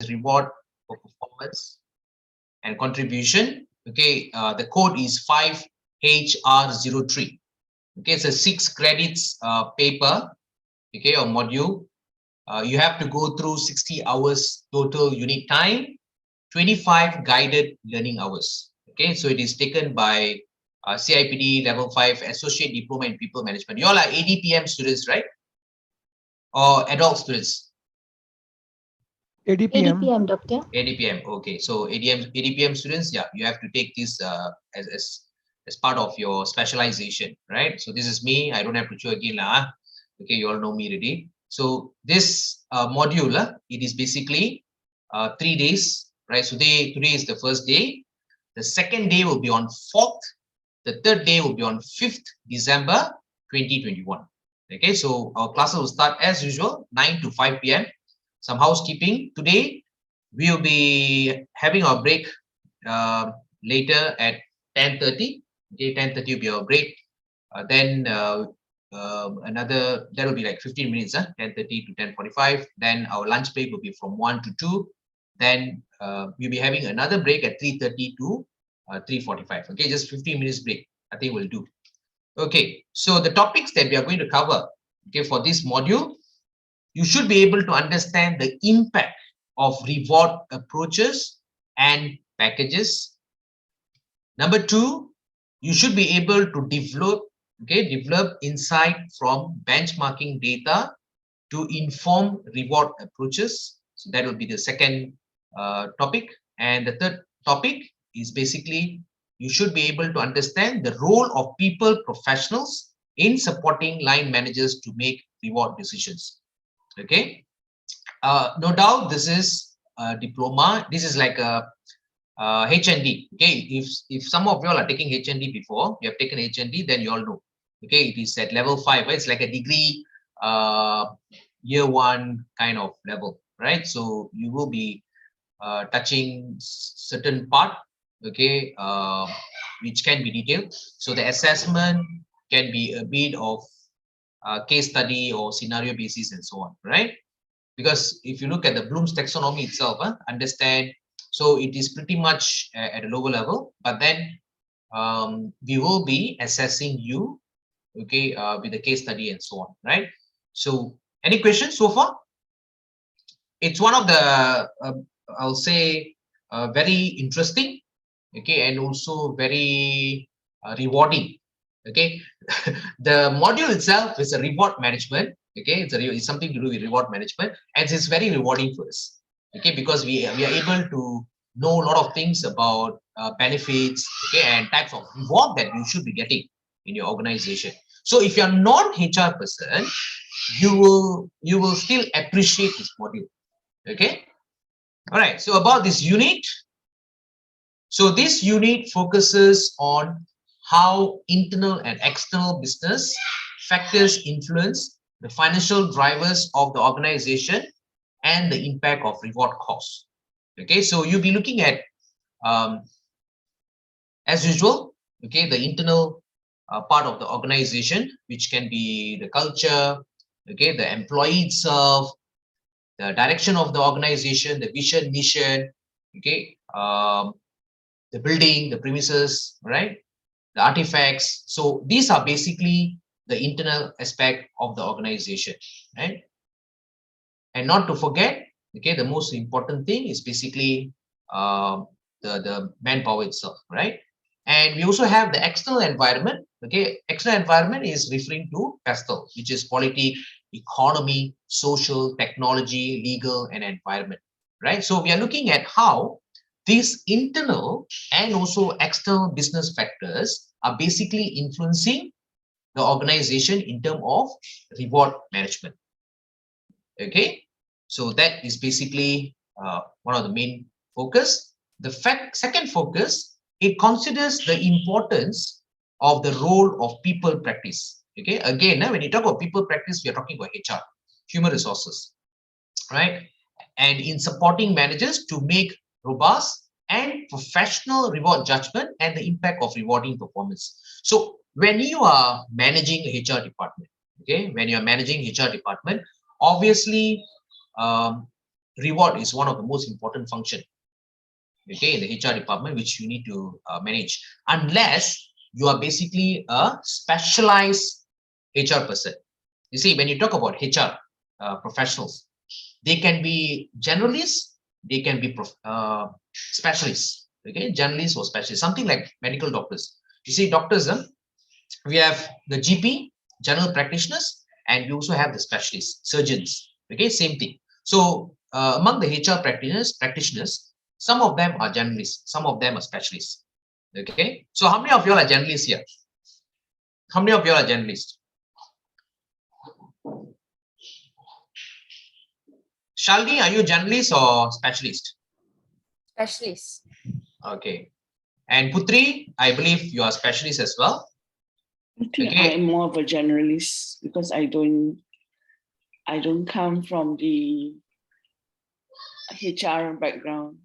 reward for performance and contribution. Okay, the code is 5HR03. Okay, it's a 6 credits paper, okay, or module. You have to go through 60 hours total unit time, 25 guided learning hours. Okay, so it is taken by CIPD level 5 associate diploma in people management. You all are ADPM students, right? Or adult students? ADPM. ADPM, doctor. ADPM. Okay, so ADPM students, yeah, you have to take this as part of your specialization, right? So this is me. I don't have to show again, lah. Okay, you all know me already. So this module, it is basically 3 days, right? So today is the first day. The second day will be on 4th. The third day will be on 5th December 2021. Okay, so our classes will start as usual, 9 to 5 p.m. Some housekeeping. Today, we will be having our break later at 10:30. Okay, 10:30 will be our break. Then another, that will be like 15 minutes, 10:30 to 10:45. Then our lunch break will be from 1 to 2. Then we'll be having another break at 3:30 to 3:45. Okay, just 15 minutes break, I think we'll do. Okay, so the topics that we are going to cover, okay, for this module, you should be able to understand the impact of reward approaches and packages. Number 2, you should be able to develop insight from benchmarking data to inform reward approaches. So that will be the second topic. And the third topic is basically you should be able to understand the role of people professionals in supporting line managers to make reward decisions. Okay, no doubt this is a diploma. This is like a HND. Okay, if some of you all are taking HND before, you have taken HND, then you all know. Okay, it is at level 5. Right? It's like a degree year 1 kind of level, right? So you will be touching certain part, okay, which can be detailed. So the assessment can be a bit of case study or scenario basis and so on, right? Because if you look at the Bloom's taxonomy itself, understand, so it is pretty much at a lower level, but then we will be assessing you, okay, with the case study and so on, right? So any questions so far? It's one of the I'll say very interesting, okay, and also very rewarding. Okay, the module itself is a reward management. Okay, it's something to do with reward management, and it's very rewarding for us. Okay, because we are able to know a lot of things about benefits, okay, and types of reward that you should be getting in your organization. So if you're a non-HR person, you will still appreciate this module. Okay, all right. So about this unit, so this unit focuses on how internal and external business factors influence the financial drivers of the organization and the impact of reward costs. Okay, so you'll be looking at, as usual, okay, the internal part of the organization, which can be the culture, okay, the employee itself, the direction of the organization, the vision, mission, okay, the building, the premises, right? The artifacts. So these are basically the internal aspect of the organization, right? And not to forget, okay, the most important thing is basically the manpower itself, right? And we also have the external environment. Okay, external environment is referring to PESTEL, which is polity, economy, social, technology, legal, and environment, right? So we are looking at how these internal and also external business factors are basically influencing the organization in terms of reward management. Okay, so that is basically one of the main focus. The second focus, it considers the importance of the role of people practice. Okay, again, when you talk about people practice, we are talking about HR, human resources, right? And in supporting managers to make robust and professional reward judgment and the impact of rewarding performance. So when you are managing a HR department, okay, when you are managing HR department, obviously reward is one of the most important function, okay, in the HR department, which you need to manage, unless you are basically a specialized HR person. You see, when you talk about HR professionals, they can be generalists, they can be specialists, okay, generalists or specialists, something like medical doctors. You see, doctors, we have the GP, general practitioners, and we also have the specialists, surgeons, okay, same thing. So among the HR practitioners, some of them are generalists, some of them are specialists, okay. So how many of you all are generalists here? How many of you all are generalists? Shalini, are you generalist or specialist? Specialist. Okay. And Putri, I believe you are specialist as well. I think I'm more of a generalist because I don't come from the HR background.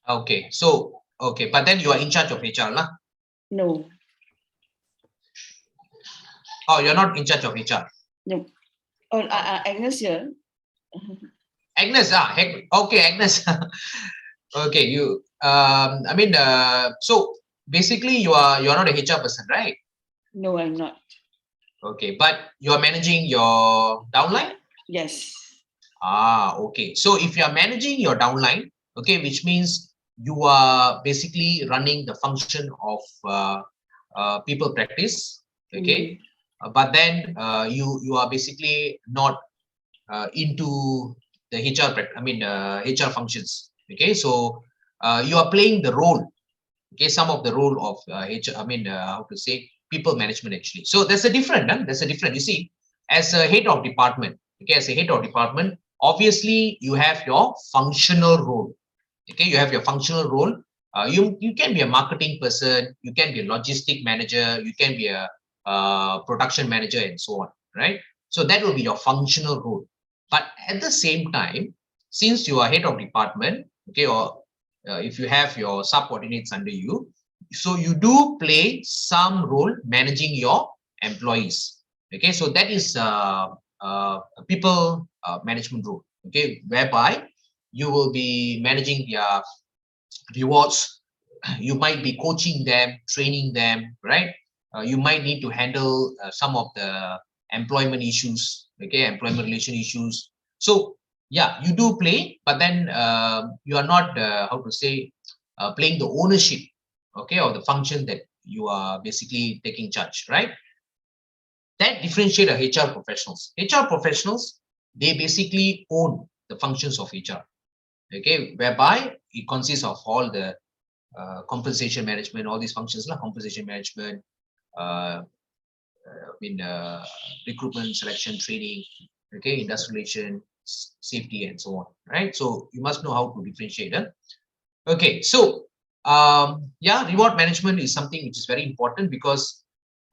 Okay. So, okay. But then you are in charge of HR, lah? No. Oh, you're not in charge of HR? No. Oh, Agnes here. Agnes, okay, Agnes. Okay, you, I mean, so basically you're not a HR person, right? No, I'm not. Okay, but you are managing your downline? Yes. Okay. So if you are managing your downline, okay, which means you are basically running the function of people practice, okay, but then you are basically not into the HR, HR functions, okay. So you are playing the role, okay, some of the role of HR, how to say, people management actually. So there's a different, you see, as a head of department, okay, as a head of department, obviously you have your functional role, okay, you have your functional role. You can be a marketing person, you can be a logistic manager, you can be a production manager, and so on, right? So that will be your functional role. But at the same time, since you are head of department, okay, or if you have your subordinates under you, so you do play some role managing your employees, okay. So that is a people management role, okay, whereby you will be managing their rewards. You might be coaching them, training them, right? You might need to handle some of the employment issues, okay, employment relation issues. So yeah, you do play, but then you are not how to say, playing the ownership, okay, of the function that you are basically taking charge, right? That differentiate HR professionals. HR professionals, they basically own the functions of HR, okay, whereby it consists of all the compensation management, all these functions like compensation management, recruitment, selection, training, okay, industrial relation, safety, and so on, right? So you must know how to differentiate them. Okay, so yeah, reward management is something which is very important because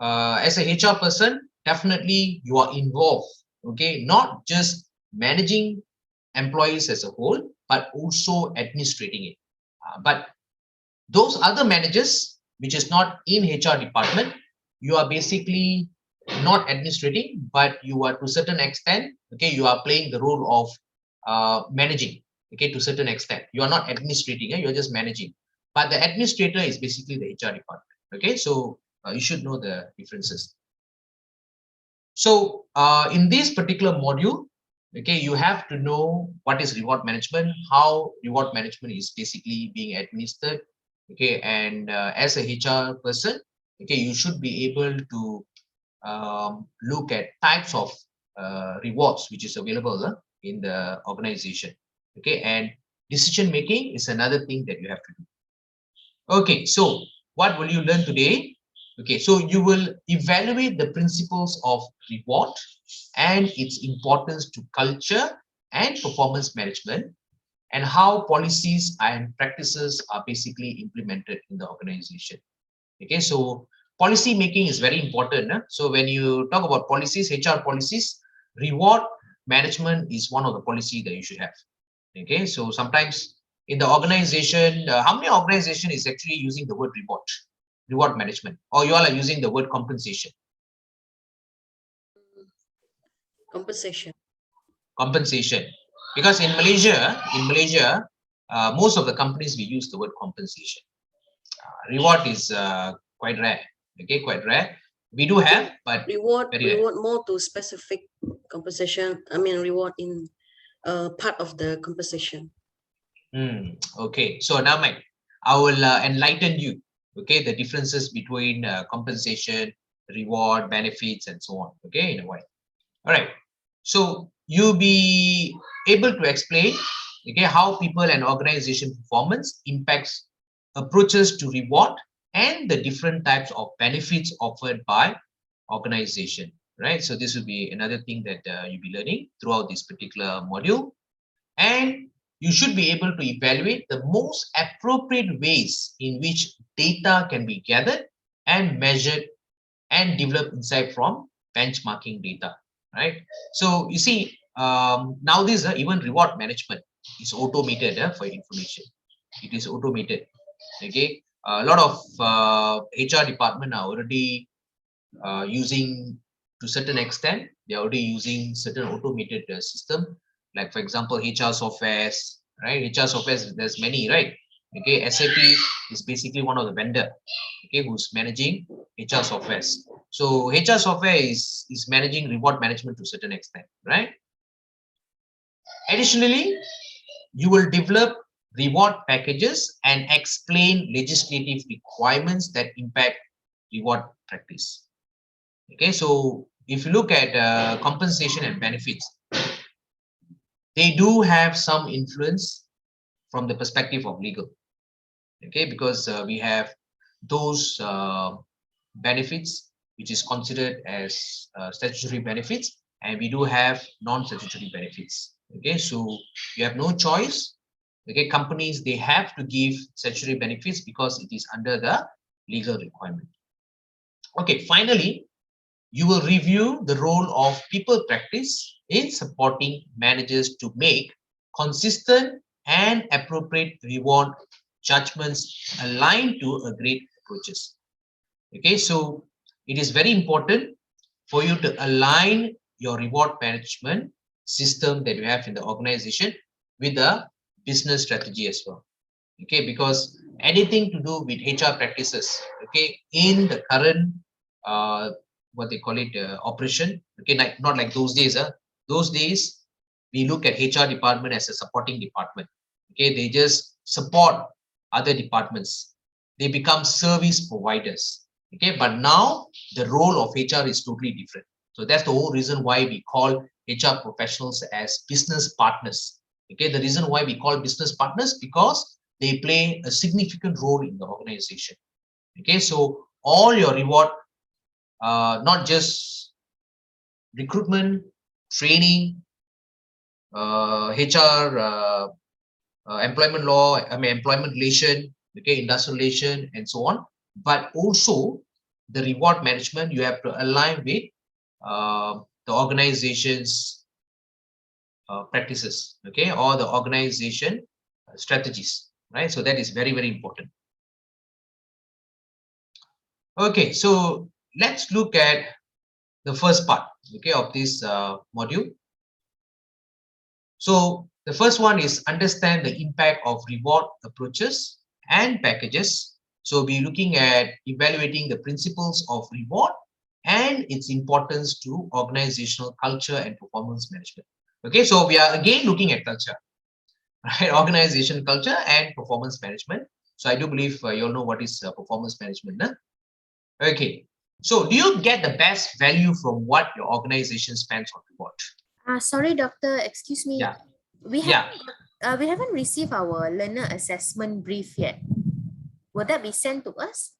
as a HR person, definitely you are involved, okay, not just managing employees as a whole, but also administrating it. But those other managers, which is not in HR department, you are basically not administrating, but you are to a certain extent, okay, you are playing the role of managing, okay, to a certain extent. You are not administrating, you're just managing. But the administrator is basically the HR department, okay. So you should know the differences. So in this particular module, okay, you have to know what is reward management, how reward management is basically being administered, okay, and as a HR person, okay, you should be able to look at types of rewards which is available in the organization, okay, and decision making is another thing that you have to do. Okay, so what will you learn today? Okay, so you will evaluate the principles of reward and its importance to culture and performance management, and how policies and practices are basically implemented in the organization. Okay, so policy making is very important. So when you talk about policies, HR policies, reward management is one of the policy that you should have. Okay, so sometimes in the organization, how many organization is actually using the word reward management, or you all are using the word compensation? Compensation. Compensation. Because in Malaysia, most of the companies we use the word compensation. Reward is quite rare. Okay, quite rare. We do have, but Reward, very rare. reward more to specific compensation. I mean, reward in part of the compensation. Okay, so now, Mike, I will enlighten you. Okay, the differences between compensation, reward, benefits, and so on. Okay, in a while. All right. So you be able to explain, okay, how people and organization performance impacts approaches to reward and the different types of benefits offered by organization, right? So this will be another thing that you'll be learning throughout this particular module. And you should be able to evaluate the most appropriate ways in which data can be gathered and measured and develop insight from benchmarking data, right? So you see, nowadays even reward management is automated for information. It is automated. Okay, a lot of HR department are already using to certain extent. They are already using certain automated system, like for example HR softwares, right? HR softwares, there's many, right? Okay, SAP is basically one of the vendor, okay, who's managing HR softwares. So HR software is managing reward management to a certain extent, right? Additionally, you will develop reward packages and explain legislative requirements that impact reward practice. Okay, so if you look at compensation and benefits, they do have some influence from the perspective of legal. Okay, because we have those benefits which is considered as statutory benefits, and we do have non-statutory benefits. Okay, so you have no choice. Okay, companies, they have to give statutory benefits because it is under the legal requirement. Okay, finally, you will review the role of people practice in supporting managers to make consistent and appropriate reward judgments aligned to agreed approaches. Okay, so it is very important for you to align your reward management system that you have in the organization with the business strategy as well. Okay, because anything to do with HR practices, okay, in the current what they call it operation, okay, like not like those days. Those days we look at HR department as a supporting department. Okay, they just support other departments. They become service providers. Okay, but now the role of HR is totally different. So that's the whole reason why we call HR professionals as business partners. Okay, the reason why we call business partners, because they play a significant role in the organization. Okay, so all your reward, not just recruitment, training, HR, employment law, employment relation, okay, industrial relation, and so on, but also the reward management, you have to align with the organization's practices, okay, or the organization strategies, right? So that is very, very important. Okay, so let's look at the first part, okay, of this module. So the first one is understand the impact of reward approaches and packages. So we're looking at evaluating the principles of reward and its importance to organizational culture and performance management. Okay, so we are again looking at culture, right? Organization culture and performance management. So I do believe you all know what is performance management. Huh? Okay, so do you get the best value from what your organization spends on reward? Sorry, doctor, excuse me. Yeah. We Yeah. we haven't received our learner assessment brief yet. Will that be sent to us?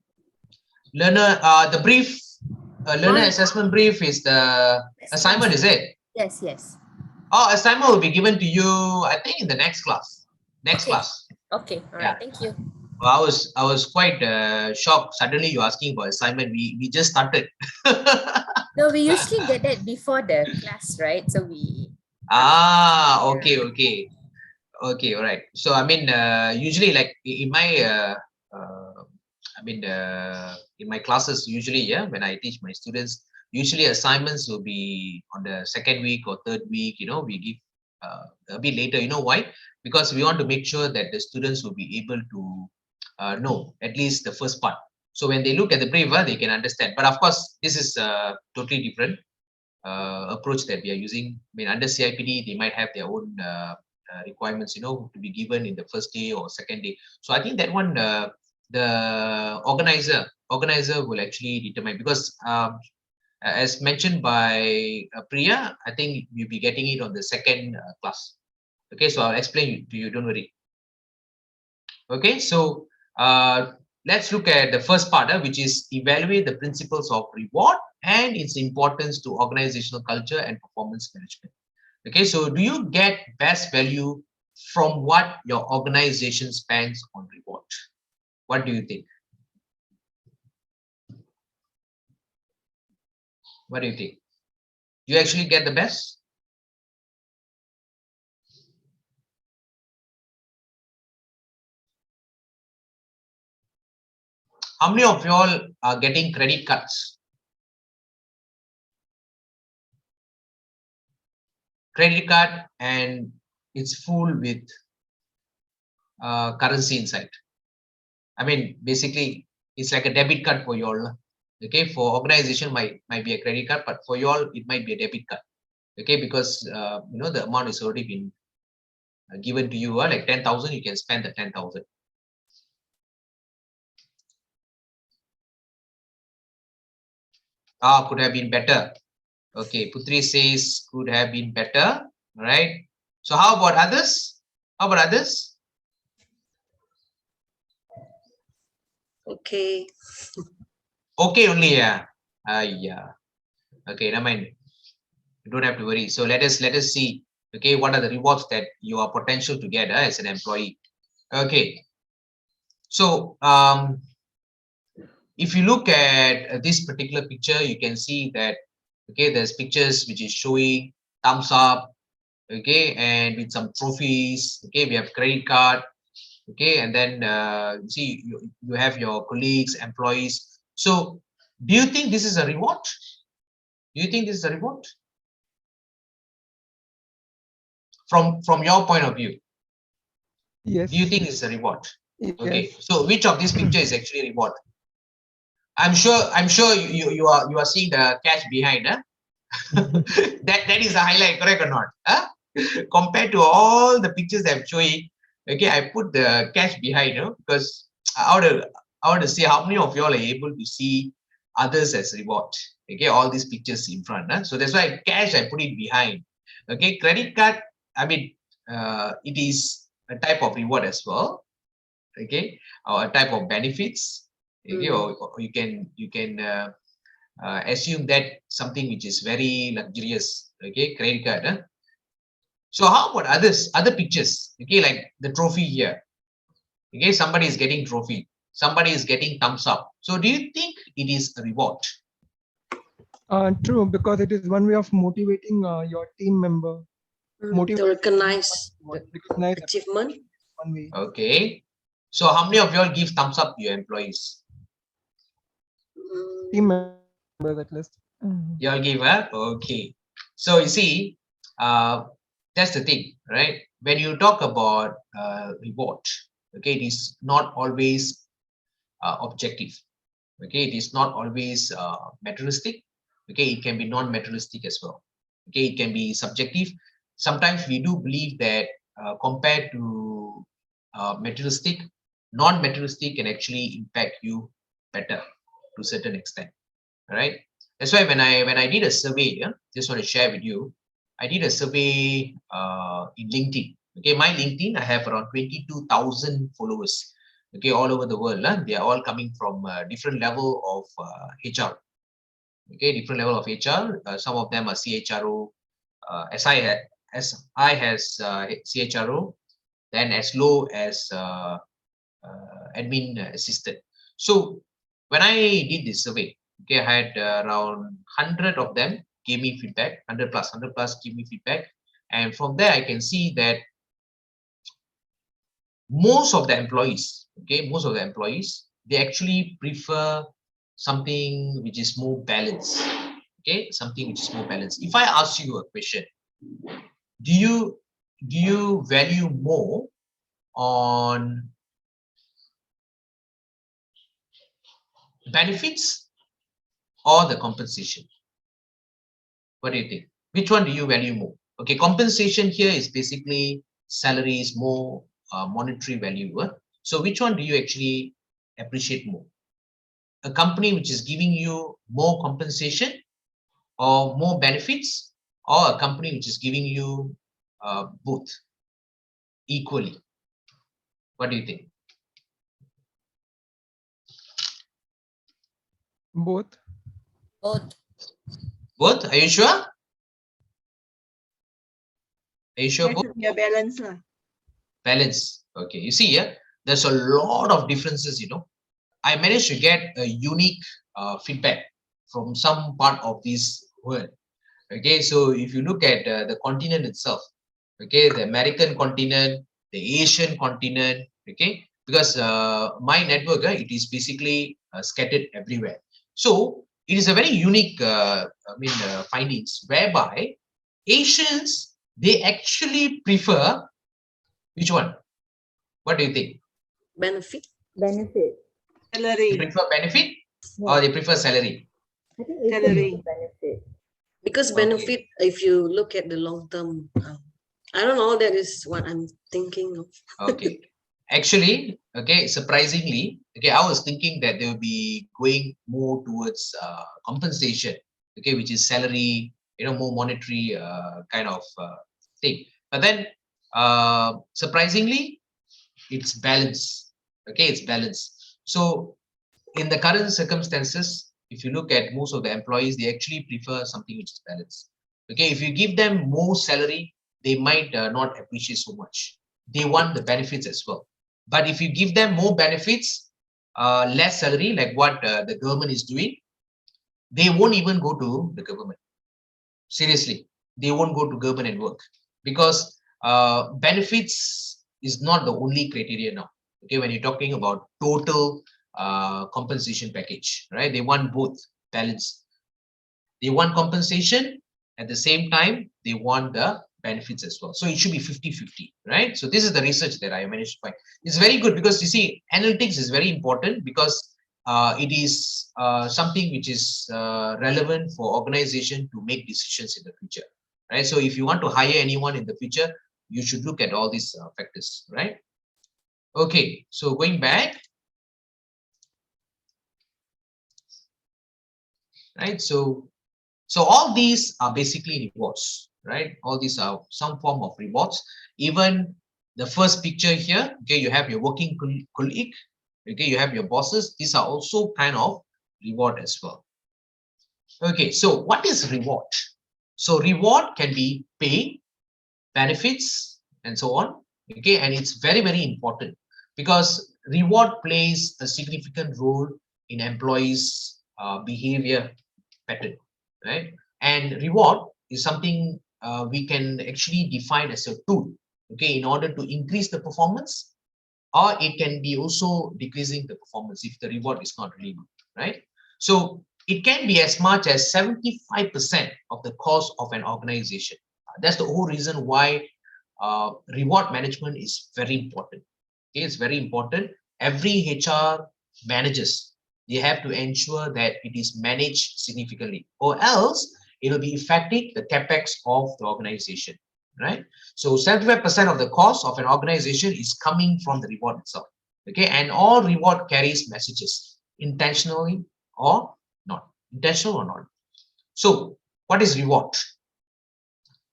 Learner, the brief, learner Oh. assessment brief is the assignment, is it? Yes, yes. Oh, assignment will be given to you, I think, in the next class. Next Okay. class. Okay, all right, thank you. Well, I was quite shocked. Suddenly you're asking for assignment. We just started. No, we usually get that before the class, right? So we. Okay, okay. Okay, all right. So I mean, usually like in my in my classes, usually, yeah, when I teach my students, usually assignments will be on the second week or third week. You know, we give a bit later. You know why? Because we want to make sure that the students will be able to know at least the first part. So when they look at the brief, they can understand. But of course, this is totally different approach that we are using. I mean, under CIPD, they might have their own requirements, you know, to be given in the first day or second day. So I think that one, the organizer will actually determine, because as mentioned by Priya, I think you'll be getting it on the second class. Okay, so I'll explain to you, don't worry. Okay, so let's look at the first part, which is evaluate the principles of reward and its importance to organizational culture and performance management. Okay, so do you get best value from what your organization spends on reward? What do you think? What do you think? Do you actually get the best? How many of you all are getting credit cards? Credit card, and it's full with currency inside. I mean, basically, it's like a debit card for you all. Okay, for organization might be a credit card, but for you all, it might be a debit card. Okay, because you know, the amount is already been given to you, like 10,000, you can spend the 10,000. Could have been better. Okay, Putri says could have been better. All right. So how about others? How about others? Okay. Okay, only, yeah. Yeah. Okay, never mind. You don't have to worry. So let us see. Okay, what are the rewards that you are potential to get as an employee? Okay. So if you look at this particular picture, you can see that, okay, there's pictures which is showing thumbs up, okay, and with some trophies. Okay, we have credit card. Okay, and then see, you have your colleagues, employees. So do you think this is a reward? Do you think this is a reward? From your point of view, Yes. do you think this is a reward? Yes. Okay, so which of these picture is actually a reward? I'm sure you are seeing the cash behind, huh? that is a highlight, correct or not? Huh? Compared to all the pictures I'm showing, okay, I put the cash behind, you know, because I want to see how many of you all are able to see others as reward. Okay, all these pictures in front, huh? So that's why cash I put it behind. Okay, credit card, I mean, it is a type of reward as well. Okay, or a type of benefits. Okay, or you can assume that something which is very luxurious. Okay, credit card. Huh? So how about other pictures? Okay, like the trophy here. Okay, somebody is getting trophy. Somebody is getting thumbs up. So do you think it is a reward? True, because it is one way of motivating your team member. To recognize Recognize achievement. one way. Okay. So how many of you all give thumbs up to your employees? Team members at least. You all give, huh? Okay. So you see, that's the thing, right? When you talk about reward, okay, it is not always objective. Okay, it is not always materialistic. Okay, it can be non-materialistic as well. Okay, it can be subjective. Sometimes we do believe that compared to materialistic, non-materialistic can actually impact you better to a certain extent. All right. That's why when I did a survey, yeah, just want to share with you, I did a survey in LinkedIn. Okay, my LinkedIn, I have around 22,000 followers. Okay, all over the world. They are all coming from different level of HR. Okay, different level of HR. Some of them are CHRO, SI has CHRO, then as low as admin assistant. So when I did this survey, okay, I had around 100 of them gave me feedback, 100 plus give me feedback, and from there I can see that most of the employees, okay, they actually prefer something which is more balanced. Okay, something which is more balanced. If I ask you a question, do you do you value more on benefits or the compensation? What do you think? Which one do you value more? Okay, compensation here is basically salary is more monetary value. So which one do you actually appreciate more? A company which is giving you more compensation or more benefits, or a company which is giving you both equally? What do you think? Both. Both. Both? Are you sure? Are you sure? There Both? should be a balance lah. Balance. Okay, you see here, there's a lot of differences, I managed to get a unique feedback from some part of this world. Okay, so if you look at the continent itself, okay, the American continent, the Asian continent, okay, because my network, it is basically scattered everywhere. So it is a very unique, findings whereby Asians, they actually prefer which one? What do you think? Benefit. Benefit. They Salary. prefer benefit No, or they prefer salary? I think it's Salary. a benefit. Because Okay. benefit, if you look at the long term, I don't know, that is what I'm thinking of. Okay. Actually, okay, surprisingly, okay, I was thinking that they will be going more towards compensation, okay, which is salary, more monetary kind of thing. But then, surprisingly, it's balance. Okay, it's balance. So, in the current circumstances, if you look at most of the employees, they actually prefer something which is balanced. Okay, if you give them more salary, they might not appreciate so much. They want the benefits as well. But if you give them more benefits, less salary, like what the government is doing, they won't even go to the government. Seriously, they won't go to government and work, because benefits is not the only criteria now. Okay, when you're talking about total compensation package, right? They want both balance. They want compensation, at the same time, they want the benefits as well. So it should be 50-50, right? So this is the research that I managed to find. It's very good because you see, analytics is very important because it is something which is relevant for organization to make decisions in the future, right? So if you want to hire anyone in the future, you should look at all these factors, right? Okay, so going back, right? So all these are basically rewards, right? All these are some form of rewards. Even the first picture here, okay, you have your working colleague, okay, you have your bosses. These are also kind of reward as well. Okay, so what is reward? So reward can be pay, benefits, and so on. Okay, and it's very, very important because reward plays a significant role in employees' behavior pattern, right? And reward is something we can actually define as a tool, okay, in order to increase the performance, or it can be also decreasing the performance if the reward is not really good, right? So it can be as much as 75% of the cost of an organization. That's the whole reason why reward management is very important. Okay, it's very important. Every HR managers, they have to ensure that it is managed significantly, or else it will be affecting the capex of the organization, right? So 75% of the cost of an organization is coming from the reward itself. Okay, and all reward carries messages, intentionally or not, intentional or not. So what is reward?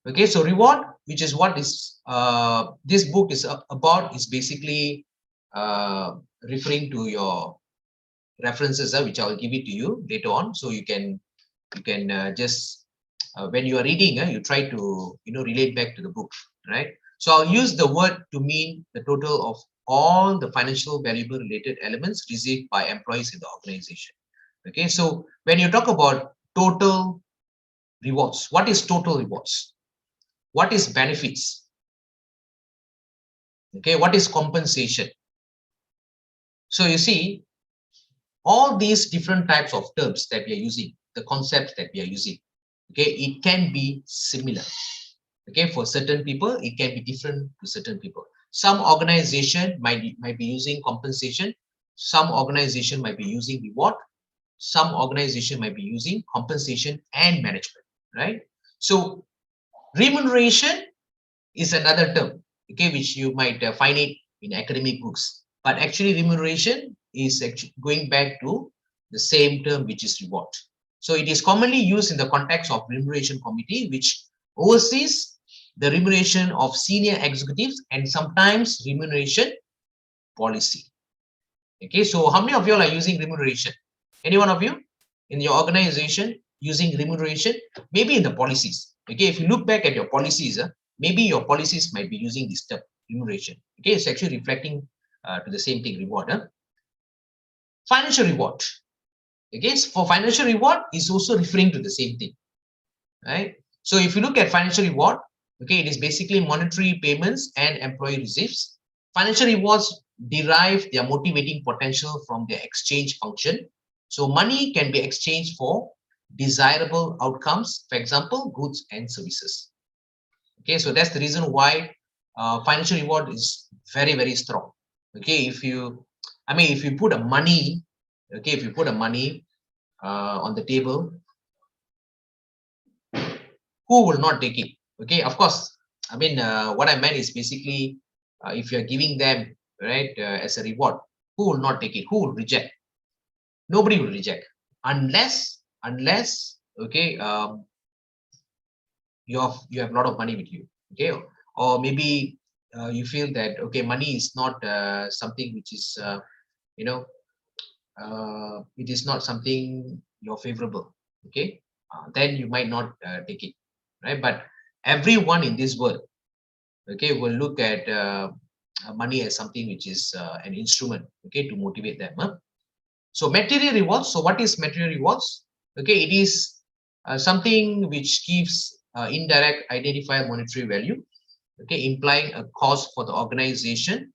Okay, so reward, which is what is this book is about, is basically referring to your references, which I'll give it to you later on, so you can just when you are reading, you try to relate back to the book, right? So I'll use the word to mean the total of all the financial valuable related elements received by employees in the organization. Okay, so when you talk about total rewards, what is total rewards? What is benefits? Okay, what is compensation? So you see, all these different types of terms that we are using, the concepts that we are using, okay, it can be similar. Okay, for certain people, it can be different to certain people. Some organization might be using compensation. Some organization might be using reward. Some organization might be using compensation and management, right? So remuneration is another term, okay, which you might find it in academic books. But actually, remuneration is actually going back to the same term, which is reward. So it is commonly used in the context of remuneration committee, which oversees the remuneration of senior executives and sometimes remuneration policy. Okay, so how many of you all are using remuneration? Any one of you in your organization using remuneration? Maybe in the policies. Okay, if you look back at your policies, maybe your policies might be using this term, remuneration. Okay, it's actually reflecting to the same thing, reward. Financial reward. Okay, so for financial reward is also referring to the same thing, right? So if you look at financial reward, okay, it is basically monetary payments and employee receipts. Financial rewards derive their motivating potential from their exchange function. So money can be exchanged for desirable outcomes, for example, goods and services. Okay, so that's the reason why financial reward is very, very strong. Okay, if you put a money, okay, if you put a money on the table, who will not take it? Okay, of course. What I meant is basically, if you're giving them, right, as a reward, who will not take it? Who will reject? Nobody will reject unless, okay, you have a lot of money with you, okay, or maybe you feel that, okay, money is not something which is, it is not something you're favorable, okay, then you might not take it, right? But everyone in this world, okay, will look at money as something which is an instrument, okay, to motivate them. So material rewards. So what is material rewards? Okay, it is something which gives indirect identifiable monetary value, okay, implying a cost for the organization,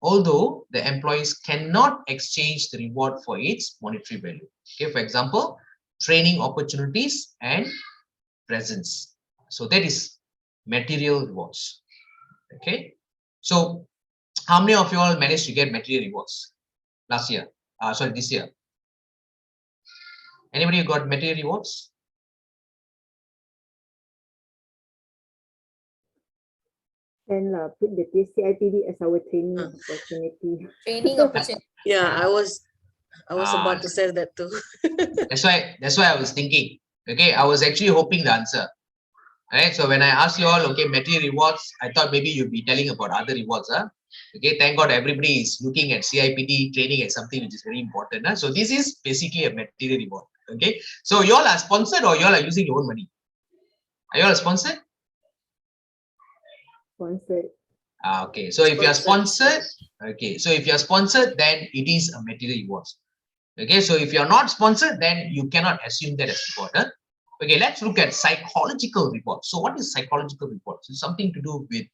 although the employees cannot exchange the reward for its monetary value. Okay, for example, training opportunities and presence. So that is material rewards. Okay, so how many of you all managed to get material rewards last year? Sorry, this year. Anybody got material rewards? Can put the TCIPD as our training opportunity. Training opportunity. Yeah, I was about to say that too. That's why I was thinking. Okay, I was actually hoping the answer. Right. So when I asked you all, okay, material rewards, I thought maybe you'd be telling about other rewards. Okay, thank God everybody is looking at CIPD training as something which is very important. So this is basically a material reward. Okay, so you all are sponsored or you all are using your own money? Are you all sponsored? Sponsored. Okay, so if you are sponsored, okay, so if you are sponsored, then it is a material rewards. Okay, so if you are not sponsored, then you cannot assume that as reward. Okay, let's look at psychological rewards. So what is psychological rewards? It's something to do with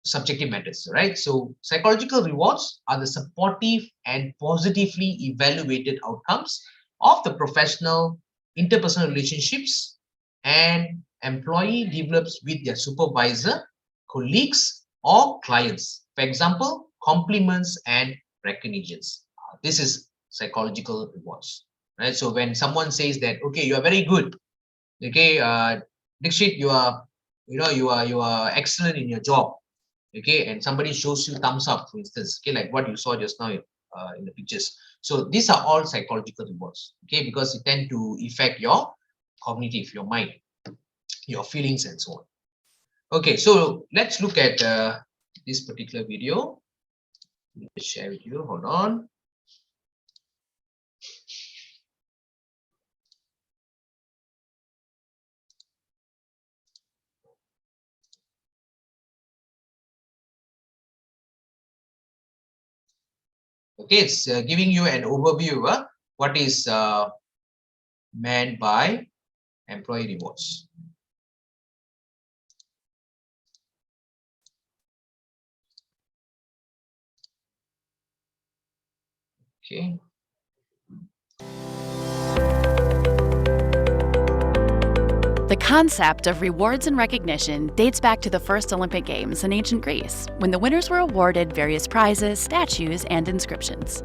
subjective matters, right? So psychological rewards are the supportive and positively evaluated outcomes of the professional interpersonal relationships and employee develops with their supervisor, colleagues, or clients. For example, compliments and recognitions. This is psychological rewards, right? So when someone says that, okay, you are very good, okay, Dixit, you are excellent in your job, okay, and somebody shows you thumbs up, for instance, okay, like what you saw just now in the pictures. So these are all psychological rewards, okay, because it tend to affect your cognitive, your mind, your feelings, and so on. Okay, so let's look at this particular video. Let me share with you. Hold on. Okay, it's giving you an overview of what is meant by employee rewards. Okay. The concept of rewards and recognition dates back to the first Olympic Games in ancient Greece, when the winners were awarded various prizes, statues, and inscriptions.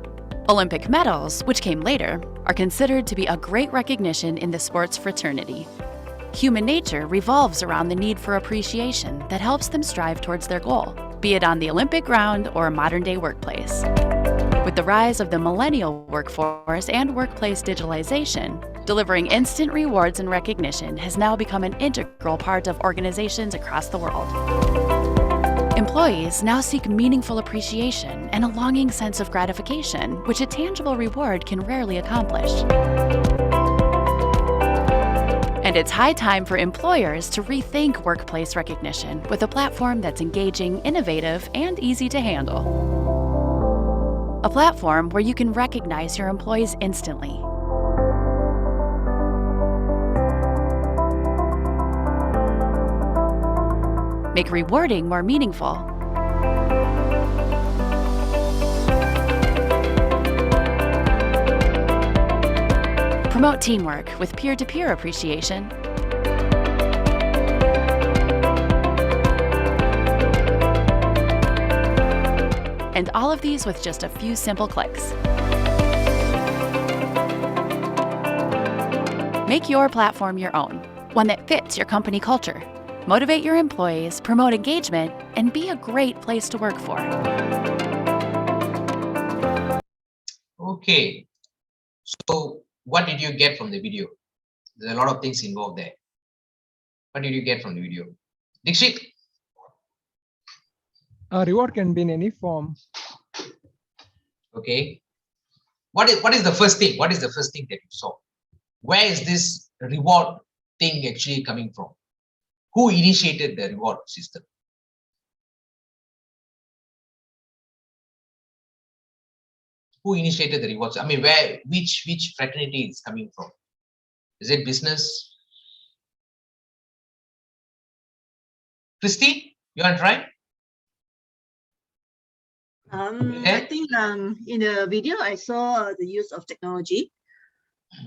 Olympic medals, which came later, are considered to be a great recognition in the sports fraternity. Human nature revolves around the need for appreciation that helps them strive towards their goal, be it on the Olympic ground or a modern-day workplace. With the rise of the millennial workforce and workplace digitalization, delivering instant rewards and recognition has now become an integral part of organizations across the world. Employees now seek meaningful appreciation and a longing sense of gratification, which a tangible reward can rarely accomplish. And it's high time for employers to rethink workplace recognition with a platform that's engaging, innovative, and easy to handle. A platform where you can recognize your employees instantly. Make rewarding more meaningful. Promote teamwork with peer-to-peer appreciation. And all of these with just a few simple clicks. Make your platform your own, one that fits your company culture. Motivate your employees, promote engagement, and be a great place to work for. Okay, so what did you get from the video? There's a lot of things involved there. What did you get from the video? Dixit? A reward can be in any form. Okay. What is the first thing? What is the first thing that you saw? Where is this reward thing actually coming from? Who initiated the reward system? Who initiated the rewards? I mean, which fraternity is coming from? Is it business? Christy, you want to try? I think in the video I saw the use of technology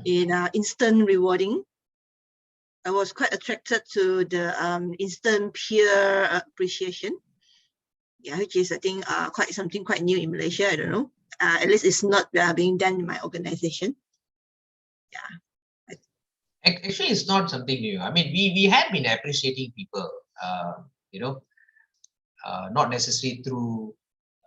in instant rewarding. I was quite attracted to the instant peer appreciation. Yeah, which is I think something quite new in Malaysia. I don't know. At least it's not being done in my organization. Yeah. Actually, it's not something new. I mean, we have been appreciating people, not necessarily through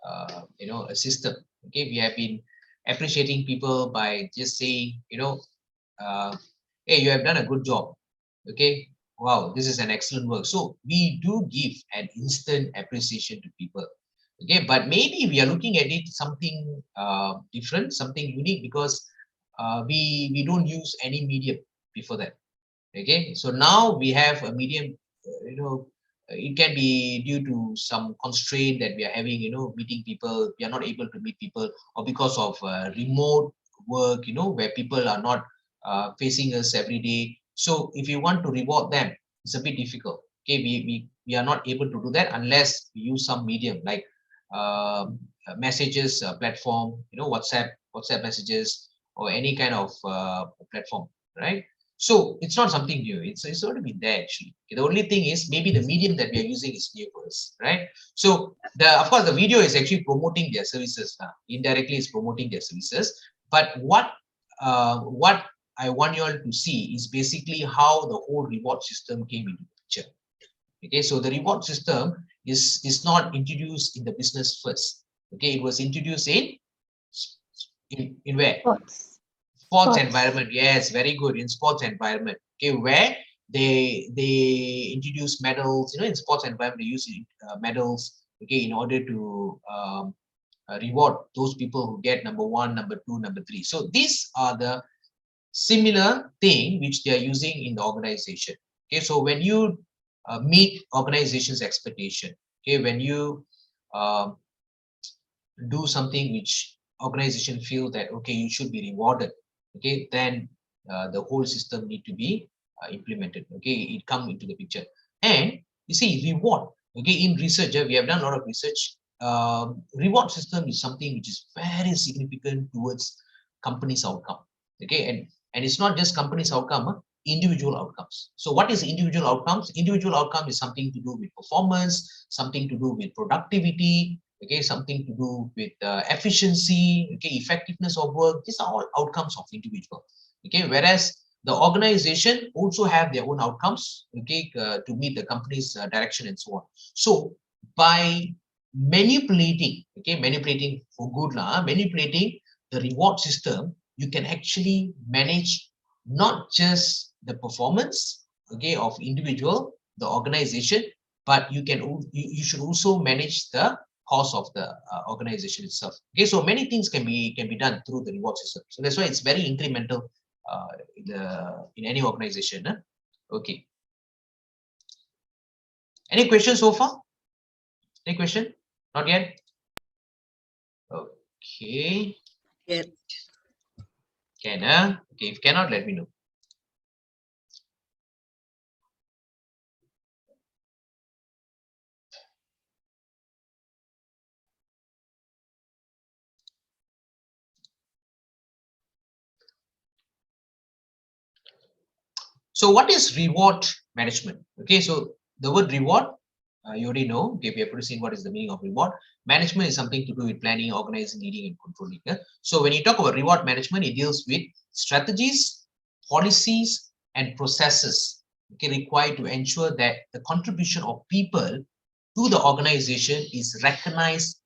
a system. Okay, we have been appreciating people by just saying, hey, you have done a good job. Okay, wow, this is an excellent work. So we do give an instant appreciation to people. Okay, but maybe we are looking at it something different, something unique, because we don't use any medium before that. Okay, so now we have a medium. It can be due to some constraint that we are having. Meeting people, we are not able to meet people, or because of remote work. Where people are not facing us every day. So if you want to reward them, it's a bit difficult. Okay, we are not able to do that unless we use some medium like messages platform, WhatsApp messages, or any kind of platform, right? So it's not something new. It's already been there actually. Okay, the only thing is maybe the medium that we are using is new for us, right? So of course the video is actually promoting their services. Indirectly, it's promoting their services. But what I want you all to see is basically how the whole reward system came into the picture. Okay, so the reward system is not introduced in the business first. Okay, it was introduced in where? Sports environment. Yes, very good. In sports environment. Okay, where they introduce medals. In sports environment they use medals. Okay, in order to reward those people who get number 1, number 2, number 3. So these are the similar thing which they are using in the organization. Okay, so when you meet organization's expectation, okay, when you do something which organization feel that okay, you should be rewarded, okay, then the whole system need to be implemented. Okay, it come into the picture. And you see, reward, okay, in research, we have done a lot of research. Reward system is something which is very significant towards company's outcome. Okay, and it's not just company's outcome, individual outcomes. So what is individual outcomes? Individual outcome is something to do with performance, something to do with productivity, okay, something to do with efficiency, okay, effectiveness of work. These are all outcomes of individual, okay, whereas the organization also have their own outcomes, okay, to meet the company's direction and so on. So by manipulating, okay, manipulating for good, manipulating the reward system, you can actually manage not just the performance, okay, of individual, the organization, but you you should also manage the cost of the organization itself. Okay, so many things can be done through the reward system. So that's why it's very incremental in any organization. Okay. Any questions so far? Any question? Not yet? Okay. Yeah. Can, okay, if cannot, let me know. So what is reward management? Okay, so the word reward, you already know. Okay, we have already seen what is the meaning of reward. Management is something to do with planning, organizing, leading, and controlling. So when you talk about reward management, it deals with strategies, policies, and processes, okay, required to ensure that the contribution of people to the organization is recognized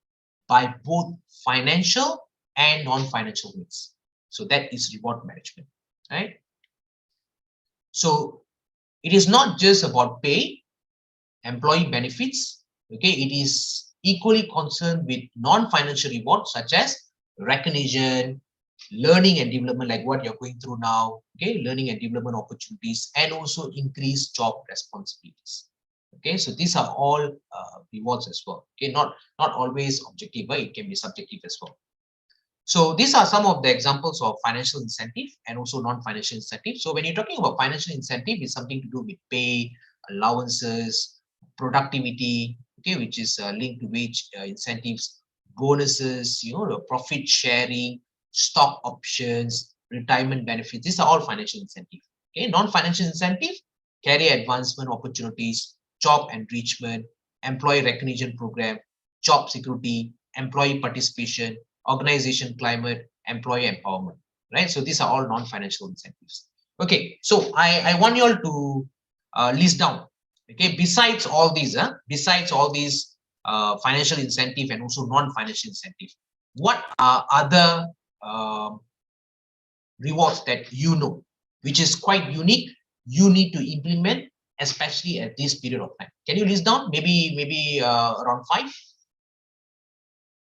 by both financial and non-financial means. So that is reward management, right? So it is not just about pay, employee benefits, okay, it is equally concerned with non-financial rewards such as recognition, learning and development, like what you're going through now, okay, learning and development opportunities, and also increased job responsibilities. Okay, so these are all rewards as well. Okay, not always objective, but it can be subjective as well. So these are some of the examples of financial incentive and also non-financial incentive. So when you're talking about financial incentive, it's something to do with pay, allowances, productivity, okay, which is linked to wage incentives, bonuses, you know, the profit sharing, stock options, retirement benefits. These are all financial incentive. Okay, non-financial incentive, career advancement opportunities, job enrichment, employee recognition program, job security, employee participation, organization climate, employee empowerment, right? So these are all non-financial incentives. Okay, so I want you all to list down, okay, besides all these, financial incentive and also non-financial incentive, what are other rewards that you know, which is quite unique, you need to implement, especially at this period of time? Can you list down maybe around 5?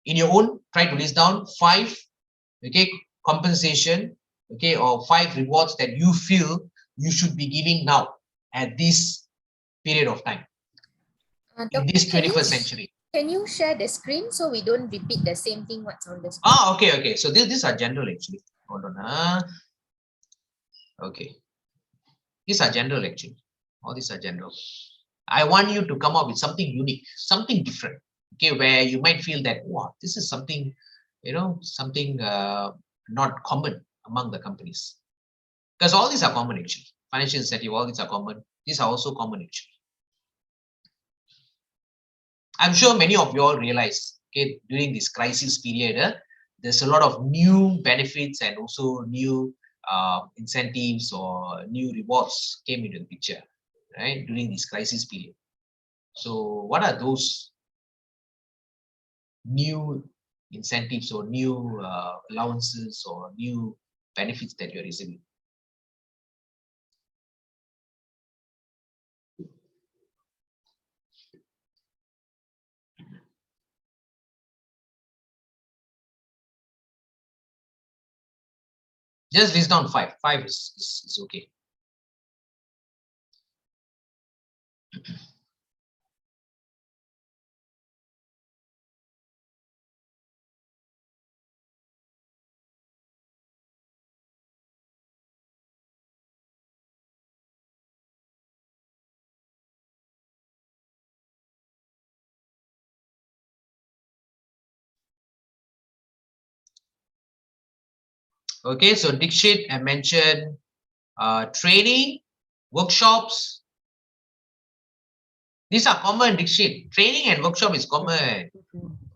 In your own, try to list down 5, okay, compensation, okay, or 5 rewards that you feel you should be giving now at this period of time in this 21st century. Can you share the screen so we don't repeat the same thing what's on the screen? Okay. So these are general actually. Hold on. Okay. These are general actually. All these are general. I want you to come up with something unique, something different. Okay, where you might feel that, wow, this is something, you know, something not common among the companies. Because all these are common actually. Financial incentive, all these are common. These are also common actually. I'm sure many of you all realize, okay, during this crisis period, there's a lot of new benefits and also new incentives or new rewards came into the picture, right, during this crisis period. So what are those new incentives or new allowances or new benefits that you're receiving? Just list down 5. 5 is okay. Okay, so Dikshit, I mentioned training, workshops. These are common, Dixit. Training and workshop is common.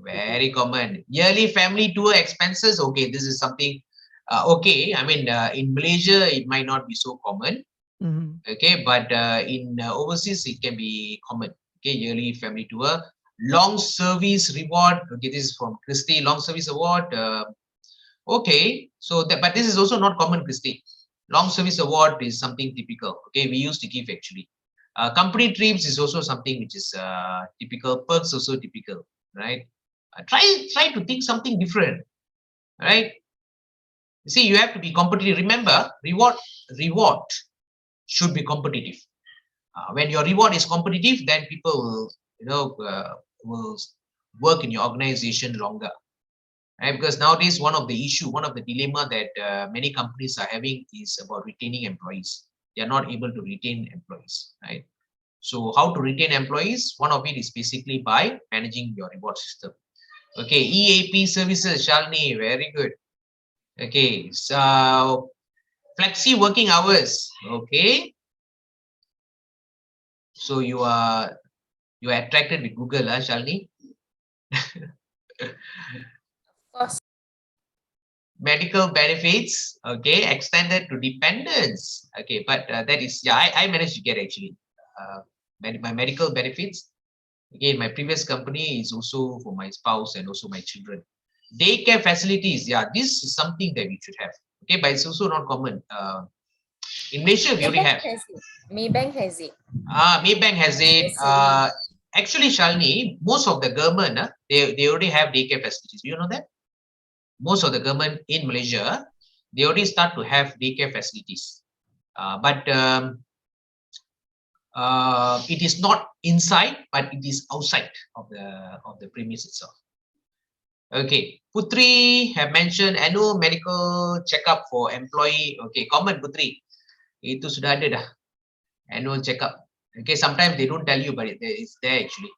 Very common. Yearly family tour expenses. Okay, this is something. Okay, I mean, in Malaysia, it might not be so common. Okay, but in overseas, it can be common. Okay, yearly family tour. Long service reward. Okay, this is from Christy. Long service award. Okay, so that, but this is also not common, Christy. Long service award is something typical. Okay, we used to give actually. Company trips is also something which is typical. Perks also typical, right? Try to think something different, right? You see, you have to be competitive. Remember, reward should be competitive. When your reward is competitive, then people will, will work in your organization longer. Right? Because nowadays, one of the dilemma that many companies are having is about retaining employees. They are not able to retain employees, right? So how to retain employees? One of it is basically by managing your reward system. Okay, EAP services, Shalini, very good. Okay, so flexi working hours. Okay, so you are attracted with Google, Shalini? Of course. Medical benefits, okay, extended to dependents. Okay, but that is, yeah, I managed to get actually my medical benefits. Again, my previous company is also for my spouse and also my children. Daycare facilities, yeah, this is something that we should have. Okay, but it's also not common. In Malaysia, we already have. Maybank has it. Maybank has it. Actually, Shalini, most of the government, they already have daycare facilities. Do you know that? Most of the government in Malaysia, they already start to have daycare facilities. But it is not inside, but it is outside of the premise itself. Okay, Putri have mentioned annual medical checkup for employee. Okay, common Putri. Itu sudah ada dah. Annual checkup. Okay, sometimes they don't tell you, but it's there actually.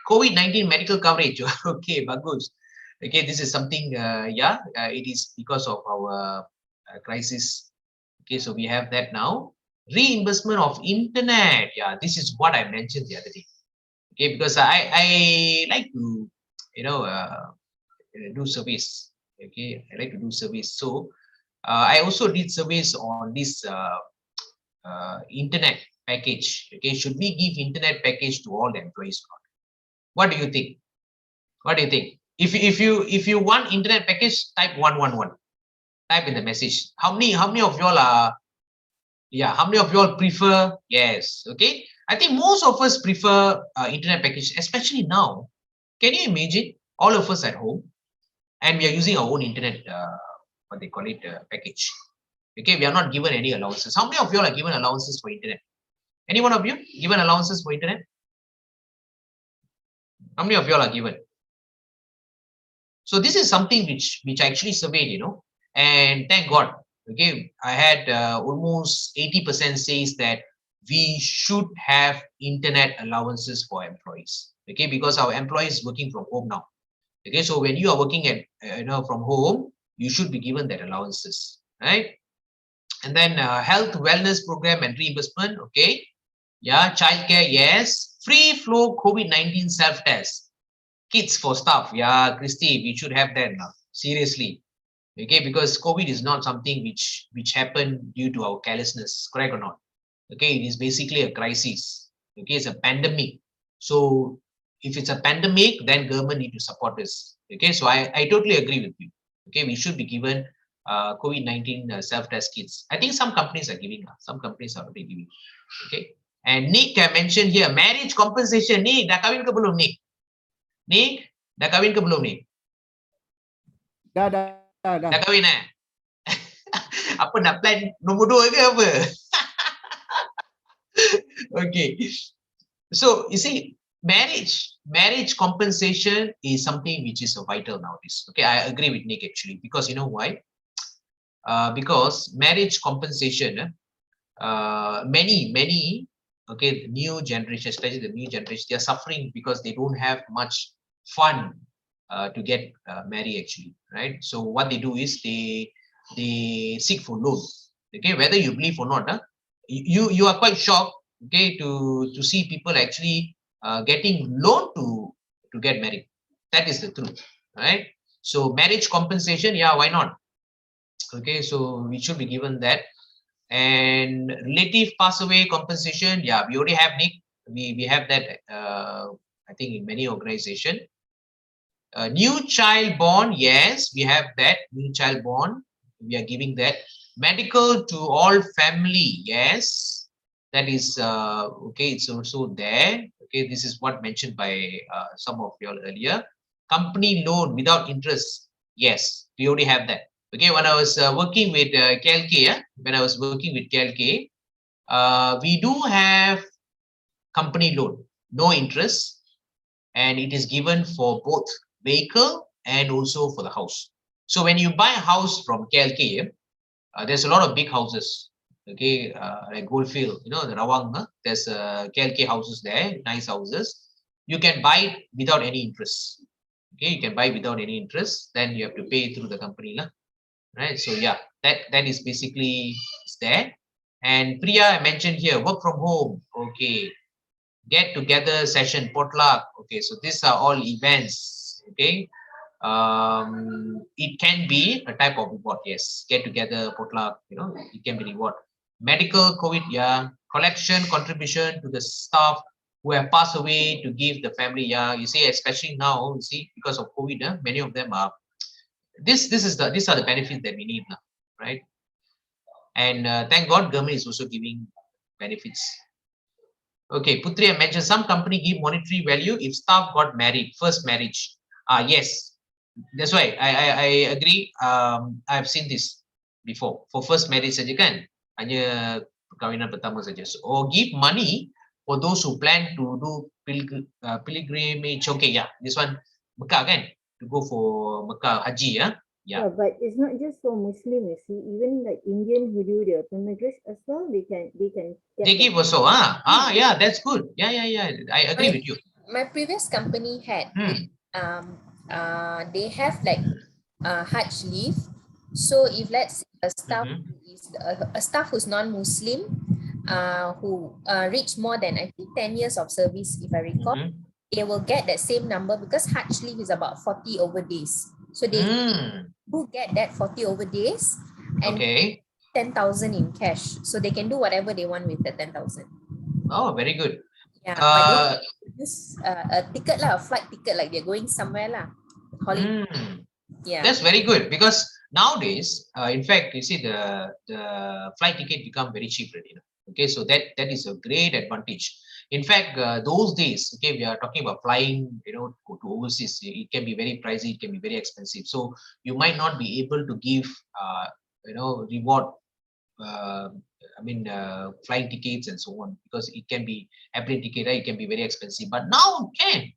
COVID-19 medical coverage. Okay, bagus. Okay, this is something, it is because of our crisis. Okay, so we have that now. Reimbursement of internet. Yeah, this is what I mentioned the other day. Okay, because I like to, do service. Okay, I like to do service. So I also did service on this internet package. Okay, should we give internet package to all the employees? What do you think? What do you think? If you want internet package, type 111. Type in the message. How many of y'all are? Yeah, how many of y'all prefer? Yes. Okay. I think most of us prefer internet package, especially now. Can you imagine all of us at home, and we are using our own internet? What they call it, package. Okay, we are not given any allowances. How many of y'all are given allowances for internet? Any one of you given allowances for internet? How many of y'all are given? So this is something which I actually surveyed, and thank God. Okay, I had almost 80% says that we should have internet allowances for employees. Okay, because our employees working from home now. Okay, so when you are working at from home, you should be given that allowances, right? And then health wellness program and reimbursement. Okay, yeah, childcare, yes. Free flow COVID-19 self-test kits for staff. Yeah, Christy, we should have that now. Seriously. Okay, because COVID is not something which happened due to our carelessness, correct or not? Okay, it is basically a crisis. Okay, it's a pandemic. So if it's a pandemic, then government need to support this. Okay, so I totally agree with you. Okay, we should be given COVID-19 self-test kits. I think some companies are giving. Some companies are already giving. Okay, and Nick I mentioned here marriage compensation. Nick, dah kahwin ke belum, Nick? Nick, dah kahwin ke belum, Nick? Dah. Dah kahwin apa nak plan nombor 2 ke apa? Okay. So you see, marriage compensation is something which is vital nowadays. Okay, I agree with Nick actually, because you know why? Because marriage compensation, many okay, the new generation, especially the new generation, they are suffering because they don't have much fund to get married actually, right? So what they do is they seek for loan. Okay, whether you believe or not, you are quite shocked, okay, to see people actually getting loan to get married. That is the truth, right? So marriage compensation, yeah, why not? Okay, so we should be given that. And relative pass away compensation, yeah, we already have, Nick. We have that, I think, in many organization. New child born, yes, we have that. New child born, we are giving that. Medical to all family, yes, that is okay. It's also there. Okay, this is what mentioned by some of you all earlier. Company loan without interest, yes, we already have that. Okay, when I was working with KLK, when I was working with KLK, we do have company loan, no interest, and it is given for both vehicle and also for the house. So when you buy a house from KLK, there's a lot of big houses, okay, like Goldfield, you know, the Rawang, there's KLK houses there, nice houses. You can buy it without any interest. Okay, you can buy without any interest, then you have to pay through the company, right? So yeah, that is basically it's there. And Priya, I mentioned here, work from home, okay, get together session, potluck, okay, so these are all events, okay. It can be a type of reward, yes, get together, potluck, you know, it can be reward. Medical COVID, yeah, collection contribution to the staff who have passed away to give the family, yeah, you see, especially now, you see, because of COVID, many of them are, these are the benefits that we need now, right? And thank God government is also giving benefits. Okay, Putri, I mentioned some company give monetary value if staff got married, first marriage. Yes, that's why I agree. I've seen this before. For first marriage saja kan, hanya perkahwinan pertama saja. So, or give money for those who plan to do pilgrimage. Okay, yeah, this one Mekah kan, to go for Mekah Haji, yeah. Yeah, but it's not just for Muslim, you see, even like Indian who do their pilgrimage as well, they can get They give that. also, yeah, that's good. Yeah, I agree with you. My previous company had Hmm. they have like Hajj leave. So if let's say a staff Mhm. who is a staff who's non-Muslim, who reach more than I think 10 years of service, if I recall, Mhm. they will get that same number because Hajj leave is about 40 over days. So they do get that 40 over days and Okay. 10,000 in cash. So they can do whatever they want with the 10,000. Oh, very good. Yeah, but they have to use a ticket lah, a flight ticket, like they're going somewhere lah. Holiday. Yeah. That's very good because nowadays, in fact, you see the flight ticket become very cheap already. Okay, so that is a great advantage. In fact, those days, okay, we are talking about flying, you know, to overseas. It can be very pricey, it can be very expensive. So you might not be able to give, you know, reward. Flying tickets and so on, because it can be airplane ticket, right? It can be very expensive. But now can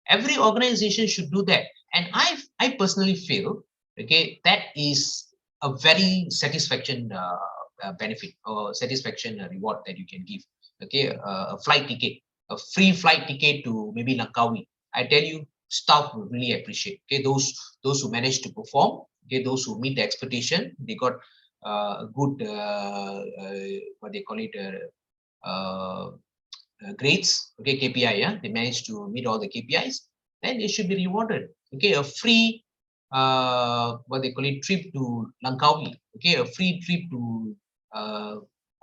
every organization should do that, and I personally feel, okay, that is a very satisfaction benefit or satisfaction reward that you can give. Okay, a flight ticket, a free flight ticket to maybe Langkawi. I tell you, staff will really appreciate. Okay, those who manage to perform, okay, those who meet the expectation, they got good what they call it grades, okay, KPI, yeah, they managed to meet all the KPIs, then they should be rewarded. Okay, a free what they call it trip to Langkawi, okay, a free trip to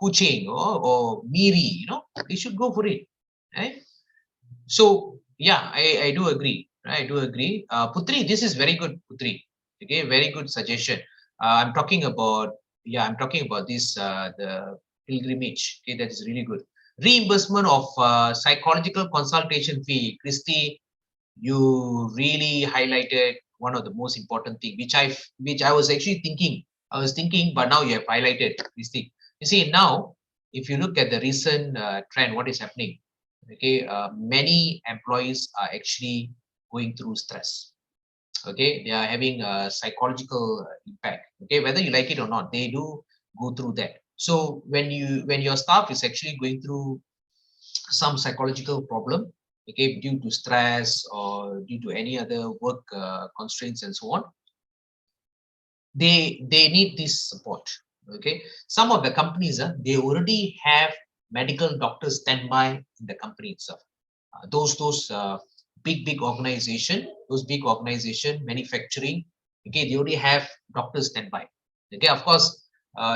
Kuching or Miri, you know, they should go for it, right? So yeah, I do agree, right? I do agree. Putri, this is very good, Putri. Okay, very good suggestion. I'm talking about, yeah, I'm talking about this the pilgrimage. Okay, that is really good. Reimbursement of psychological consultation fee. Christy, you really highlighted one of the most important thing, which I was actually thinking. I was thinking, but now you have highlighted, Christy. You see, now if you look at the recent trend, what is happening? Okay, many employees are actually going through stress. Okay, they are having a psychological impact. Okay, whether you like it or not, they do go through that. So when your staff is actually going through some psychological problem, okay, due to stress or due to any other work constraints and so on, they need this support. Okay, some of the companies, they already have medical doctors standby in the company itself. Those big organization, manufacturing, okay, they already have doctors standby. Okay, of course,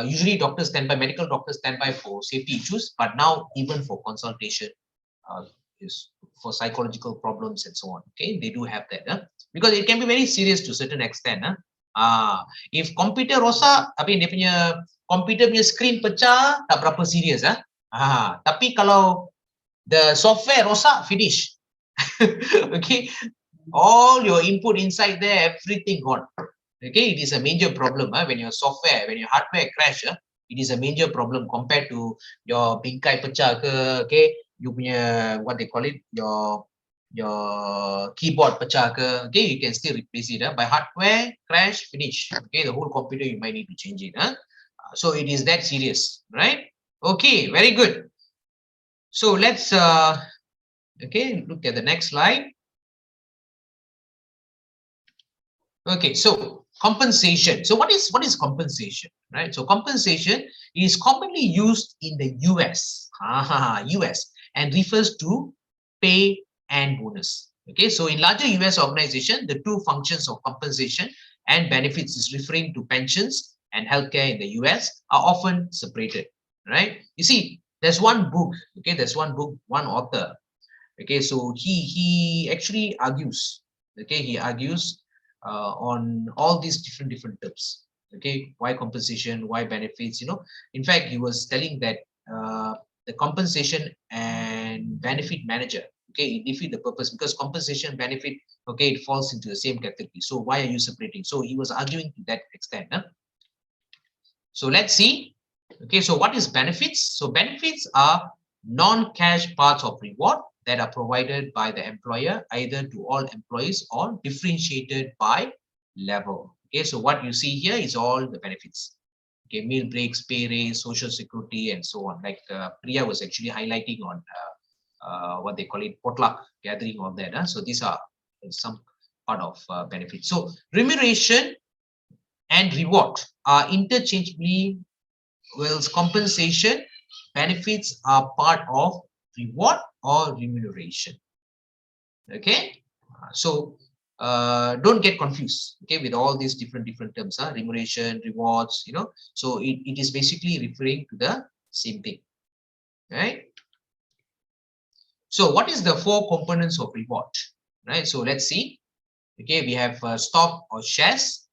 usually doctors standby, medical doctors standby for safety issues, but now even for consultation, is for psychological problems and so on. Okay, they do have that, because it can be very serious to a certain extent. If computer rosak, tapi dia punya computer punya screen pecah, tak berapa serius. Tapi kalau the software rosak, finish. Okay, all your input inside there, everything gone. Okay, it is a major problem when your software, when your hardware crash, it is a major problem compared to your bingkai pecah ke, okay, you punya, what they call it, your keyboard pecah ke, okay, you can still replace it. By hardware crash, finish. Okay, the whole computer you might need to change it. So it is that serious, right? Okay, very good. So let's okay, look at the next slide. Okay, so compensation. So what is compensation, right? So compensation is commonly used in the US, US, and refers to pay and bonus. Okay, so in larger US organization, the two functions of compensation and benefits is referring to pensions and healthcare in the US are often separated, right? You see, there's one book, okay, there's one book, one author. Okay, so he actually argues, okay, he argues on all these different terms. Okay, why compensation, why benefits, in fact, he was telling that the compensation and benefit manager, okay, it defeat the purpose, because compensation benefit, okay, it falls into the same category. So why are you separating? So he was arguing to that extent. So let's see. Okay, so what is benefits? So benefits are non-cash parts of reward that are provided by the employer either to all employees or differentiated by level. Okay, so what you see here is all the benefits. Okay, meal breaks, pay raise, social security, and so on. Like Priya was actually highlighting on what they call it, potluck gathering, all that. So these are some part of benefits. So remuneration and reward are interchangeably, whilst compensation, benefits are part of reward or remuneration. Okay, so don't get confused, okay, with all these different terms, remuneration, rewards, so it is basically referring to the same thing, right? So what is the four components of reward, right? So let's see. Okay, we have stock or shares,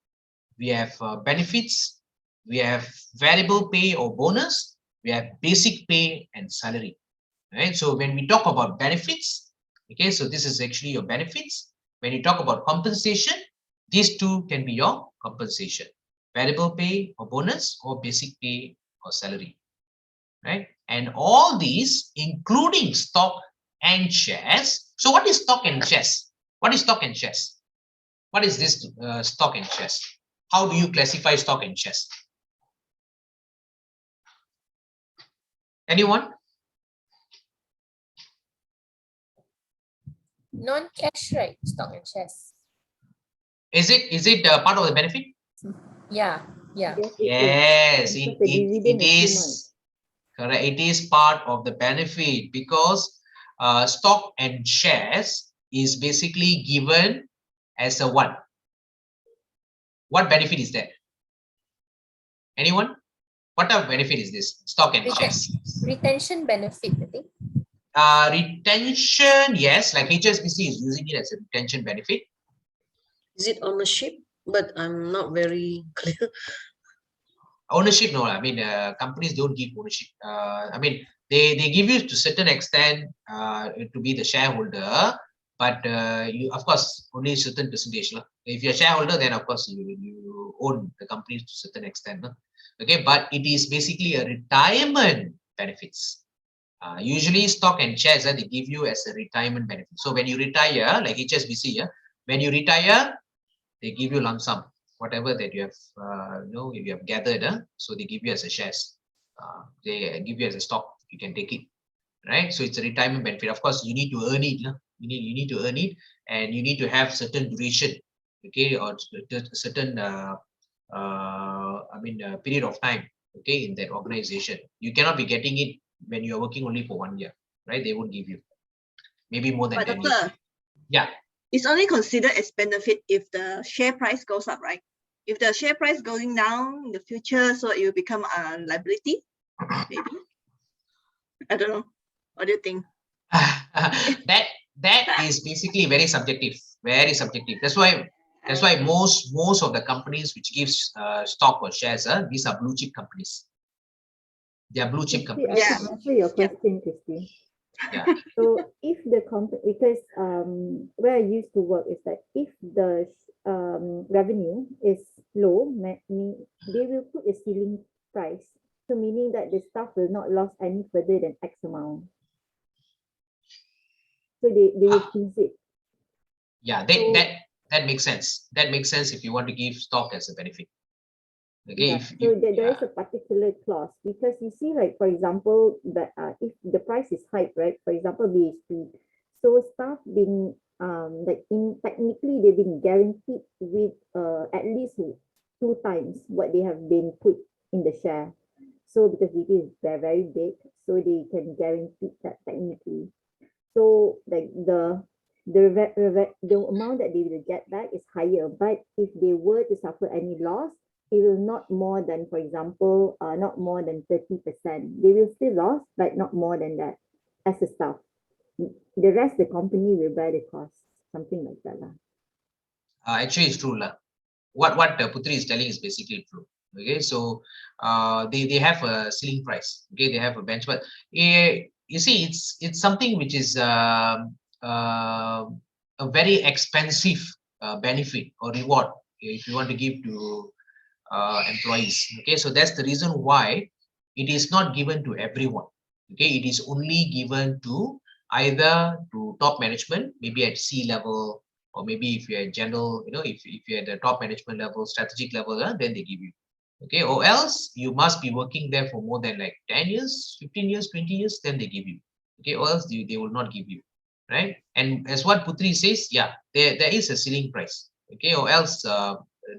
we have benefits, we have variable pay or bonus, we have basic pay and salary, right? So when we talk about benefits, okay, so this is actually your benefits. When you talk about compensation, these two can be your compensation, variable pay or bonus, or basic pay or salary, right? And all these including stock and shares. So what is stock and shares? What is stock and shares? What is this stock and shares? How do you classify stock and shares? Anyone? Non-cash, right? Stock and shares. Is it part of the benefit? Yeah. Yes, it is. Correct. It is part of the benefit, because stock and shares is basically given as a what? What benefit is that? Anyone? What type of benefit is this? Stock and shares. Retention benefit, I think. Retention, yes, like HSBC is using it as a retention benefit. Is it ownership? But I'm not very clear. Ownership, no. I mean, companies don't give ownership. I mean, they give you to certain extent to be the shareholder, but you, of course, only a certain percentage. If you're a shareholder, then of course you own the company to a certain extent. Okay, but it is basically a retirement benefits. Usually stock and shares they give you as a retirement benefit. So when you retire, like HSBC, when you retire, they give you lump sum, whatever that you have, if you have gathered, so they give you as a shares. They give you as a stock. You can take it, right? So it's a retirement benefit. Of course, you need to earn it. You need to earn it, and you need to have certain duration, okay, or certain period of time okay, in that organization. You cannot be getting it when you are working only for 1 year, right? They won't give you. Maybe more than But 10 years. doctor, Yeah. it's only considered as benefit if the share price goes up, right? If the share price going down in the future, so it will become a liability, maybe. I don't know. What do you think? that is basically very subjective. Very subjective. That's why most of the companies which gives stock or shares, these are blue chip companies. They are blue chip Christy, I companies. can answer your question, Christy. Yeah. So if the company, because where I used to work is that if the revenue is low, they will put a ceiling price. So meaning that the staff will not lose any further than X amount. So they will freeze it. Yeah, that makes sense. That makes sense if you want to give stock as a benefit. Okay. Yeah, so there is a particular clause because you see, like for example, that if the price is high, right? For example, BHP, so staff being like technically they've been guaranteed with at least 2 times what they have been put in the share. So because it is very big, so they can guarantee that technically. So like the amount that they will get back is higher, but if they were to suffer any loss, it will not more than, for example, not more than 30%. They will still lose, but not more than that as a staff. The rest, the company will bear the cost, something like that. Actually, it's true. What Putri is telling is basically true. Okay, so they have a ceiling price. Okay, they have a benchmark. You see, it's something which is a very expensive benefit or reward if you want to give to employees. Okay, so that's the reason why it is not given to everyone. Okay, it is only given to either to top management, maybe at C level, or maybe if you're general, if you're at the top management level, strategic level, then they give you. Okay, or else you must be working there for more than like 10 years, 15 years, 20 years, then they give you. Okay, or else they will not give you, right? And as what Putri says, yeah, there is a ceiling price. Okay, or else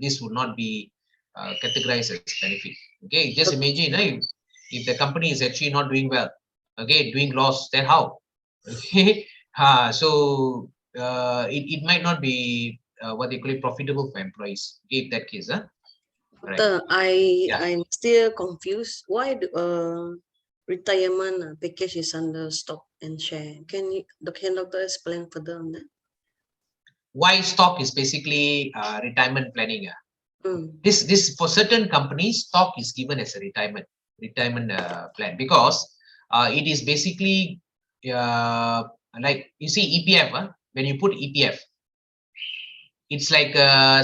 this would not be categorized as benefit. Okay, just imagine if the company is actually not doing well, okay, doing loss, then how? Okay, so it might not be what they call it profitable for employees. Okay, if that case, Doctor, I'm still confused. Why the retirement package is under stock and share? Can doctor explain further on that? Why stock is basically retirement planning. This for certain companies, stock is given as a retirement plan because it is basically like you see EPF. When you put EPF, it's like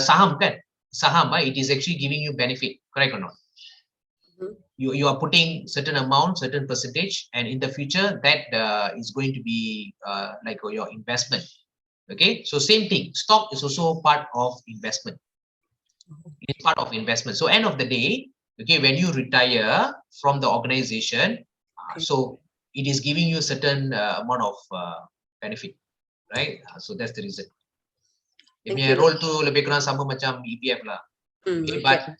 saham kan? Saham, it is actually giving you benefit, correct or not? You are putting certain amount, certain percentage, and in the future that is going to be like your investment. Okay, so same thing. Stock is also part of investment. It's part of investment. So end of the day, okay, when you retire from the organization, so it is giving you a certain amount of benefit, right? So that's the reason. Dia role tu lebih kurang sama macam EPF lah. Okay, but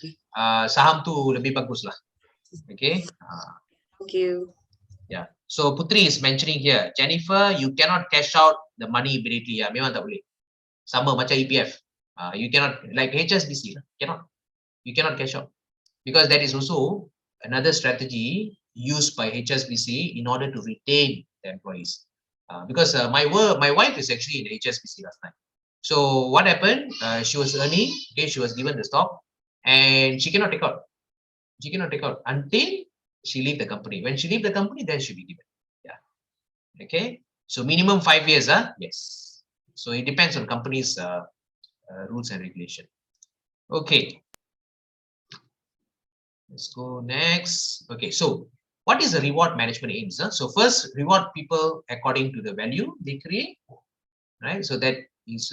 saham tu lebih bagus lah. Okay. Thank you. Yeah. So Putri is mentioning here, Jennifer, you cannot cash out the money immediately. Ya, memang tak boleh. Sama macam EPF. You cannot, like HSBC, cannot. You cannot cash out because that is also another strategy used by HSBC in order to retain the employees. Because my wife is actually in HSBC last time. So what happened? She was earning. Okay, she was given the stock, and she cannot take out. She cannot take out until she leave the company. When she leave the company, then she'll be given. Yeah. Okay. So minimum 5 years. Yes. So it depends on company's rules and regulation. Okay. Let's go next. Okay. So what is the reward management aims? So first, reward people according to the value they create. Right. So that is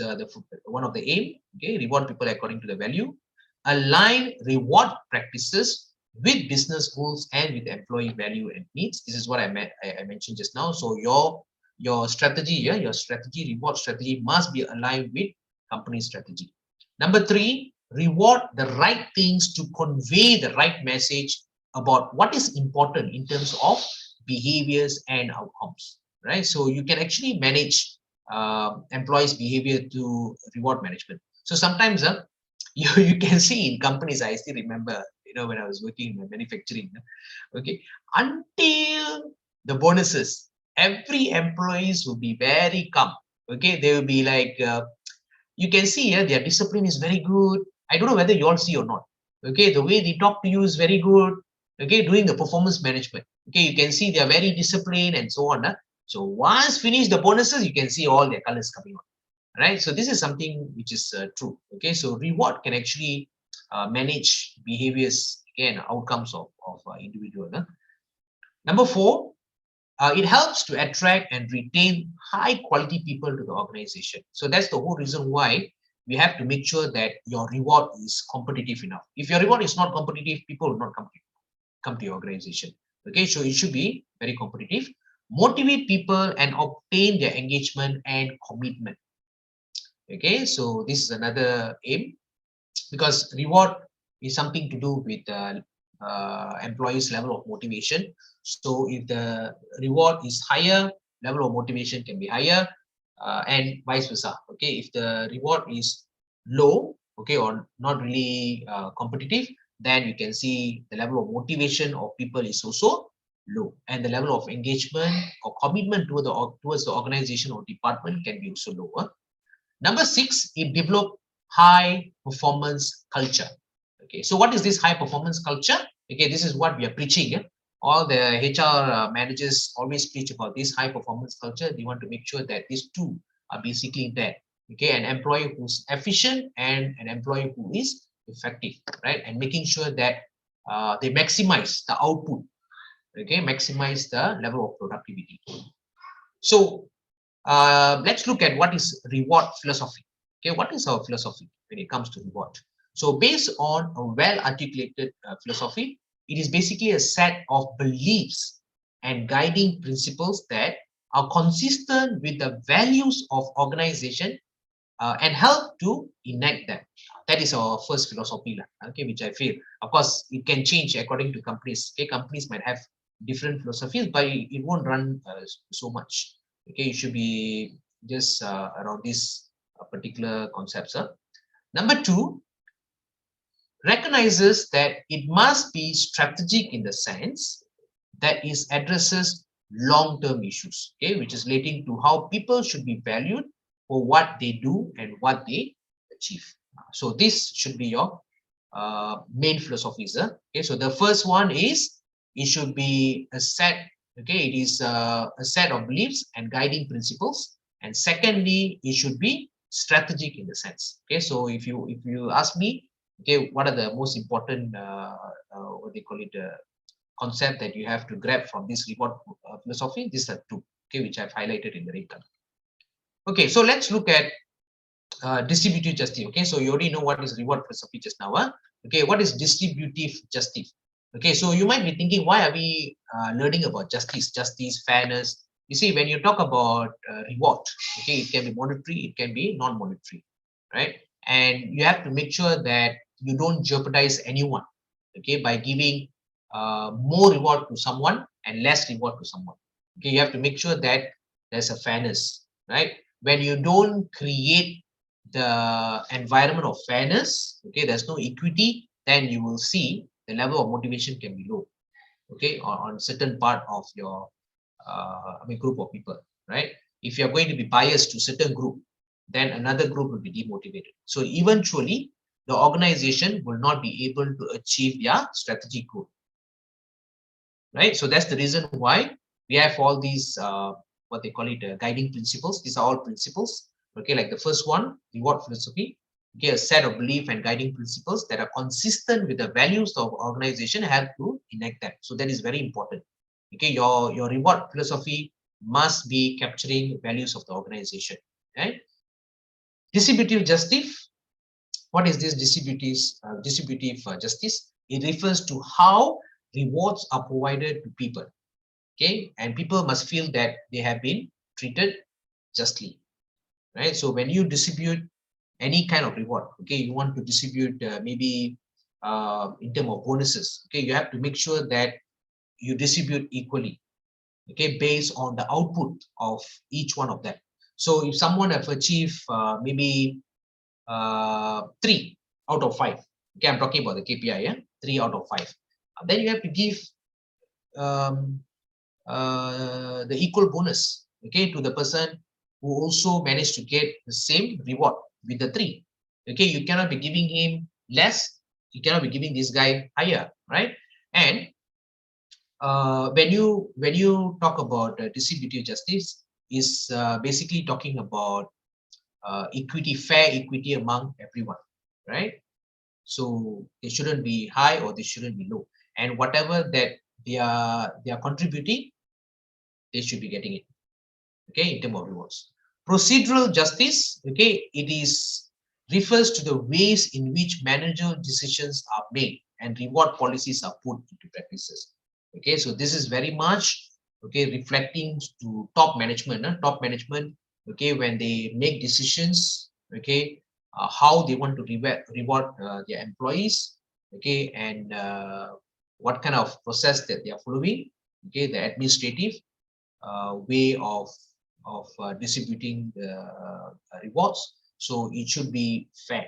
one of the aim. Okay. Reward people according to the value. Align reward practices with business goals and with employee value and needs. This is what I mentioned just now. So your strategy, your strategy, reward strategy must be aligned with company strategy. Number 3, reward the right things to convey the right message about what is important in terms of behaviors and outcomes, right? So you can actually manage employees' behavior to reward management. So sometimes you can see in companies, I still remember, when I was working in manufacturing, okay, until the bonuses, every employees will be very calm. Okay, they will be like, you can see here, their discipline is very good. I don't know whether you all see or not. Okay, the way they talk to you is very good. Okay, doing the performance management. Okay, you can see they are very disciplined and so on. So once finish the bonuses, you can see all their colors coming on. Right, so this is something which is true. Okay, so reward can actually manage behaviors and outcomes of individual. Number 4, it helps to attract and retain high quality people to the organization. So that's the whole reason why we have to make sure that your reward is competitive enough. If your reward is not competitive, people will not come to your organization. Okay, so it should be very competitive. Motivate people and obtain their engagement and commitment. Okay, so this is another aim, because reward is something to do with employees' level of motivation. So if the reward is higher, level of motivation can be higher, and vice versa. Okay, if the reward is low, okay, or not really competitive, then you can see the level of motivation of people is also low, and the level of engagement or commitment towards the organization or department can be also lower. Number 6, it developed high performance culture. Okay, so what is this high performance culture? Okay, this is what we are preaching. All the HR managers always preach about this high performance culture. They want to make sure that these two are basically there. Okay, an employee who's efficient and an employee who is effective, right? And making sure that they maximize the output. Okay, maximize the level of productivity. So let's look at what is reward philosophy. Okay, what is our philosophy when it comes to reward? So based on a well-articulated philosophy, it is basically a set of beliefs and guiding principles that are consistent with the values of organization and help to enact them. That is our first philosophy, okay, which I feel. Of course, it can change according to companies. Okay, companies might have different philosophies, but it won't run so much. Okay, it should be just around this particular concepts. Number 2, recognizes that it must be strategic in the sense that it addresses long-term issues, okay, which is relating to how people should be valued for what they do and what they achieve. So this should be your main philosophies. Okay, so the first one is it should be a set. Okay, it is a set of beliefs and guiding principles. And secondly, it should be strategic in the sense. Okay, so if you ask me, okay, what are the most important what they call it concept that you have to grab from this reward philosophy? These are 2, okay, which I've highlighted in the red color. Okay, so let's look at distributive justice. Okay, so you already know what is reward philosophy just now. Okay, what is distributive justice? Okay, so you might be thinking, why are we learning about justice, fairness? You see, when you talk about reward, okay, it can be monetary, it can be non-monetary, right? And you have to make sure that you don't jeopardize anyone, okay, by giving more reward to someone and less reward to someone. Okay, you have to make sure that there's a fairness, right? When you don't create the environment of fairness, okay, there's no equity, then you will see the level of motivation can be low, okay, on certain part of your group of people, right? If you're going to be biased to certain group, then another group will be demotivated. So eventually, the organization will not be able to achieve their strategic goal, right? So that's the reason why we have all these what they call it guiding principles. These are all principles, okay, like the first one, reward philosophy. Okay, a set of belief and guiding principles that are consistent with the values of organization have to enact that. So that is very important. Okay, your reward philosophy must be capturing values of the organization, right? Distributive justice. What is this distributive justice? It refers to how rewards are provided to people, okay, and people must feel that they have been treated justly, right? So when you distribute any kind of reward, okay, you want to distribute maybe in terms of bonuses. Okay, you have to make sure that you distribute equally. Okay, based on the output of each one of them. So if someone have achieved maybe 3 out of 5, okay, I'm talking about the KPI, yeah, 3 out of 5, then you have to give the equal bonus, okay, to the person who also managed to get the same reward with the 3. Okay, you cannot be giving him less, you cannot be giving this guy higher, right? And when you talk about distributive justice, is basically talking about equity, fair equity among everyone, right? So they shouldn't be high or they shouldn't be low, and whatever that they are contributing, they should be getting it, okay, in terms of rewards. Procedural justice, okay, it is refers to the ways in which managerial decisions are made and reward policies are put into practices. Okay, so this is very much, okay, reflecting to top management, top management, okay, when they make decisions, okay, how they want to reward their employees, okay, and what kind of process that they are following, okay, the administrative way of distributing the rewards. So it should be fair,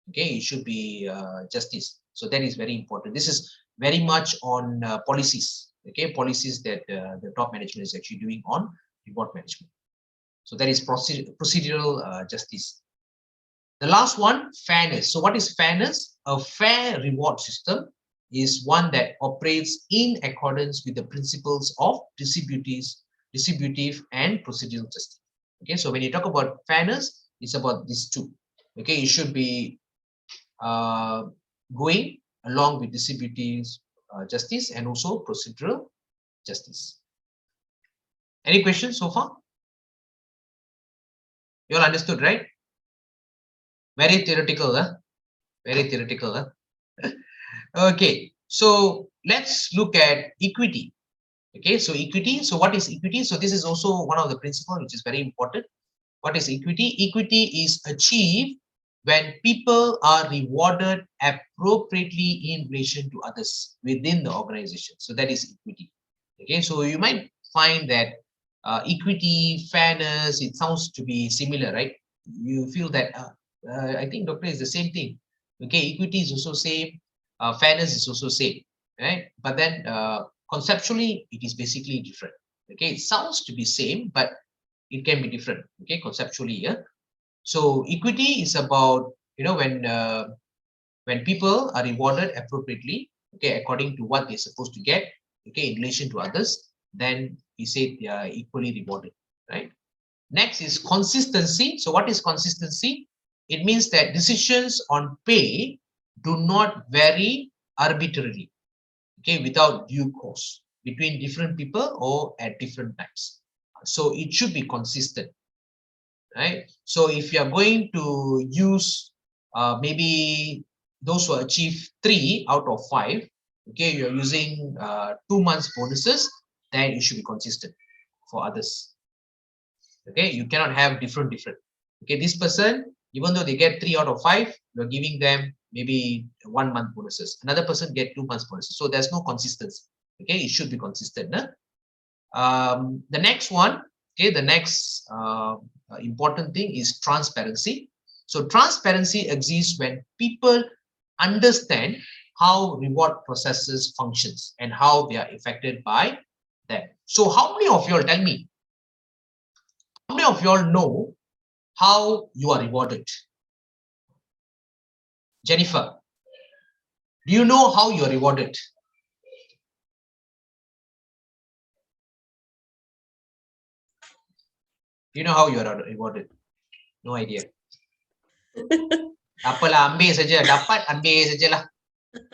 okay, it should be justice. So that is very important. This is very much on policies, okay, policies that the top management is actually doing on reward management. So that is procedural justice. The last one, fairness. So what is fairness? A fair reward system is one that operates in accordance with the principles of distributive and procedural justice. Okay, so when you talk about fairness, it's about these two. Okay, it should be going along with distributive justice and also procedural justice. Any questions so far? You all understood, right? Very theoretical, huh? Very theoretical, huh? Okay, so let's look at equity. Okay, so equity. So what is equity? So this is also one of the principles which is very important. What is equity? Equity is achieved when people are rewarded appropriately in relation to others within the organization. So that is equity. Okay, so you might find that equity, fairness, it sounds to be similar, right? You feel that I think, doctor, is the same thing. Okay, equity is also same, fairness is also same, right? But then conceptually, it is basically different. Okay, it sounds to be same, but it can be different. Okay, conceptually, yeah. So equity is about, you know, when people are rewarded appropriately, okay, according to what they're supposed to get, okay, in relation to others, then we say they are equally rewarded, right? Next is consistency. So what is consistency? It means that decisions on pay do not vary arbitrarily, okay, without due cause between different people or at different times. So it should be consistent, right? So if you are going to use maybe those who achieve 3 out of 5, okay, you're using 2 months bonuses, then it should be consistent for others. Okay, you cannot have different. Okay, this person, even though they get 3 out of 5, you're giving them maybe 1 month bonuses. Another person get 2 months bonuses. So there's no consistency. Okay, it should be consistent. Huh? The next one, okay, the next important thing is transparency. So transparency exists when people understand how reward processes functions and how they are affected by them. So how many of you all, tell me, how many of you all know how you are rewarded? Jennifer, do you know how you are rewarded? Do you know how you are rewarded? No idea. Apalah, ambil saja. Dapat, ambil sajalah.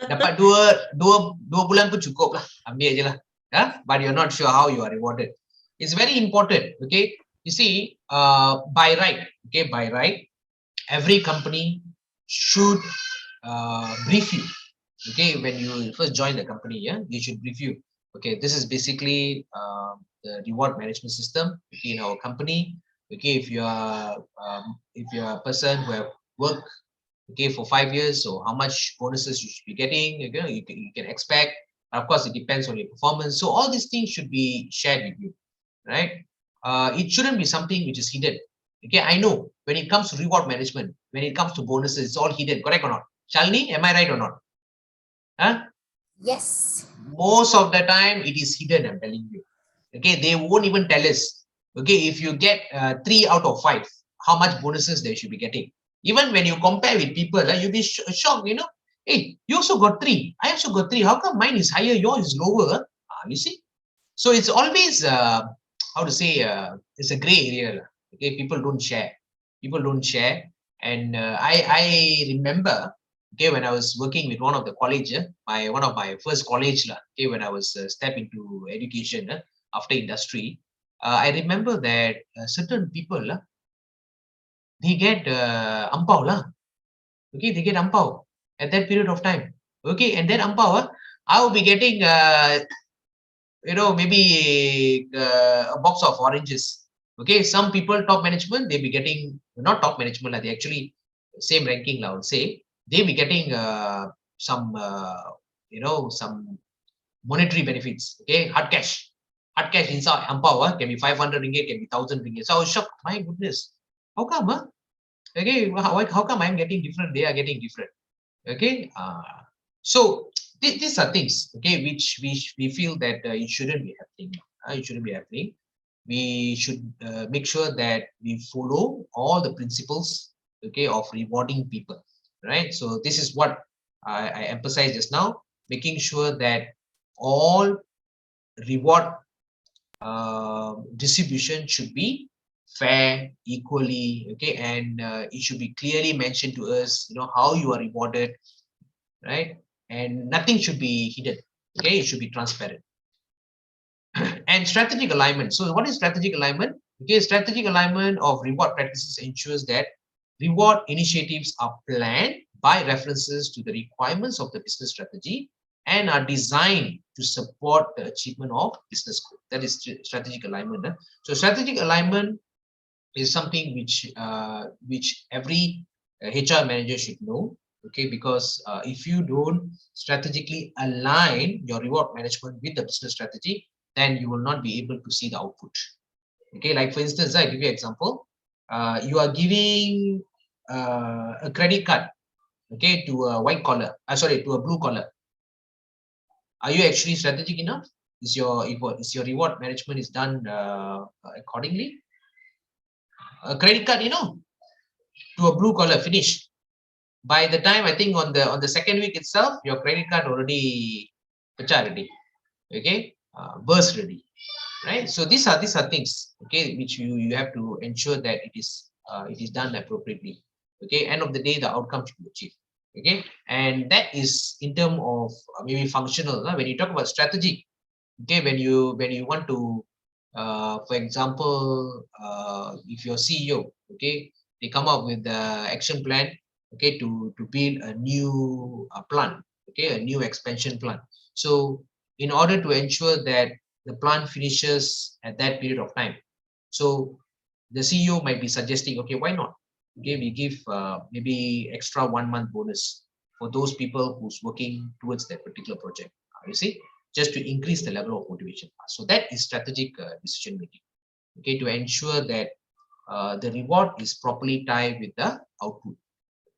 Dapat dua bulan pun cukup lah. Ambil je lah. Yeah? But you're not sure how you are rewarded. It's very important. Okay. You see, by right, okay, by right, every company should brief you. Okay, when you first join the company, yeah, they should brief you. Okay, this is basically the reward management system in our company. Okay, if you are a person who have worked, okay, for 5 years. So how much bonuses you should be getting, you know, you can expect. Of course, it depends on your performance. So all these things should be shared with you, right? It shouldn't be something which is hidden. Okay, I know when it comes to reward management, when it comes to bonuses, it's all hidden, correct or not? Shalini, am I right or not? Huh? Yes. Most of the time it is hidden, I'm telling you. Okay, they won't even tell us. Okay, if you get 3 out of 5, how much bonuses they should be getting. Even when you compare with people, you'll be shocked, you know. Hey, you also got 3. I also got 3. How come mine is higher, yours is lower? You see? So it's always, how to say, it's a gray area. Okay, people don't share. People don't share. And I remember, okay, when I was working with one of the college, one of my first college, okay, when I was step into education after industry, I remember that certain people, they get ampao lah. Okay, they get ampao at that period of time. Okay, and then ampao, I will be getting, you know, maybe a box of oranges. Okay, some people, top management, they be getting, not top management, they actually same ranking, I would say, they be getting some, you know, some monetary benefits. Okay, hard cash inside ampao can be 500 ringgit, can be 1,000 ringgit. So I was shocked. My goodness, how come? Okay, how come I'm getting different? They are getting different. Okay, so these are things, okay, which we feel that it shouldn't be happening. It shouldn't be happening. We should make sure that we follow all the principles, okay, of rewarding people, right? So this is what I emphasized just now, making sure that all reward distribution should be fair, equally, okay, and it should be clearly mentioned to us, you know, how you are rewarded, right? And nothing should be hidden. Okay, it should be transparent. And strategic alignment. So what is strategic alignment? Okay, strategic alignment of reward practices ensures that reward initiatives are planned by references to the requirements of the business strategy and are designed to support the achievement of business goals. That is strategic alignment. So strategic alignment is something which every HR manager should know. Okay, because if you don't strategically align your reward management with the business strategy, then you will not be able to see the output. Okay, like for instance, I give you an example. You are giving a credit card, okay, to a white collar, sorry, to a blue collar. Are you actually strategic enough? Is your reward management is done accordingly? A credit card, you know, to a blue collar, finish. By the time I think on the second week itself, your credit card already pecah already, okay, burst already, right? So these are things, okay, which you have to ensure that it is done appropriately. Okay, end of the day, the outcome should be achieved. Okay, and that is in terms of maybe functional. When you talk about strategy, okay, when you want to, for example, if your CEO, okay, they come up with the action plan, okay, to build a new plant, okay, a new expansion plan. So in order to ensure that the plant finishes at that period of time, so the CEO might be suggesting, okay, why not? Okay, we give maybe extra 1 month bonus for those people who's working towards that particular project. You see, just to increase the level of motivation. So that is strategic decision making. Okay, to ensure that the reward is properly tied with the output.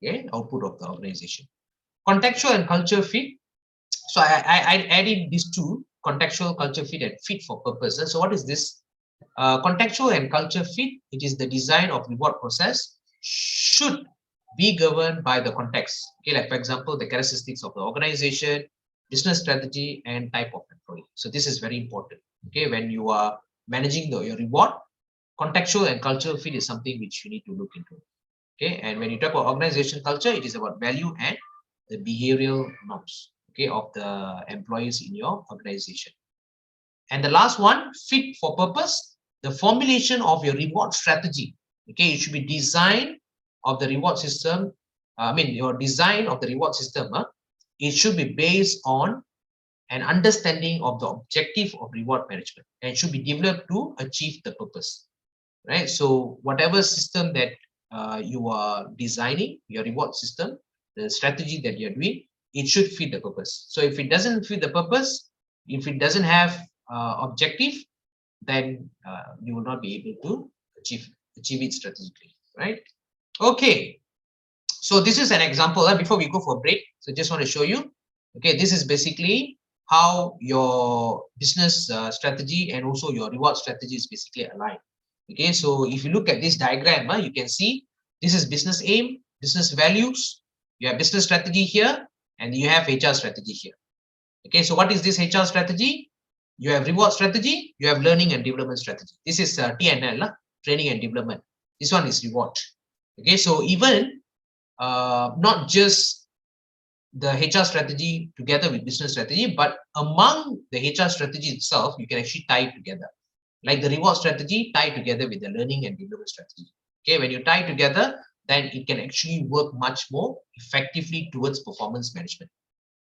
Okay, output of the organization. Contextual and culture fit. So I added these two: contextual, culture fit, and fit for purpose. So what is this? Contextual and culture fit. It is the design of reward process should be governed by the context. Okay, like for example, the characteristics of the organization, business strategy, and type of employee. So this is very important. Okay, when you are managing your reward, contextual and cultural fit is something which you need to look into. Okay, and when you talk about organization culture, it is about value and the behavioral norms, okay, of the employees in your organization. And the last one, fit for purpose, the formulation of your reward strategy. Okay, it should be design of the reward system. Your design of the reward system, it should be based on an understanding of the objective of reward management and should be developed to achieve the purpose, right? So whatever system that you are designing your reward system, the strategy that you're doing, it should fit the purpose. So if it doesn't fit the purpose, if it doesn't have objective, then you will not be able to achieve it strategically, right? Okay, so this is an example before we go for break. So just want to show you. Okay, this is basically how your business strategy and also your reward strategy is basically aligned. Okay, so if you look at this diagram, you can see this is business aim, business values, you have business strategy here, and you have HR strategy here. Okay, so what is this HR strategy? You have reward strategy, you have learning and development strategy. This is TNL, training and development. This one is reward. Okay, so even not just the HR strategy together with business strategy, but among the HR strategy itself, you can actually tie it together. Like the reward strategy, tie together with the learning and development strategy. Okay, when you tie together, then it can actually work much more effectively towards performance management.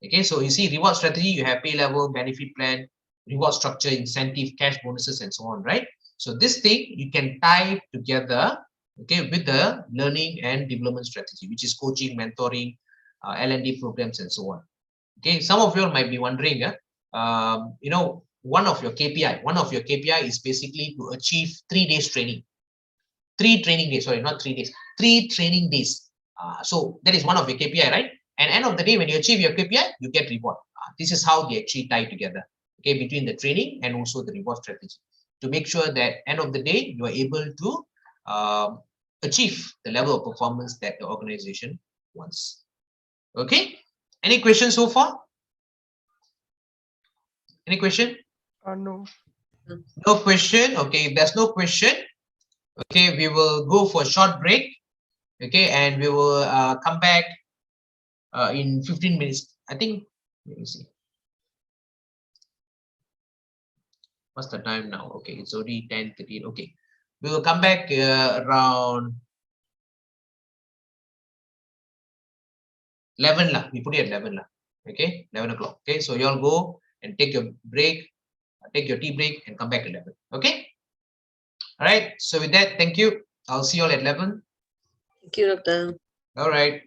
Okay, so you see reward strategy, you have pay level, benefit plan, reward structure, incentive, cash bonuses, and so on, right? So this thing you can tie together, okay, with the learning and development strategy, which is coaching, mentoring, L&D programs, and so on. Okay, some of you all might be wondering, you know, one of your KPI is basically to achieve 3 days training. 3 training days, sorry, not 3 days, 3 training days. So that is one of your KPI, right? And end of the day, when you achieve your KPI, you get reward. This is how they actually tie together, okay, between the training and also the reward strategy, to make sure that end of the day, you are able to achieve the level of performance that the organization wants. Okay, any questions so far? Any question? No. No question. Okay, if there's no question, okay, we will go for a short break. Okay, and we will come back in 15 minutes. I think, let me see. What's the time now? Okay, it's already 10:13. Okay, we will come back around 11 lah. We put it at 11 lah. Okay, 11 o'clock. Okay, so you all go and take your break, take your tea break, and come back at 11. Okay. All right. So with that, thank you. I'll see you all at 11. Thank you, Doctor. All right.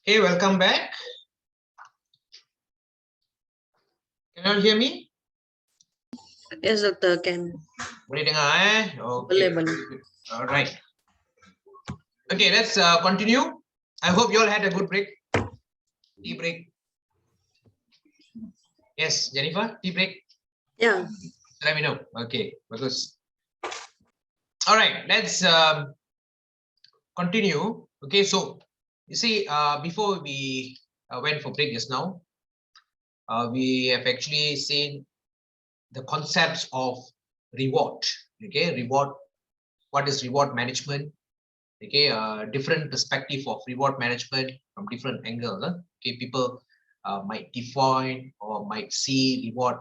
Hey, welcome back. Can you all hear me? Yes, Doctor, can. Boleh dengar, eh? Okay. All right. Okay, let's continue. I hope you all had a good break. Tea break. Yes, Jennifer, tea break. Yeah. Let me know. Okay, bagus. All right, let's continue. Okay, so you see, before we went for break just now, we have actually seen the concepts of reward. Okay, reward. What is reward management? Okay, different perspective of reward management from different angles. Okay, people might define or might see reward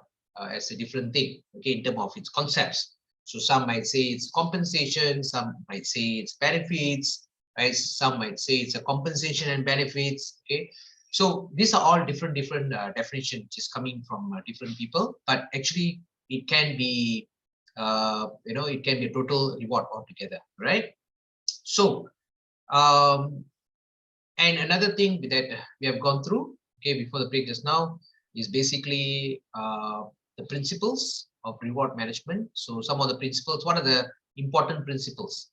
as a different thing. Okay, in terms of its concepts. So some might say it's compensation, some might say it's benefits, right? Some might say it's a compensation and benefits. Okay, so these are all different definitions which is coming from different people, but actually it can be it can be a total reward altogether, right? So and another thing that we have gone through, okay, before the break just now, is basically the principles of reward management. So some of the principles, what are the important principles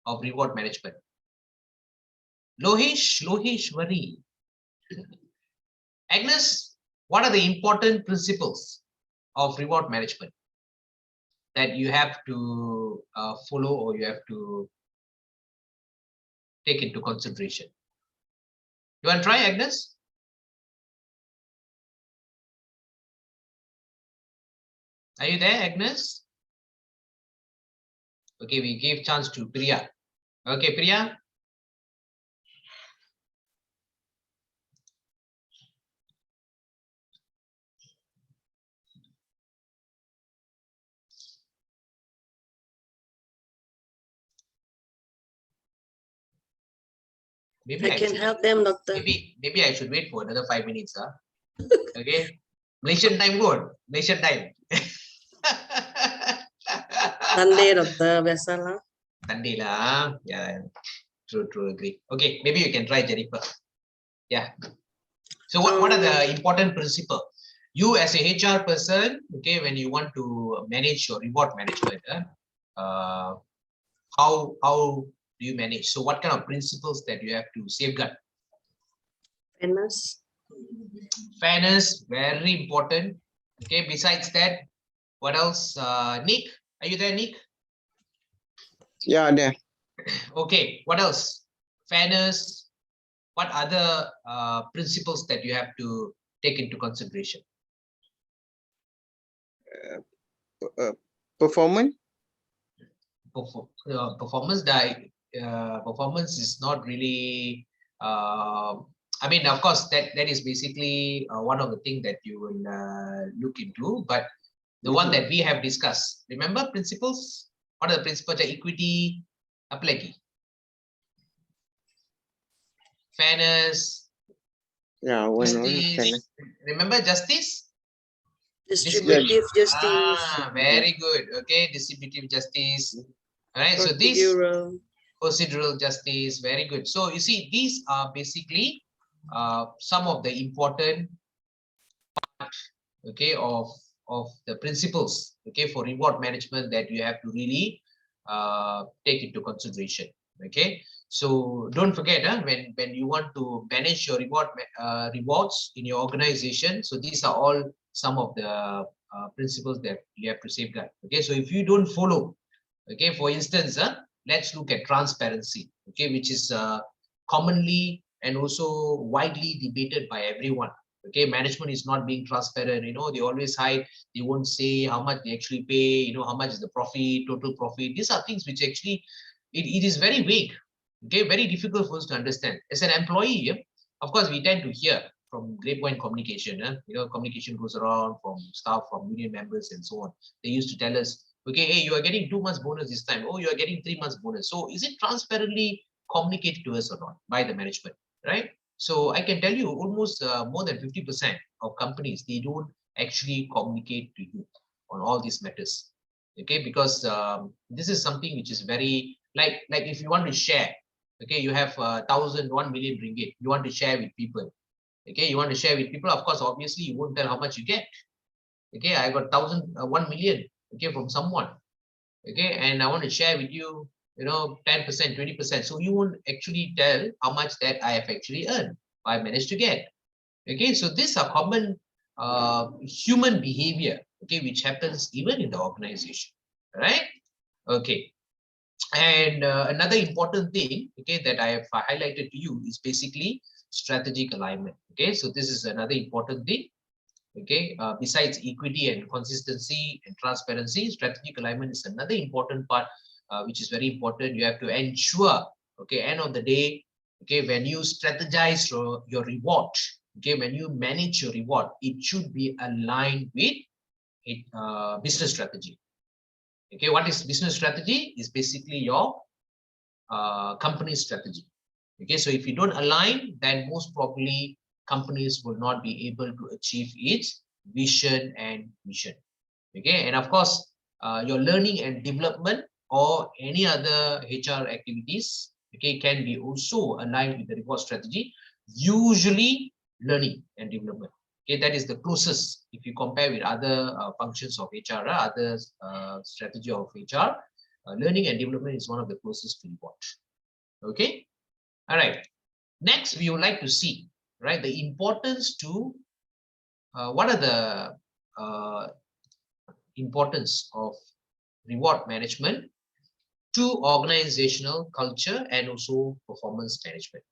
of reward management? Loheshwari. Agnes, what are the important principles of reward management that you have to follow or you have to take into consideration? You want to try, Agnes? Are you there, Agnes? Okay, we gave chance to Priya. Okay, Priya. Maybe I can help them, Doctor. Maybe I should wait for another 5 minutes. Okay. Malaysian time good. Malaysian time. Sunday, Doctor, biasalah. Sunday lah. Yeah. True, agree. Okay, maybe you can try, Jennifer. Yeah. So what are the important principles? You as a HR person, okay, when you want to manage your reward management, how do you manage? So what kind of principles that you have to safeguard? Fairness, very important. Okay, besides that, what else? Nick, are you there, Nick? Yeah, there. Okay, what else? Fairness. What other principles that you have to take into consideration? Performance. Performance is not really. I mean, of course, that is basically one of the things that you will look into. But the one that we have discussed, remember principles? What are the principles? Equity, apa lagi? Fairness. Yeah, justice. Remember justice? Distributive justice. Very good. Okay, distributive justice. All right, so this procedural justice, very good. So you see, these are basically some of the important part, okay, of the principles, okay, for reward management that you have to really take into consideration. Okay, so don't forget when you want to manage your rewards in your organization. So these are all some of the principles that you have to safeguard. Okay, so if you don't follow, okay, for instance, let's look at transparency, okay, which is commonly and also widely debated by everyone. Okay, management is not being transparent. They always hide. They won't say how much they actually pay. How much is the profit, total profit. These are things which actually it is very vague. Okay, very difficult for us to understand. As an employee, of course, we tend to hear from grapevine communication. Communication goes around from staff, from union members, and so on. They used to tell us, okay, hey, you are getting 2 months bonus this time. Oh, you are getting 3 months bonus. So is it transparently communicated to us or not by the management, right? So I can tell you almost more than 50% of companies, they don't actually communicate to you on all these matters. Okay, because this is something which is very, like if you want to share Okay, you have 1 million ringgit. You want to share with people. Okay, you want to share with people. Of course, obviously, you won't tell how much you get. Okay, I got 1 million. Okay, from someone. Okay, and I want to share with you, 10%, 20%. So you won't actually tell how much that I have actually earned, I managed to get. Okay, so these are common human behavior, okay, which happens even in the organization, right? Okay, and another important thing, okay, that I have highlighted to you is basically strategic alignment. Okay, so this is another important thing. Okay, besides equity and consistency and transparency, strategic alignment is another important part, which is very important. You have to ensure, okay, end of the day, okay, when you strategize your reward, okay, when you manage your reward, it should be aligned with business strategy. Okay, what is business strategy? Is basically your company strategy. Okay, so if you don't align, then most probably companies will not be able to achieve its vision and mission. Okay, and of course, your learning and development or any other HR activities, okay, can be also aligned with the reward strategy. Usually, learning and development. Okay, that is the closest if you compare with other functions of HR, other strategy of HR. Learning and development is one of the closest to reward. Okay, all right. Next, we would like to see, right, the importance to what are the importance of reward management to organizational culture and also performance management.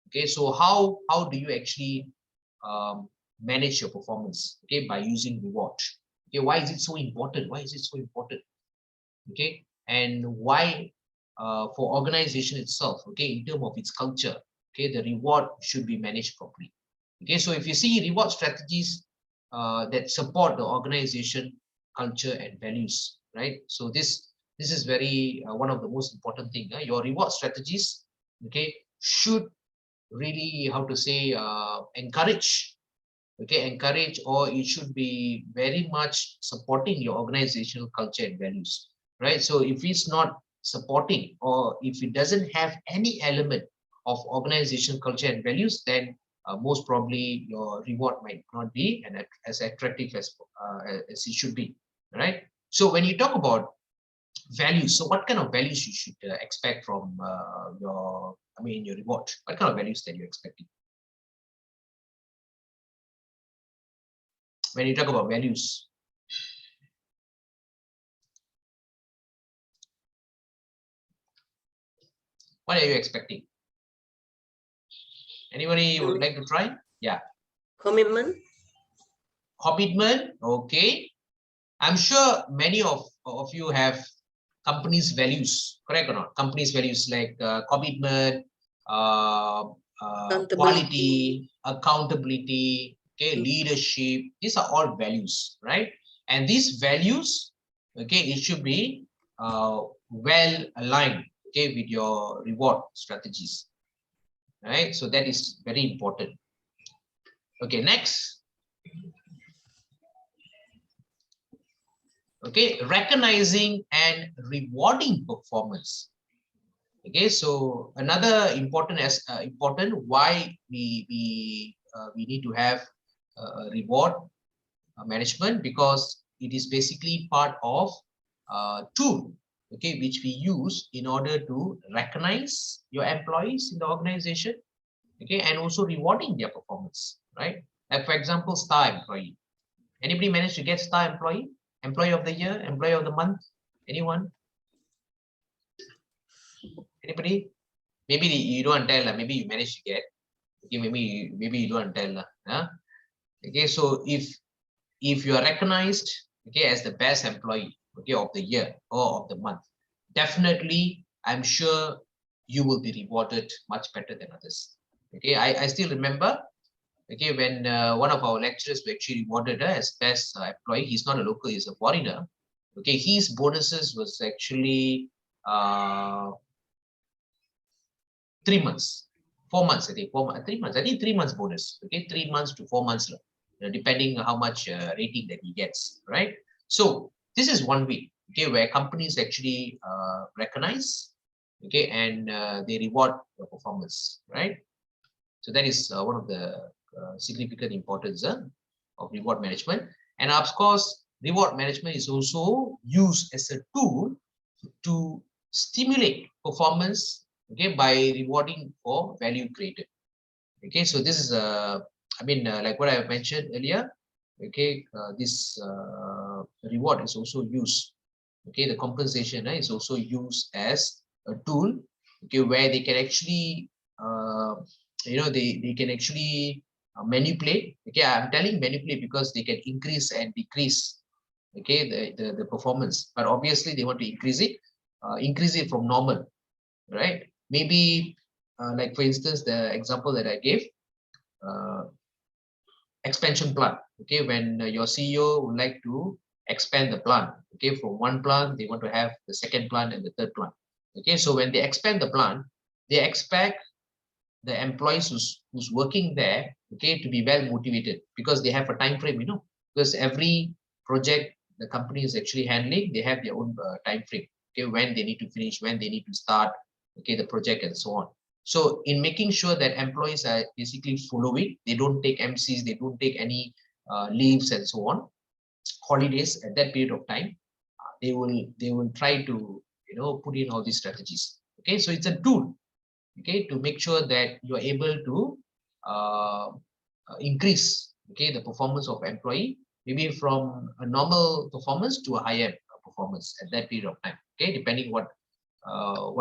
Okay, so how do you actually manage your performance? Okay, by using reward. Okay, why is it so important? Why is it so important? Okay, and why for organization itself? Okay, in terms of its culture. Okay, the reward should be managed properly. Okay, so if you see reward strategies that support the organization culture and values, right? So this is very one of the most important thing. Your reward strategies, okay, should really, how to say, encourage, okay, encourage, or it should be very much supporting your organizational culture and values, right? So if it's not supporting, or if it doesn't have any element of organizational culture and values, then most probably your reward might not be as attractive as it should be, right? So when you talk about values, so what kind of values you should expect from your reward? What kind of values that you're expecting when you talk about values? What are you expecting? Anybody would like to try? Yeah. Commitment. Commitment. Okay. I'm sure many of you have companies' values, correct or not? Companies' values like commitment, quality, accountability, okay, leadership. These are all values, right? And these values, okay, it should be well aligned, okay, with your reward strategies, right? So that is very important. Okay, next. Okay, recognizing and rewarding performance. Okay, so another important why we need to have reward management, because it is basically part of tool, okay, which we use in order to recognize your employees in the organization, okay, and also rewarding their performance, right? Like for example, star employee. Anybody managed to get star employee? Employee of the year, employee of the month, anyone? Anybody? Maybe you don't tell, maybe you managed to get. Okay, maybe you don't tell. Huh? Okay, so if you are recognized, okay, as the best employee, okay, of the year or of the month, definitely I'm sure you will be rewarded much better than others. Okay, I still remember, okay, when one of our lecturers were actually rewarded as best employee. He's not a local, he's a foreigner. Okay, his bonuses was actually 3 months, 4 months, I think 3 months, I think 3 months bonus. Okay, 3 months to 4 months, depending on how much rating that he gets, right? So this is one way, okay, where companies actually recognize, okay, and they reward your performance, right? So that is one of the significant importance of reward management. And of course, reward management is also used as a tool to stimulate performance, okay, by rewarding for value created. Okay, so this is like what I mentioned earlier. Okay, this reward is also used. Okay, the compensation is also used as a tool. Okay, where they can actually, they can actually manipulate. Okay, I'm telling manipulate because they can increase and decrease. Okay, the performance, but obviously they want to increase it from normal, right? Maybe like for instance, the example that I gave. Expansion plan. Okay, when your CEO would like to expand the plant, okay, from one plant they want to have the second plant and the third plant. Okay, so when they expand the plant, they expect the employees who's working there, okay, to be well motivated, because they have a time frame, because every project the company is actually handling, they have their own time frame, okay, when they need to finish, when they need to start, okay, the project, and so on. So in making sure that employees are basically following, they don't take MCs, they don't take any leaves and so on, holidays at that period of time, they will try to put in all these strategies. Okay, so it's a tool, okay, to make sure that you're able to increase, okay, the performance of employee, maybe from a normal performance to a higher performance at that period of time. Okay, depending what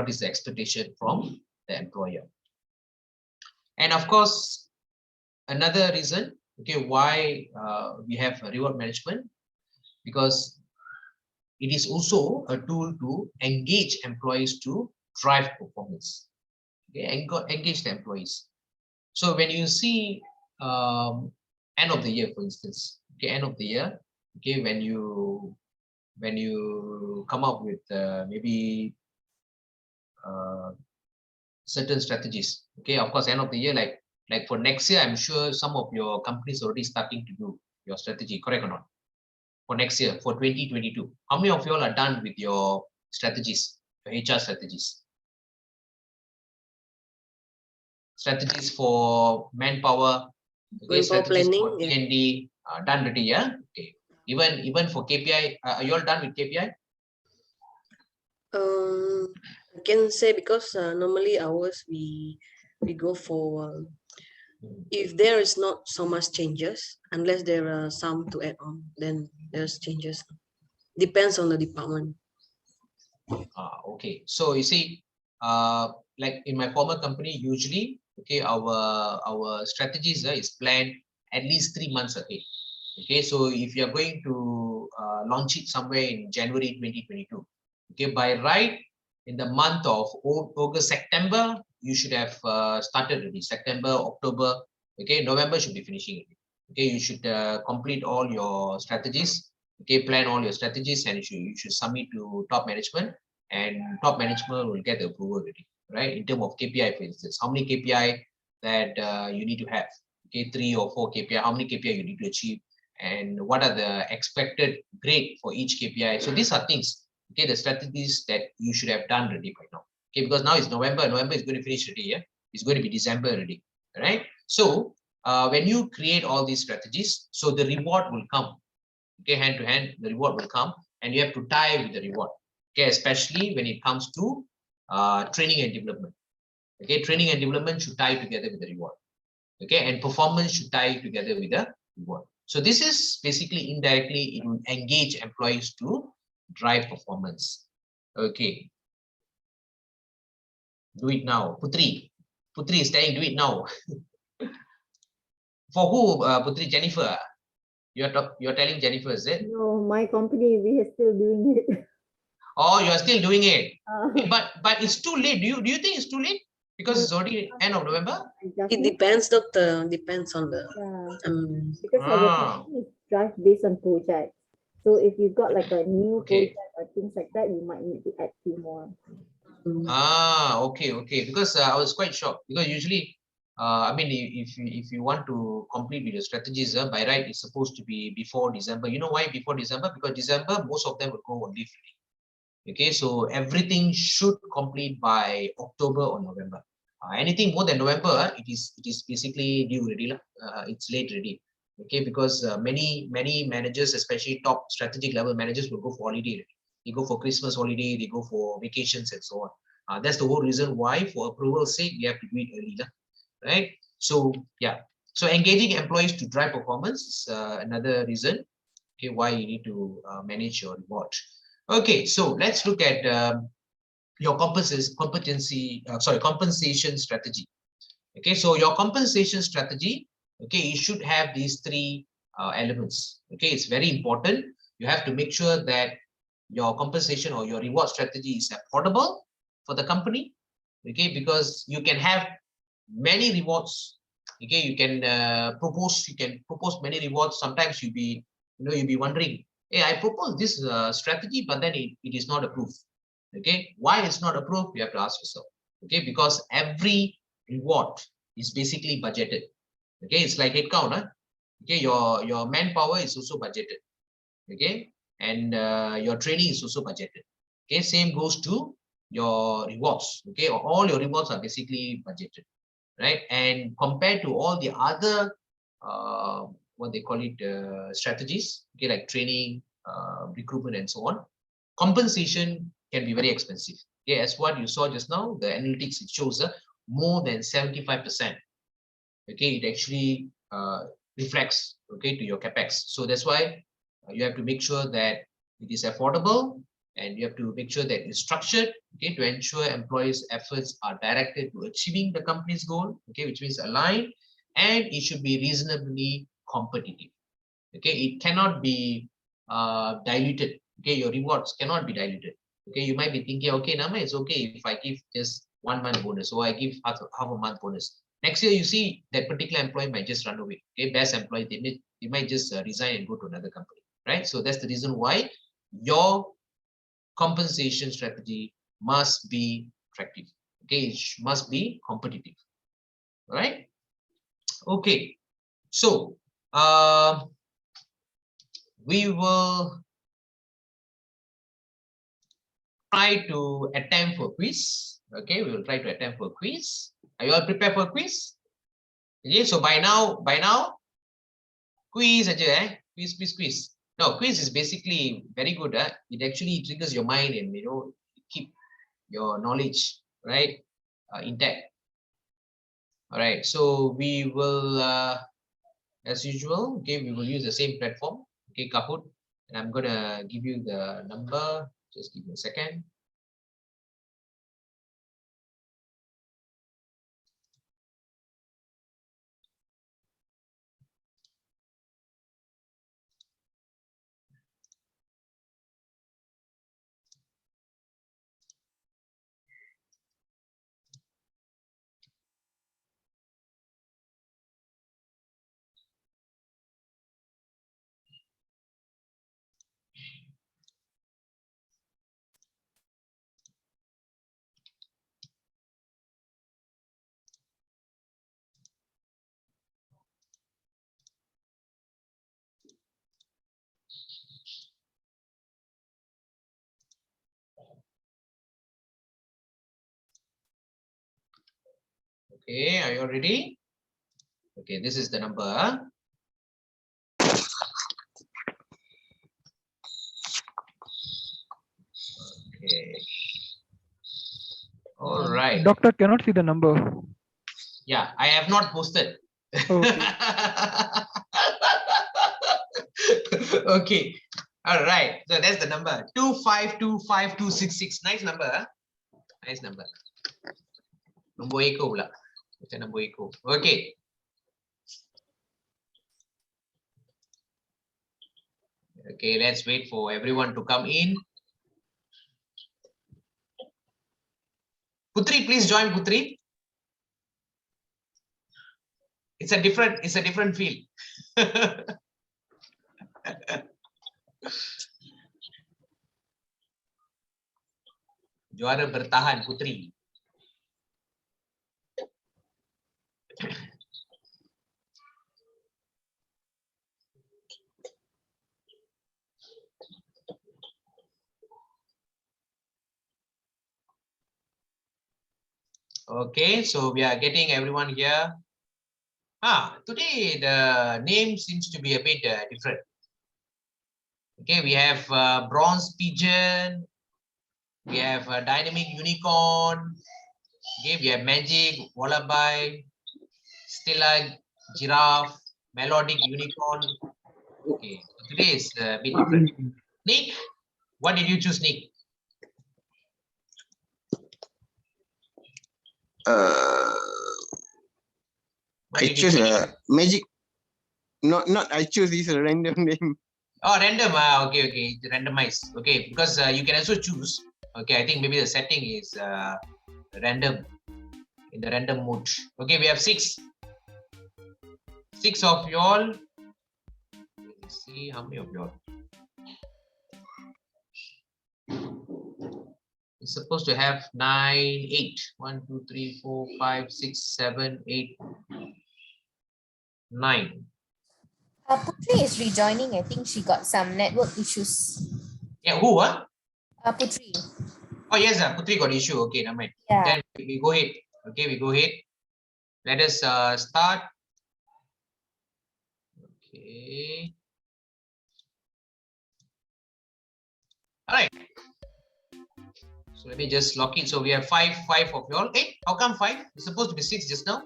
is the expectation from the employer. And of course, another reason, okay, why we have reward management, because it is also a tool to engage employees to drive performance. Okay, engage the employees. So when you see end of the year, for instance, okay, end of the year, okay, when you come up with maybe certain strategies, okay, of course, end of the year, like for next year, I'm sure some of your companies already starting to do your strategy, correct or not? For next year, for 2022, how many of you all are done with your strategies, your HR strategies? Strategies for manpower, okay, strategies for T&D, done already, yeah? Okay. Even for KPI, are you all done with KPI? I can say, because normally ours we go for if there is not so much changes, unless there are some to add on, then there's changes. Depends on the department. Okay, so you see, like in my former company, usually, okay, our strategies is planned at least 3 months ahead. Okay, so if you're going to launch it somewhere in January 2022, okay, by right in the month of August, September, you should have started already. September, October, okay, November should be finishing it. Okay, you should complete all your strategies, okay, plan all your strategies, and you should submit to top management, and top management will get the approval already, right? In terms of KPI, for instance, how many KPI that you need to have, okay, 3 or 4 KPI, how many KPI you need to achieve, and what are the expected grade for each KPI. So these are things, okay, the strategies that you should have done already by now. Okay, because now it's November is going to finish already, yeah? It's going to be December already, right? So when you create all these strategies, so the reward will come, okay, hand to hand, the reward will come, and you have to tie with the reward, okay, especially when it comes to training and development. Okay, training and development should tie together with the reward, okay, and performance should tie together with the reward. So this is basically indirectly it will engage employees to drive performance. Okay, do it now. Putri is saying do it now. For who, Putri? Jennifer? You're telling Jennifer, is it? No, my company, we are still doing it. Oh, you are still doing it. But it's too late. Do you think it's too late? Because it's already end of November? It depends, doctor. Depends on the because our company is drive based on projects. So if you've got like a new project or things like that, you might need to add 2 more. Okay. Because I was quite shocked, because usually, I mean, if you want to complete with your strategies, by right, it's supposed to be before December. You know why before December? Because December, most of them will go on leave. Okay, so everything should complete by October or November. Anything more than November, it is basically due already. It's late already. Okay, because many managers, especially top strategic level managers, will go for holiday. They go for Christmas holiday, they go for vacations and so on. That's the whole reason why, for approval's sake, we have to do it early, right? So yeah, so engaging employees to drive performance is another reason. Okay, why you need to manage your reward. Okay, so let's look at your compensation strategy. Okay, so your compensation strategy, okay, you should have these three elements. Okay, it's very important. You have to make sure that your compensation or your reward strategy is affordable for the company. Okay, because you can have many rewards. Okay, you can propose many rewards. Sometimes you'll be wondering, hey, I propose this strategy, but then it is not approved. Okay, why it's not approved? You have to ask yourself. Okay, because every reward is basically budgeted. Okay, it's like headcount. Okay, your manpower is also budgeted. Okay, and your training is also budgeted. Okay, same goes to your rewards. Okay, all your rewards are basically budgeted, right? And compared to all the other what they call it strategies, okay, like training, recruitment, and so on, compensation can be very expensive. Okay, as what you saw just now, the analytics, it shows more than 75%. Okay, it actually reflects, okay, to your capex. So that's why you have to make sure that it is affordable, and you have to make sure that it's structured, okay, to ensure employees' efforts are directed to achieving the company's goal, okay, which means aligned, and it should be reasonably competitive. Okay, it cannot be diluted. Okay, your rewards cannot be diluted. Okay, you might be thinking, okay, Nama, it's okay if I give just 1 month bonus, or I give half a month bonus. Next year, you see that particular employee might just run away. Okay, best employee, they might just resign and go to another company, right? So that's the reason why your compensation strategy must be attractive. Okay, it must be competitive. All right. Okay, so we will try to attempt for quiz. Okay, we will try to attempt for quiz. Are you all prepared for quiz? Okay, so by now, quiz aja, quiz. No, quiz is basically very good. It actually triggers your mind and keep your knowledge, right, intact. All right, so we will, as usual, okay, we will use the same platform, okay, Kahoot, and I'm gonna give you the number. Just give me a second. Okay, are you ready? Okay, this is the number. Okay. All right. Doctor cannot see the number. Yeah, I have not posted. Okay. Okay. All right. So that's the number 2525266. Nice number. Huh? Nice number. Nombor ekor pula. Macam nombor ekor. Okay. Okay, let's wait for everyone to come in. Putri, please join Putri. It's a different field. Juara bertahan Putri. Okay, so we are getting everyone here. Today the name seems to be a bit different. Okay, we have bronze pigeon, we have dynamic unicorn, okay, we have magic wallaby, Stella giraffe, melodic unicorn. Okay, so today is a bit different. Nick, what did you choose, Nick? I choose magic. Not I choose this random name. Oh, random. Okay, okay, randomized. Okay, because you can also choose. Okay, I think maybe the setting is random, in the random mode. Okay, we have six of y'all. Let's see how many of y'all. It's supposed to have 9, 8. 1, 2, 3, 4, 5, 6, 7, 8, 9. Putri is rejoining. I think she got some network issues. Yeah, who? Putri. Oh, yes, Putri got issue. Okay, never mind. Yeah. Then we go ahead. Okay, we go ahead. Let us start. Okay. All right. So let me just lock it. So we have five of y'all. Hey, how come 5? It's supposed to be 6 just now.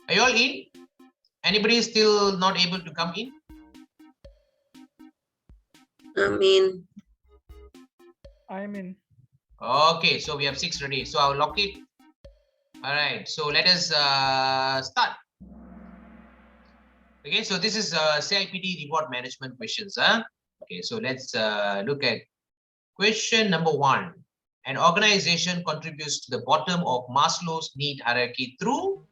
Are you all in? Anybody still not able to come in? I'm in. I'm in. Okay, so we have 6 ready. So I'll lock it. All right. So let us start. Okay, so this is CIPD reward management questions. Okay, so let's look at question number 1. An organization contributes to the bottom of Maslow's need hierarchy through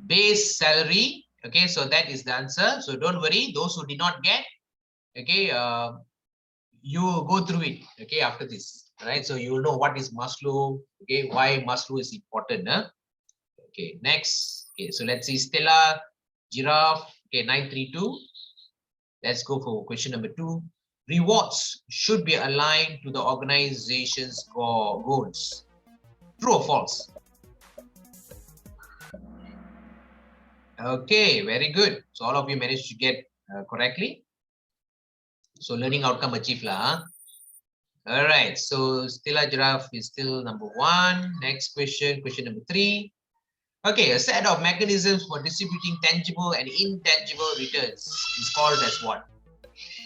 base salary. Okay, so that is the answer. So don't worry, those who did not get, okay, you go through it, okay, after this, right? So you will know what is Maslow, okay, why Maslow is important. Okay, next. Okay, so let's see, Stella giraffe. Okay, 932. Let's go for question number 2. Rewards should be aligned to the organization's goals. True or false? Okay, very good. So all of you managed to get correctly. So learning outcome achieved lah. All right. So Stella giraffe is still number 1. Next question, question number 3. Okay, a set of mechanisms for distributing tangible and intangible returns is called as what?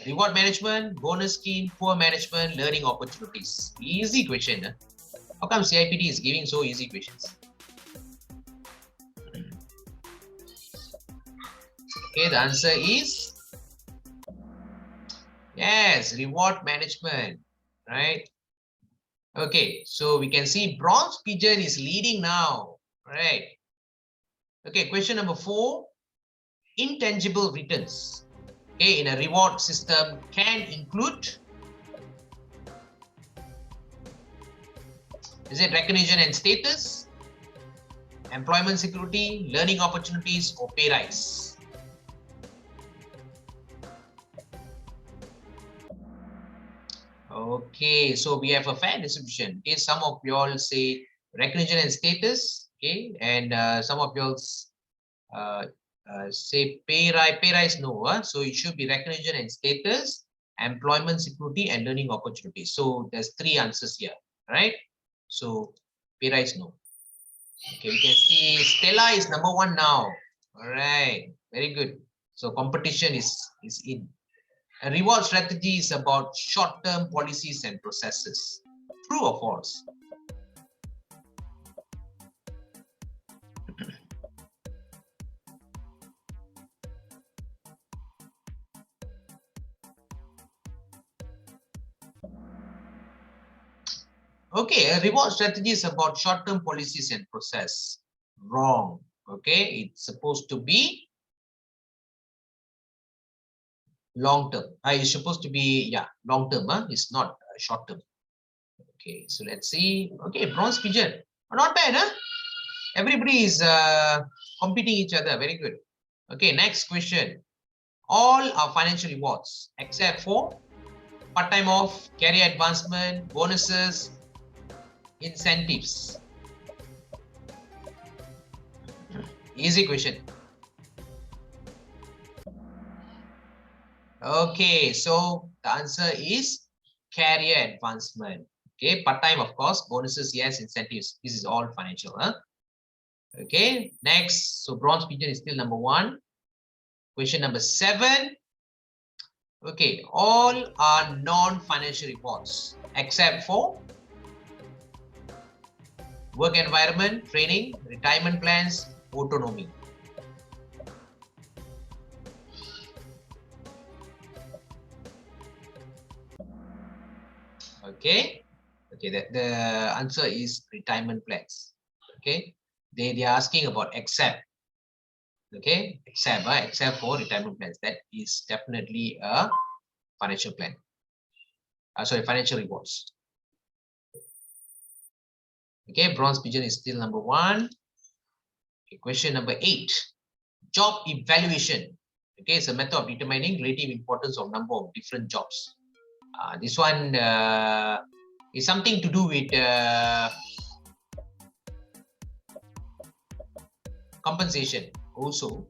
Reward management, bonus scheme, poor management, learning opportunities. Easy question. Huh? How come CIPD is giving so easy questions? Okay, the answer is yes, reward management, right? Okay, so we can see bronze pigeon is leading now, right? Okay, question number 4, intangible returns. Okay, in a reward system can include, is it recognition and status, employment security, learning opportunities, or pay rise? Okay, so we have a fair distribution. Okay, some of you all say recognition and status. Okay, and some of you all say pay rise. No, so it should be recognition and status, employment security, and learning opportunities. So there's 3 answers here, right? So pay rise, no. Okay, we can see Stella is number 1 now. All right, very good. So competition is in. A reward strategy is about short-term policies and processes. True or false? Okay, a reward strategy is about short-term policies and process. Wrong. Okay, it's supposed to be long term. It's supposed to be long term. It's not short term. Okay, so let's see. Okay, bronze pigeon. Oh, not bad, huh? Everybody is competing each other. Very good. Okay, next question. All are financial rewards except for part-time off, career advancement, bonuses, incentives. Easy question. Okay, so the answer is career advancement. Okay, part-time, of course, bonuses, yes, incentives. This is all financial. Huh? Okay, next. So bronze pigeon is still number 1. Question number 7. Okay, all are non-financial rewards except for work environment, training, retirement plans, autonomy. Okay, the answer is retirement plans. Okay, they are asking about except. Okay, except for retirement plans. That is definitely a financial plan. Sorry, financial rewards. Okay, bronze pigeon is still number 1. Okay, question number 8. Job evaluation. Okay, it's a method of determining relative importance of number of different jobs. This one is something to do with compensation also.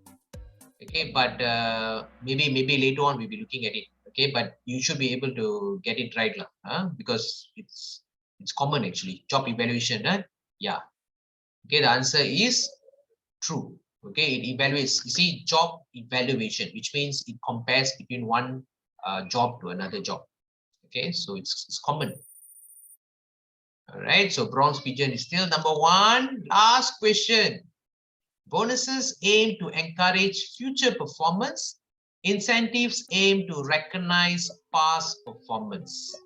Okay, but maybe later on we'll be looking at it. Okay, but you should be able to get it right, because it's common actually. Job evaluation, yeah. Okay, the answer is true. Okay, it evaluates. You see, job evaluation, which means it compares between one job to another job. Okay, so it's common. All right, so bronze pigeon is still number 1. Last question. Bonuses aim to encourage future performance. Incentives aim to recognize past performance.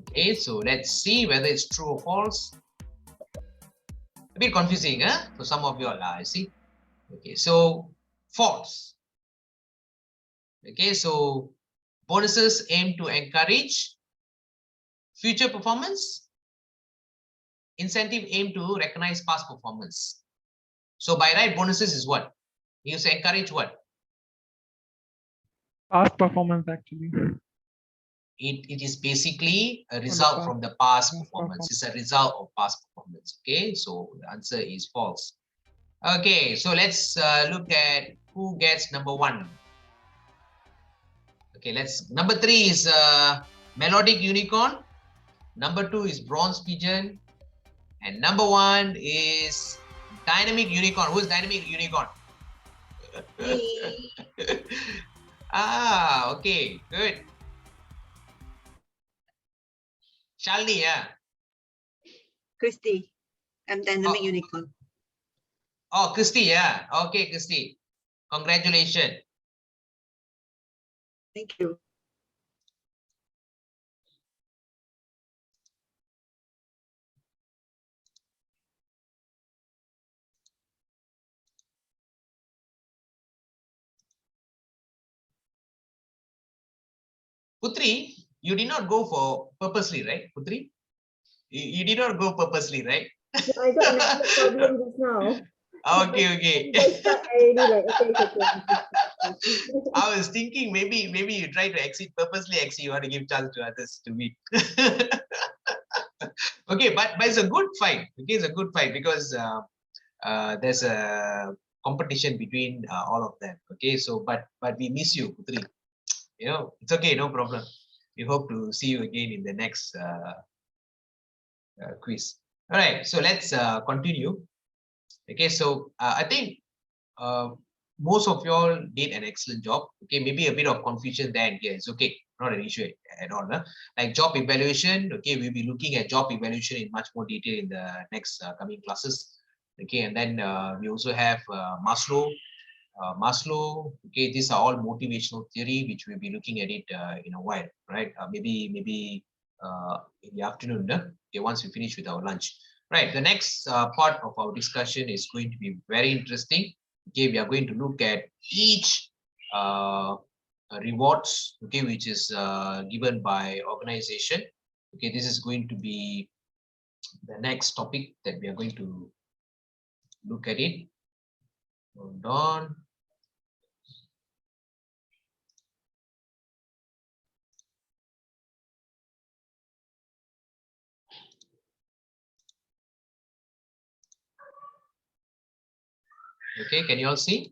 Okay, so let's see whether it's true or false. A bit confusing, huh? For some of you all, I see. Okay, so false. Okay, so bonuses aim to encourage future performance. Incentive aim to recognize past performance. So by right, bonuses is what? You say encourage what? Past performance, actually. It is basically a result from the past performance. It's a result of past performance. Okay, so the answer is false. Okay, so let's look at who gets number 1. Okay, number 3 is melodic unicorn. Number 2 is bronze pigeon. And number 1 is dynamic unicorn. Who's dynamic unicorn? Okay, good. Shalini, yeah. Christy, I'm dynamic unicorn. Oh, Christy, yeah. Okay, Christy. Congratulations. Thank you. Putri, you did not go for purposely, right, Putri? You did not go purposely, right? No, I got network problem just now. Okay. I was thinking maybe you try to exit purposely. Actually, you want to give chance to others to meet. Okay, but it's a good fight. Okay, it's a good fight because there's a competition between all of them. Okay, so but we miss you, Putri. You know, it's okay, no problem. We hope to see you again in the next quiz. All right, so let's continue. Okay, so I think most of you all did an excellent job. Okay, maybe a bit of confusion there and here. It's okay, not an issue at all. Huh? Like job evaluation, okay, we'll be looking at job evaluation in much more detail in the next coming classes. Okay, and then we also have Maslow. Okay, these are all motivational theory, which we'll be looking at it in a while, right? Maybe in the afternoon, okay, once we finish with our lunch. Right, the next part of our discussion is going to be very interesting. Okay, we are going to look at each rewards, okay, which is given by organization. Okay, this is going to be the next topic that we are going to look at it. Hold on. Okay, can you all see?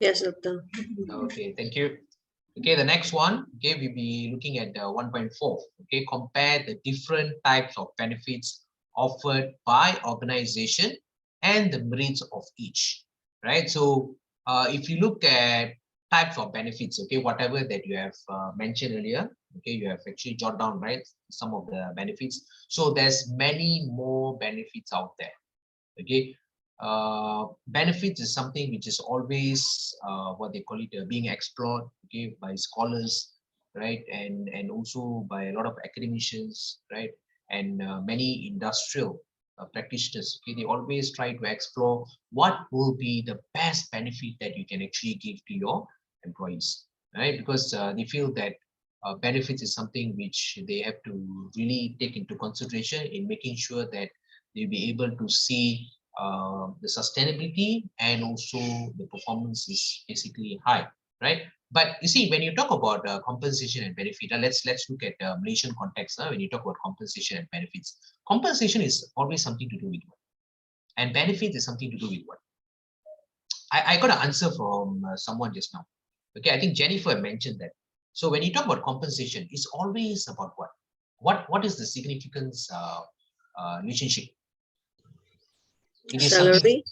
Yes, doctor. Okay, thank you. Okay, the next one, okay, we'll be looking at 1.4. Okay, compare the different types of benefits offered by organization and the merits of each, right? So if you look at types of benefits, okay, whatever that you have mentioned earlier, okay, you have actually jotted down, right, some of the benefits. So there's many more benefits out there. Okay, benefits is something which is always what they call it being explored, okay, by scholars, right, and also by a lot of academicians, right, and many industrial practitioners. Okay, they always try to explore what will be the best benefit that you can actually give to your employees, right, because they feel that benefits is something which they have to really take into consideration in making sure that they'll be able to see the sustainability and also the performance is basically high, right? But you see, when you talk about compensation and benefit, let's look at Malaysian context. When you talk about compensation and benefits, compensation is always something to do with what, and benefit is something to do with what. I got an answer from someone just now. Okay, I think Jennifer mentioned that. So when you talk about compensation, it's always about what? What is the significance relationship? It is something. Salary.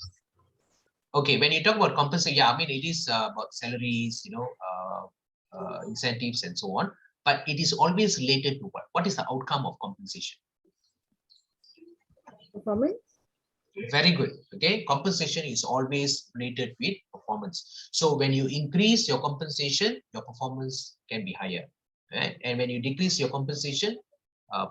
Okay, when you talk about compensation, yeah, I mean, it is about salaries, you know, incentives and so on, but it is always related to what? What is the outcome of compensation? Performance. Very good. Okay, compensation is always related with performance. So when you increase your compensation, your performance can be higher, right? And when you decrease your compensation,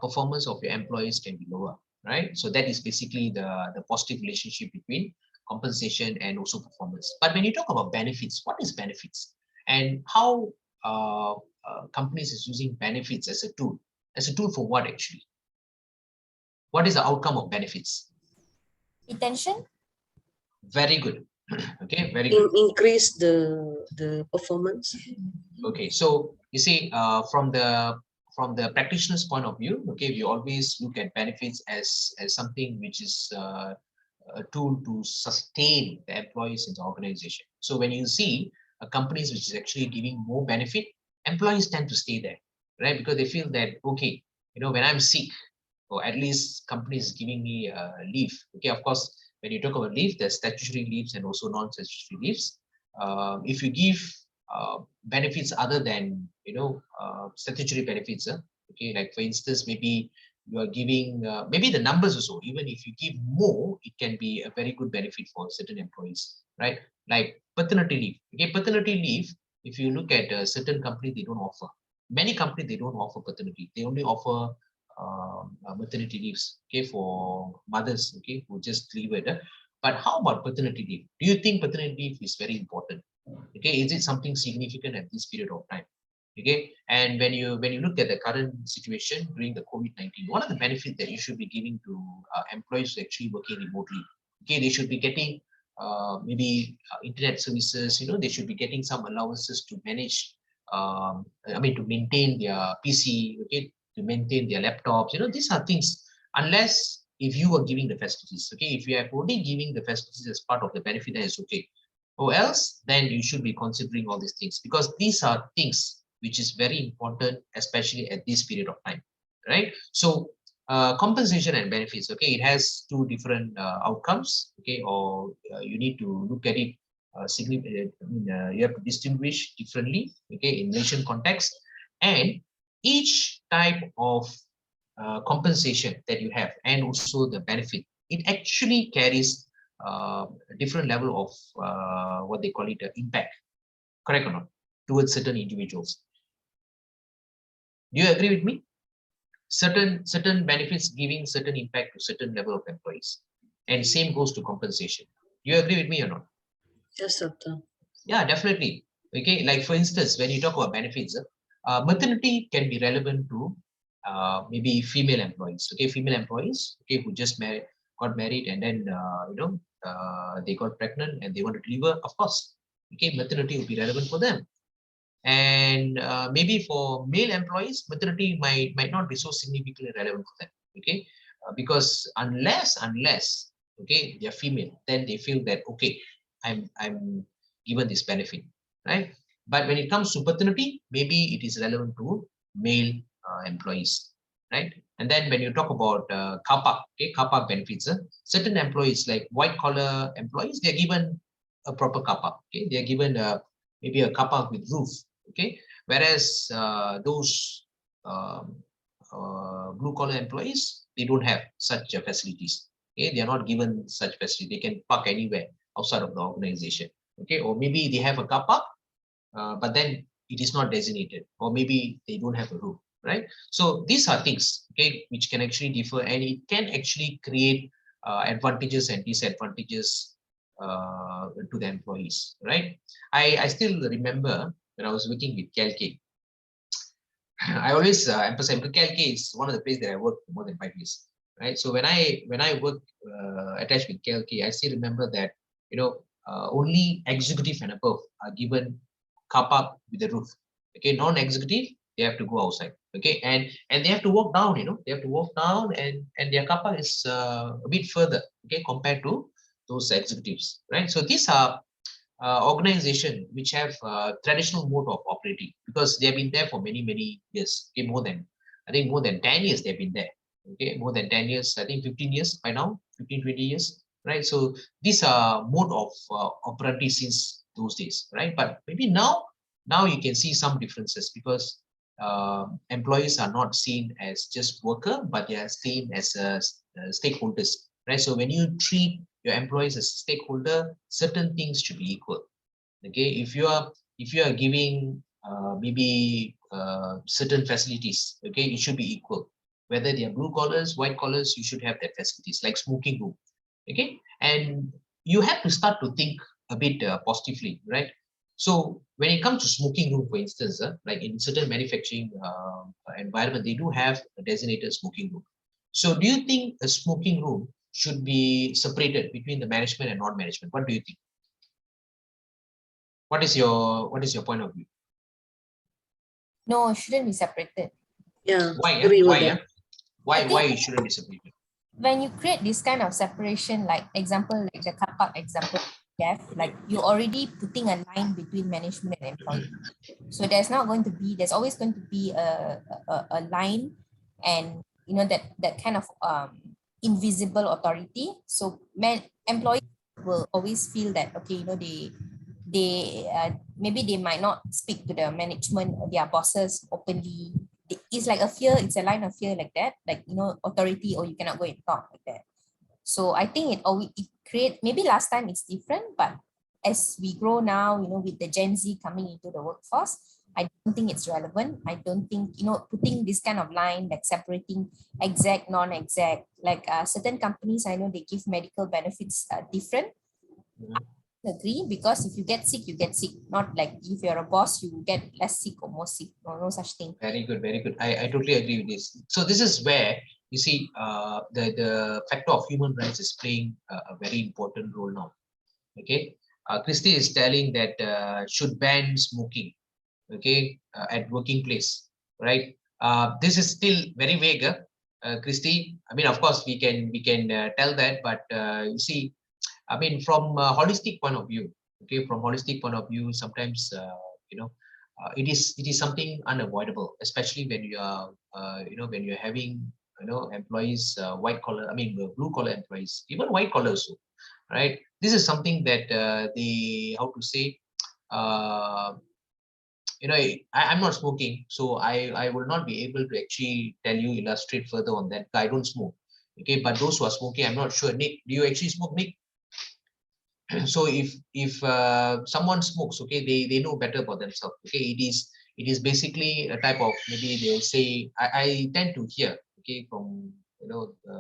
performance of your employees can be lower, right? So that is basically the positive relationship between compensation and also performance. But when you talk about benefits, what is benefits and how companies is using benefits as a tool? As a tool for what actually? What is the outcome of benefits? Retention. Very good. Okay, very good. Increase the performance. Okay, so you see, from the practitioner's point of view, okay, we always look at benefits as something which is a tool to sustain the employees in the organization. So when you see a companies which is actually giving more benefit, employees tend to stay there, right? Because they feel that, okay, you know, when I'm sick, or at least companies giving me leave. Okay, of course, when you talk about leave, there's statutory leaves and also non-statutory leaves. If you give benefits other than, you know, statutory benefits, okay, like for instance, maybe you are giving maybe the numbers also, even if you give more, it can be a very good benefit for certain employees, right? Like paternity leave. Okay, paternity leave, if you look at a certain company, they don't offer. Many companies, they don't offer paternity. They only offer maternity leaves, okay, for mothers, okay, who just leave it. But how about paternity leave? Do you think paternity leave is very important? Okay, is it something significant at this period of time? Okay, and when you look at the current situation during the COVID-19, one of the benefits that you should be giving to employees actually working remotely, okay, they should be getting maybe internet services, you know, they should be getting some allowances to manage, I mean, to maintain their PC, okay, to maintain their laptops, you know, these are things, unless if you are giving the facilities, okay, if you are only giving the facilities as part of the benefit, then it's okay. Or else, then you should be considering all these things, because these are things which is very important, especially at this period of time, right? So compensation and benefits, okay, it has two different outcomes, okay, or you need to look at it significant. I mean, you have to distinguish differently, okay, in Malaysian context, and each type of compensation that you have and also the benefit, it actually carries a different level of what they call it impact, correct or not, towards certain individuals. Do you agree with me? Certain benefits giving certain impact to certain level of employees, and same goes to compensation. Do you agree with me or not? Yes, doctor. Yeah, definitely. Okay, like for instance, when you talk about benefits, maternity can be relevant to maybe female employees. Okay, female employees, okay, who just got married, and then they got pregnant and they want to deliver. Of course, okay, maternity will be relevant for them. And maybe for male employees, maternity might not be so significantly relevant for them. Okay, because unless okay, they're female, then they feel that okay, I'm given this benefit, right? But when it comes to paternity, maybe it is relevant to male employees, right? And then when you talk about car park, okay, car park benefits, certain employees like white collar employees, they're given a proper car park. Okay, they're given maybe a car park with roof. Okay, whereas those blue collar employees, they don't have such facilities. Okay, they are not given such facility. They can park anywhere outside of the organization. Okay, or maybe they have a car park, but then it is not designated, or maybe they don't have a roof, right? So these are things, okay, which can actually differ, and it can actually create advantages and disadvantages to the employees, right? I still remember when I was working with KLK. I always emphasize because KLK is one of the places that I worked for more than 5 years, right? So when I work attached with KLK, I still remember that only executive and above are given car park with a roof. Okay, non-executive, they have to go outside. Okay, and they have to walk down. They have to walk down, and their car park is a bit further. Okay, compared to those executives, right? So these are organization which have traditional mode of operating, because they have been there for many years. Okay, I think more than 10 years they've been there. Okay, more than 10 years, I think 15 years by now, 15-20 years, right? So these are mode of operandi since those days, right? But maybe now you can see some differences, because employees are not seen as just worker, but they are seen as stakeholders, right? So when you treat your employees as a stakeholder, certain things should be equal. Okay, if you are giving maybe certain facilities, okay, it should be equal. Whether they are blue collars, white collars, you should have that facilities, like smoking room. Okay, and you have to start to think a bit positively, right? So when it comes to smoking room, for instance, like in certain manufacturing environment, they do have a designated smoking room. So do you think a smoking room should be separated between the management and non-management? What do you think? What is your point of view? No, it shouldn't be separated. Yeah, Why? agree with Why? that. Why it shouldn't be separated? When you create this kind of separation, like example, like the car park example, like you're already putting a line between management and employee. So there's always going to be a line, and that kind of invisible authority. So employees will always feel that, okay, maybe they might not speak to the management or their bosses openly. It's like a fear, it's a line of fear, like that, like authority, or you cannot go and talk like that. So I think it create, maybe last time it's different, but as we grow now, with the Gen Z coming into the workforce, I don't think it's relevant. I don't think, putting this kind of line, like separating exec, non-exec, like certain companies, I know they give medical benefits different. Agree, because if you get sick, you get sick. Not like if you're a boss, you get less sick or more sick. No such thing. Very good, very good. I totally agree with this. So this is where you see the factor of human rights is playing a very important role now. Okay, Christy is telling that should ban smoking, okay, at working place, right? This is still very vague, Christy. I mean, of course, we can tell that, but you see, I mean, from a holistic point of view, okay, from holistic point of view, sometimes it is something unavoidable, especially when you are when you're having employees, white collar, I mean blue collar employees, even white collars, right? This is something that they, how to say, I'm not smoking, so I will not be able to actually tell you, illustrate further on that. I don't smoke, okay, but those who are smoking, I'm not sure. Nick, do you actually smoke, Nick? So if someone smokes, okay, they know better about themselves. Okay, it is basically a type of, maybe they'll say, I tend to hear, okay, from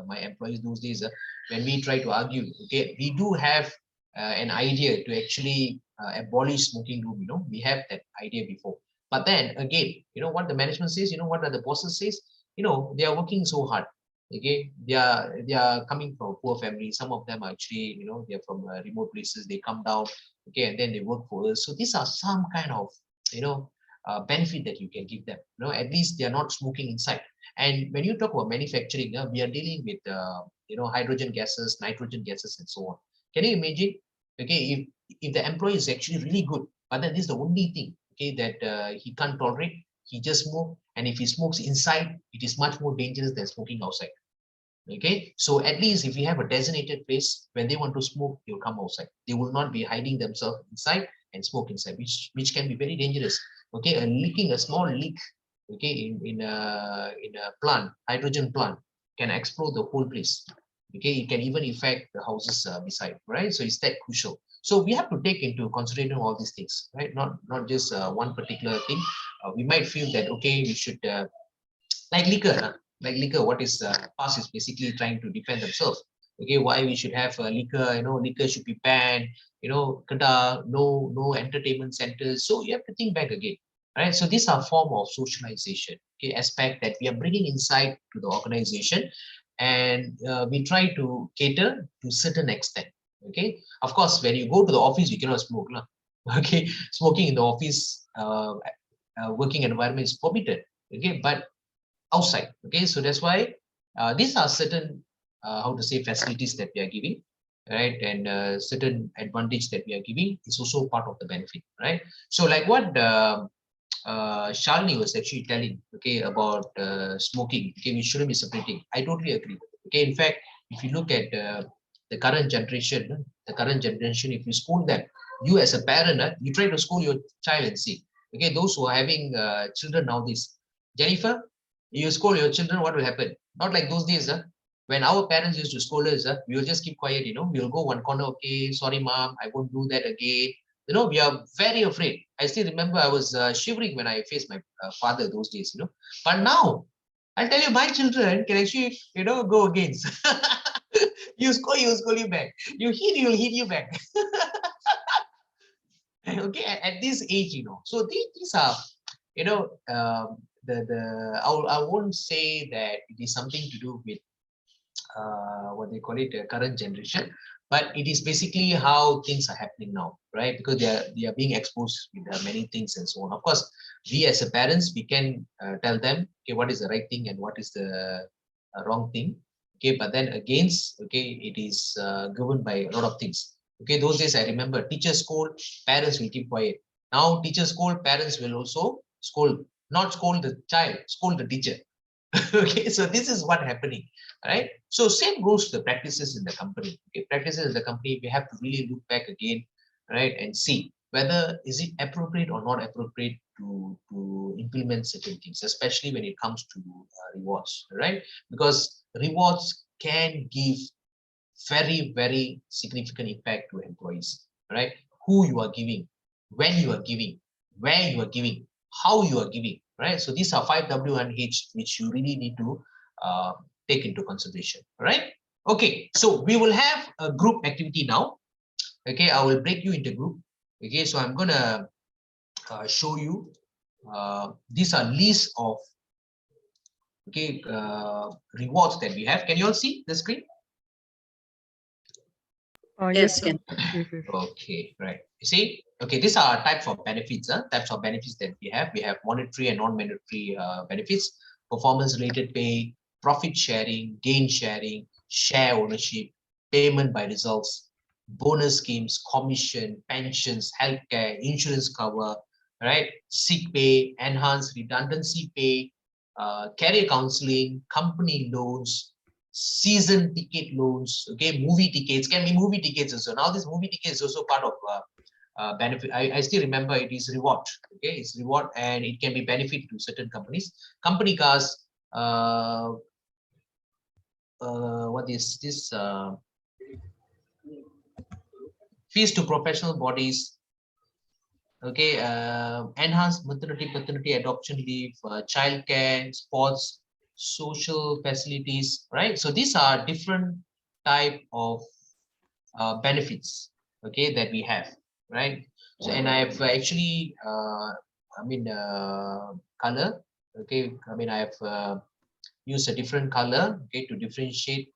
my employees those days, when we try to argue, okay, we do have an idea to actually abolish smoking room, we have that idea before. But then again, what the management says, what are the bosses says, they are working so hard. Okay, they are coming from poor families. Some of them are actually, they're from remote places. They come down, okay, and then they work for us. So these are some kind of, benefit that you can give them. At least they are not smoking inside. And when you talk about manufacturing, we are dealing with, hydrogen gases, nitrogen gases, and so on. Can you imagine? Okay, if the employee is actually really good, but then this is the only thing, okay, that he can't tolerate. He just smoke, and if he smokes inside, it is much more dangerous than smoking outside. Okay, so at least if you have a designated place, when they want to smoke, they'll come outside. They will not be hiding themselves inside and smoke inside, which can be very dangerous. Okay, a small leak, okay, in a plant, hydrogen plant, can explode the whole place. Okay, it can even affect the houses beside, right? So it's that crucial. So we have to take into consideration all these things, right? Not just one particular thing. We might feel that, okay, we should like liquor, what is past is basically trying to defend themselves. Okay, why we should have liquor, liquor should be banned, no entertainment centers. So you have to think back again, right? So these are form of socialization, okay, aspect that we are bringing inside to the organization, and we try to cater to certain extent. Okay, of course, when you go to the office, you cannot smoke, lah. Okay, smoking in the office working environment is forbidden. Okay, but outside. Okay, so that's why these are certain how to say facilities that we are giving, right? And certain advantage that we are giving is also part of the benefit, right? So like what Shalini was actually telling, okay, about smoking. Okay, we shouldn't be separating. I totally agree. Okay, in fact, if you look at the current generation, if you scold them, you as a parent, you try to scold your child and see. Okay, those who are having children nowadays, Jennifer, you scold your children, what will happen? Not like those days, when our parents used to scold us, we will just keep quiet, we'll go one corner, okay, sorry, mom, I won't do that again. We are very afraid. I still remember I was shivering when I faced my father those days, But now, I'll tell you, my children can actually, go against. You scold you back. You hit, you'll hit you back. Okay, at this age, So these are, I won't say that it is something to do with what they call it, current generation, but it is basically how things are happening now, right? Because they are being exposed with many things and so on. Of course, we as a parents, we can tell them, okay, what is the right thing and what is the wrong thing. Okay, but then against, okay, it is governed by a lot of things. Okay, those days I remember teachers scold, parents will keep quiet. Now teachers scold, parents will also scold, not scold the child, scold the teacher. Okay, so this is what happening, right? So same goes to the practices in the company. Okay, practices in the company, we have to really look back again, right, and see whether is it appropriate or not appropriate to implement certain things, especially when it comes to rewards, right? Because rewards can give very significant impact to employees, right? Who you are giving, when you are giving, where you are giving, how you are giving, right? So these are 5W1H which you really need to take into consideration, right? Okay, so we will have a group activity now. Okay, I will break you into group. Okay, so I'm gonna show you these are lists of rewards that we have. Can you all see the screen? Yes, Yes, sir. can. Okay, right. You see, okay, these are types of benefits. Types of benefits that we have. We have monetary and non-monetary benefits, performance-related pay, profit sharing, gain sharing, share ownership, payment by results, bonus schemes, commission, pensions, healthcare, insurance cover, right? Sick pay, enhanced redundancy pay, career counseling, company loans, season ticket loans, okay, movie tickets, can be movie tickets also. Now this movie ticket is also part of benefit. I still remember it is reward, okay, it's reward and it can be benefit to certain companies. Company cars, what is this, fees to professional bodies, okay, enhanced maternity, paternity, adoption leave, child care, sports, social facilities, right? So these are different type of benefits, okay, that we have, right? So, and I've actually, color, okay, I have used a different color, okay, to differentiate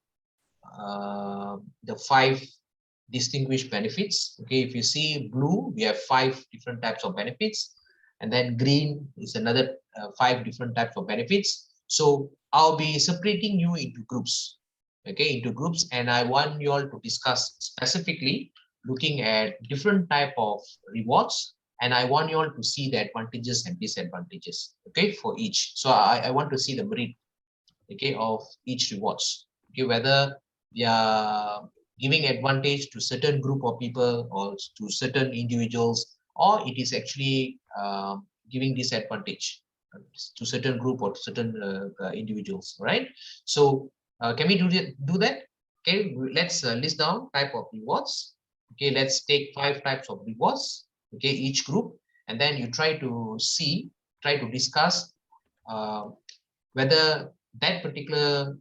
the 5 distinguished benefits. Okay, if you see blue, we have 5 different types of benefits, and then green is another 5 different types of benefits. So I'll be separating you into groups, okay, into groups, and I want you all to discuss specifically looking at different type of rewards, and I want you all to see the advantages and disadvantages, okay, for each. So I want to see the merit, okay, of each rewards, okay, whether they are giving advantage to certain group of people or to certain individuals, or it is actually giving disadvantage to certain group or to certain individuals, right? So can we do that? Okay, let's list down type of rewards. Okay, let's take 5 types of rewards, okay, each group, and then you try to discuss whether that particular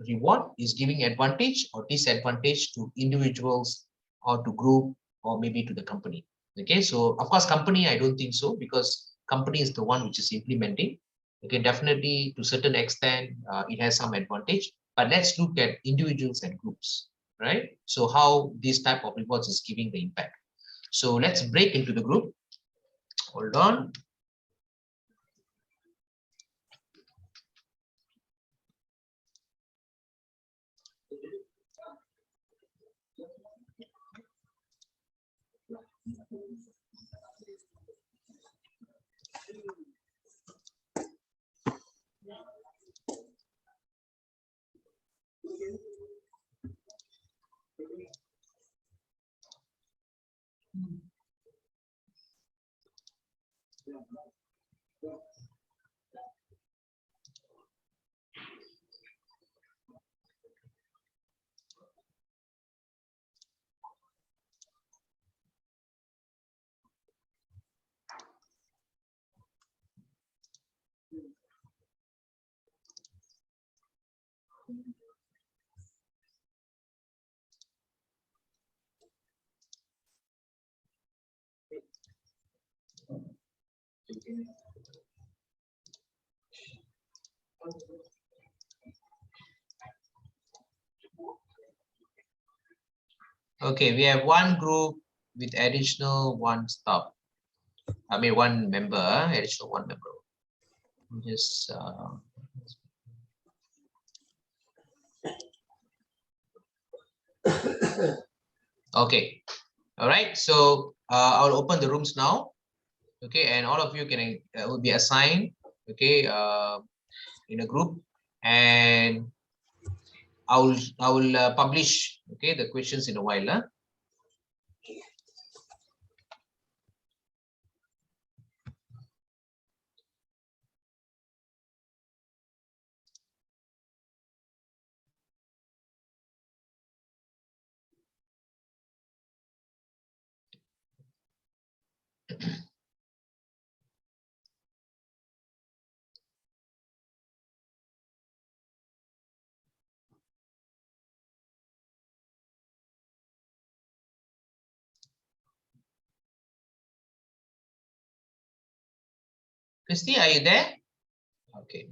reward is giving advantage or disadvantage to individuals or to group or maybe to the company. Okay, so of course company, I don't think so, because company is the one which is implementing. Okay, definitely to certain extent it has some advantage, but let's look at individuals and groups, right? So how this type of rewards is giving the impact. So let's break into the group. Hold on. Okay, we have one group with additional 1 staff. One member, additional 1 member. Just okay. All right. So I'll open the rooms now. Okay, and all of you can will be assigned. Okay, in a group, and I will publish, okay, the questions in a while. Huh? Christy, are you there? Okay.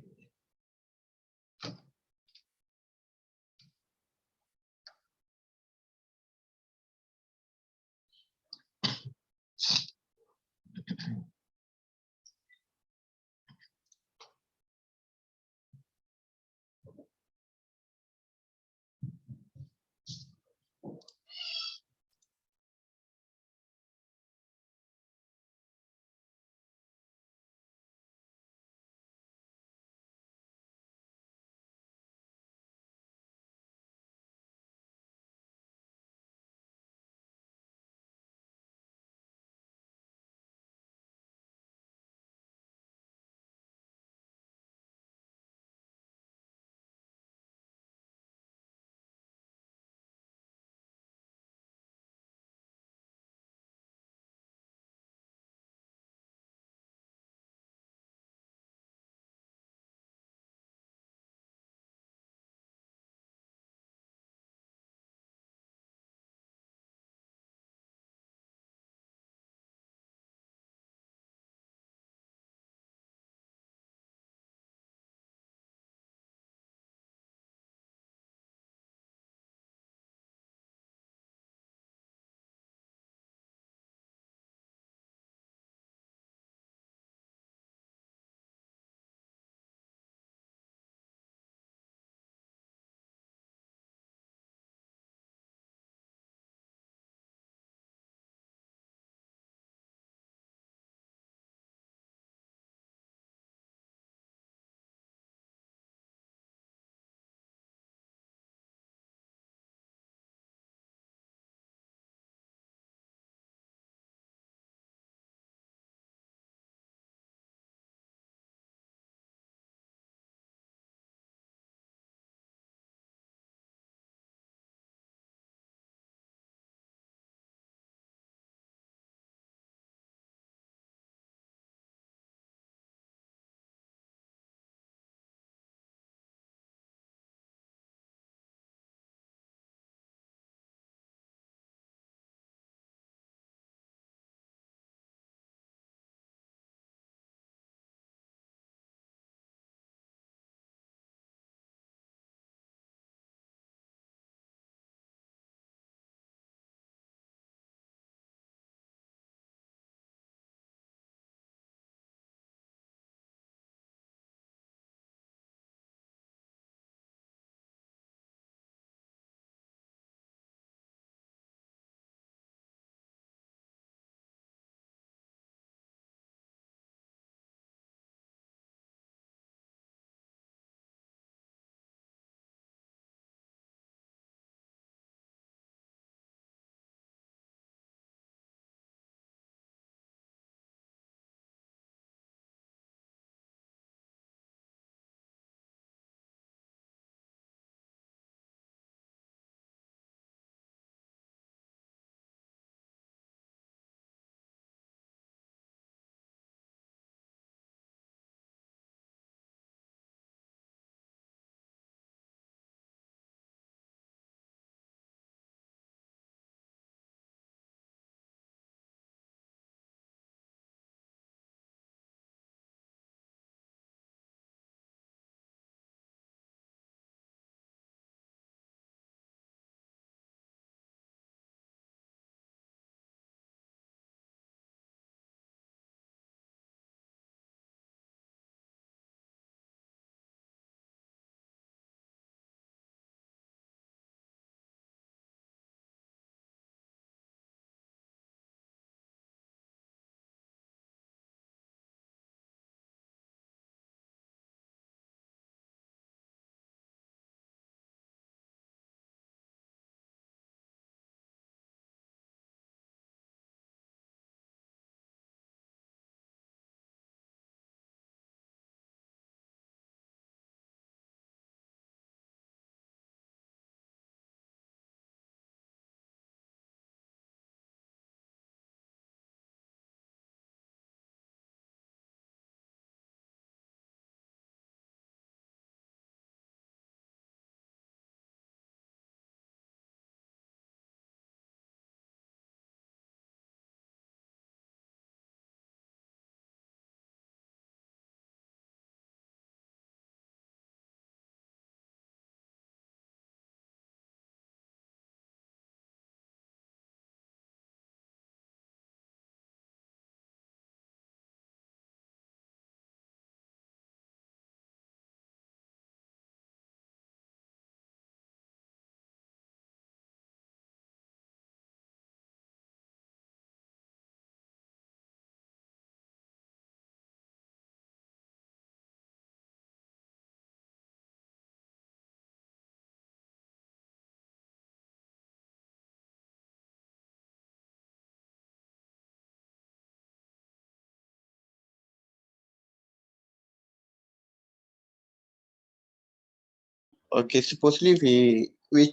Okay, supposedly we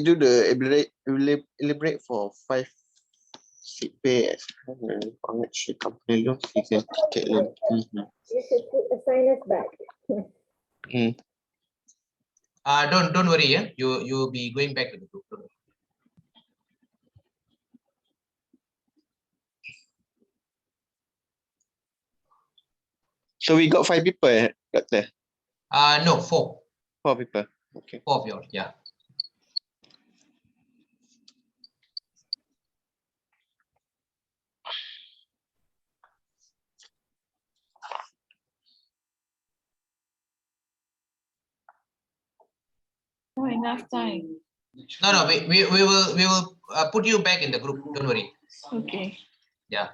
do the elaborate for 5 sick pay as financial company loan ticket loan. You should assign us back. Don't worry, yeah. You'll be going back to the group. Don't worry. So we got 5 people, doctor. No, 4. 4 people. Okay. 4 of you all, yeah. Not enough time. No, we will put you back in the group. Don't worry. Okay. Yeah.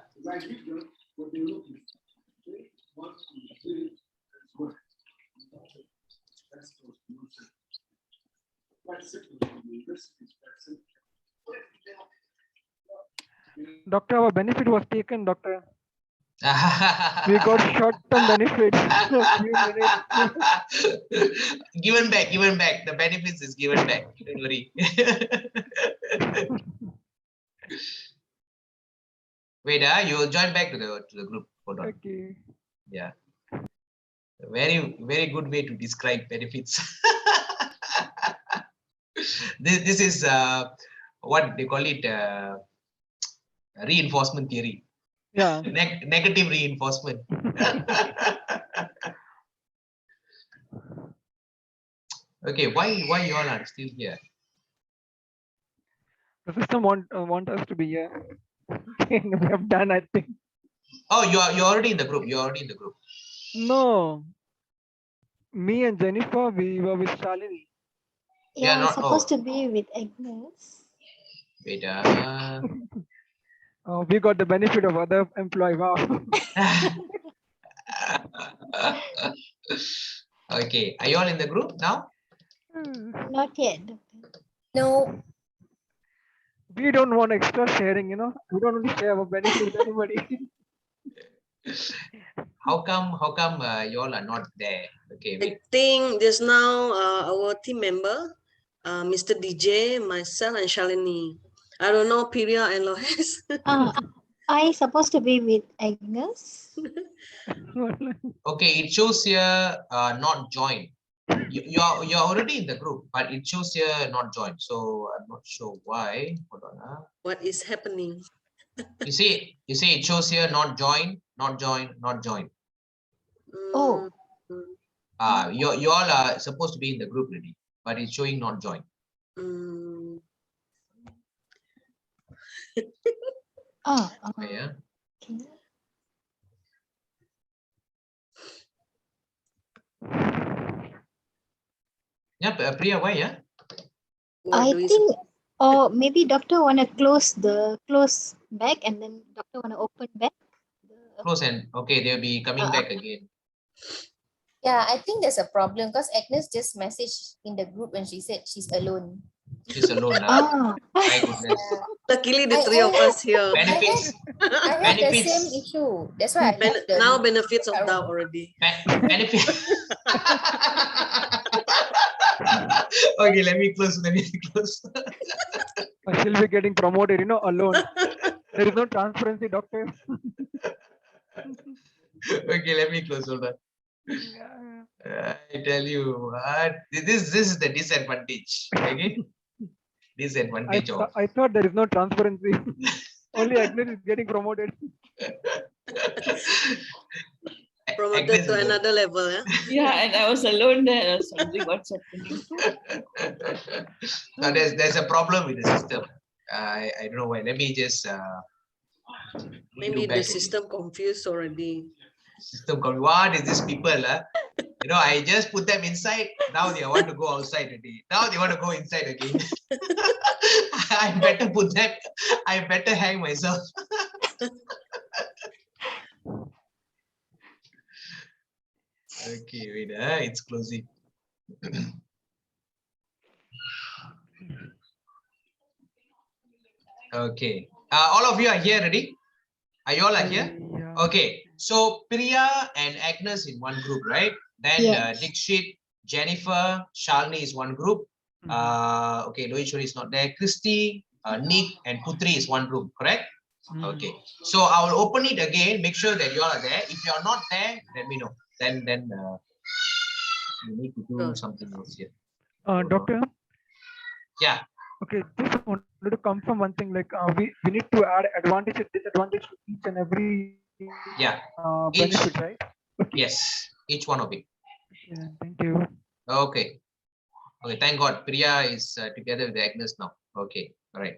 Doctor, our benefit was taken, doctor. We got short-term benefits. Given back. The benefits is given back. Don't worry. Wait, you will join back to the group. Hold on. Okay. Yeah. Very good way to describe benefits. This is what they call it, reinforcement theory. Yeah. Negative reinforcement. Okay, why you all are still here? The system want us to be here. Okay, we have done, I think. Oh, you're already in the group. No. Me and Jennifer, we were with Shalini. Yeah, not supposed to be with Agnes. Wait. We got the benefit of other employee. Wow. Okay, are you all in the group now? Not yet. No. We don't want extra sharing, you know. We don't want to share our benefit with anybody. How come you all are not there? Okay, I think just now our team member, Mr. DJ, myself, and Shalini. I don't know Piria and Lohes. I supposed to be with Agnes. Okay, it shows here not joined. You're already in the group, but it shows here not joined. So I'm not sure why. Hold on. What is happening? You see it shows here not joined. Oh. You all are supposed to be in the group already, but it's showing not joined. Okay, yeah. Yeah, Priya, why? Yeah. I think, or maybe doctor wanna close back and then doctor wanna open back. Close and okay, they'll be coming back again. Yeah, I think there's a problem because Agnes just messaged in the group and she said she's alone. She's alone. My goodness. Luckily, the three of us here. Benefits. I had the same issue. That's why I left the now benefits of doubt already. Benefit. Okay, let me close. She'll be getting promoted, you know, alone. There is no transparency, doctor. Okay, let me close. Hold on. I tell you, this is the disadvantage. Okay, disadvantage of. I thought there is no transparency. Only Agnes is getting promoted. Promoted to another level, yeah. Yeah, and I was alone there. I was wondering what's happening. So there's a problem with the system. I don't know why. Let me just. Maybe the system confused already. System confused. What is this people? You know, I just put them inside. Now they want to go outside already. Now they want to go inside again. I better put them. I better hang myself. Okay, wait. It's closing. Okay. All of you are here already? Are you all here? Okay. So Priya and Agnes in one group, right? Then Dikshit, Jennifer, Shalini is one group. Okay, Lohishwari is not there. Christy, Nick, and Putri is one group, correct? Okay, so I will open it again. Make sure that you all are there. If you are not there, let me know. Then you need to do something else here. Doctor. Yeah. Okay, just wanted to confirm one thing. Like we need to add advantage and disadvantage to each and every benefit, right? Okay. Yes, each one of it. Yeah, thank you. Okay. Okay, thank God. Priya is together with Agnes now. Okay, all right.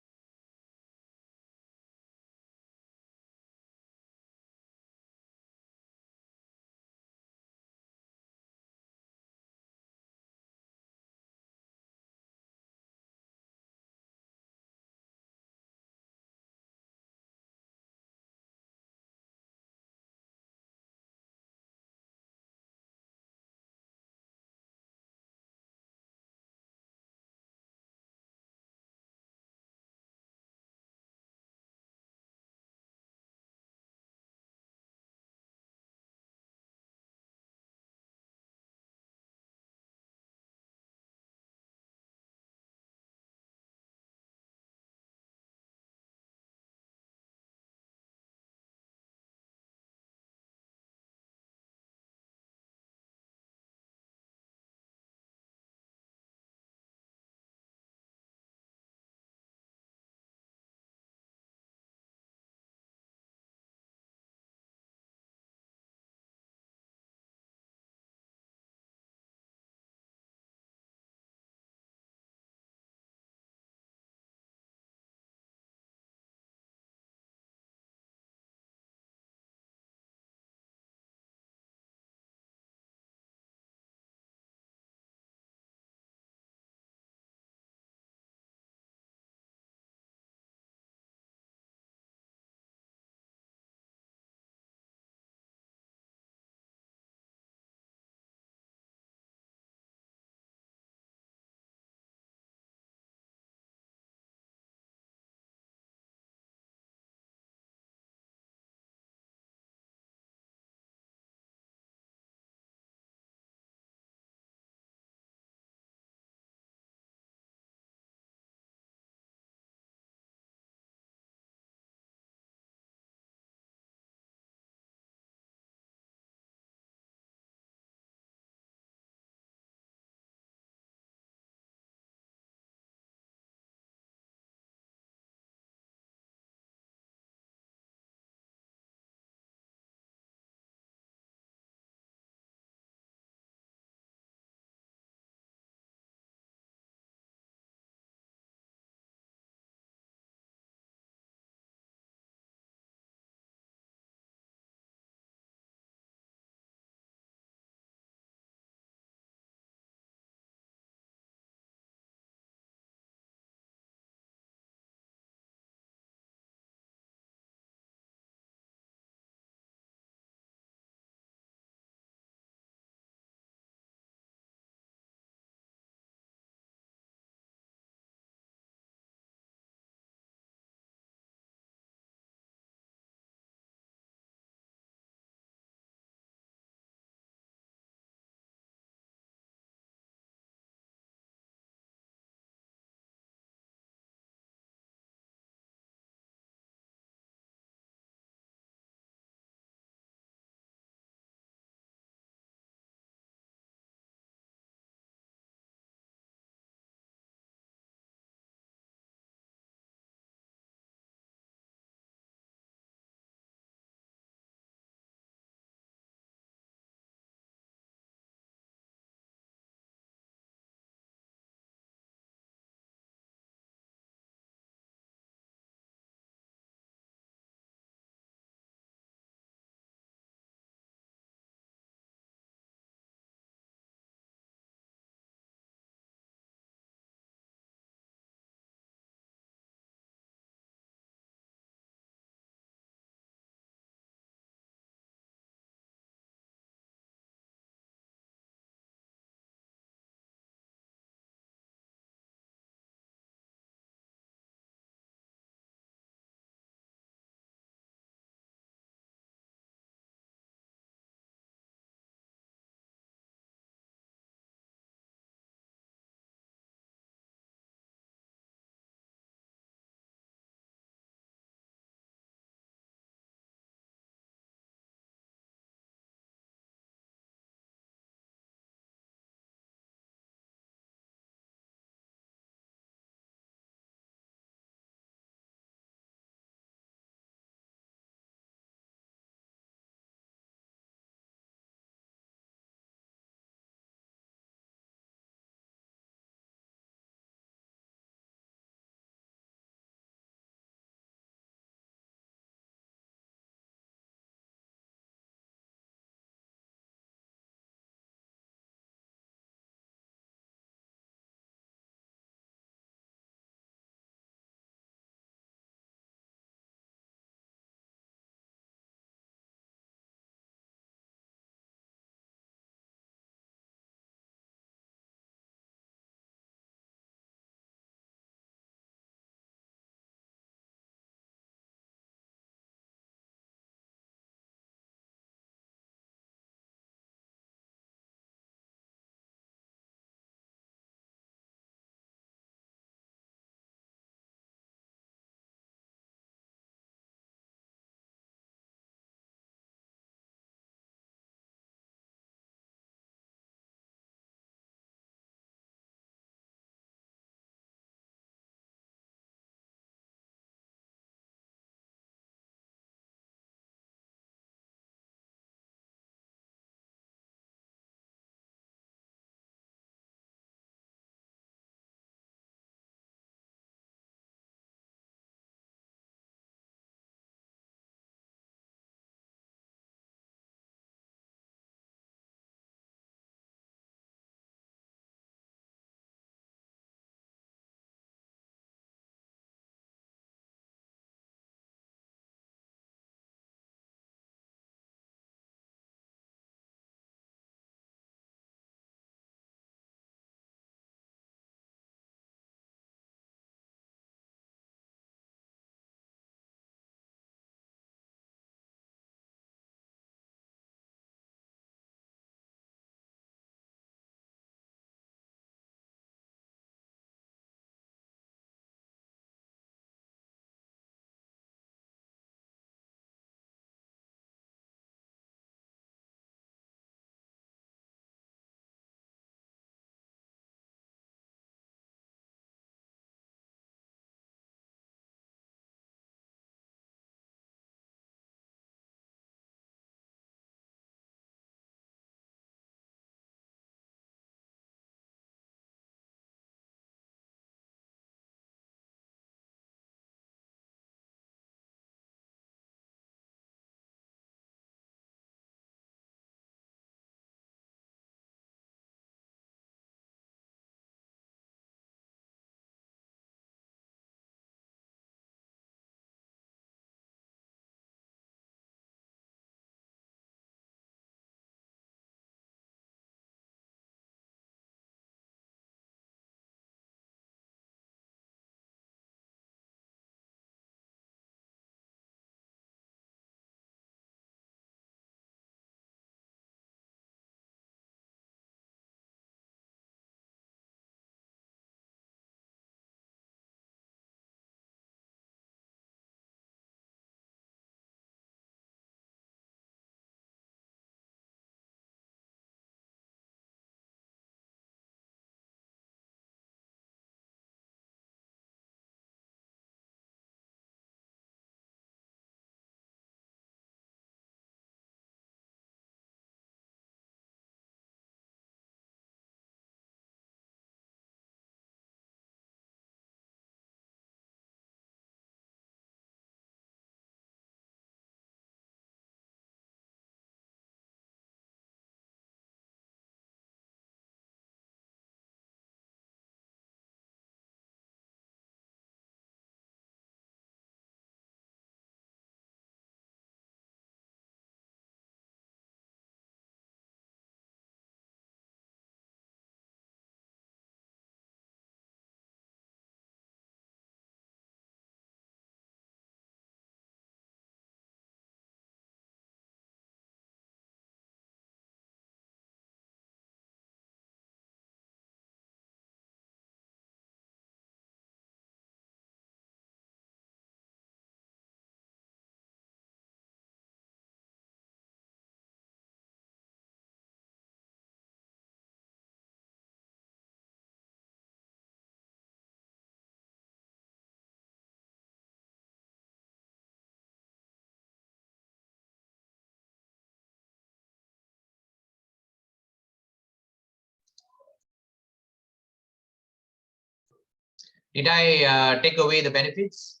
Did I take away the benefits?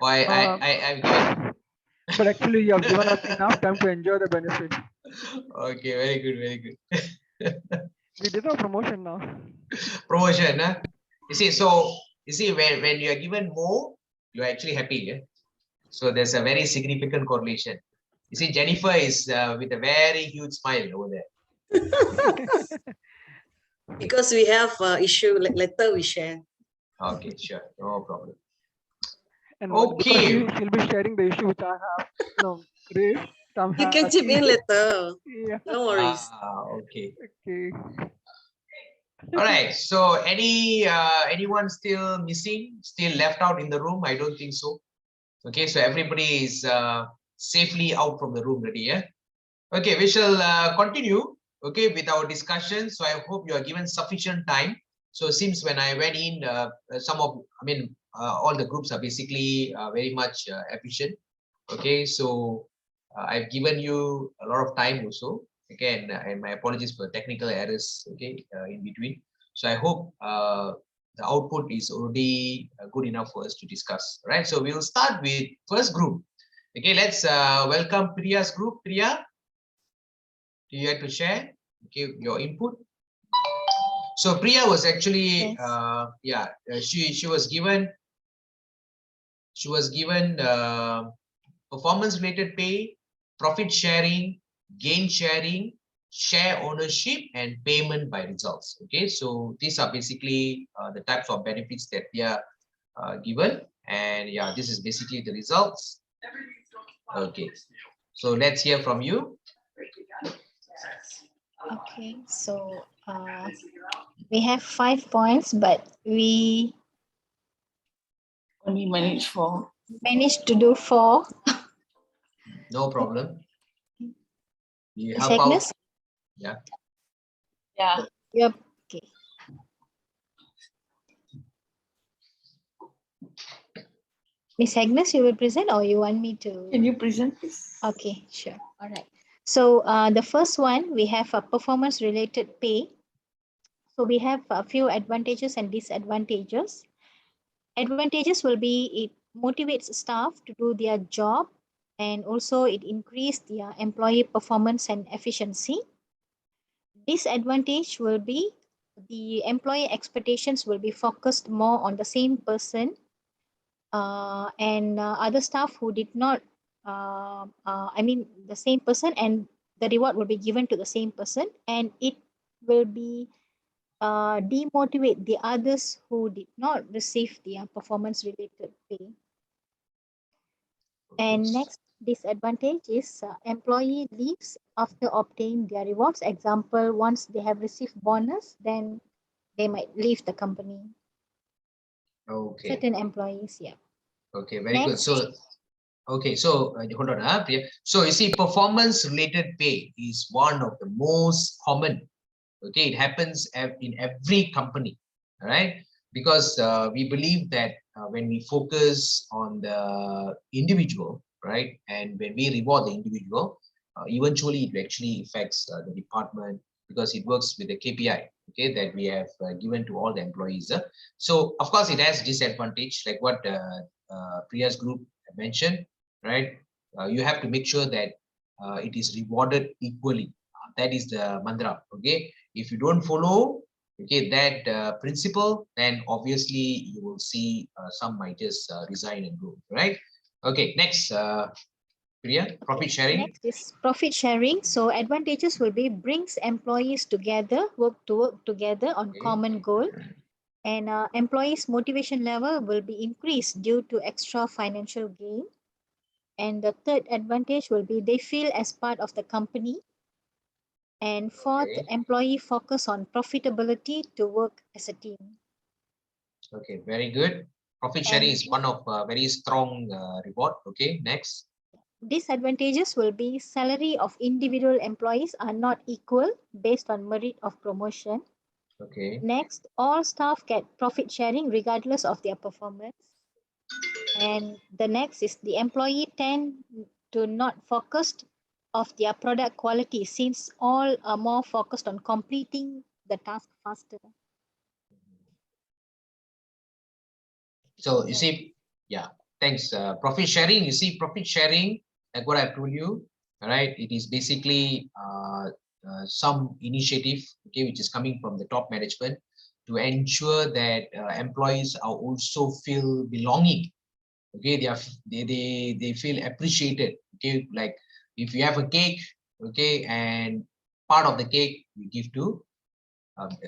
Or I've given... But actually, you have given us enough time to enjoy the benefit. Okay, very good, very good. We did a promotion now. Promotion, huh? You see, so you see, when you are given more, you're actually happy. Yeah? So there's a very significant correlation. You see, Jennifer is with a very huge smile over there. Because we have issue later we share. Okay, sure, no problem. And okay, because she'll be sharing the issue which I have, no, raised. You can chip in later. Yeah. No worries. Okay. Okay. All right. So anyone still missing, still left out in the room? I don't think so. Okay, so everybody is safely out from the room already. Yeah. Okay, we shall continue. Okay, with our discussion. So I hope you are given sufficient time. So it seems when I went in, all the groups are basically very much efficient. Okay, so I've given you a lot of time also. Again, and my apologies for technical errors. Okay, in between. So I hope the output is already good enough for us to discuss. Right. So we'll start with first group. Okay, let's welcome Priya's group. Priya, do you have to share? Okay, your input. So Priya was actually, Yes. she was given performance related pay, profit sharing, gain sharing, share ownership, and payment by results. Okay, so these are basically the types of benefits that we are given, and yeah, this is basically the results. Okay, so let's hear from you. Okay, so we have 5 points, but we Only managed to do 4. No problem. You Miss help out. Agnes? Yeah. Yeah. Yep. Okay. Miss Agnes, you will present or you want me to? Can you present, please? Okay, sure. All right. So the first one, we have a performance related pay. So we have a few advantages and disadvantages. Advantages will be it motivates staff to do their job, and also it increases their employee performance and efficiency. Disadvantage will be the employee expectations will be focused more on the same person and other staff who did not, the same person, and the reward will be given to the same person, and it will be demotivate the others who did not receive their performance related pay. And next disadvantage is employee leaves after obtaining their rewards. Example, once they have received bonus, then they might leave the company. Okay. Certain employees, yeah. Okay, very Next. good. So, okay, so hold on, Priya. So you see, performance-related pay is one of the most common. Okay, it happens in every company, all right? Because we believe that when we focus on the individual, right, and when we reward the individual, eventually it actually affects the department because it works with the KPI, okay, that we have given to all the employees. So of course it has disadvantage, like what Priya's group mentioned, right? You have to make sure that it is rewarded equally. That is the mantra. Okay, if you don't follow, okay, that principle, then obviously you will see some might just resign and go. Right? Okay. Next, Priya, profit sharing. Next is profit sharing. So advantages will be brings employees together, work together on common goal. And employees' motivation level will be increased due to extra financial gain. And the third advantage will be they feel as part of the company. And fourth, employee focus on profitability to work as a team. Okay, very good. Profit sharing is one of very strong reward. Okay, next. Disadvantages will be salary of individual employees are not equal based on merit of promotion. Okay. Next, all staff get profit sharing regardless of their performance. And the next is the employee tend to not focused of their product quality since all are more focused on completing the task faster. So you see, yeah, thanks. Profit sharing, you see, profit sharing, like what I told you, all right, it is basically some initiative, okay, which is coming from the top management to ensure that employees are also feel belonging. Okay, they feel appreciated. Okay, like if you have a cake, okay, and part of the cake you give to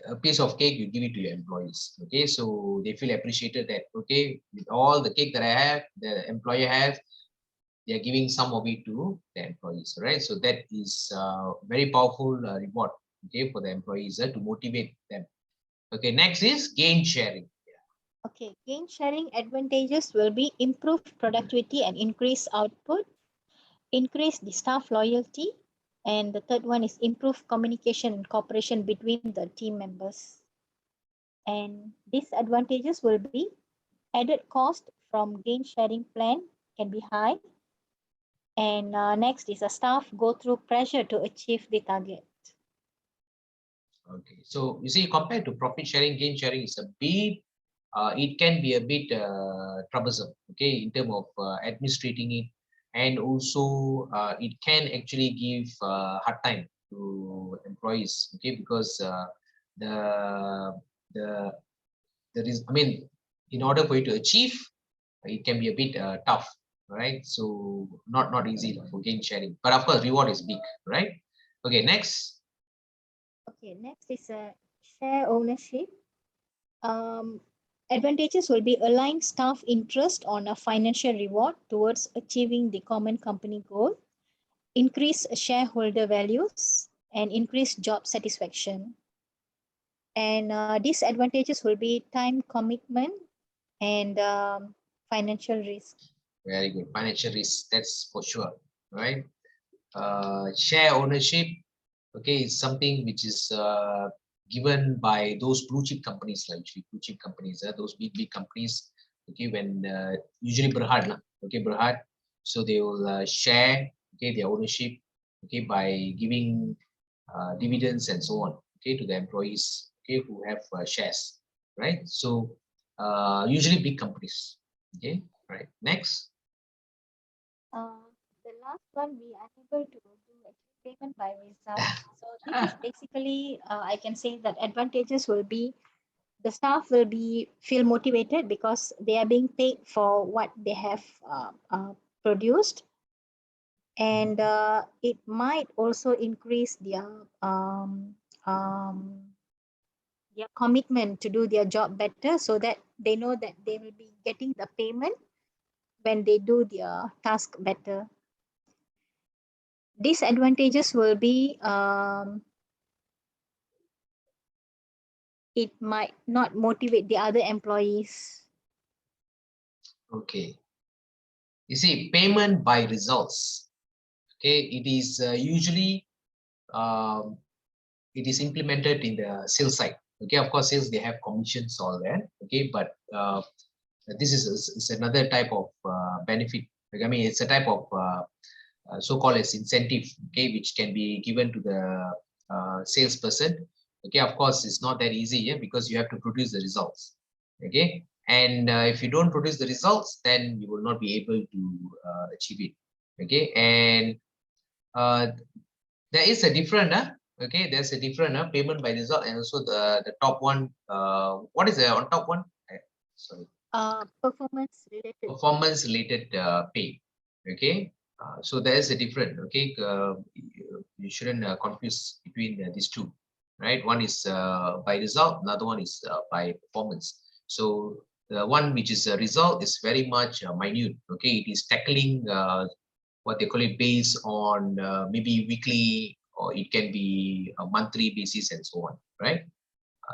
a piece of cake, you give it to your employees. Okay, so they feel appreciated that, okay, with all the cake that I have, the employer has, they are giving some of it to the employees, right? So that is very powerful reward, okay, for the employees to motivate them. Okay, next is gain sharing. Okay, gain sharing advantages will be improved productivity and increase output, increase the staff loyalty, and the third one is improved communication and cooperation between the team members. And disadvantages will be added cost from gain sharing plan can be high. And next is a staff go through pressure to achieve the target. Okay, so you see, compared to profit sharing, gain sharing is a bit, it can be a bit troublesome, okay, in terms of administrating it, and also it can actually give hard time to employees, okay, because the the there is, I mean, in order for you to achieve, it can be a bit tough, right? So not easy for gain sharing, but of course reward is big, right? Okay, next. Okay, next is a share ownership. Advantages will be align staff interest on a financial reward towards achieving the common company goal, increase shareholder values, and increase job satisfaction. And disadvantages will be time commitment and financial risk. Very good. Financial risk, that's for sure, right? Share ownership, okay, is something which is given by those blue chip companies, like blue chip companies, those big companies, okay, when usually Berhad, okay, Berhad, so they will share, okay, their ownership, okay, by giving dividends and so on, okay, to the employees, okay, who have shares, right? So usually big companies, okay, right. Next. The last one, we are able to do payment by result. So this is basically, I can say that advantages will be the staff will be feel motivated because they are being paid for what they have produced, and it might also increase their commitment to do their job better, so that they know that they will be getting the payment when they do their task better. Disadvantages will be it might not motivate the other employees. Okay. You see, payment by results. Okay, it is usually it is implemented in the sales side. Okay, of course, sales, they have commissions all there. Okay, but this is another type of benefit. Like, I mean, it's a type of so-called as incentive. Okay, which can be given to the salesperson. Okay, of course, it's not that easy, yeah, because you have to produce the results. Okay, and if you don't produce the results, then you will not be able to achieve it. Okay, and there is a different okay, there's a different payment by result, and also the top one, what is the on top one? Sorry, Performance related pay. Okay, so there is a different, okay, you shouldn't confuse between these two, right? One is by result, another one is by performance. So the one which is a result is very much minute. Okay, it is tackling what they call it based on maybe weekly, or it can be a monthly basis and so on, right?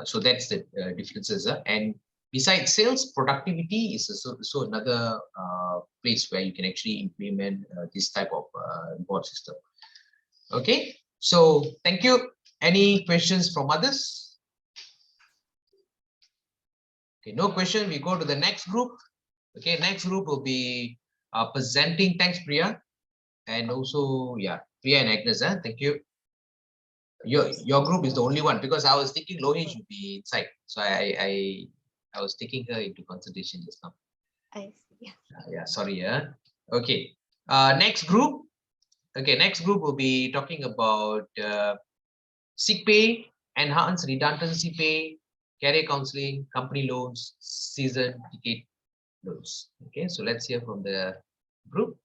So that's the differences. And besides sales, productivity is also another place where you can actually implement this type of reward system. Okay, so thank you. Any questions from others? Okay, no question. We go to the next group. Okay, next group will be presenting. Thanks, Priya. And also, yeah, Priya and Agnes, thank you. Your group is the only one, because I was thinking Lohi should be inside. So I was taking her into consideration just now. I see. Yeah, sorry. Yeah. Okay. Next group. Okay, next group will be talking about sick pay, enhanced redundancy pay, career counseling, company loans, season ticket loans. Okay, so let's hear from the group.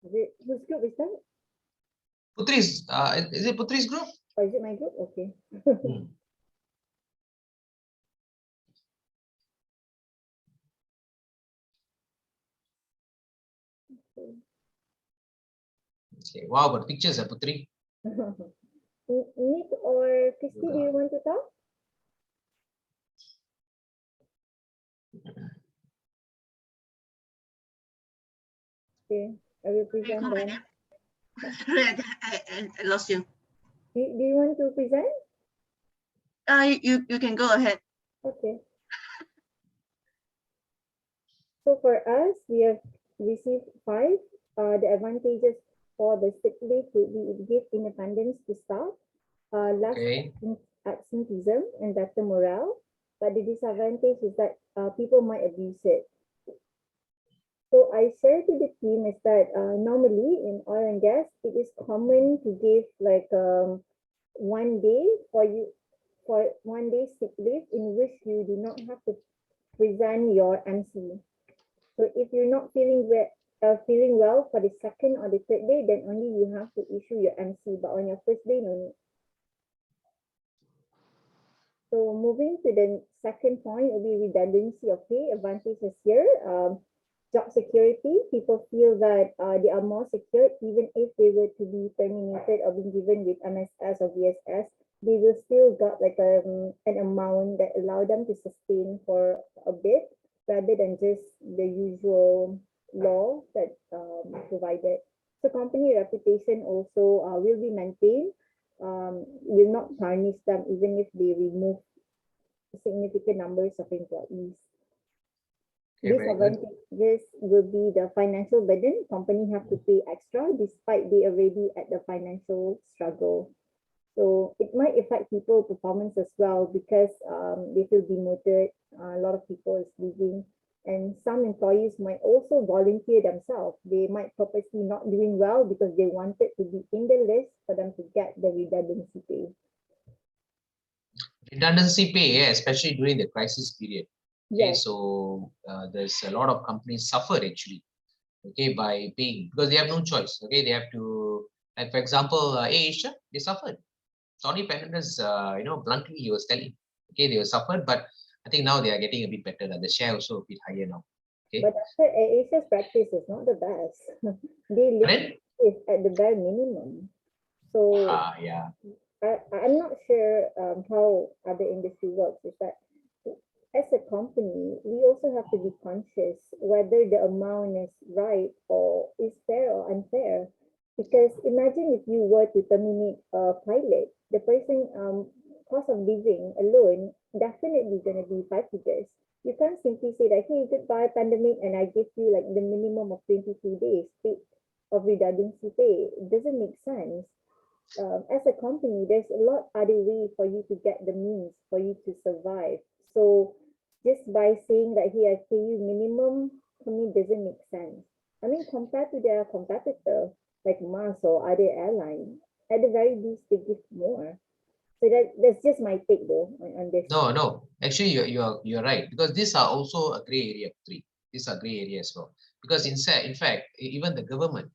Whose group is that? Putri's, is it Putri's group? Or is it my group? Okay. Okay, wow, but pictures are Putri. Nick or Christy, do you want to talk? Okay, I will present then. I lost you. Do you want to present? You can go ahead. Okay. So for us, we have received 5. The advantages for the sick leave would be it gives independence to staff, less absenteeism, and better morale. But the disadvantage is that people might abuse it. So I share to the team is that normally in oil and gas, it is common to give like 1 day for 1 day sick leave in which you do not have to present your MC. So if you're not feeling well for the second or the third day, then only you have to issue your MC. But on your first day, no need. So moving to the second point will be redundancy of pay. Advantages here. Job security. People feel that they are more secure even if they were to be terminated or being given with MSS or VSS. They will still got like an amount that allow them to sustain for a bit, rather than just the usual law that provided. So company reputation also will be maintained, will not tarnish them even if they remove significant numbers of employees. Disadvantages will be the financial burden. Company have to pay extra despite they already at the financial struggle. So it might affect people performance as well because they feel demoted. A lot of people is leaving, and some employees might also volunteer themselves. They might purposely not doing well because they wanted to be in the list for them to get the redundancy pay. Redundancy pay, especially during the crisis period. Okay, yes. So there's a lot of companies suffer actually. Okay, by paying because they have no choice. Okay, they have to, like for example, Asia, they suffered. Tony Fernandez, bluntly he was telling, okay, they were suffered, but I think now they are getting a bit better. The share also a bit higher now. Okay. But Asia's practice is not the best. They live is at the bare minimum. So yeah. I'm not sure how other industry works. Is that as a company, we also have to be conscious whether the amount is right or is fair or unfair. Because imagine if you were to terminate a pilot, the person cost of living alone definitely going to be 5 figures. You can't simply say that, hey, goodbye pandemic, and I give you like the minimum of 22 days paid of redundancy pay. It doesn't make sense. As a company, there's a lot other way for you to get the means for you to survive. So just by saying that here I pay you minimum, to me doesn't make sense. I mean, compared to their competitor like Mars or other airline, at the very least they give more. So that's just my take though on this. No. Actually, you're right, because these are also a gray area. These are gray areas as well. Because in fact, even the government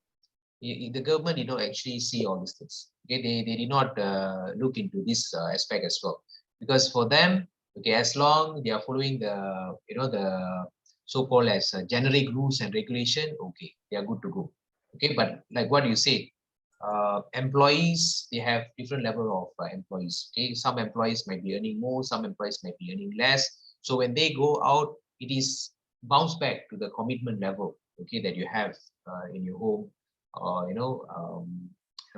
did not actually see all these things. Okay, they did not look into this aspect as well. Because for them, okay, as long they are following the the so-called as generic rules and regulation, okay, they are good to go. Okay, but like what you say, employees, they have different level of employees. Okay, some employees might be earning more, some employees might be earning less. So when they go out, it is bounce back to the commitment level, okay, that you have in your home, or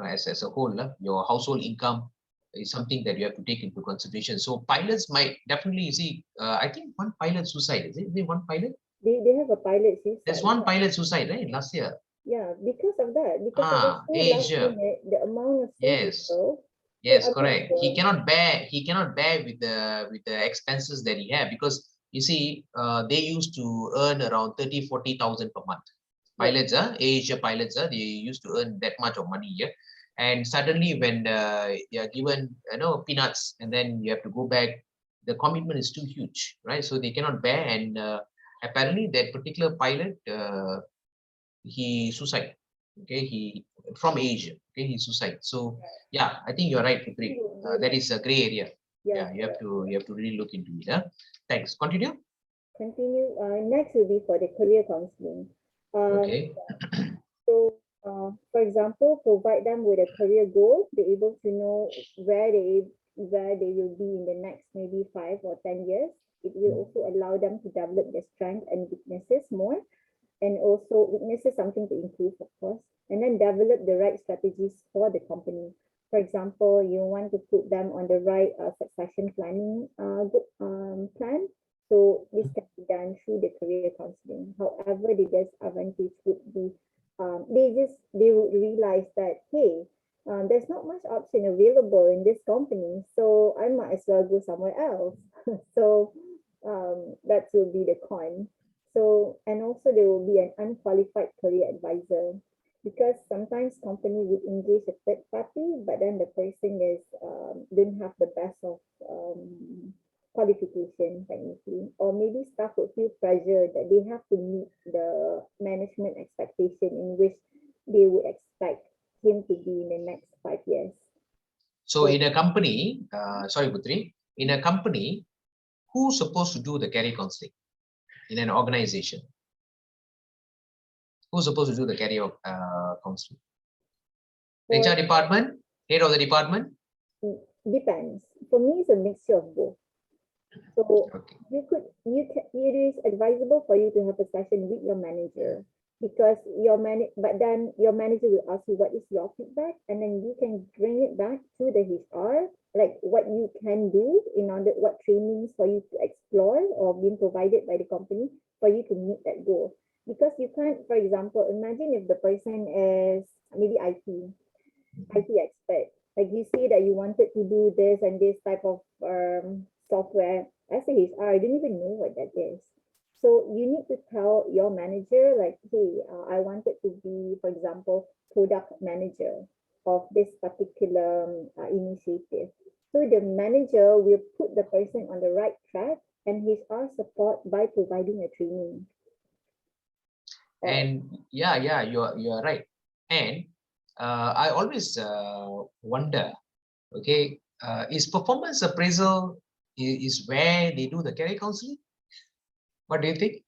as a whole, your household income is something that you have to take into consideration. So pilots might definitely, you see, I think one pilot suicide. Is it one pilot? They have a pilot suicide. There's one pilot suicide, right, last year. Yeah, because of that, because it was so last Asia. minute, the amount of so Yes. little. Yes, So I'm not correct. He sure. cannot bear. He cannot bear with the expenses that he had, because you see, they used to earn around 30,000-40,000 per month. Pilots, Asia pilots, they used to earn that much of money here. And suddenly, when they are given, peanuts, and then you have to go back, the commitment is too huge, right? So they cannot bear. And apparently, that particular pilot, he suicide. Okay, he from Asia. Okay, he suicide. So yeah, I think you're right, Putri. That is a gray area. Yeah, you have to really look into it. Thanks. Continue. Continue. Next will be for the career counseling. Okay. So, for example, provide them with a career goal, be able to know where they will be in the next maybe 5 or 10 years. It will also allow them to develop their strengths and weaknesses more, and also weaknesses something to improve, of course, and then develop the right strategies for the company. For example, you want to put them on the right succession planning plan. So this can be done through the career counseling. However, the disadvantage would be they would realize that, hey, there's not much option available in this company, so I might as well go somewhere else. So that will be the con. So, and also there will be an unqualified career advisor, because sometimes company would engage a third party, but then the person is don't have the best of qualification technically, or maybe staff would feel pressure that they have to meet the management expectation in which they would expect him to be in the next 5 years. So in a company, sorry, Putri, in a company, who's supposed to do the career counseling in an organization? Who's supposed to do the career counseling? HR department, head of the department? Depends. For me, it's a mixture of both. So it is advisable for you to have a session with your manager, because but then your manager will ask you what is your feedback, and then you can bring it back to the HR, like what you can do in order, what trainings for you to explore or being provided by the company for you to meet that goal. Because you can't, for example, imagine if the person is maybe IT expert. Like you say that you wanted to do this and this type of software. As a HR, I didn't even know what that is. So you need to tell your manager, like, hey, I wanted to be, for example, product manager of this particular initiative. So the manager will put the person on the right track and HR support by providing a training. And yeah, you are right. And I always wonder, okay, is performance appraisal is where they do the career counseling? What do you think?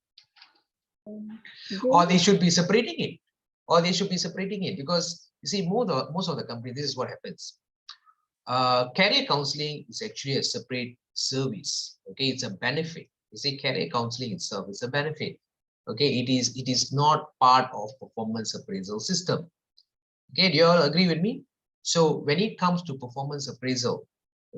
Or they should be separating it, because you see, most of the company, this is what happens. Career counseling is actually a separate service. Okay, it's a benefit. You see, career counseling itself is a benefit. Okay, it is not part of performance appraisal system. Okay, do you all agree with me? So when it comes to performance appraisal,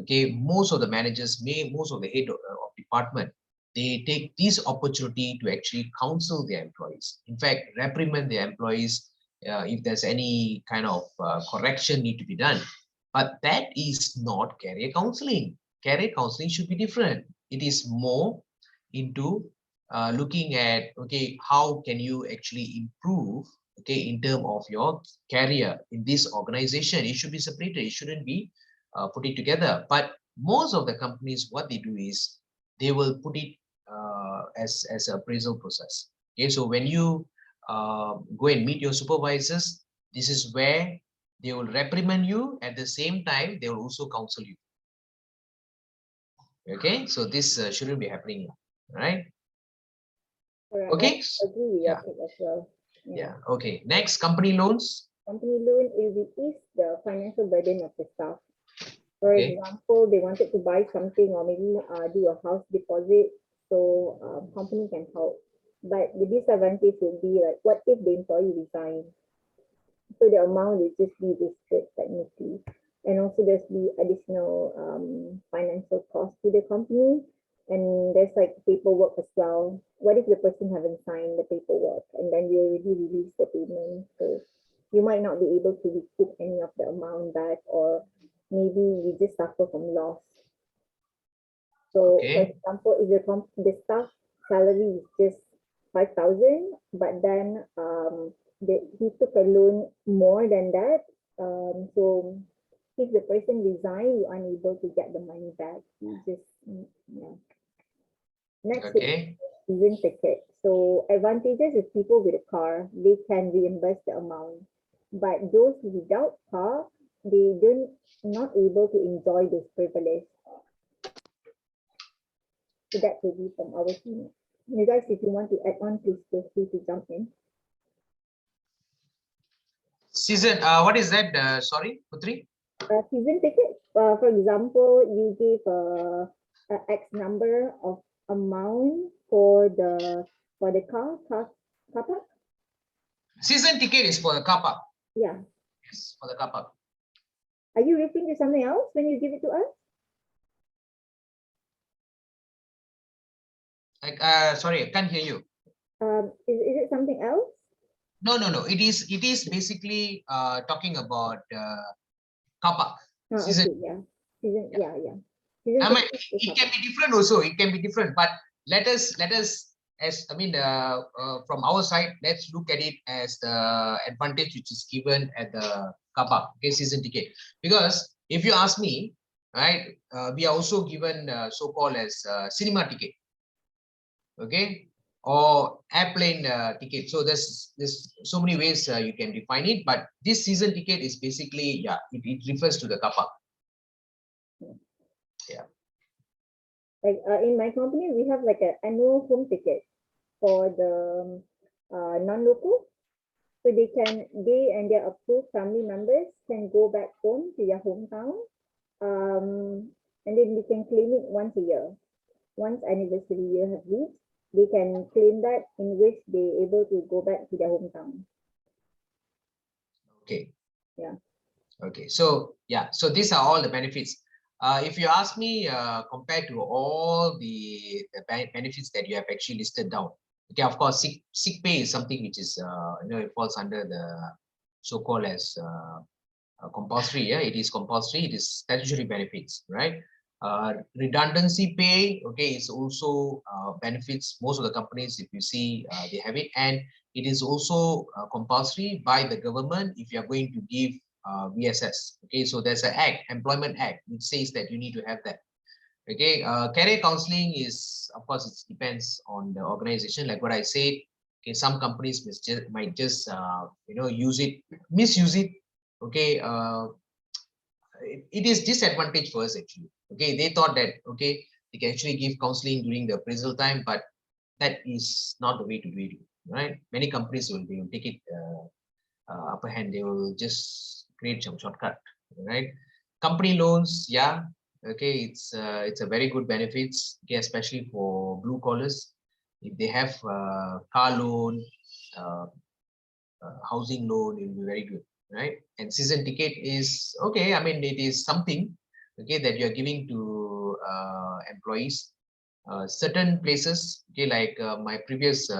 okay, most of the managers, most of the head of department, they take this opportunity to actually counsel their employees. In fact, reprimand their employees if there's any kind of correction need to be done. But that is not career counseling. Career counseling should be different. It is more into looking at, okay, how can you actually improve, okay, in terms of your career in this organization. It should be separated. It shouldn't be put it together. But most of the companies, what they do is they will put it as an appraisal process. Okay, so when you go and meet your supervisors, this is where they will reprimand you. At the same time, they will also counsel you. Okay, so this shouldn't be happening, right? Okay. Agree with your as well. Yeah. Okay. Next, company loans. Company loan, it will ease the financial burden of the staff. For example, they wanted to buy something or maybe do a house deposit, so company can help. But the disadvantage would be like, what if the employee resigns? So the amount will just be wasted technically, and also there's the additional financial cost to the company. And there's like paperwork as well. What if the person haven't signed the paperwork and then you already release the payment? So you might not be able to recoup any of the amount back, or maybe you just suffer from loss. So for example, if the staff salary is just 5,000, but then he took a loan more than that. So if the person resign, you're unable to get the money back. You just yeah. Next is season ticket. So advantages is people with a car, they can reimburse the amount. But those without car, they not able to enjoy this privilege. So that will be from our team. You guys, if you want to add on, please feel free to jump in. Season, what is that? Sorry, Putri? Season ticket. For example, you give a X number of amount for the car park. Season ticket is for the car park. Yeah. Yes, for the car park. Are you referring to something else when you give it to us? Sorry, I can't hear you. Is it something else? No. It is basically talking about car park. Season. Okay, yeah. Season, yeah. I mean, it can be different also. It can be different, but let us from our side, let's look at it as the advantage which is given at the car park, okay, season ticket. Because if you ask me, right, we are also given so-called as cinema ticket, okay, or airplane ticket. So there's so many ways you can define it, but this season ticket is basically, yeah, it refers to the car park. Yeah. Like in my company, we have like an annual home ticket for the non-local. So they and their approved family members can go back home to their hometown. And then they can claim it once a year. Once anniversary year has reached, they can claim that, in which they're able to go back to their hometown. Okay. Yeah. Okay. So yeah. So these are all the benefits. If you ask me, compared to all the benefits that you have actually listed down, okay, of course, sick pay is something which is it falls under the so-called as compulsory. Yeah, it is compulsory. It is statutory benefits, right? Redundancy pay, okay, is also benefits. Most of the companies, if you see, they have it, and it is also compulsory by the government if you are going to give VSS. Okay, so there's an act, Employment Act, which says that you need to have that. Okay, career counseling is, of course, it depends on the organization. Like what I said, okay, some companies might just misuse it. Okay, it is disadvantage for us actually. Okay, they thought that okay, they can actually give counseling during the appraisal time, but that is not the way to do it. Right? Many companies will take it upper hand. They will just create some shortcut. Right? Company loans, yeah. Okay, it's a very good benefits. Okay, especially for blue collars. If they have car loan, housing loan, it will be very good, right? And season ticket is okay. I mean, it is something okay that you are giving to employees. Certain places, okay, like my previous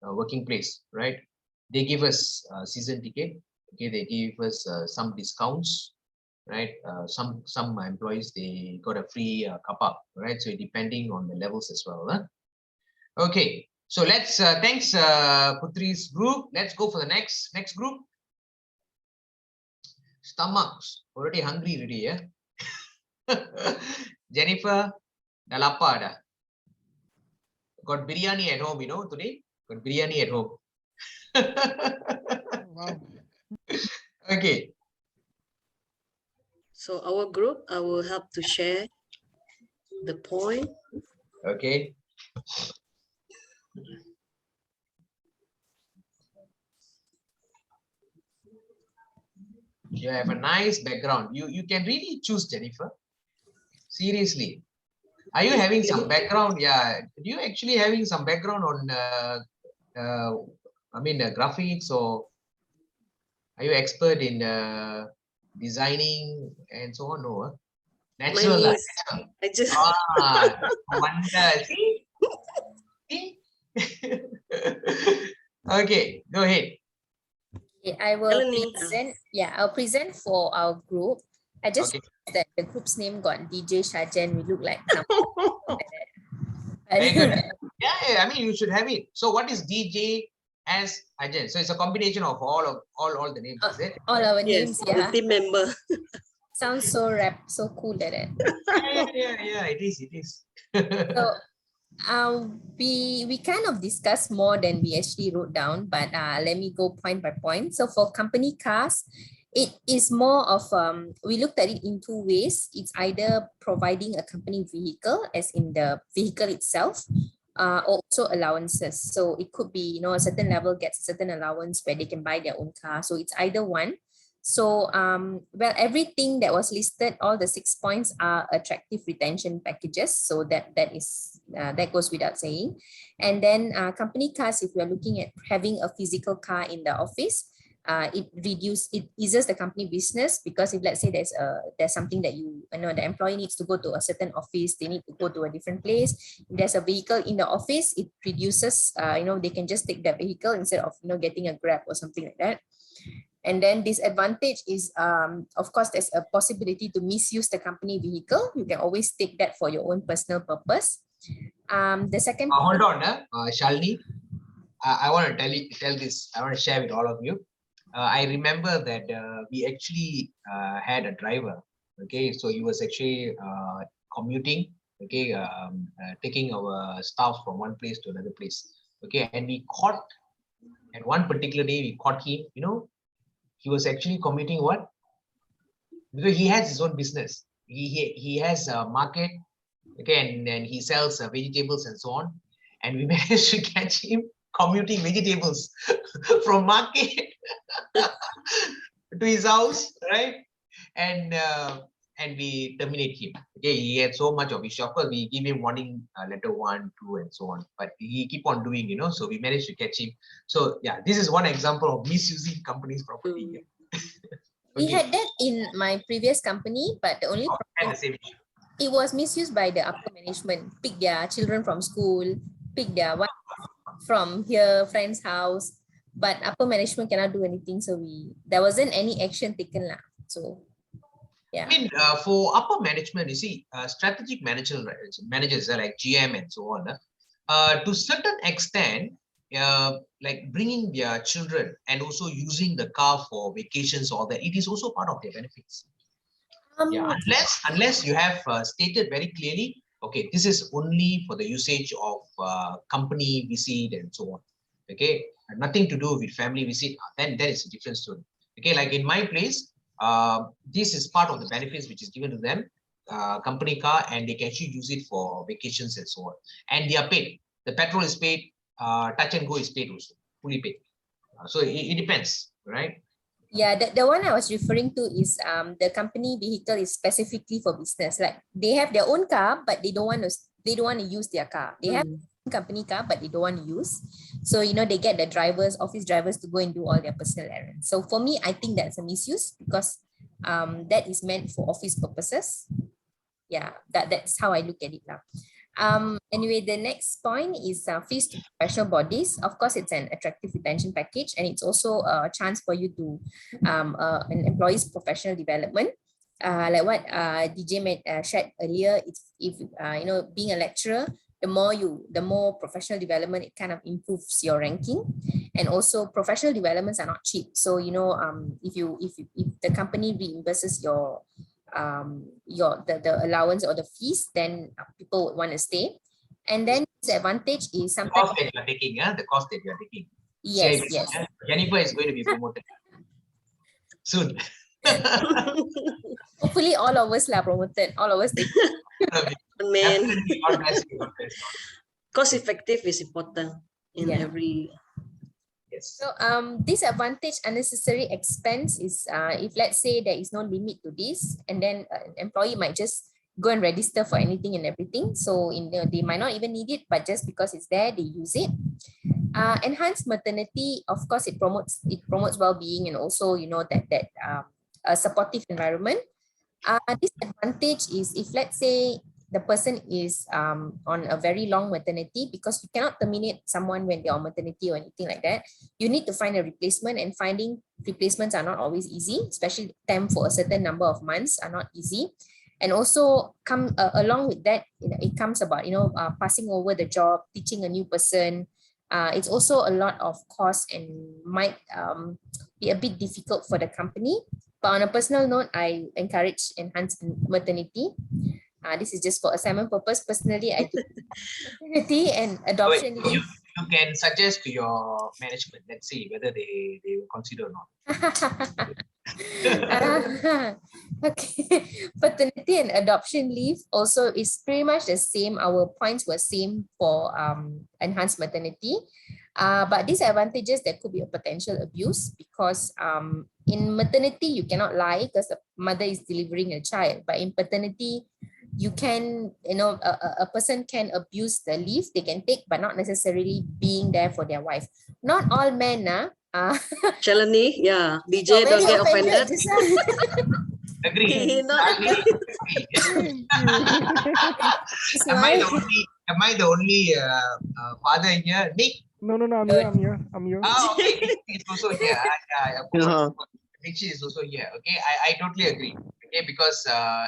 working place, right? They give us season ticket. Okay, they give us some discounts, right? Some employees, they got a free car park, right? So depending on the levels as well. Huh? Okay, so let's thanks Putri's group. Let's go for the next group. Stomachs already hungry already, yeah. Jennifer, dah lapar dah. Got biryani at home, you know, today. Got biryani at home. Wow. Okay. So our group, I will help to share the point. Okay. You have a nice background. You can really choose, Jennifer. Seriously. Are you having some background? Yeah. Do you actually having some background on graphics, or are you expert in designing and so on? No. Natural. Mine is, I just Wonder. See? See? Okay, go ahead. Okay, I will Melanie, present. Yeah, I'll present for our group. I just Okay. that the group's name got DJ Shajan. We look like Very good. Yeah, I mean you should have it. So what is DJ as agent? So it's a combination of all the names, is it? all our yes, names. Yeah, the team member. sounds so so cool like that. Yeah, it is. So we kind of discussed more than we actually wrote down, but let me go point by point. So for company cars, it is more of we looked at it in two ways. It's either providing a company vehicle, as in the vehicle itself, or also allowances. So it could be, a certain level gets a certain allowance where they can buy their own car. So it's either one. So, well, everything that was listed, all the 6 points are attractive retention packages. So that goes without saying. And then company cars, if we are looking at having a physical car in the office, it eases the company business, because if let's say there's something that the employee needs to go to a certain office, they need to go to a different place. If there's a vehicle in the office, it reduces, they can just take that vehicle instead of getting a Grab or something like that. And then disadvantage is, of course, there's a possibility to misuse the company vehicle. You can always take that for your own personal purpose. The second. Hold on, Shalini. I want to tell this. I want to share with all of you. I remember that we actually had a driver. Okay, so he was actually commuting. Okay, taking our staff from one place to another place. Okay, and we caught, at one particular day, we caught him. He was actually commuting what? Because he has his own business. He has a market, okay, and he sells vegetables and so on. And we managed to catch him commuting vegetables from market to his house, right? And we terminate him. Okay, he had so much of his. Of course, we give him warning letter 1, 2, and so on. But he keep on doing, so we managed to catch him. So yeah, this is one example of misusing company's property. We had that in my previous company, but the only problem, it was misused by the upper management. Pick their children from school, pick their wife from here, friend's house, but upper management cannot do anything. So there wasn't any action taken. So yeah. I mean, for upper management, you see, strategic managers like GM and so on, to certain extent, like bringing their children and also using the car for vacations, all that, it is also part of their benefits. Yeah, unless you have stated very clearly, okay, this is only for the usage of company visit and so on. Okay, nothing to do with family visit. Then it's a different story. Okay, like in my place, this is part of the benefits which is given to them, company car, and they can actually use it for vacations and so on. And they are paid. The petrol is paid. Touch and go is paid also, fully paid. So it depends, right? Yeah, the one I was referring to is the company vehicle is specifically for business. Like they have their own car, but they don't want to use their car. They have company car, but they don't want to use. So they get the office drivers to go and do all their personal errands. So for me, I think that's a misuse, because that is meant for office purposes. Yeah, that's how I look at it now. Anyway, the next point is fees to professional bodies. Of course, it's an attractive retention package, and it's also a chance for you to an employee's professional development. Like what DJ shared earlier, if being a lecturer, the more professional development, it kind of improves your ranking. And also professional developments are not cheap. So if the company reimburses the allowance or the fees, then people would want to stay. And then the advantage is sometimes the cost that you are taking. The cost that you are taking. Yes. Jennifer is going to be promoted soon. Hopefully all of us are promoted. All of us take Man. Cost effective is important in every. Yes. So disadvantage, unnecessary expense is if let's say there is no limit to this, and then an employee might just go and register for anything and everything. So they might not even need it, but just because it's there, they use it. Enhanced maternity, of course, it promotes well-being, and also that a supportive environment. Disadvantage is if, let's say, the person is on a very long maternity, because you cannot terminate someone when they're on maternity or anything like that. You need to find a replacement, and finding replacements are not always easy, especially temp for a certain number of months are not easy. And also along with that, it comes about, passing over the job, teaching a new person. It's also a lot of cost and might be a bit difficult for the company. But on a personal note, I encourage enhanced maternity. This is just for assignment purpose. Personally, I do maternity and adoption leave. You can suggest to your management. Let's see whether they will consider or not. Okay, paternity and adoption leave also is pretty much the same. Our points were same for enhanced maternity. But disadvantages, there could be a potential abuse, because in maternity, you cannot lie because the mother is delivering a child. But in paternity, you can, a person can abuse the leave they can take, but not necessarily being there for their wife. Not all men, Shalini, yeah, DJ, don't get offended. Agree. Am I the only father here? Nick? No, I'm here. Okay. Nick is also here. Yeah, of course. Nick is also here. Okay, I totally agree. Okay, because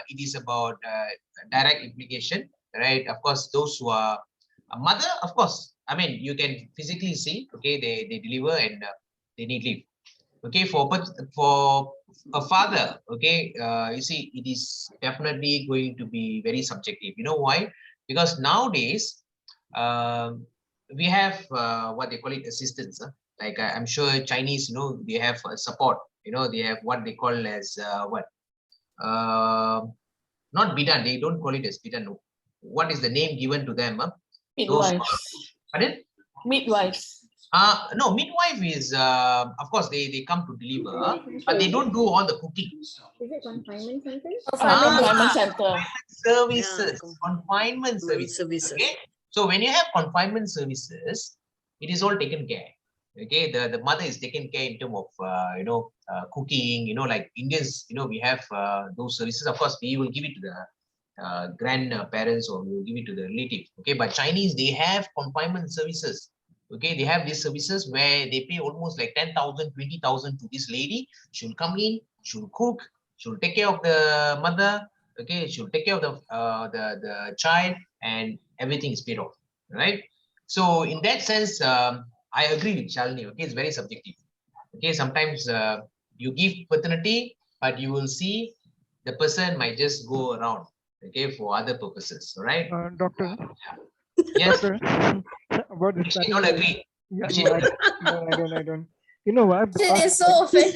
it is about direct implication, right? Of course, those who are a mother, of course, I mean, you can physically see, okay, they deliver and they need leave. Okay, for a father, okay, you see, it is definitely going to be very subjective. You know why? Because nowadays, we have what they call it, assistance. Like I'm sure Chinese, they have support. They have what they call as not bidan. They don't call it as bidan. No. What is the name given to them? Midwives. Pardon? Midwives. No, midwife is, of course, they come to deliver, but they don't do all the cooking. Is it confinement center? Confinement center. Services, confinement services. Okay, so when you have confinement services, it is all taken care. Okay, the mother is taken care in terms of cooking. Like Indians, we have those services. Of course, we will give it to the grandparents, or we will give it to the relative. Okay, but Chinese, they have confinement services. Okay, they have these services where they pay almost like 10,000, 20,000 to this lady. She'll come in, she'll cook, she'll take care of the mother. Okay, she'll take care of the child, and everything is paid off, right? So in that sense, I agree with Shalini. Okay, it's very subjective. Okay, sometimes you give paternity, but you will see the person might just go around, okay, for other purposes, right? Doctor. Yes. About this, I don't agree. Yeah, no, I don't. You know what? It is so offended.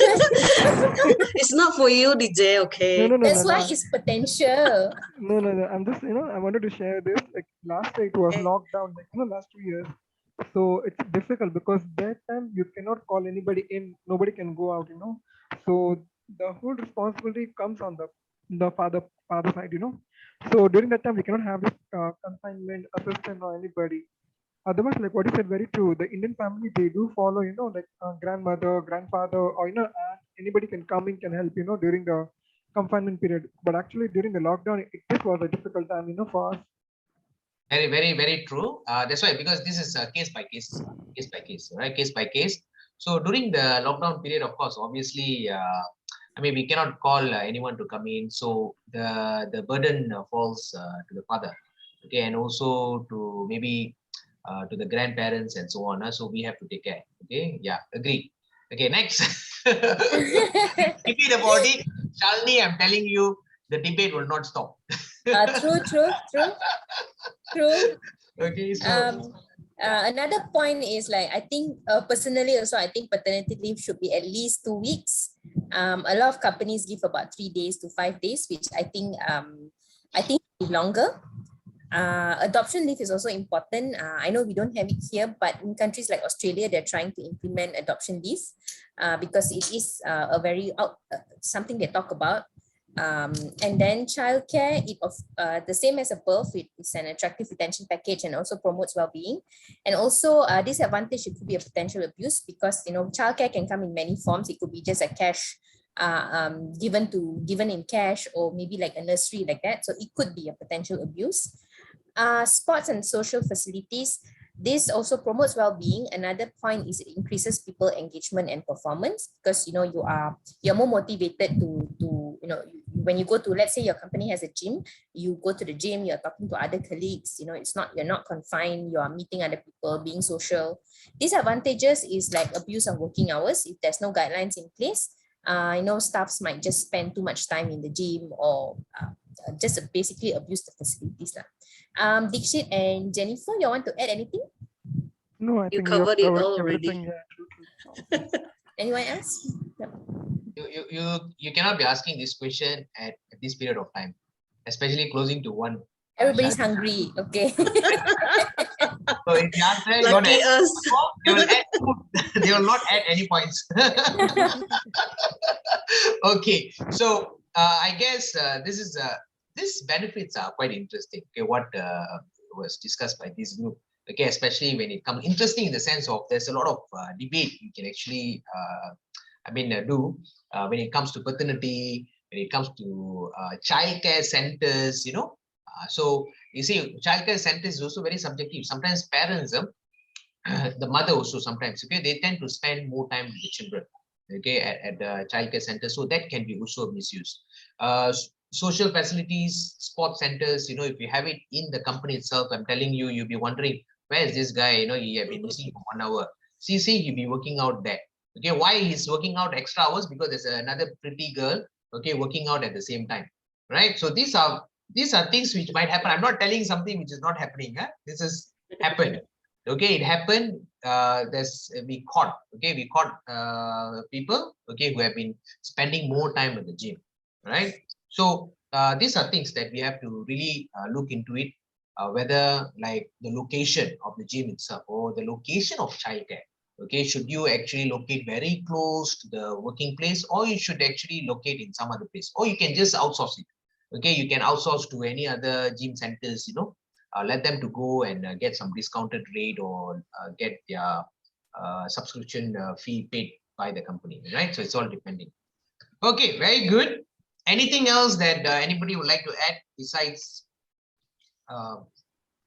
It's not for you, DJ. Okay. No, That's why it's potential. No. I'm just, I wanted to share this. Like last year, it was lockdown. Like last 2 years. So it's difficult because that time you cannot call anybody in. Nobody can go out. So the whole responsibility comes on the father side. So during that time, we cannot have this confinement assistant or anybody. Otherwise, like what you said, very true. The Indian family, they do follow, like grandmother, grandfather, or anybody can come in, can help, during the confinement period. But actually, during the lockdown, this was a difficult time, for us. Very, very, very true. That's why, because this is case by case, right? Case by case. So during the lockdown period, of course, obviously, I mean, we cannot call anyone to come in. So the burden falls to the father, okay, and also to maybe to the grandparents and so on. So we have to take care. Okay, yeah, agree. Okay, next. Repeat about it. Shalini, I'm telling you, the debate will not stop. True. Okay, so another point is, like, I think personally also, I think paternity leave should be at least 2 weeks. A lot of companies give about 3 days to 5 days, which I think longer. Adoption leave is also important. I know we don't have it here, but in countries like Australia, they're trying to implement adoption leave because it is a very something they talk about. And then childcare, the same as above, it is an attractive retention package and also promotes well-being. And also disadvantage, it could be a potential abuse because childcare can come in many forms. It could be just a cash given in cash, or maybe like a nursery like that. So it could be a potential abuse. Sports and social facilities. This also promotes well-being. Another point is it increases people engagement and performance, because you're more motivated to when you go to, let's say your company has a gym, you go to the gym, you're talking to other colleagues, you're not confined, you are meeting other people, being social. Disadvantages is like abuse of working hours. If there's no guidelines in place, staffs might just spend too much time in the gym, or just basically abuse the facilities. Dixit and Jennifer, you want to add anything? No, I You think you have covered it covered all already. everything. Yeah, true. Anyone else? No. You cannot be asking this question at this period of time, especially closing to one. Everybody's hungry. Okay. So if you answer, you Lucky us. they will add they will not add any points. Okay, so I guess these benefits are quite interesting. Okay, what was discussed by this group. Okay, especially when it comes interesting in the sense of there's a lot of debate you can actually do when it comes to paternity, when it comes to childcare centers. So you see, childcare centers is also very subjective. Sometimes parents, the mother also sometimes, okay, they tend to spend more time with the children, okay, at the childcare center. So that can be also misused. Social facilities, sports centers, if you have it in the company itself, I'm telling you, you'll be wondering, where is this guy? He have been missing for 1 hour. See, he'll be working out there. Okay, why he's working out extra hours? Because there's another pretty girl, okay, working out at the same time, right? So these are things which might happen. I'm not telling something which is not happening. This has happened. Okay, it happened. We caught people, okay, who have been spending more time at the gym, right? So these are things that we have to really look into it, whether like the location of the gym itself or the location of childcare. Okay, should you actually locate very close to the working place, or you should actually locate in some other place, or you can just outsource it. Okay, you can outsource to any other gym centers, let them to go and get some discounted rate, or get their subscription fee paid by the company, right? So it's all depending. Okay, very good. Anything else that anybody would like to add besides,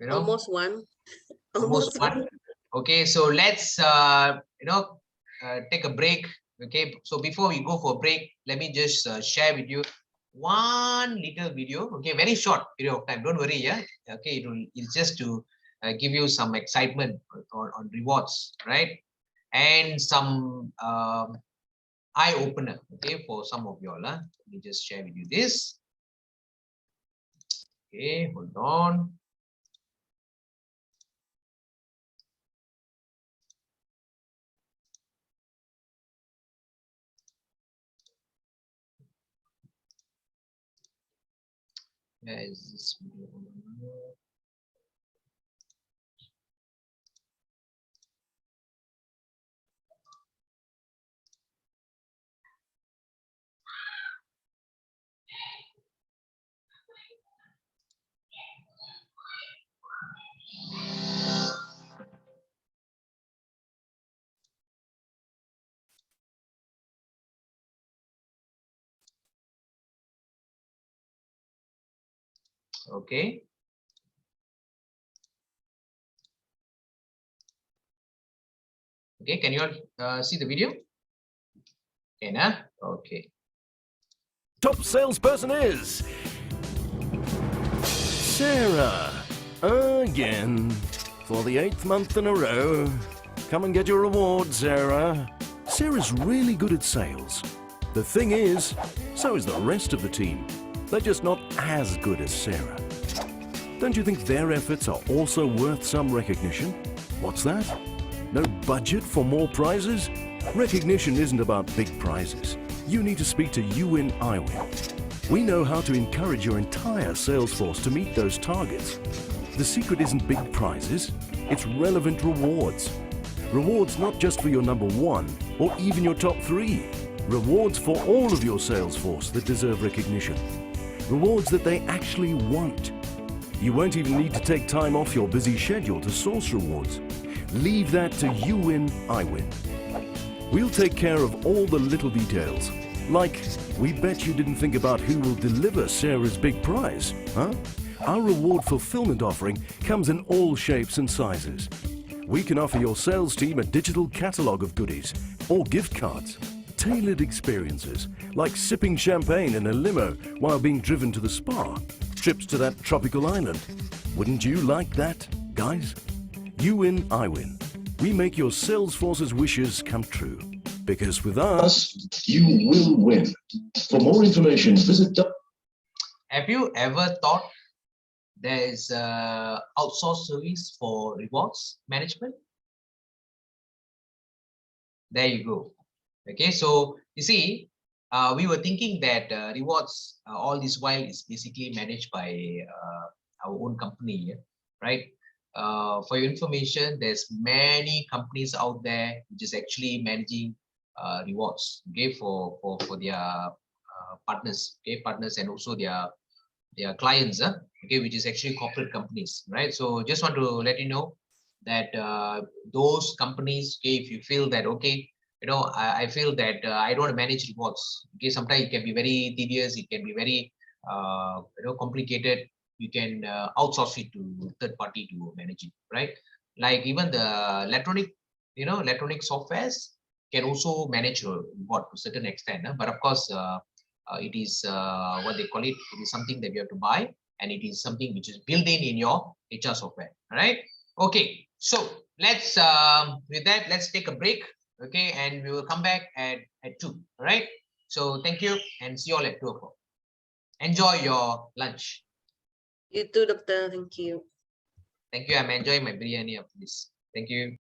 Almost one. Almost one. Okay, so let's take a break. Okay, so before we go for a break, let me just share with you one little video. Okay, very short period of time. Don't worry, yeah. Okay, it's just to give you some excitement on rewards, right? And some eye opener. Okay, for some of y'all. Let me just share with you this. Okay, hold on. Where is this video? Okay. Okay, can you all see the video? Okay, nah? Okay. Top salesperson is Sarah. Again. For the 8th month in a row. Come and get your reward, Sarah. Sarah's really good at sales. The thing is, so is the rest of the team. They're just not as good as Sarah. Don't you think their efforts are also worth some recognition? What's that? No budget for more prizes? Recognition isn't about big prizes. You need to speak to YouWin iWin. We know how to encourage your entire sales force to meet those targets. The secret isn't big prizes, it's relevant rewards. Rewards not just for your number 1 or even your top 3. Rewards for all of your sales force that deserve recognition. Rewards that they actually want. You won't even need to take time off your busy schedule to source rewards. Leave that to YouWin iWin. We'll take care of all the little details. Like, we bet you didn't think about who will deliver Sarah's big prize, huh? Our reward fulfillment offering comes in all shapes and sizes. We can offer your sales team a digital catalogue of goodies or gift cards, tailored experiences like sipping champagne in a limo while being driven to the spa, trips to that tropical island. Wouldn't you like that, guys? You win, I win. We make your Salesforce's wishes come true. Because with us, you will win. For more information, visit. Have you ever thought there is a outsourced service for rewards management? There you go. Okay, so you see, we were thinking that rewards all this while is basically managed by our own company, right? For your information, there's many companies out there which is actually managing rewards, okay, for their partners, okay, partners and also their clients, okay, which is actually corporate companies, right? So just want to let you know that those companies, okay, if you feel that, okay, I feel that I don't want to manage rewards, okay, sometimes it can be very tedious, it can be very complicated. You can outsource it to third party to manage it, right? Like even the electronic softwares can also manage your reward to a certain extent, but of course it is what they call it. It is something that you have to buy, and it is something which is built in your HR software. All right. Okay. So let's with that, let's take a break. Okay, and we will come back at 2. All right. So thank you, and see you all at 2 o'clock. Enjoy your lunch. You too, doctor. Thank you. Thank you. I'm enjoying my biryani after this. Thank you.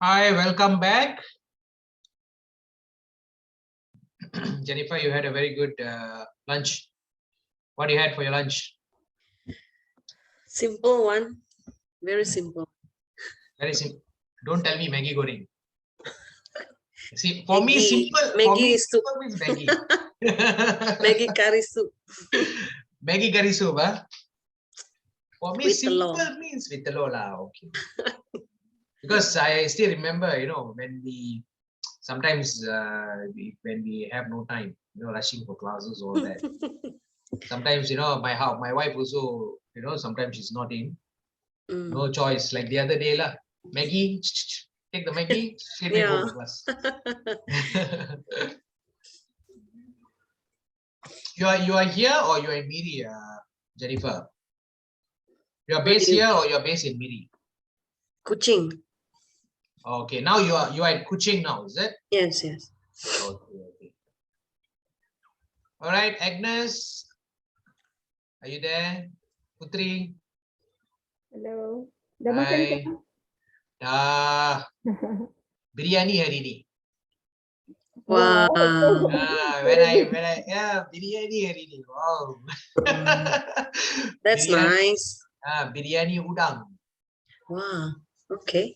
Hi, welcome back. Jennifer, you had a very good lunch. What you had for your lunch? Simple one, very simple. Very simple. Don't tell me Maggie Goreng. See, for me, Maggie, simple. For Maggie me, soup. simple means Maggie. Maggie curry soup Maggie curry soup, huh? For me, with telur. simple means with telur lah. Okay. Because I still remember, when we sometimes when we have no time, rushing for classes, all that. Sometimes, my wife also, sometimes she's not in. No choice. Like the other day, lah, Maggie, take the Maggie, straight away go Yeah. to class. You are here or you are in Miri, Jennifer? You are based here or you are based in Miri? Kuching. Okay, now you are at Kuching now, is it? Yes, yes. Okay. All right, Agnes, are you there? Putri. Hello. Dah makan ke? Biryani hari ni. Wow. Biryani hari ni. Wow. That's nice. Biryani udang. Wow. Okay.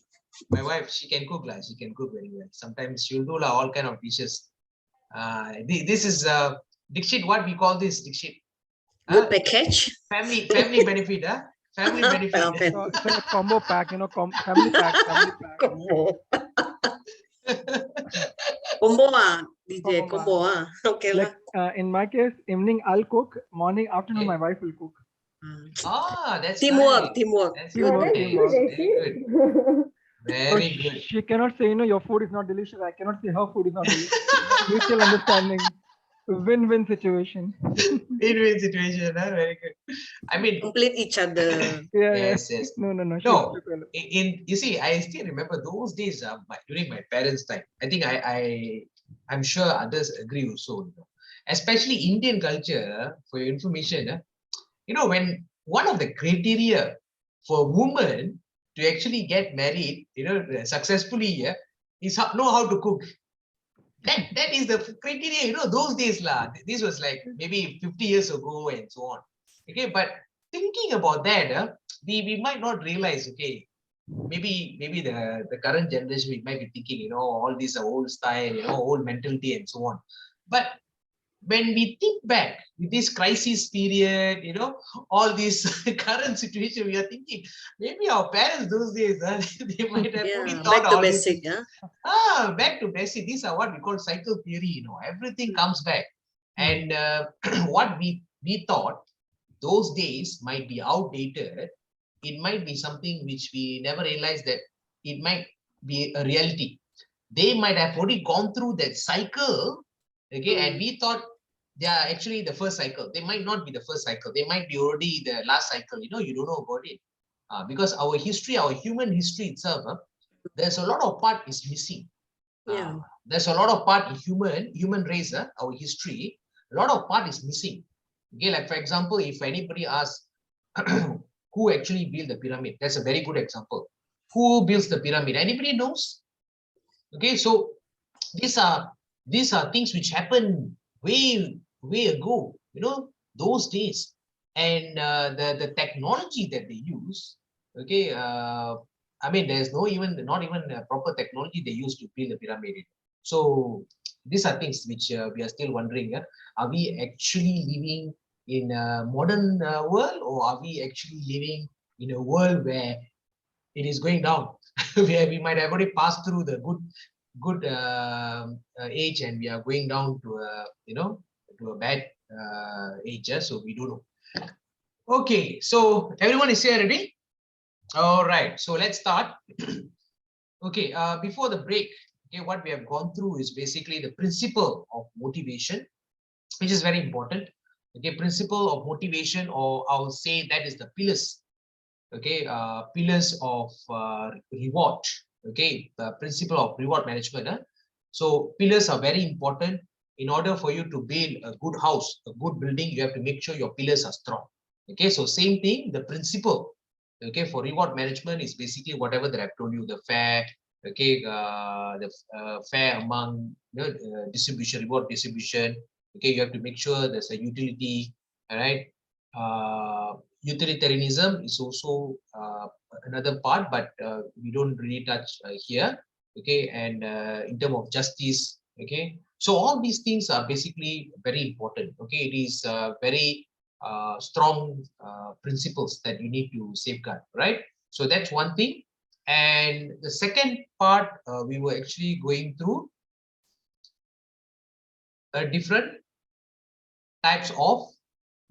My wife, she can cook lah. She can cook very well. Sometimes she'll do all kind of dishes. This is Dixit. What we call this, Dixit? Good package. Family benefit, huh? Family benefit. So it's a combo pack, family pack. Combo. Combo DJ combo Okay like in my case, evening I'll cook, morning, afternoon my wife will cook. That's teamwork. nice. Teamwork. That's Teamwork, nice. teamwork. Very good. Very good. She cannot say, your food is not delicious. I cannot say her food is not delicious. Mutual understanding. Win-win situation. Win-win situation, huh? Very good. I mean, complete each other. Yes. No. No. You see, I still remember those days during my parents' time. I think I'm sure others agree also. Especially Indian culture, for your information, when one of the criteria for women to actually get married, successfully, is know how to cook. That is the criteria, those days lah. This was like maybe 50 years ago and so on. Okay, but thinking about that, we might not realize, okay, maybe the current generation, we might be thinking, all these are old style, old mentality and so on. But when we think back with this crisis period, all this current situation, we are thinking maybe our parents those days, they might have only thought back to all basic. this. Back to basic. These are what we call cycle theory. Everything comes back, and what we thought those days might be outdated. It might be something which we never realized that it might be a reality. They might have already gone through that cycle. Okay, and we thought they are actually the first cycle. They might not be the first cycle. They might be already the last cycle. You don't know about it. Because our history, our human history itself, there's a lot of part is missing. There's a lot of part in human race, our history, a lot of part is missing. Okay, like for example, if anybody asks who actually built the pyramid, that's a very good example. Who builds the pyramid? Anybody knows? Okay, so these are things which happened way ago, those days, and the technology that they use. Okay, I mean, there's not even proper technology they use to build the pyramid. So these are things which we are still wondering. Are we actually living in a modern world, or are we actually living in a world where it is going down, where we might have already passed through the good age and we are going down to a bad age? So we don't know. Okay, so everyone is here already? All right, so let's start. Okay, before the break, okay, what we have gone through is basically the principle of motivation, which is very important. Okay, principle of motivation, or I'll say that is the pillars. Okay, pillars of reward. Okay, the principle of reward management. So pillars are very important. In order for you to build a good house, a good building, you have to make sure your pillars are strong. Okay, so same thing, the principle, okay, for reward management is basically whatever that I've told you, the fair, okay, the fair among distribution, reward distribution. Okay, you have to make sure there's a utility. All right. Utilitarianism is also another part, but we don't really touch here. Okay, and in terms of justice. Okay, so all these things are basically very important. Okay, it is very strong principles that you need to safeguard, right? So that's one thing. And the second part, we were actually going through different types of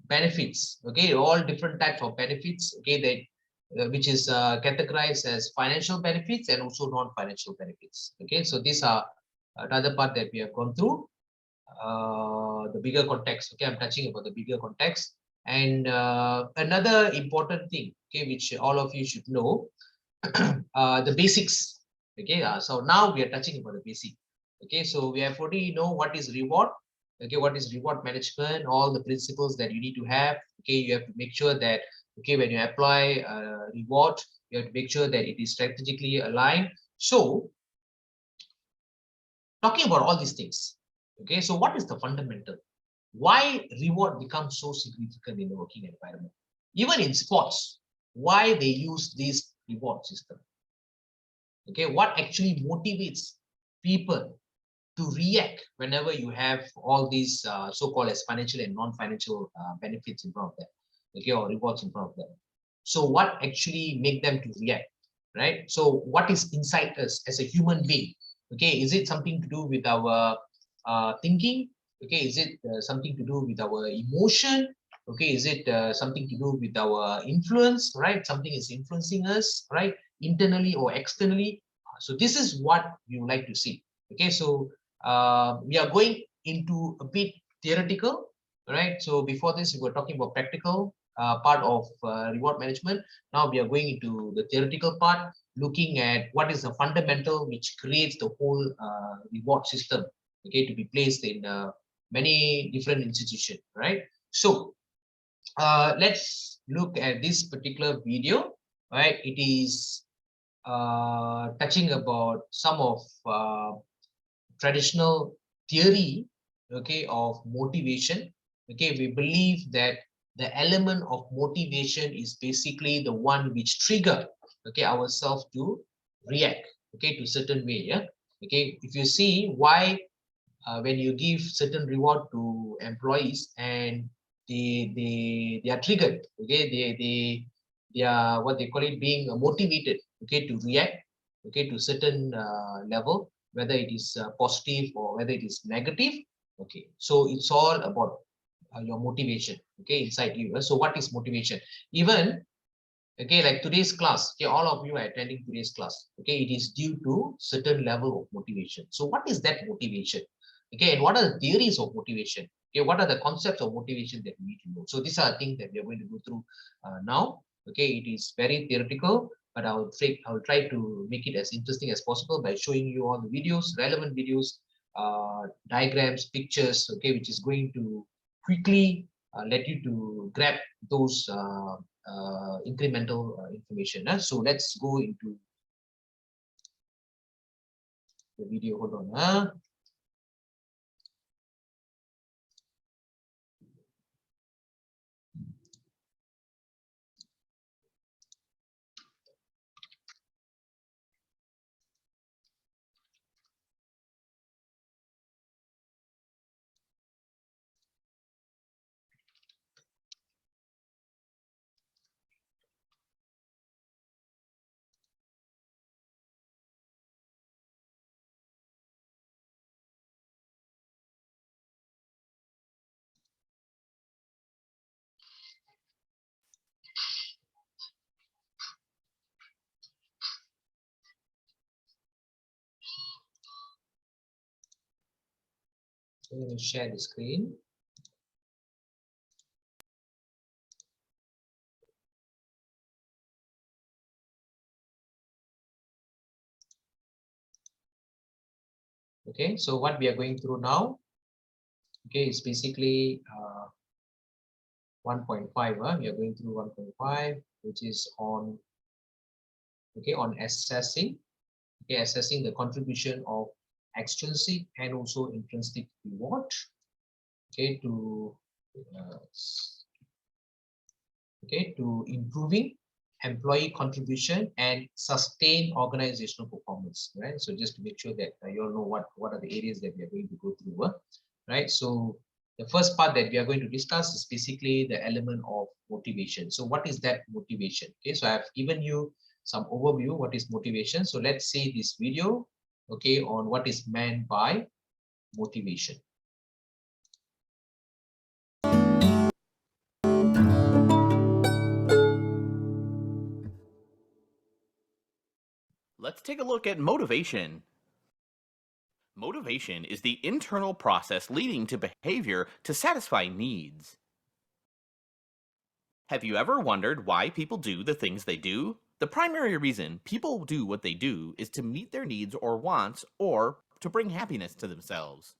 benefits. Okay, all different types of benefits. Okay, that which is categorized as financial benefits and also non-financial benefits. Okay, so these are another part that we have gone through. The bigger context. Okay, I'm touching about the bigger context. And another important thing, okay, which all of you should know, the basics. Okay, so now we are touching about the basic. Okay, so we have already know what is reward. Okay, what is reward management, all the principles that you need to have. Okay, you have to make sure that, okay, when you apply reward, you have to make sure that it is strategically aligned. So talking about all these things, okay, so what is the fundamental? Why reward becomes so significant in the working environment? Even in sports, why they use this reward system? Okay, what actually motivates people to react whenever you have all these so-called as financial and non-financial benefits in front of them, okay, or rewards in front of them? So what actually make them to react, right? So what is inside us as a human being? Okay, is it something to do with our thinking? Okay, is it something to do with our emotion? Okay, is it something to do with our influence, right? Something is influencing us, right? Internally or externally. So this is what we would like to see. Okay, so we are going into a bit theoretical, right? So before this, we were talking about practical part of reward management. Now we are going into the theoretical part, looking at what is the fundamental which creates the whole reward system, okay, to be placed in many different institutions, right? So let's look at this particular video, right? It is touching about some of traditional theory, okay, of motivation. Okay, we believe that the element of motivation is basically the one which trigger, okay, ourselves to react, okay, to certain way. Yeah, okay, if you see why when you give certain reward to employees and they are triggered, okay, they are what they call it, being motivated, okay, to react, okay, to certain level, whether it is positive or whether it is negative. Okay, so it's all about your motivation, okay, inside you. So what is motivation? Even, okay, like today's class, okay, all of you are attending today's class, okay, it is due to certain level of motivation. So what is that motivation? Okay, and what are the theories of motivation? Okay, what are the concepts of motivation that we need to know? So these are things that we are going to go through now. Okay, it is very theoretical, but I will try to make it as interesting as possible by showing you all the videos, relevant videos, diagrams, pictures, okay, which is going to quickly let you to grab those incremental information. So let's go into the video. Hold on. So I'm going to share the screen. Okay, so what we are going through now, okay, is basically 1.5. We are going through 1.5, which is on, okay, on assessing Okay, assessing the contribution of extrinsic and also intrinsic reward. Okay, to improving employee contribution and sustain organizational performance, right? So just to make sure that you all know what are the areas that we are going to go through, right? So the first part that we are going to discuss is basically the element of motivation. So what is that motivation? Okay, so I've given you some overview what is motivation. So let's see this video, okay, on what is meant by motivation. Let's take a look at motivation. Motivation is the internal process leading to behavior to satisfy needs. Have you ever wondered why people do the things they do? The primary reason people do what they do is to meet their needs or wants or to bring happiness to themselves.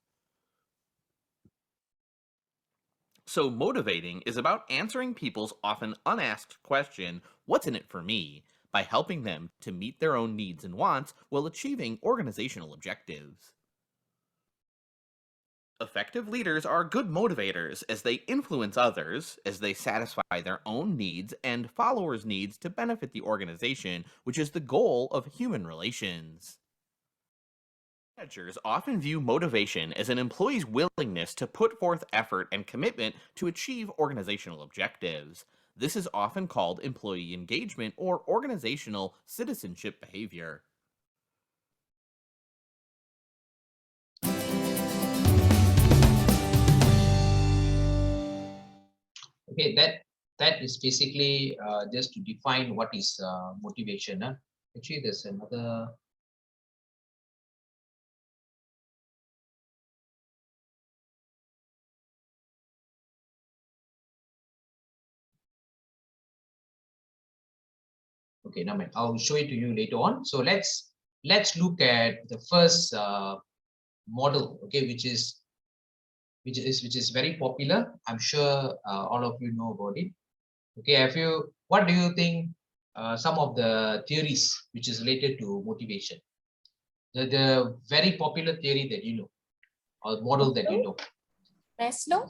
So motivating is about answering people's often unasked question, what's in it for me, by helping them to meet their own needs and wants while achieving organizational objectives. Effective leaders are good motivators as they influence others, as they satisfy their own needs and followers' needs to benefit the organization, which is the goal of human relations. Managers often view motivation as an employee's willingness to put forth effort and commitment to achieve organizational objectives. This is often called employee engagement or organizational citizenship behavior. Okay, that is basically just to define what is motivation. Actually, there's another. Okay, now I'll show it to you later on. So let's look at the first model, okay, which is very popular. I'm sure all of you know about it. Okay, what do you think some of the theories which is related to motivation? The very popular theory that you know, or model that you know. Maslow?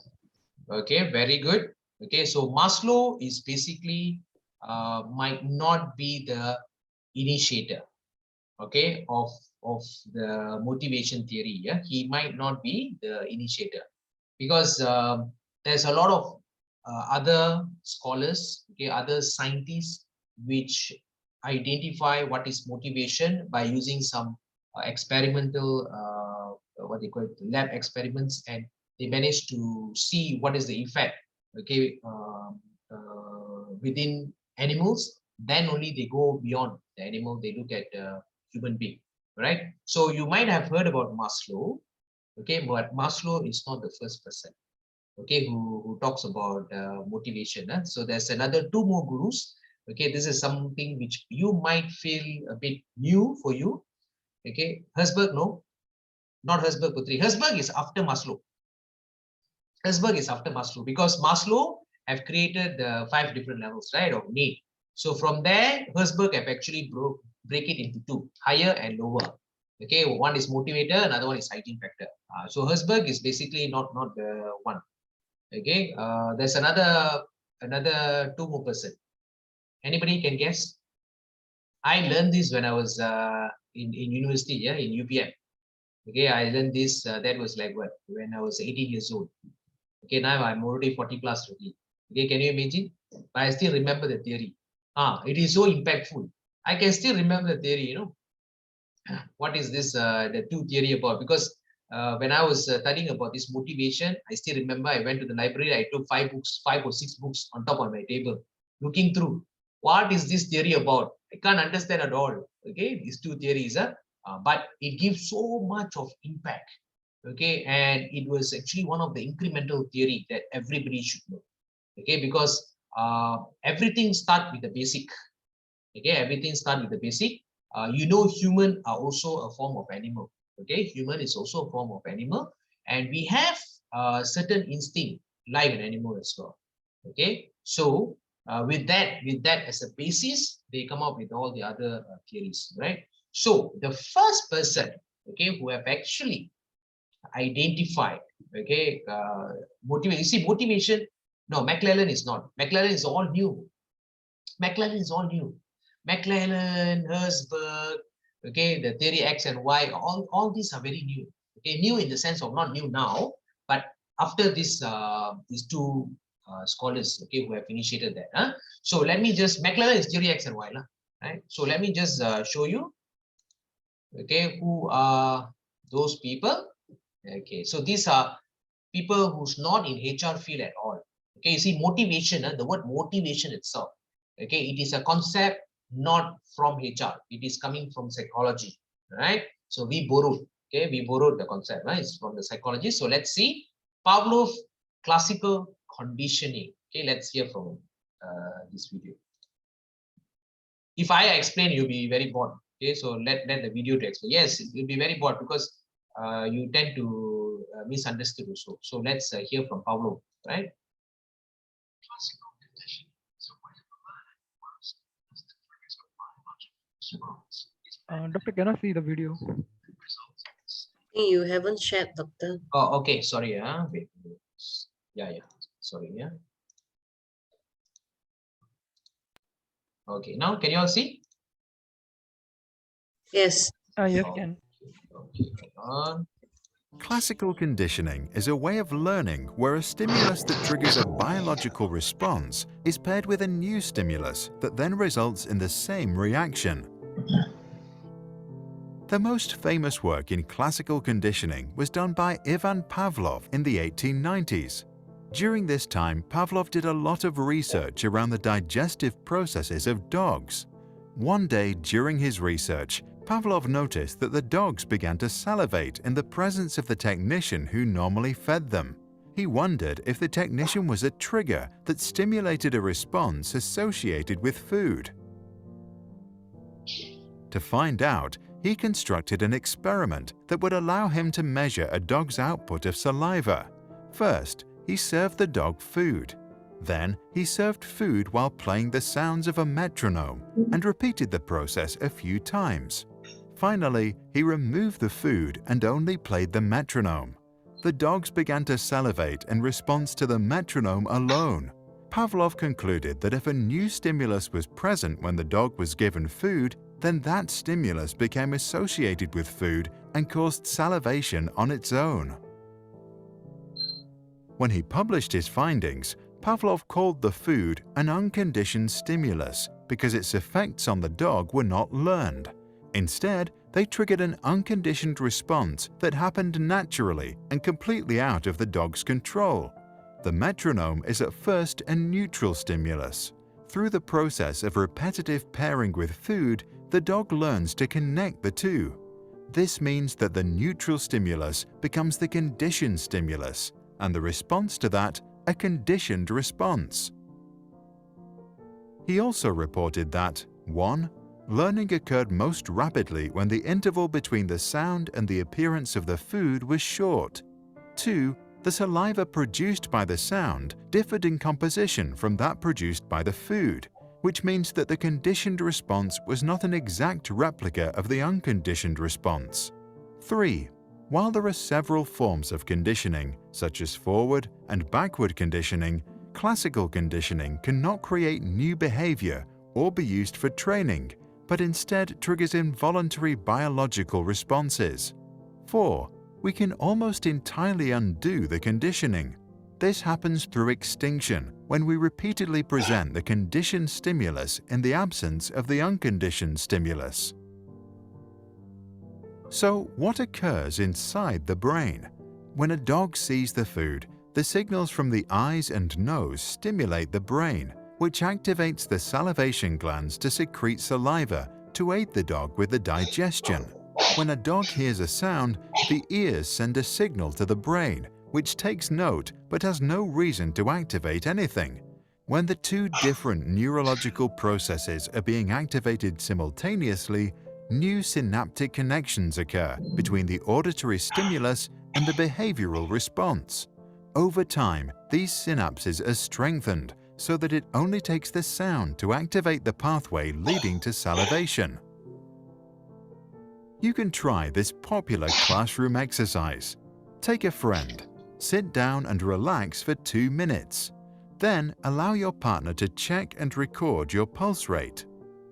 Okay, very good. Okay, so Maslow is basically might not be the initiator, okay, of the motivation theory. Yeah, he might not be the initiator because there's a lot of other scholars, okay, other scientists which identify what is motivation by using some experimental what they call it, lab experiments, and they manage to see what is the effect, okay, within animals. Then only they go beyond the animal, they look at human being, right? So you might have heard about Maslow, okay, but Maslow is not the first person, okay, who talks about motivation. So there's another two more gurus. Okay, this is something which you might feel a bit new for you. Okay, Herzberg, no, not Herzberg, Putri. Herzberg is after Maslow. Herzberg is after Maslow because Maslow have created the 5 different levels, right, of need. So from there, Herzberg have actually break it into 2, higher and lower. Okay, one is motivator, another one is hygiene factor. So Herzberg is basically not the one. Okay, there's another 2 more person. Anybody can guess? I learned this when I was in university, yeah, in UPM. Okay, I learned this. That was like what, when I was 18 years old. Okay, now I'm already 40 plus already. Okay, can you imagine? But I still remember the theory. It is so impactful. I can still remember the theory. You know, what is this the 2 theory about? Because when I was studying about this motivation, I still remember I went to the library. I took 5 or 6 books on top of my table, looking through. What is this theory about? I can't understand at all. Okay, these 2 theories, but it gives so much of impact. Okay, and it was actually one of the incremental theory that everybody should know. Okay, because everything starts with the basic. Okay, everything starts with the basic. You know, human are also a form of animal. Okay, human is also a form of animal, and we have certain instinct like an animal as well. Okay, so with that as a basis, they come up with all the other theories, right? So the first person, okay, who have actually identified, okay, motivation. You see, motivation. No, McClellan is not. McClellan is all new. McClellan is all new. McClellan, Herzberg, okay, the theory X and Y, all these are very new. Okay, new in the sense of not new now, but after this, these two scholars, okay, who have initiated that. Huh? So let me just, McClellan is theory X and Y, right? So let me just show you, okay, who are those people. Okay, so these are people who's not in HR field at all. Okay, you see, motivation, the word motivation itself, okay, it is a concept not from HR, it is coming from psychology, right? So we borrowed, okay, we borrowed the concept, right? It's from the psychology. So let's see, Pavlov classical conditioning. Okay, let's hear from this video. If I explain, you'll be very bored. Okay, so let the video to explain. Yes, you'll be very bored because you tend to misunderstood also. So let's hear from Pavlov, right? Doctor, can I see the video? You haven't shared, doctor. Oh, okay. Sorry. Wait. Yeah. Sorry. Yeah. Okay. Now, can you all see? Yes. Yes, can. Okay. On. Classical conditioning is a way of learning where a stimulus that triggers a biological response is paired with a new stimulus that then results in the same reaction. The most famous work in classical conditioning was done by Ivan Pavlov in the 1890s. During this time, Pavlov did a lot of research around the digestive processes of dogs. One day during his research, Pavlov noticed that the dogs began to salivate in the presence of the technician who normally fed them. He wondered if the technician was a trigger that stimulated a response associated with food. To find out, he constructed an experiment that would allow him to measure a dog's output of saliva. First, he served the dog food. Then, he served food while playing the sounds of a metronome and repeated the process a few times. Finally, he removed the food and only played the metronome. The dogs began to salivate in response to the metronome alone. Pavlov concluded that if a new stimulus was present when the dog was given food, then that stimulus became associated with food and caused salivation on its own. When he published his findings, Pavlov called the food an unconditioned stimulus because its effects on the dog were not learned. Instead, they triggered an unconditioned response that happened naturally and completely out of the dog's control. The metronome is at first a neutral stimulus. Through the process of repetitive pairing with food, the dog learns to connect the two. This means that the neutral stimulus becomes the conditioned stimulus, and the response to that, a conditioned response. He also reported that 1. Learning occurred most rapidly when the interval between the sound and the appearance of the food was short. 2. The saliva produced by the sound differed in composition from that produced by the food, which means that the conditioned response was not an exact replica of the unconditioned response. 3. While there are several forms of conditioning, such as forward and backward conditioning, classical conditioning cannot create new behavior or be used for training, but instead triggers involuntary biological responses. 4. We can almost entirely undo the conditioning. This happens through extinction when we repeatedly present the conditioned stimulus in the absence of the unconditioned stimulus. So, what occurs inside the brain? When a dog sees the food, the signals from the eyes and nose stimulate the brain, which activates the salivation glands to secrete saliva to aid the dog with the digestion. When a dog hears a sound, the ears send a signal to the brain, which takes note but has no reason to activate anything. When the two different neurological processes are being activated simultaneously, new synaptic connections occur between the auditory stimulus and the behavioral response. Over time, these synapses are strengthened so that it only takes the sound to activate the pathway leading to salivation. You can try this popular classroom exercise. Take a friend, sit down and relax for 2 minutes. Then allow your partner to check and record your pulse rate.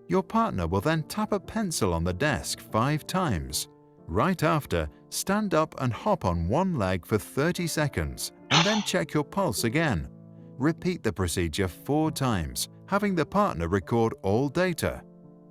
Your partner will then tap a pencil on the desk 5 times. Right after, stand up and hop on one leg for 30 seconds and then check your pulse again. Repeat the procedure 4 times, having the partner record all data.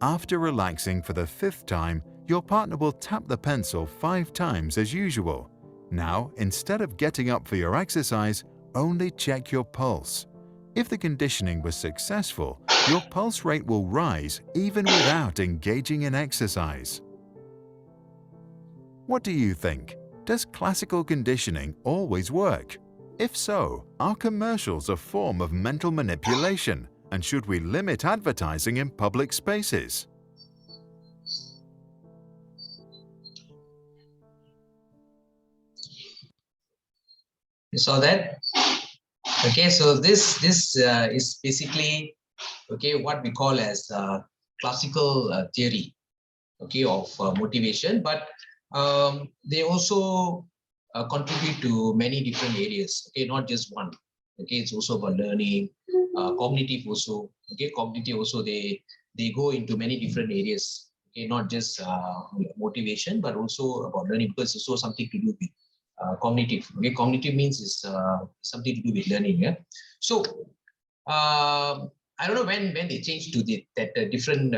After relaxing for the 5th time, your partner will tap the pencil 5 times as usual. Now, instead of getting up for your exercise, only check your pulse. If the conditioning was successful, your pulse rate will rise even without engaging in exercise. What do you think? Does classical conditioning always work? If so, are commercials a form of mental manipulation, and should we limit advertising in public spaces? You saw that? Okay, so this is basically what we call as classical theory, of motivation, but they also contribute to many different areas. Not just one. It's also about learning, cognitive also. Cognitive also they go into many different areas. Not just motivation, but also about learning, because it's also something to do with cognitive. Cognitive means is something to do with learning. Yeah. So I don't know when they changed to that different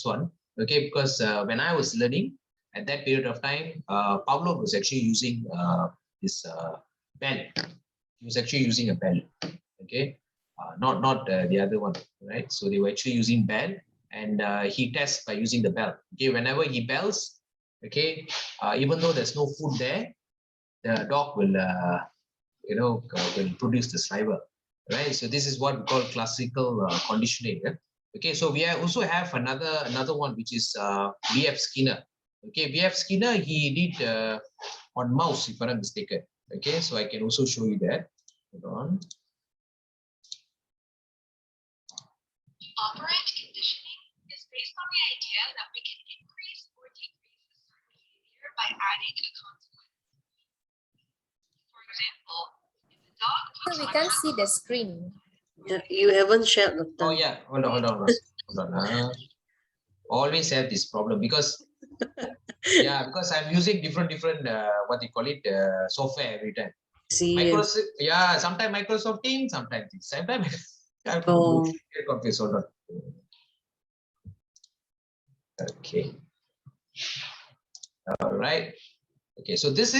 one. Because when I was learning at that period of time, Pavlov was actually using this bell. He was actually using a bell. Not the other one, right? So they were actually using bell, and he tests by using the bell. Whenever he bells, even though there's no food there, the dog will will produce the saliva, right? So this is what we call classical conditioning. So we also have another one, which is B.F. Skinner. B.F. Skinner, he did on mouse, if I'm not mistaken. So I can also show you that. Hold on. Operant conditioning is based on the idea that we can increase or decrease a certain behavior by adding a consequence. For example, if the dog poops We on a can't see the screen. Yeah, you haven't shared the Oh yeah, hold on. Always have this problem because because I'm using different what they call it software every time. See. Microsoft, sometimes Microsoft Teams, sometimes I'm confused. Hold on. Okay. All right. So this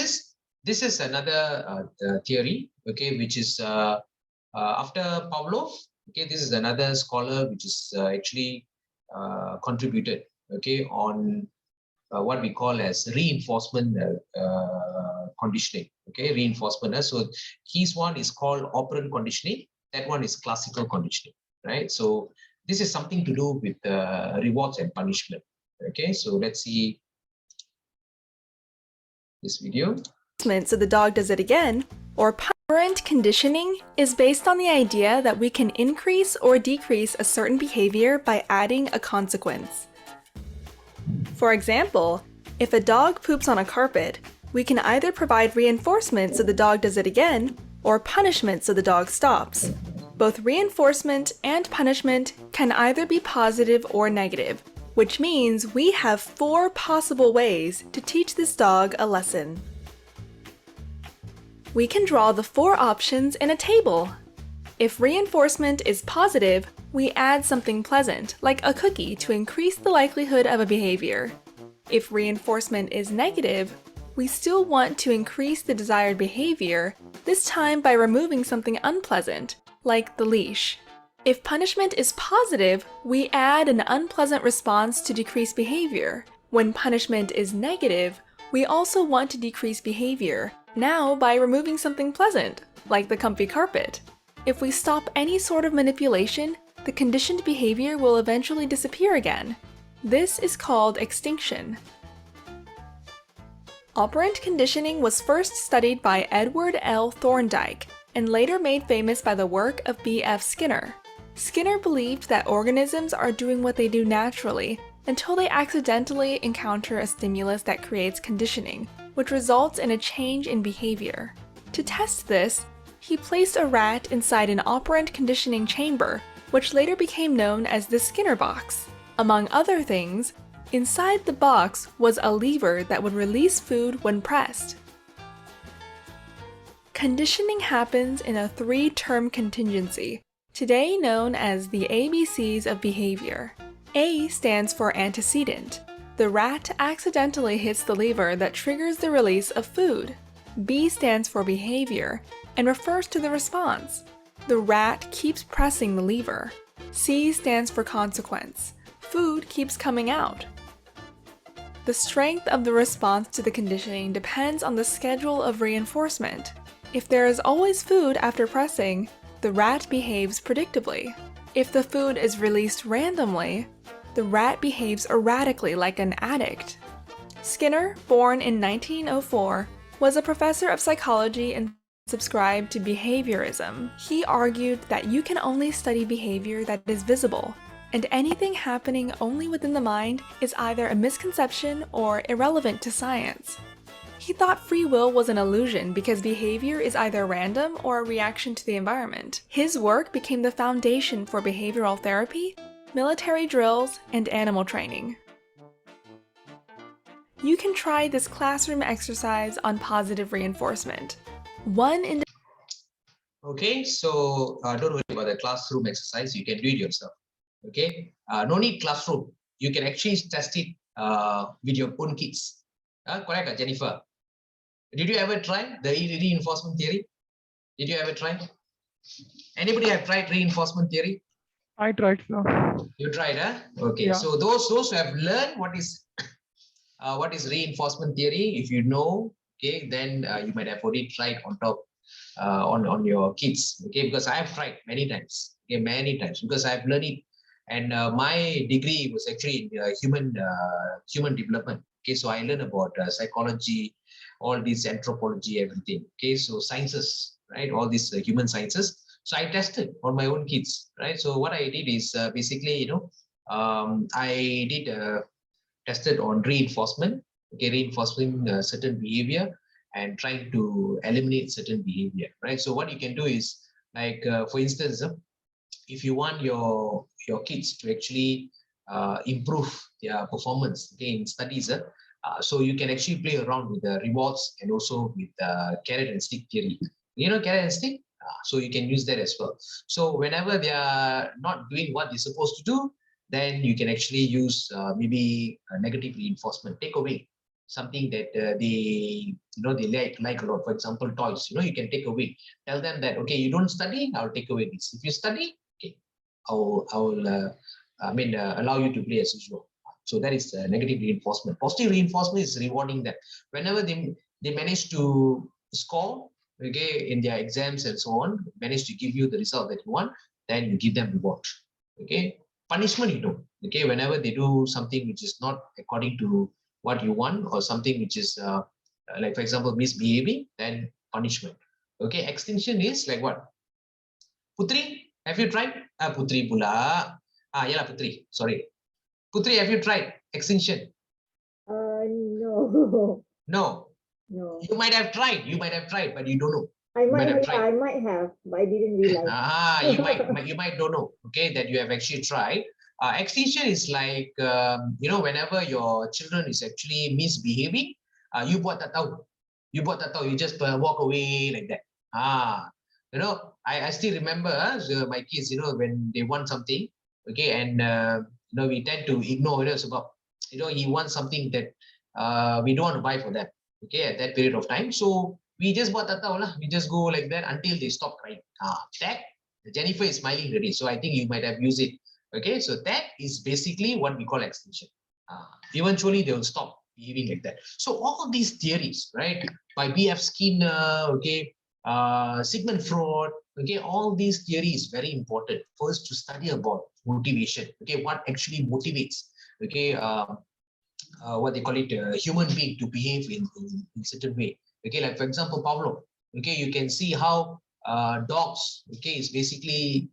is another theory. Which is after Pavlov. This is another scholar which is actually contributed. On what we call as reinforcement conditioning. Reinforcement. So his one is called operant conditioning. That one is classical conditioning, right? So this is something to do with rewards and punishment. So let's see this video. So the dog does it again, or operant conditioning is based on the idea that we can increase or decrease a certain behavior by adding a consequence. For example, if a dog poops on a carpet, we can either provide reinforcement so the dog does it again, or punishment so the dog stops. Both reinforcement and punishment can either be positive or negative, which means we have 4 possible ways to teach this dog a lesson. We can draw the 4 options in a table. If reinforcement is positive, we add something pleasant, like a cookie, to increase the likelihood of a behavior. If reinforcement is negative, we still want to increase the desired behavior, this time by removing something unpleasant, like the leash. If punishment is positive, we add an unpleasant response to decrease behavior. When punishment is negative, we also want to decrease behavior, now by removing something pleasant, like the comfy carpet. If we stop any sort of manipulation, the conditioned behavior will eventually disappear again. This is called extinction. Operant conditioning was first studied by Edward L. Thorndike and later made famous by the work of B.F. Skinner. Skinner believed that organisms are doing what they do naturally, until they accidentally encounter a stimulus that creates conditioning, which results in a change in behavior. To test this, he placed a rat inside an operant conditioning chamber, which later became known as the Skinner box. Among other things, inside the box was a lever that would release food when pressed. Conditioning happens in a 3-term contingency, today known as the ABCs of behavior. A stands for antecedent. The rat accidentally hits the lever that triggers the release of food. B stands for behavior and refers to the response. The rat keeps pressing the lever. C stands for consequence. Food keeps coming out. The strength of the response to the conditioning depends on the schedule of reinforcement. If there is always food after pressing, the rat behaves predictably. If the food is released randomly, the rat behaves erratically like an addict. Skinner, born in 1904, was a professor of psychology and subscribed to behaviorism. He argued that you can only study behavior that is visible, and anything happening only within the mind is either a misconception or irrelevant to science. He thought free will was an illusion because behavior is either random or a reaction to the environment. His work became the foundation for behavioral therapy, military drills, and animal training. You can try this classroom exercise on positive reinforcement. Okay, so don't worry about the classroom exercise. You can do it yourself. Okay, no need classroom. You can actually test it with your own kids. Correct, Jennifer? Did you ever try the reinforcement theory? Did you ever try? Anybody have tried reinforcement theory? I tried, sir. You tried, huh? Okay, Yeah. so those who have learned what is reinforcement theory, if you know, okay, then you might have already tried on top on your kids, okay, because I have tried many times, okay, many times, because I've learned it, and my degree was actually in human development, okay, so I learned about psychology, all these anthropology, everything, okay, so sciences, right, all these human sciences. So I tested on my own kids, right? So what I did is basically, I did tested on reinforcement, okay, reinforcing certain behavior and trying to eliminate certain behavior, right? So what you can do is, like, for instance, if you want your kids to actually improve their performance, okay, in studies, so you can actually play around with the rewards and also with carrot and stick theory. You know carrot and stick? So you can use that as well. So whenever they are not doing what they're supposed to do, then you can actually use maybe a negative reinforcement. Take away something that they like a lot. For example, toys. You can take away. Tell them that, okay, you don't study, I'll take away this. If you study, okay, I will allow you to play as usual. So that is negative reinforcement. Positive reinforcement is rewarding them. Whenever they manage to score, okay, in their exams and so on, manage to give you the result that you want, then you give them reward. Okay, punishment you don't. Okay, whenever they do something which is not according to what you want, or something which is like, for example, misbehaving, then punishment. Okay, extinction is like what? Putri, have you tried? Putri pula. Yeah, Putri. Sorry, Putri, have you tried extinction? No. No. No. You might have tried. You might have tried, but you don't know. I might have, but I didn't realize. You might don't know. Okay, that you have actually tried. Extinction is like whenever your children is actually misbehaving, you buat tak tahu. You buat tak tahu. You just walk away like that. I still remember my kids. When they want something, okay, and we tend to ignore. About he wants something that we don't want to buy for them. Okay, at that period of time, so we just buat tak tahu lah. We just go like that until they stop crying. That Jennifer is smiling already, so I think you might have used it. Okay, so that is basically what we call extinction. Eventually they will stop behaving like that. So all of these theories, right, by B.F. Skinner, okay, Sigmund Freud, okay, all these theories very important for us to study about motivation. Okay, what actually motivates, okay, what they call it, human being to behave in certain way. Okay, like for example, Pavlov. Okay, you can see how dogs, okay, is basically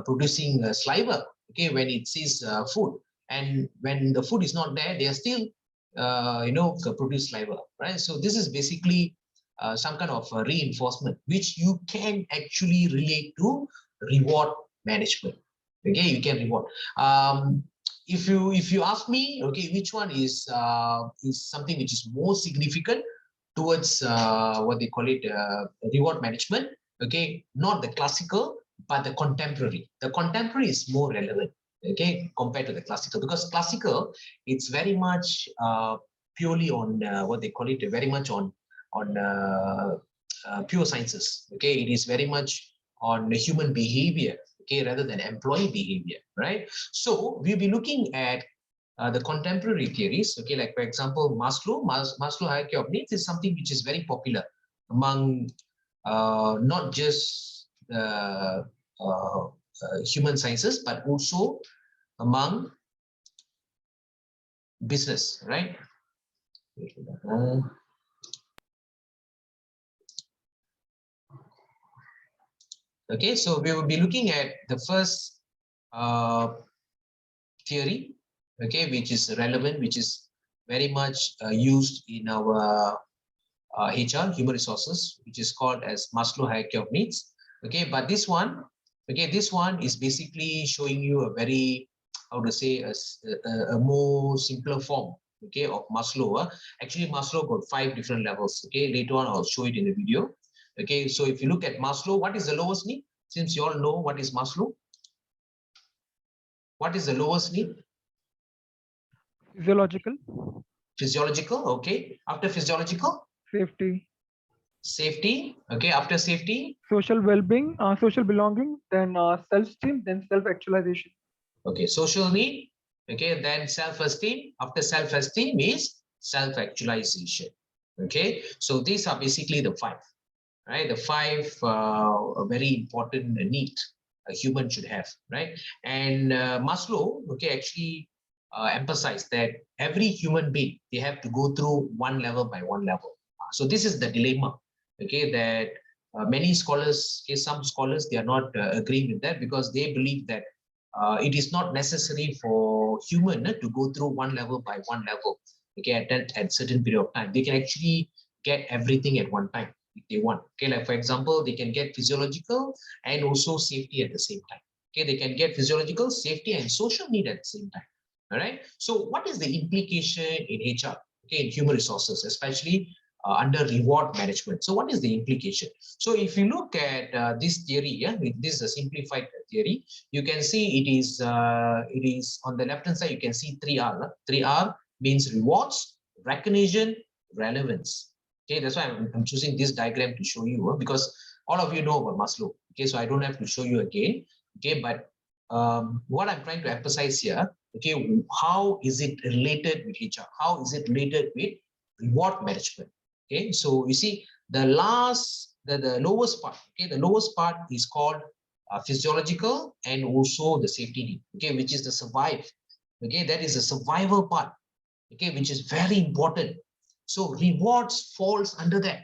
producing saliva, okay, when it sees food, and when the food is not there, they are still produce saliva, right? So this is basically some kind of reinforcement which you can actually relate to reward management. Okay, you can reward. If you ask me, okay, which one is something which is more significant towards what they call it, reward management? Okay, not the classical, but the contemporary. The contemporary is more relevant, okay, compared to the classical, because classical, it's very much purely on what they call it, very much on pure sciences. Okay, it is very much on the human behavior, okay, rather than employee behavior, right? So we'll be looking at the contemporary theories, okay, like for example, Maslow hierarchy of needs is something which is very popular among not just human sciences, but also among business, right? Okay, so we will be looking at the first theory, okay, which is relevant, which is very much used in our HR, human resources, which is called as Maslow hierarchy of needs. Okay, but this one, okay, this one is basically showing you a very, how to say, a more simpler form, okay, of Maslow. Actually, Maslow got 5 different levels. Okay, later on I'll show it in the video. Okay, so if you look at Maslow, what is the lowest need? Since you all know what is Maslow, what is the lowest need? Physiological. Physiological, okay. After physiological? Safety. Safety, okay. After safety? Social well-being, social belonging, then self-esteem, then self-actualization. Okay, social need, okay, then self-esteem. After self-esteem is self-actualization. Okay, so these are basically the 5, right? The 5 very important need a human should have, right? And Maslow, okay, actually emphasized that every human being, they have to go through one level by one level. So this is the dilemma, okay, that many scholars, okay, some scholars, they are not agreeing with that, because they believe that it is not necessary for human to go through one level by one level, okay, at certain period of time. They can actually get everything at one time if they want. Okay, like for example, they can get physiological and also safety at the same time. Okay, they can get physiological, safety, and social need at the same time. All right. So what is the implication in HR? Okay, in human resources, especially under reward management. So what is the implication? So if you look at this theory, yeah, this is a simplified theory. You can see it is on the left hand side. You can see 3R. 3R means rewards, recognition, relevance. Okay, that's why I'm choosing this diagram to show you, because all of you know about Maslow. Okay, so I don't have to show you again. Okay, but what I'm trying to emphasize here, okay, how is it related with HR? How is it related with reward management? Okay, so you see the lowest part, okay, the lowest part is called physiological and also the safety need, okay, which is the survive. Okay, that is the survival part, okay, which is very important. So rewards falls under that.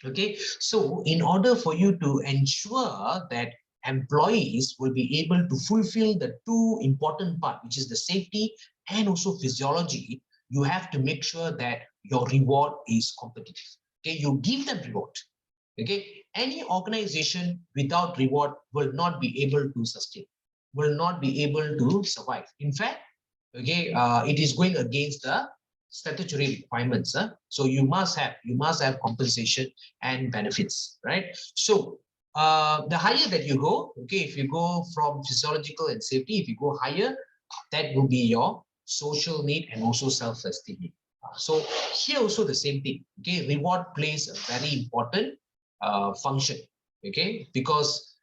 Okay, so in order for you to ensure that employees will be able to fulfill the 2 important part, which is the safety and also physiology, you have to make sure that your reward is competitive. Okay, you give them reward. Okay, any organization without reward will not be able to sustain, will not be able to survive. In fact, okay, it is going against the statutory requirements. So you must have compensation and benefits, right? So the higher that you go, okay, if you go from physiological and safety, if you go higher, that will be your social need and also self-esteem need. So here also the same thing. Okay, reward plays a very important function. Okay, because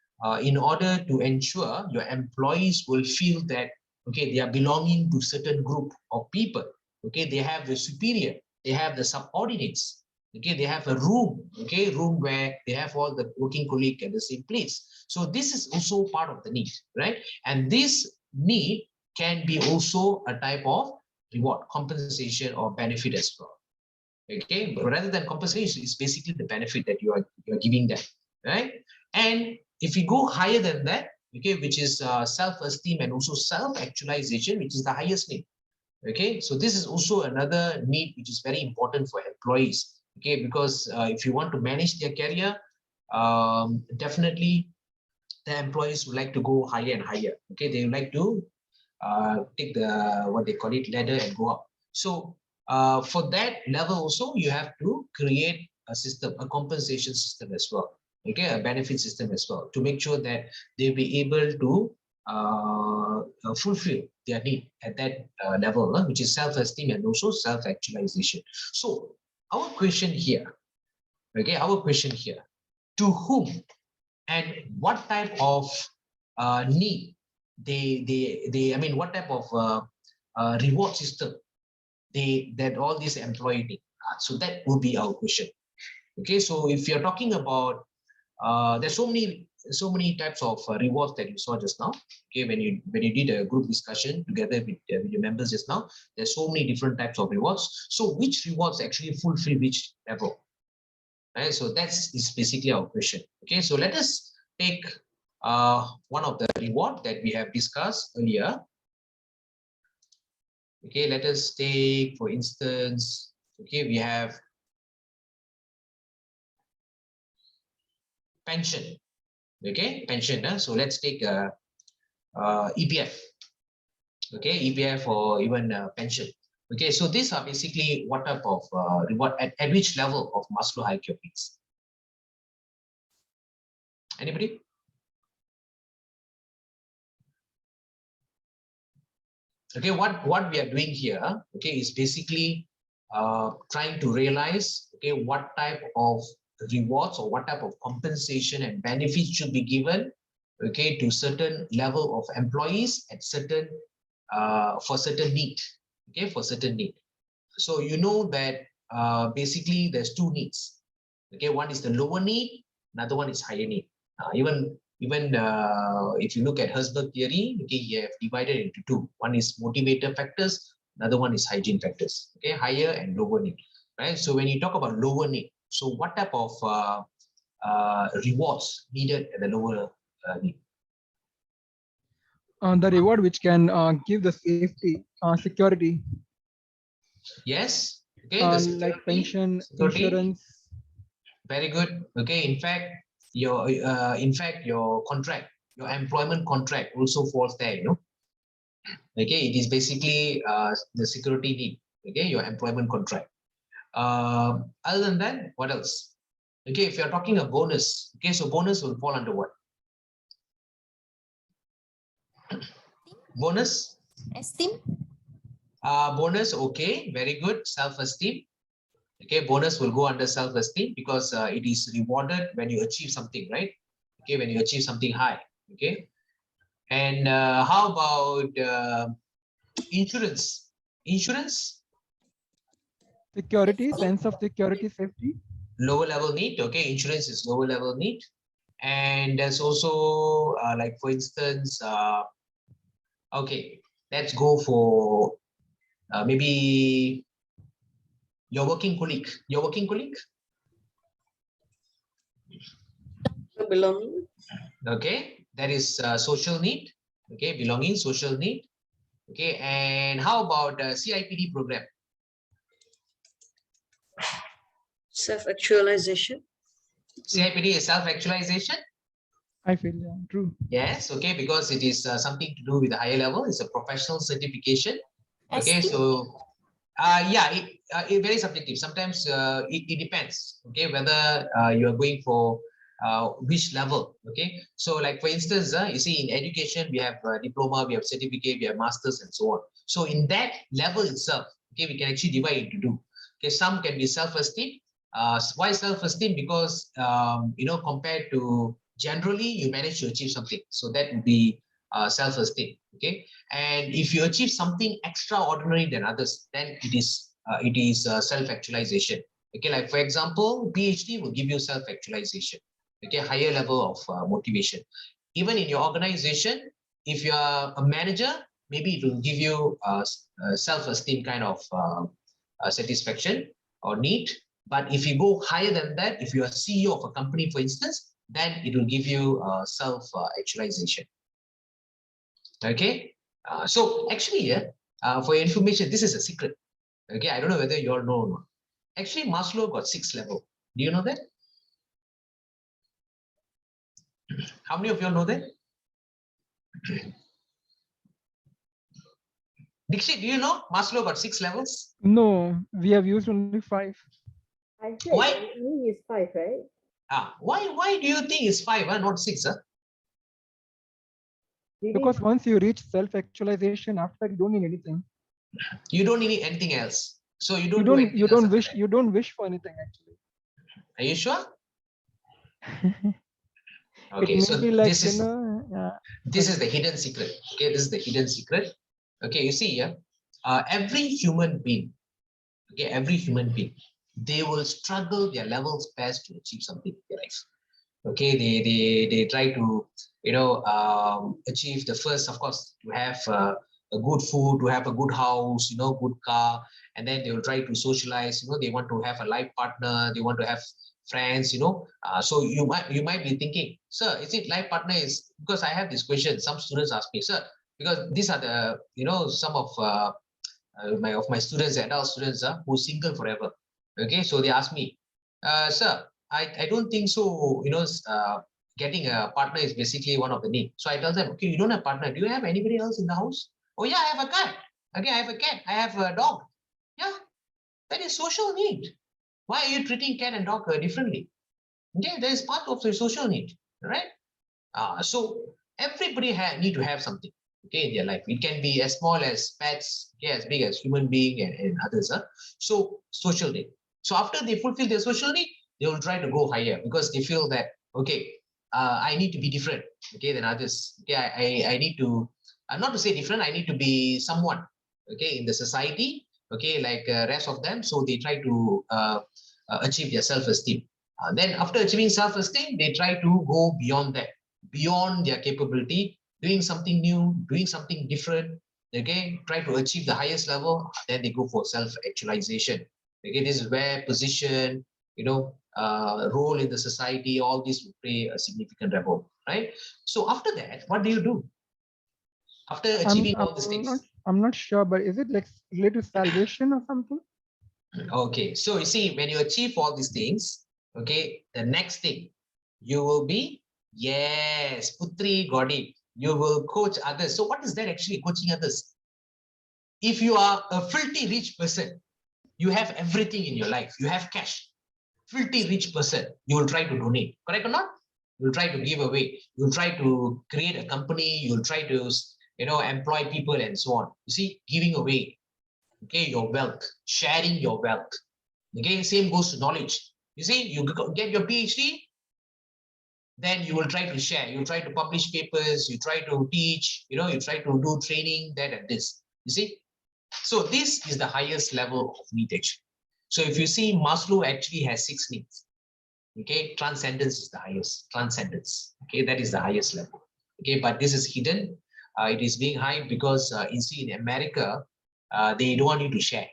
in order to ensure your employees will feel that, okay, they are belonging to certain group of people. Okay, they have the superior, they have the subordinates. Okay, they have a room, okay, room where they have all the working colleagues at the same place. So this is also part of the need, right? And this need can be also a type of reward, compensation, or benefit as well. Okay, but rather than compensation, it's basically the benefit that you're giving them, right? And if you go higher than that, okay, which is self-esteem and also self-actualization, which is the highest need. Okay, so this is also another need which is very important for employees. Okay, because if you want to manage their career, definitely the employees would like to go higher and higher. Okay, they would like to take the what they call it ladder and go up. So for that level also, you have to create a system, a compensation system as well. Okay, a benefit system as well, to make sure that they'll be able to fulfill their need at that level, which is self-esteem and also self-actualization. So our question here, okay, our question here, to whom and what type of need I mean, what type of reward system that all these employees need. So that would be our question. Okay, so if you're talking about there's so many types of rewards that you saw just now. Okay, when you did a group discussion together with your members just now, there's so many different types of rewards. So which rewards actually fulfill which level? Right, so that's basically our question. Okay, so let us take one of the reward that we have discussed earlier. Okay, let us take, for instance, okay, we have pension. Okay, pension. So let's take EPF. Okay, EPF or even pension. Okay, so these are basically what type of reward at which level of Maslow hierarchy of needs? Anybody? Okay, what we are doing here, okay, is basically trying to realize, okay, what type of rewards or what type of compensation and benefits should be given, okay, to certain level of employees at certain for certain need, okay, for certain need. So you know that basically there's two needs. Okay, one is the lower need, another one is higher need. Even if you look at Herzberg theory, okay, you have divided into two. One is motivator factors, another one is hygiene factors. Okay, higher and lower need. Right. So when you talk about lower need, so what type of rewards needed at the lower need? The reward which can give the safety, security. Yes. Okay. The security, like pension, security. Insurance. Very good. Okay. In fact, your contract, your employment contract also falls there. You know. Okay. It is basically the security need. Okay. Your employment contract. Other than that, what else? Okay. If you're talking a bonus, okay, so bonus will fall under what? Bonus? Esteem. Bonus, okay, very good. Self-esteem. Okay, bonus will go under self-esteem because it is rewarded when you achieve something, right? Okay, when you achieve something high. Okay. And how about insurance? Insurance? Security, sense of security, safety. Lower level need. Okay, insurance is lower level need. And there's also like, for instance, okay, let's go for maybe your working colleague. Your working colleague? Belonging. Okay, that is social need. Okay, belonging, social need. Okay, and how about CIPD program? Self-actualization. CIPD is self-actualization? I feel, yeah, true. Yes, okay, because it is something to do with the higher level. It's a professional certification. Okay, so yeah, it very subjective. Sometimes it depends. Okay, whether you are going for which level. Okay, so like for instance, you see in education we have diploma, we have certificate, we have masters, and so on. So in that level itself, okay, we can actually divide into two. Okay, some can be self-esteem. Why self-esteem? Because you know, compared to generally, you manage to achieve something, so that would be self-esteem. Okay, and if you achieve something extraordinary than others, then it is self-actualization. Okay, like for example, PhD will give you self-actualization. Okay, higher level of motivation. Even in your organization, if you are a manager, maybe it will give you self-esteem kind of satisfaction or need. But if you go higher than that, if you are CEO of a company, for instance, then it will give you self-actualization. Okay. So actually, for your information, this is a secret. Okay, I don't know whether you all know or not. Actually, Maslow got 6 levels. Do you know that? How many of you all know that? Dixit, do you know Maslow got 6 levels? No, we have used only 5. I heard Why? we use 5, right? Why do you think it's 5, not 6? Because once you reach self-actualization, after you don't need anything. You don't need anything else. So you don't You do don't. anything You else don't after wish. that. You don't wish for anything actually. Are you sure? It Okay, may so be like this is this is sorry. the hidden secret. Okay, this is the hidden secret. Okay, you see here, every human being, okay, every human being, they will struggle their levels best to achieve something in their life. Okay, they try to, you know, achieve the first, of course, to have a good food, to have a good house, you know, good car, and then they will try to socialize. You know, they want to have a life partner, they want to have friends. You know, so you might be thinking, sir, is it life partner is because I have this question. Some students ask me, sir, because these are the, you know, some of my students, adult students, who's single forever. Okay, so they ask me, sir, I don't think so. You know, getting a partner is basically one of the needs. So I tell them, okay, you don't have partner. Do you have anybody else in the house? Oh yeah, I have a cat. Okay, I have a cat. I have a dog. Yeah, that is social need. Why are you treating cat and dog differently? Okay, that is part of the social need, right? So everybody need to have something, okay, in their life. It can be as small as pets, okay, as big as human being and others. So social need. So after they fulfill their social need, they will try to go higher because they feel that, okay, I need to be different, okay, than others. Okay, I need to, not to say different, I need to be someone, okay, in the society, okay, like rest of them. So they try to achieve their self-esteem. Then after achieving self-esteem, they try to go beyond that, beyond their capability, doing something new, doing something different. Okay, try to achieve the highest level. Then they go for self-actualization. Okay, this is where position, you know, role in the society, all this will play a significant role, right? So after that, what do you do? After achieving all these things? I'm not sure, but is it like related to salvation or something? Okay, so you see, when you achieve all these things, okay, the next thing you will be, yes, Putri got it. You will coach others. So what is that actually, coaching others? If you are a filthy rich person, you have everything in your life, you have cash, filthy rich person, you will try to donate, correct or not? You'll try to give away, you'll try to create a company, you'll try to, you know, employ people and so on. You see, giving away, okay, your wealth, sharing your wealth. Okay, same goes to knowledge. You see, you get your PhD, then you will try to share, you try to publish papers, you try to teach, you know, you try to do training, that and this. You see, so this is the highest level of need actually. So if you see, Maslow actually has 6 needs. Okay, transcendence is the highest, transcendence. Okay, that is the highest level. Okay, but this is hidden. It is being high because you see, in America, they don't want you to share.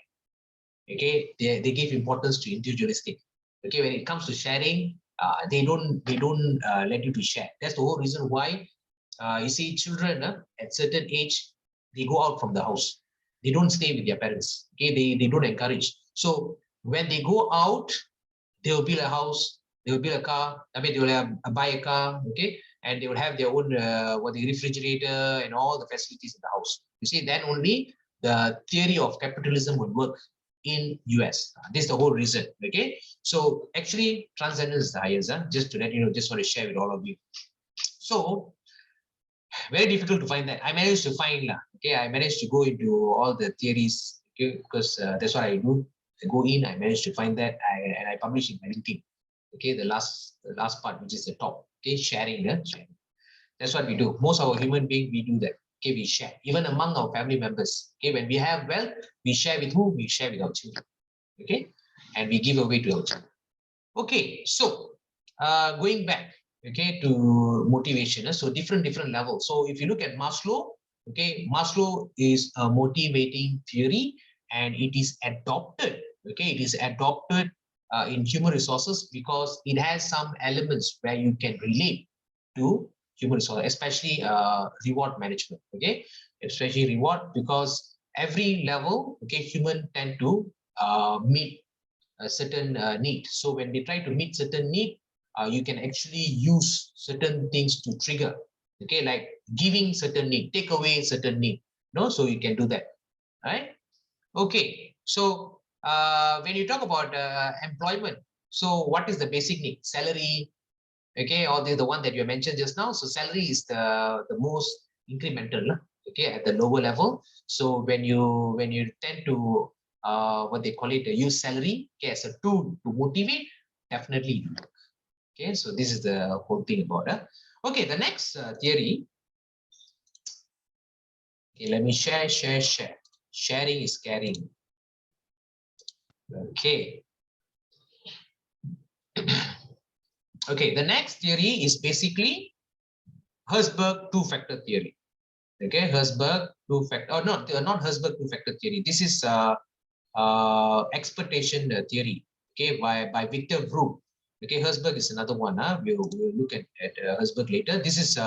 Okay, they give importance to individualistic. Okay, when it comes to sharing, they don't let you to share. That's the whole reason why you see, children at certain age, they go out from the house. They don't stay with their parents. Okay, they don't encourage. So when they go out, they will build a house, they will build a car. I mean, they will buy a car. Okay, and they will have their own the refrigerator and all the facilities in the house. You see, then only the theory of capitalism would work in US. This is the whole reason. Okay, so actually, transcendence is the highest. Just to let you know, just want to share with all of you. So very difficult to find that. I managed to find, okay, I managed to go into all the theories, okay, because that's what I do. I go in, I managed to find that, and I publish in my LinkedIn. Okay, the last part, which is the top. Okay, sharing. That's what we do. Most of our human beings, we do that. Okay, we share, even among our family members. Okay, when we have wealth, we share with who? We share with our children. Okay, and we give away to our children. Okay, so going back, okay, to motivation. So different levels. So if you look at Maslow, okay, Maslow is a motivating theory, and it is adopted. Okay, it is adopted in human resources because it has some elements where you can relate to human resource, especially reward management. Okay, especially reward, because every level, okay, human tend to meet a certain need. So when they try to meet certain need, you can actually use certain things to trigger. Okay, like giving certain need, take away certain need. No, so you can do that, right? Okay, so when you talk about employment, so what is the basic need? Salary, okay, or the one that you mentioned just now. So salary is the most incremental, okay, at the lower level. So when you tend to what they call it, use salary, okay, as a tool to motivate, definitely. Okay, so this is the whole thing about it. Okay, the next theory. Okay, let me share. Sharing is caring. Okay. Okay, the next theory is basically Herzberg two-factor theory. Okay, Herzberg two-factor, or not Herzberg two-factor theory. This is expectation theory. Okay, by Victor Vroom. Okay, Herzberg is another one. We'll look at Herzberg later. This is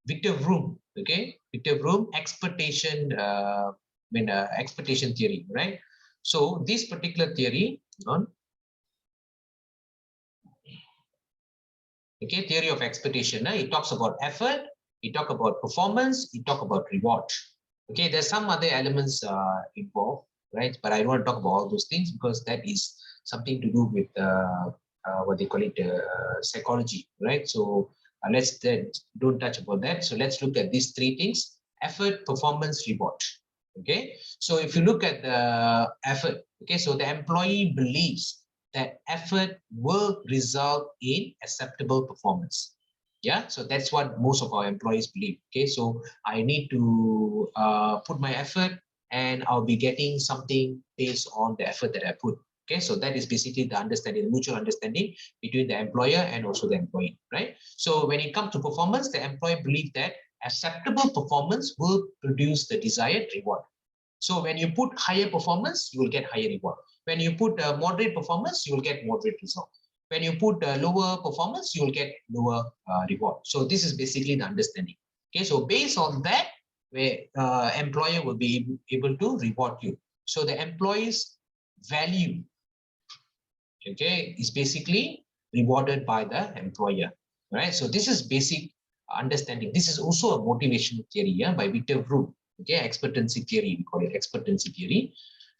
Victor Vroom. Okay, Victor Vroom expectation. Expectation theory, right? So this particular theory, okay, theory of expectation. It talks about effort. It talks about performance. It talks about reward. Okay, there's some other elements involved, right? But I don't want to talk about all those things because that is something to do with what they call it, psychology, right? So let's don't touch about that. So let's look at these three things: effort, performance, reward. Okay, so if you look at the effort, okay, so the employee believes that effort will result in acceptable performance. Yeah, so that's what most of our employees believe. Okay, so I need to put my effort and I'll be getting something based on the effort that I put. Okay, so that is basically the understanding, the mutual understanding between the employer and also the employee, right? So when it comes to performance, the employee believes that acceptable performance will produce the desired reward. So when you put higher performance, you will get higher reward. When you put moderate performance, you will get moderate result. When you put lower performance, you will get lower reward. So this is basically the understanding. Okay, so based on that, where employer will be able to reward you. So the employee's value, okay, is basically rewarded by the employer. Right? So this is basic understanding. This is also a motivational theory, yeah, by Victor Vroom. Okay, expectancy theory, we call it expectancy theory.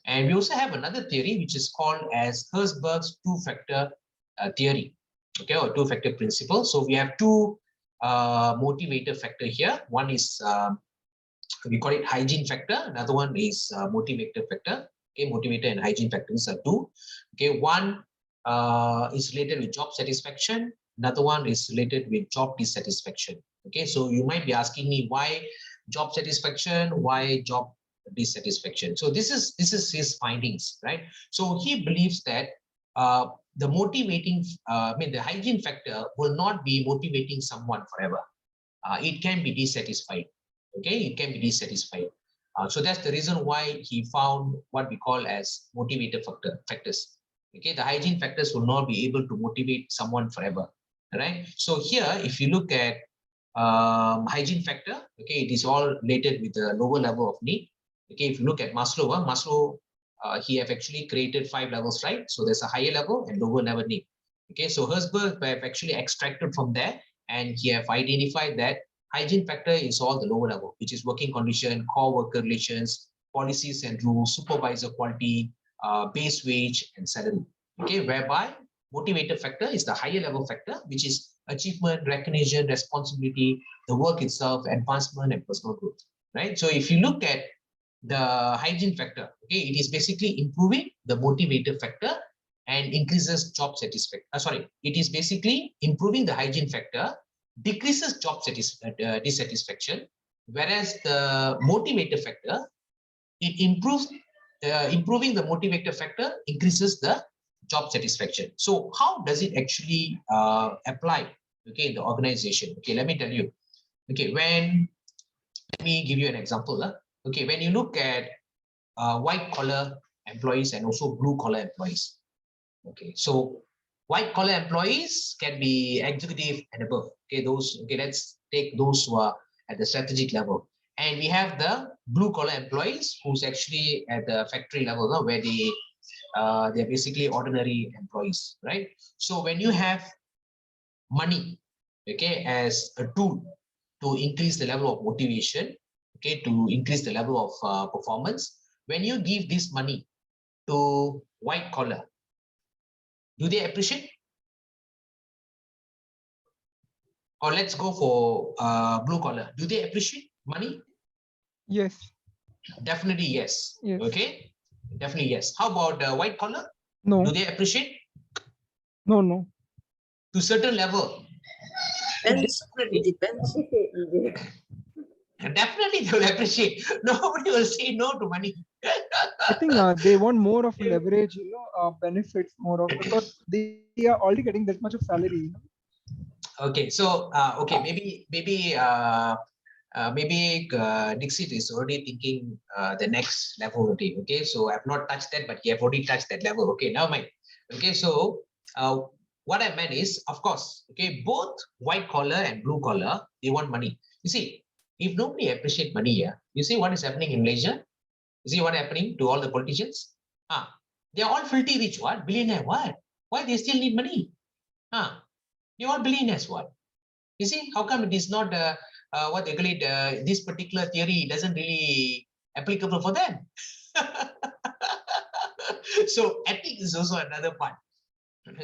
And we also have another theory which is called as Herzberg's two-factor theory, okay, or two-factor principle. So we have two motivator factor here. One is we call it hygiene factor. Another one is motivator factor. Okay, motivator and hygiene factors are two. Okay, one is related with job satisfaction. Another one is related with job dissatisfaction. Okay, so you might be asking me why job satisfaction, why job dissatisfaction. So this is his findings, right? So he believes that the motivating, the hygiene factor will not be motivating someone forever. It can be dissatisfied. Okay, it can be dissatisfied. So that's the reason why he found what we call as motivator factors. Okay, the hygiene factors will not be able to motivate someone forever. All right. So here, if you look at hygiene factor, okay, it is all related with the lower level of need. Okay, if you look at Maslow, he have actually created 5 levels, right? So there's a higher level and lower level need. Okay, so Herzberg have actually extracted from there, and he have identified that hygiene factor is all the lower level, which is working condition, core worker relations, policies and rules, supervisor quality, base wage, and salary. Okay, whereby motivator factor is the higher level factor, which is achievement, recognition, responsibility, the work itself, advancement, and personal growth. Right. So if you look at the hygiene factor, okay, it is basically improving the motivator factor and increases job satisfaction. It is basically improving the hygiene factor, decreases job dissatisfaction, whereas the motivator factor, it improves, improving the motivator factor increases the job satisfaction. So how does it actually apply, okay, in the organization? Okay, let me tell you. Okay, let me give you an example. Okay, when you look at white collar employees and also blue collar employees. Okay, so white collar employees can be executive and above. Okay, let's take those who are at the strategic level. And we have the blue collar employees who's actually at the factory level, no, where they're basically ordinary employees, right? So when you have money, okay, as a tool to increase the level of motivation, okay, to increase the level of performance, when you give this money to white collar, do they appreciate? Or let's go for blue collar. Do they appreciate money? Yes. Definitely yes. Yes. Okay. Definitely yes. How about white collar? No. Do they appreciate? No, no. To certain level. Depends. It depends. Definitely they will appreciate. Nobody will say no to money. I think they want more of leverage, you know, benefits more of, because they are already getting that much of salary, you know? Okay, so okay, maybe Dixit is already thinking the next level already. Okay, so I've not touched that, but you have already touched that level. Okay, now mind. Okay, so what I meant is, of course, okay, both white collar and blue collar, they want money. You see, if nobody appreciate money here, you see what is happening in Malaysia? You see what happening to all the politicians? They are all filthy rich. What? Billionaire? What? Why they still need money? You're all billionaires. What? You see, how come it is not what they call it? This particular theory doesn't really applicable for them. So ethics is also another part.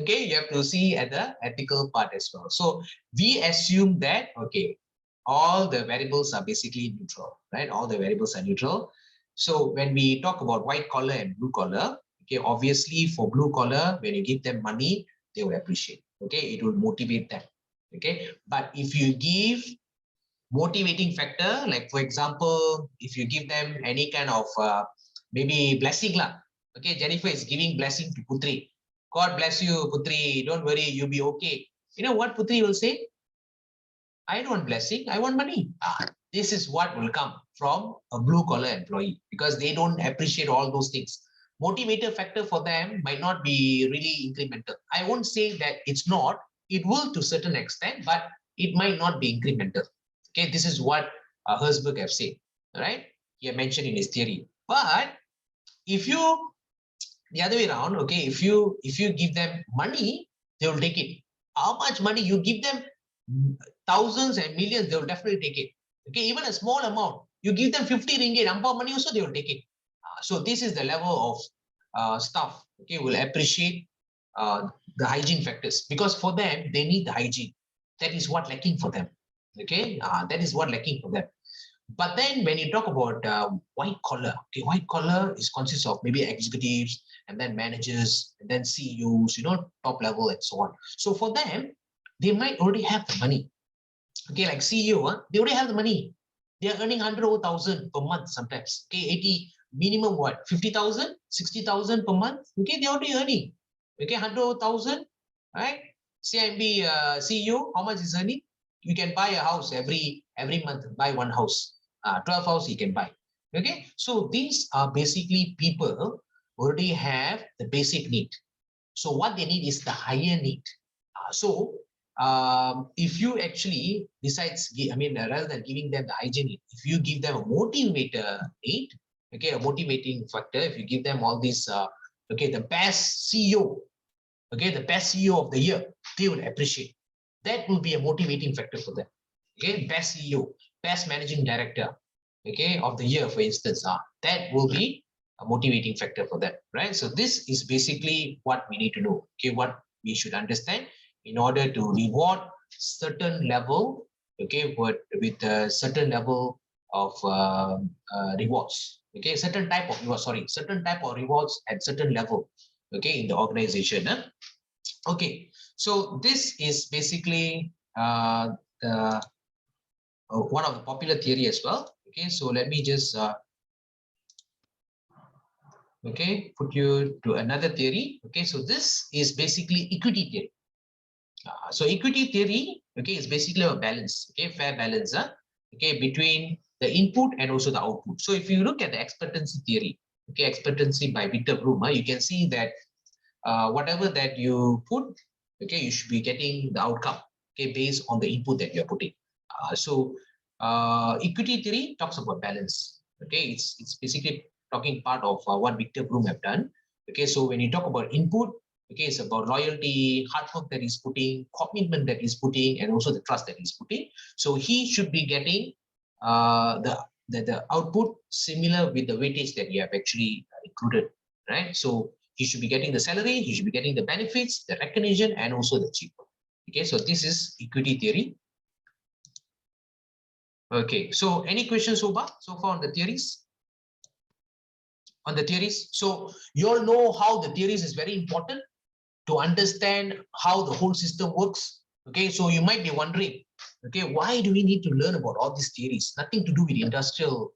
Okay, you have to see at the ethical part as well. So we assume that okay, all the variables are basically neutral, right? All the variables are neutral. So when we talk about white collar and blue collar, okay, obviously for blue collar, when you give them money, they will appreciate. Okay, it will motivate them. Okay, but if you give motivating factor, like for example, if you give them any kind of maybe blessing lah. Okay, Jennifer is giving blessing to Putri. God bless you, Putri. Don't worry, you'll be okay. You know what Putri will say? I don't want blessing, I want money. This is what will come from a blue collar employee because they don't appreciate all those things. Motivator factor for them might not be really incremental. I won't say that it's not, it will to a certain extent, but it might not be incremental. Okay, this is what Herzberg have said, right? He had mentioned in his theory. But if you, the other way around, okay, if you give them money, they will take it. How much money you give them? Thousands and millions, they will definitely take it. Okay, even a small amount, you give them 50 ringgit, ampa money also, they will take it. So this is the level of staff, okay, will appreciate the hygiene factors because for them, they need the hygiene. That is what lacking for them. Okay, that is what lacking for them. But then when you talk about white collar, okay, white collar is consists of maybe executives and then managers and then CEOs, you know, top level and so on. So for them, they might already have the money. Okay, like CEO, they already have the money. They are earning 100,000 per month sometimes. Okay, 80 minimum what? 50,000, 60,000 per month. Okay, they already earning. Okay, 100,000, right? CIMB CEO, how much is earning? You can buy a house every month, buy one house. 12 house you can buy. Okay, so these are basically people who already have the basic need. So what they need is the higher need. If you actually besides, rather than giving them the hygiene need, if you give them a motivator need, okay, a motivating factor, if you give them all these, okay, the best CEO, okay, the best CEO of the year, they will appreciate. That will be a motivating factor for them. Okay, best CEO, best managing director, okay, of the year, for instance, that will be a motivating factor for them, right? So this is basically what we need to know, okay, what we should understand in order to reward certain level, okay, with a certain level of rewards, okay, certain type of rewards at certain level, okay, in the organization. Okay, so this is basically the one of the popular theory as well. Okay, so let me just okay, put you to another theory. Okay, so this is basically equity theory. So equity theory, okay, is basically a balance, okay, fair balance, okay, between the input and also the output. So if you look at the expectancy theory, okay, expectancy by Victor Bloom, you can see that whatever that you put, okay, you should be getting the outcome, okay, based on the input that you're putting. Equity theory talks about balance. Okay, it's basically talking part of what Victor Bloom have done. Okay, so when you talk about input, okay, it's about loyalty, hard work that he's putting, commitment that he's putting, and also the trust that he's putting. So he should be getting the output similar with the weightage that you have actually included, right? So he should be getting the salary, he should be getting the benefits, the recognition, and also the achievement. Okay, so this is equity theory. Okay, so any questions so far on the theories? On the theories, so you all know how the theories is very important to understand how the whole system works. Okay, so you might be wondering, okay, why do we need to learn about all these theories? Nothing to do with industrial,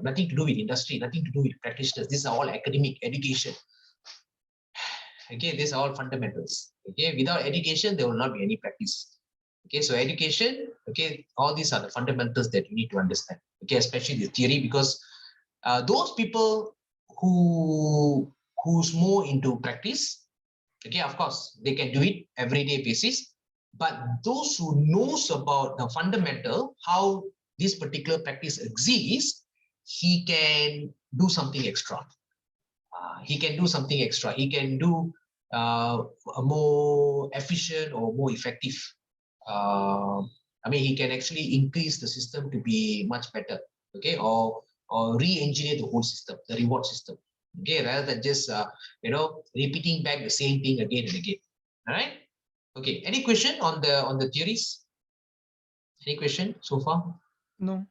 nothing to do with industry, nothing to do with practitioners. These are all academic education. Okay, these are all fundamentals. Okay, without education, there will not be any practice. Okay, so education, okay, all these are the fundamentals that you need to understand. Okay, especially the theory, because those people who's more into practice, okay, of course, they can do it everyday basis. But those who knows about the fundamental, how this particular practice exists, he can do something extra. He can do something extra. He can do a more efficient or more effective. I mean, he can actually increase the system to be much better. Okay, or re-engineer the whole system, the reward system. Okay, rather than just repeating back the same thing again and again. All right. Okay. Any question on the theories? Any question so far? No.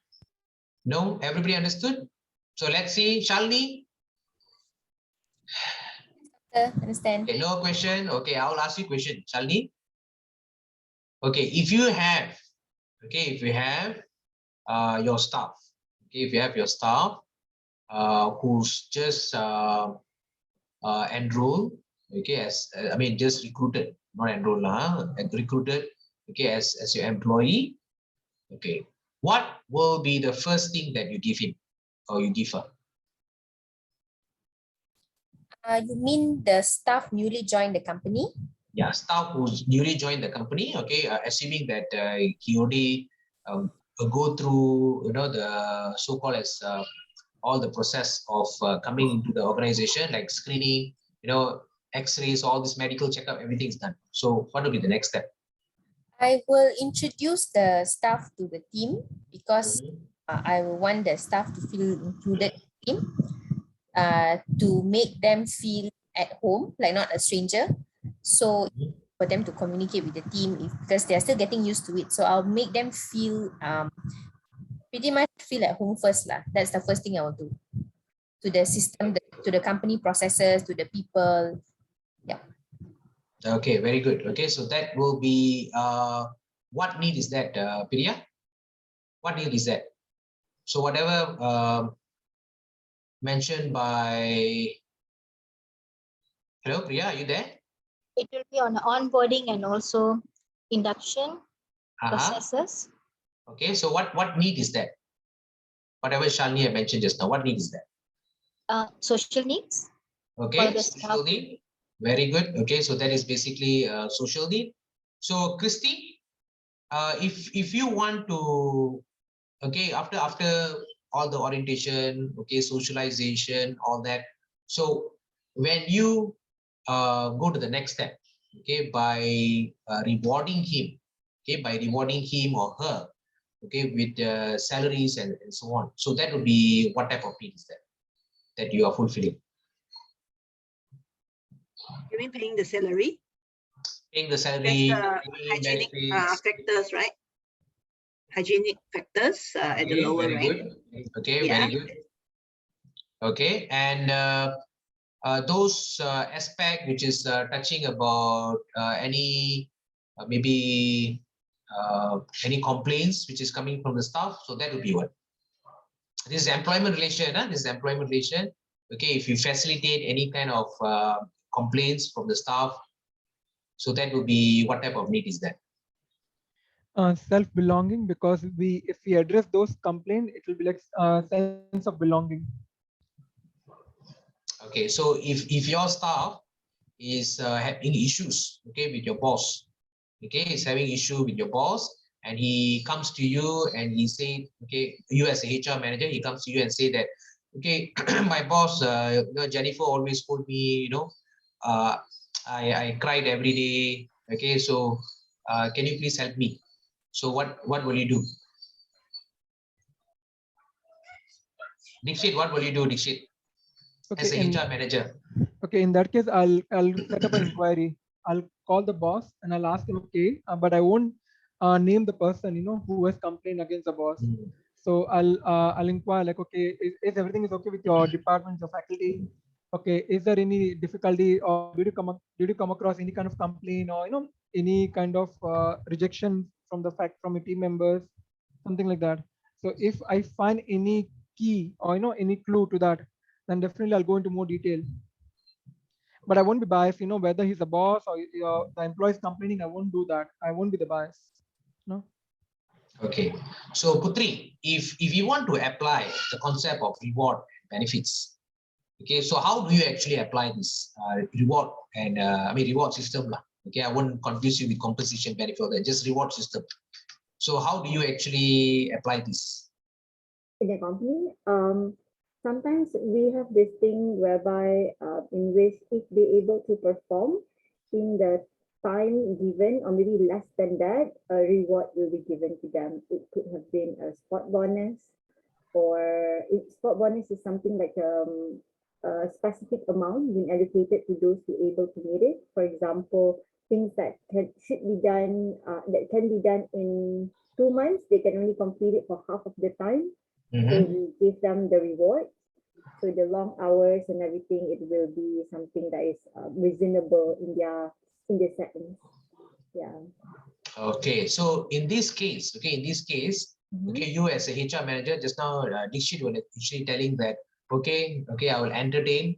No. Everybody understood? So let's see, Shalini. Understand. Okay, no question. Okay, I will ask you a question, Shalini. Okay, if you have your staff, okay, if you have your staff who's just enrolled, okay, just recruited, not enrolled, recruited, okay, as your employee, okay, what will be the first thing that you give him or you give her? You mean the staff newly joined the company? Yeah, staff who's newly joined the company, okay, assuming that he already go through, the so-called as all the process of coming into the organization, like screening, x-rays, all this medical checkup, everything's done. So what will be the next step? I will introduce the staff to the team because I will want the staff to feel included in the team, to make them feel at home, like not a stranger. So for them to communicate with the team, because they're still getting used to it. So I'll make them feel pretty much feel at home first lah. That's the first thing I will do to the system, to the company processes, to the people. Yeah. Okay, very good. Okay, so that will be what need is that, Priya? What need is that? So whatever mentioned by, hello Priya, are you there? It will be on onboarding and also induction processes. Okay, so what need is that? Whatever Shalini had mentioned just now, what need is that? Social needs. Okay, social need. Very good. Okay, so that is basically social need. So Christy, if you want to, okay, after all the orientation, okay, socialization, all that. So when you go to the next step, okay, by rewarding him, okay, by rewarding him or her, okay, with salaries and so on. So that would be what type of need is that you are fulfilling? You mean paying the salary? Paying the salary, hygienic factors, right? Hygienic factors at the lower very rank. good. Okay, very good. Okay, and those aspect which is touching about any maybe any complaints which is coming from the staff, so that would be what? This is employment relation, this is employment relation. Okay, if you facilitate any kind of complaints from the staff, so that would be what type of need is that? Self-belonging, because if we address those complaints, it will be like sense of belonging. Okay, so if your staff is having issues, okay, with your boss, okay, is having issue with your boss, and he comes to you and he say, okay, you as a HR manager, he comes to you and say that, okay, my boss, Jennifer always told me, I cried every day. Okay, so can you please help me? So what will you do? Dixit, what will you do, Dixit, as a HR manager? Okay, in that case, I'll set up an inquiry. I'll call the boss and I'll ask him, okay, but I won't name the person, who has complained against the boss. So I'll inquire like, okay, is everything is okay with your department, your faculty? Okay, is there any difficulty, or did you come across any kind of complaint, or any kind of rejection from your team members, something like that. So if I find any key or any clue to that, then definitely I'll go into more detail. But I won't be biased, whether he's the boss or the employee is complaining. I won't do that. I won't be the bias. No. Okay, so Putri, if you want to apply the concept of reward benefits, okay, so how do you actually apply this reward and reward system lah? Okay, I won't confuse you with compensation benefit or that, just reward system. So how do you actually apply this in the company? Sometimes we have this thing whereby in which if they're able to perform in the time given or maybe less than that, a reward will be given to them. It could have been a spot bonus, or spot bonus is something like a specific amount being allocated to those who are able to meet it. For example, things that should be done, that can be done in 2 months, they can only complete it for half of the time. So we give them the reward. So the long hours and everything, it will be something that is reasonable in their settings. Yeah. Okay, so in this case, okay, you as a HR manager, just now Dixit was actually telling that, okay, I will entertain,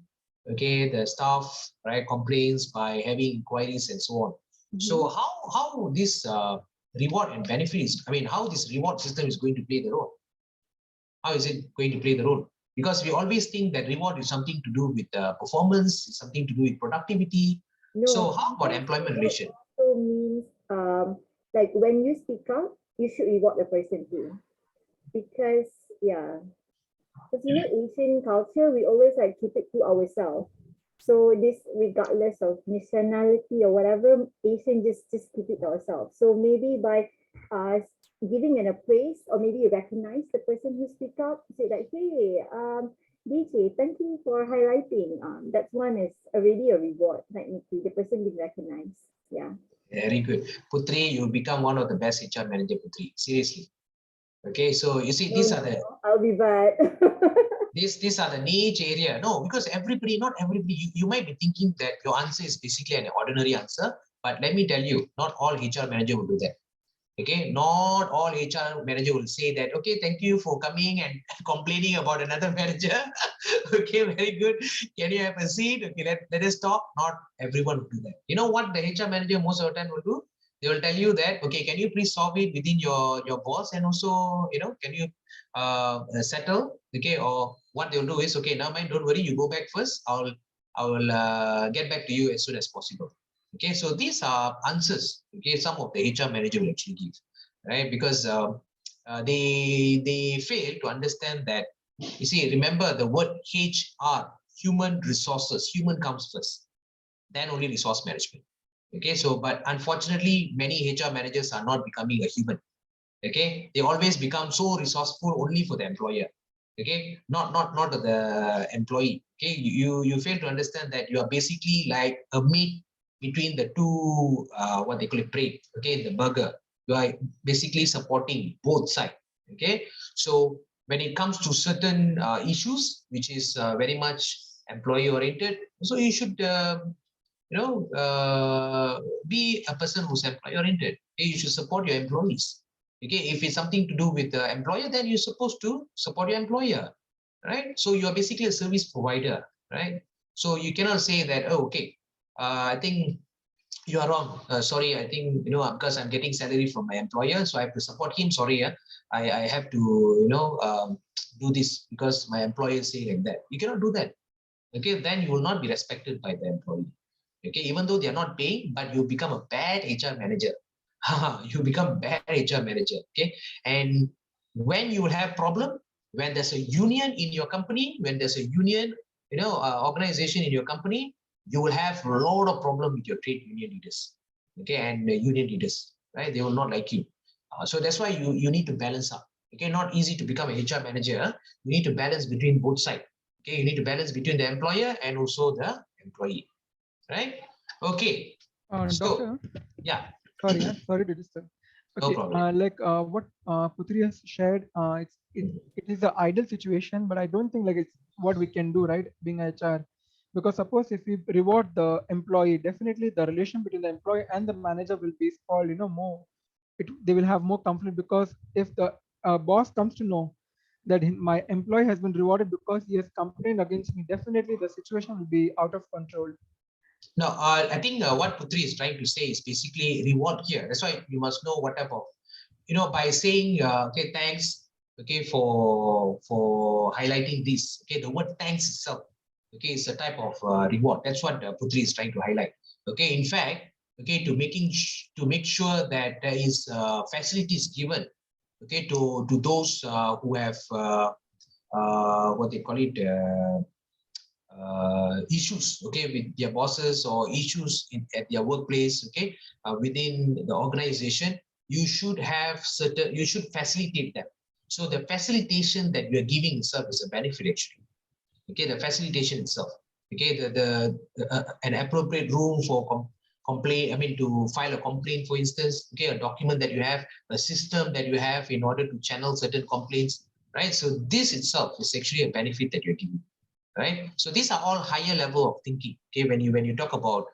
okay, the staff, right, complaints by having inquiries and so on. So how this reward and benefits, how this reward system is going to play the role? How is it going to play the role? Because we always think that reward is something to do with performance, it's something to do with productivity. No, so how about employment relation? So means like when you speak out, you should reward the person too. Because because Asian culture, we always like keep it to ourselves. So this, regardless of nationality or whatever, Asian just keep it to ourselves. So maybe by giving an appraise or maybe recognize the person who speak up, say like, hey, DJ, thank you for highlighting. That one is already a reward, technically. The person being recognized. Yeah. Very good. Putri, you become one of the best HR manager, Putri. Seriously. Okay, so you see, these are the... I'll be bad. These are the niche area. No, because not everybody, you might be thinking that your answer is basically an ordinary answer, but let me tell you, not all HR manager will do that. Okay, not all HR manager will say that, okay, thank you for coming and complaining about another manager. Okay, very good. Can you have a seat? Okay, let us talk. Not everyone will do that. You know what the HR manager most of the time will do? They will tell you that, okay, can you please solve it within your boss, and also, can you settle? Okay, or what they'll do is, okay, now mind, don't worry, you go back first. I will get back to you as soon as possible. Okay, so these are answers. Okay, some of the HR manager will actually give, right? Because they fail to understand that. You see, remember the word HR, human resources. Human comes first, then only resource management. Okay, so but unfortunately, many HR managers are not becoming a human. Okay, they always become so resourceful only for the employer. Okay, not the employee. Okay, you fail to understand that you are basically like a meat between the two, what they call it, bread. Okay, the burger. You are basically supporting both sides. Okay, so when it comes to certain issues, which is very much employee oriented, so you should be a person who's employee oriented. Okay, you should support your employees. Okay, if it's something to do with the employer, then you're supposed to support your employer, right? So you are basically a service provider, right? So you cannot say that, oh, okay, I think you are wrong. Sorry, I think, because I'm getting salary from my employer, so I have to support him. Sorry, I have to, do this because my employer say like that. You cannot do that. Okay, then you will not be respected by the employee. Okay, even though they are not paying, but you become a bad HR manager. you become bad HR manager. Okay, and when you will have problem, when there's a union in your company, when there's a union, organization in your company, you will have a lot of problem with your trade union leaders, okay, and union leaders, right? They will not like you. So that's why you need to balance up. Okay, not easy to become a HR manager. You need to balance between both sides. Okay, you need to balance between the employer and also the employee, right? Okay, so Doctor, yeah, sorry to disturb. no Okay, problem. like what Putri has shared, it is the ideal situation, but I don't think like it's what we can do, right? Being HR, because suppose if we reward the employee, definitely the relation between the employee and the manager will be spoiled. More. They will have more conflict because if the boss comes to know that my employee has been rewarded because he has complained against me, definitely the situation will be out of control. No, I think what Putri is trying to say is basically reward here. That's why you must know what type of, by saying, okay, thanks, okay, for highlighting this. Okay, the word thanks itself, okay, is a type of reward. That's what Putri is trying to highlight. Okay, in fact, okay, to make sure that there is facilities given, okay, to those who have what they call it. Issues, okay, with their bosses or issues at their workplace, okay, within the organization, you should facilitate them. So the facilitation that you are giving itself is a benefit actually. Okay, the facilitation itself. Okay, an appropriate room for complaint. I mean, to file a complaint, for instance. Okay, a document that you have, a system that you have in order to channel certain complaints. Right. So this itself is actually a benefit that you're giving. Right, so these are all higher level of thinking. Okay, when you talk about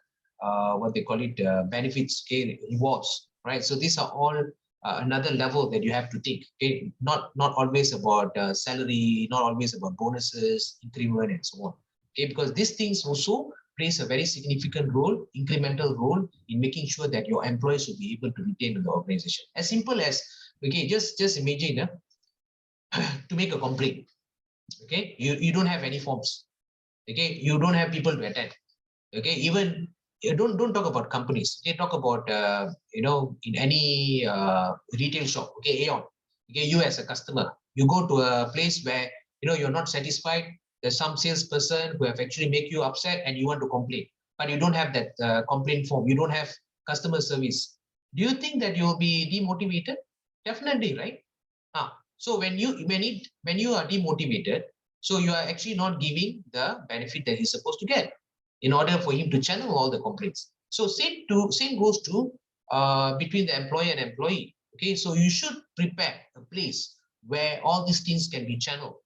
what they call it, benefits, okay, rewards, right? So these are all another level that you have to think. Okay, not always about salary, not always about bonuses, increment, and so on. Okay, because these things also plays a very significant role, incremental role in making sure that your employees will be able to retain in the organization. As simple as, okay, just imagine to make a complaint. Okay, you don't have any forms. Okay, you don't have people to attend. Okay, even don't talk about companies. Okay, talk about in any retail shop. Okay, Aeon. Okay, you as a customer, you go to a place where you're not satisfied. There's some salesperson who have actually make you upset and you want to complain, but you don't have that complaint form. You don't have customer service. Do you think that you'll be demotivated? Definitely, right? So when you are demotivated, so you are actually not giving the benefit that he's supposed to get in order for him to channel all the complaints. So same goes to between the employer and employee. Okay, so you should prepare a place where all these things can be channeled,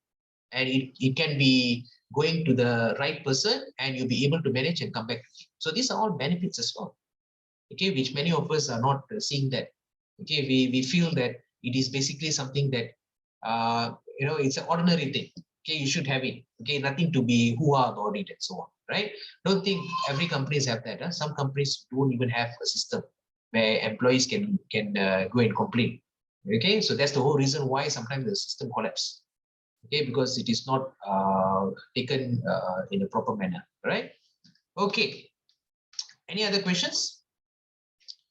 and it can be going to the right person, and you'll be able to manage and come back. So these are all benefits as well. Okay, which many of us are not seeing that. Okay, we feel that it is basically something that it's an ordinary thing. Okay, you should have it. Okay, nothing to be hoo-ha about it and so on, right? Don't think every companies have that. Some companies don't even have a system where employees can go and complain. Okay, so that's the whole reason why sometimes the system collapse. Okay, because it is not taken in a proper manner, right? Okay, any other questions?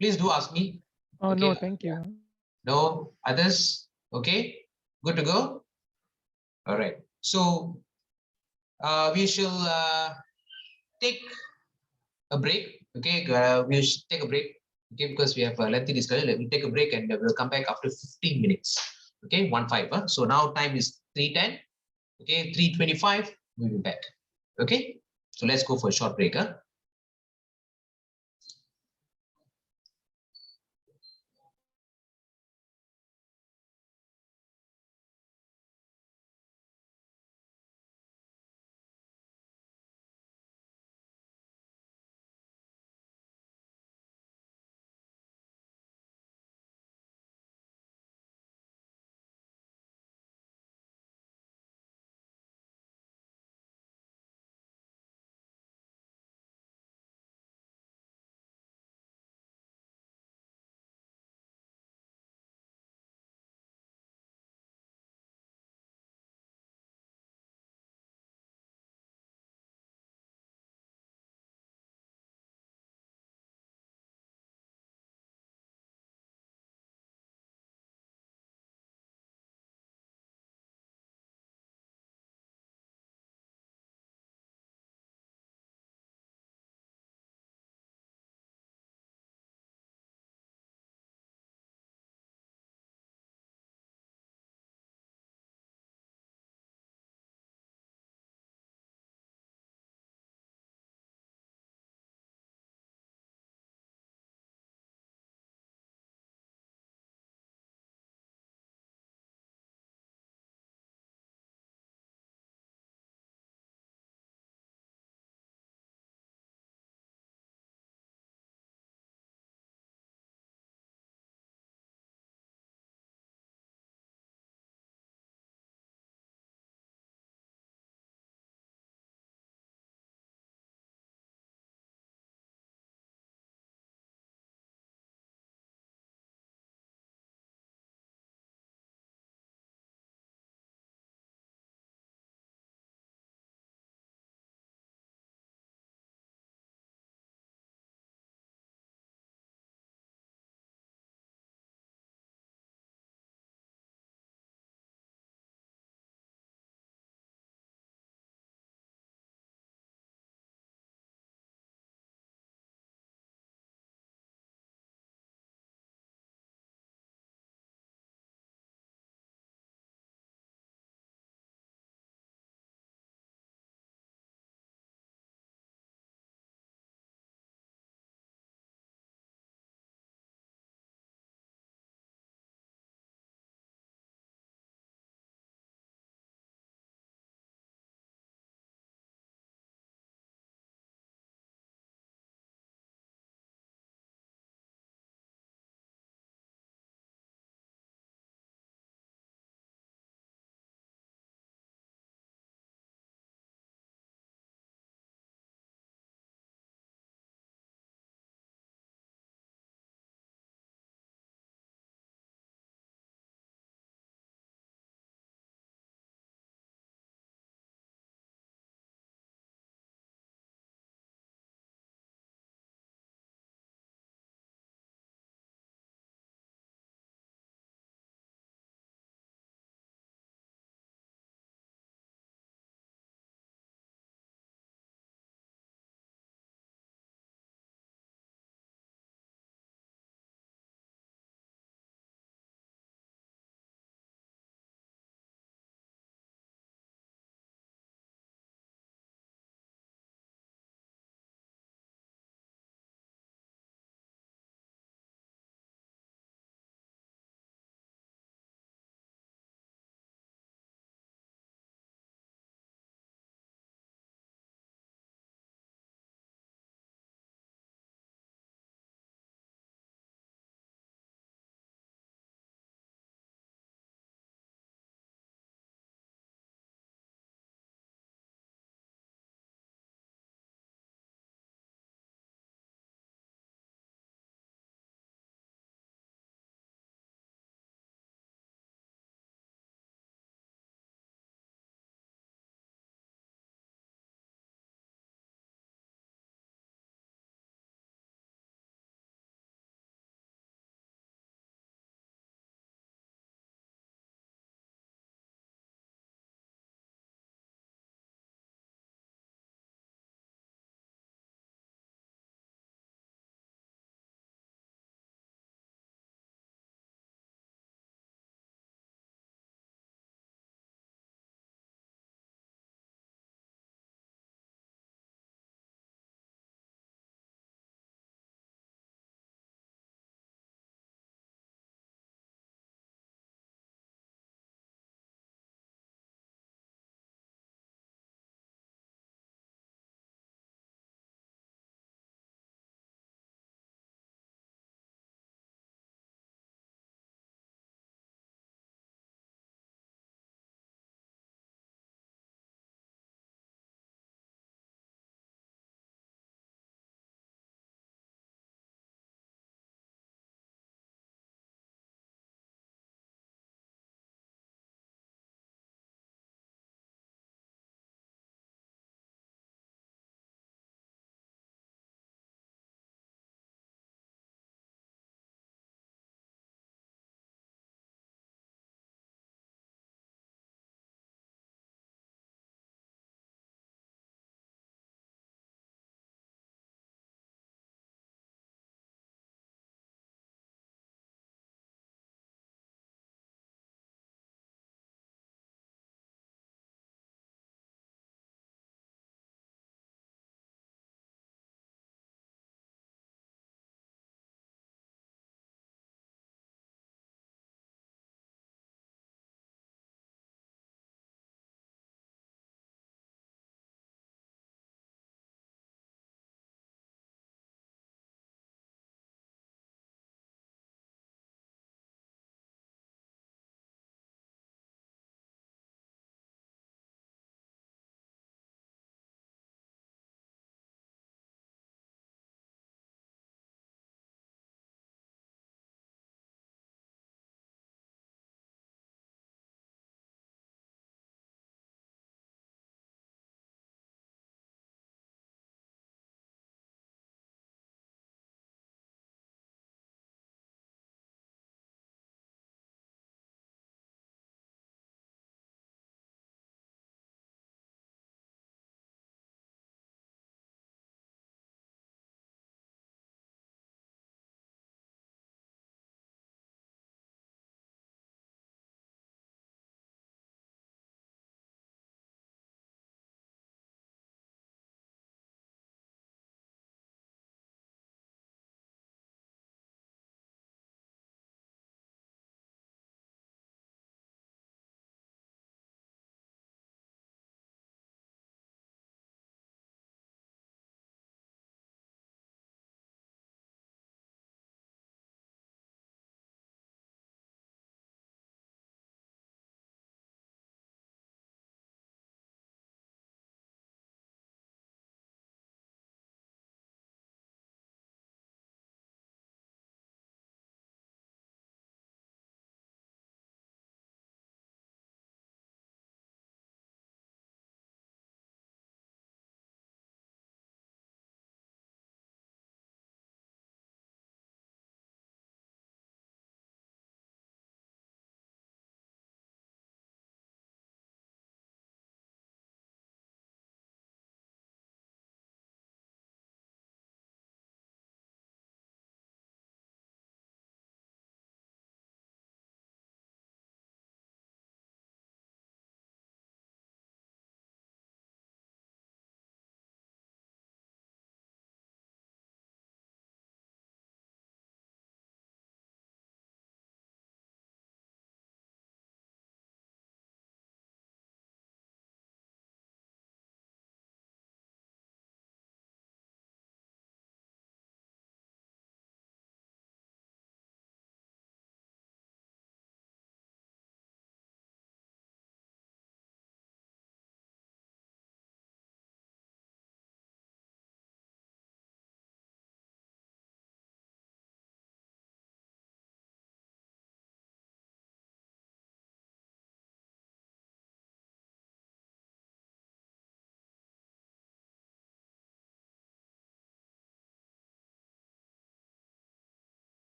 Please do ask me. Oh, Okay. no, thank you. No others? Okay, good to go. All right, so we shall take a break. Okay, we should take a break. Okay, because we have a lengthy discussion. Let me take a break and we'll come back after 15 minutes. Okay, 1-5. So now time is 3:10. Okay, 3:25. We'll be back. Okay, so let's go for a short break.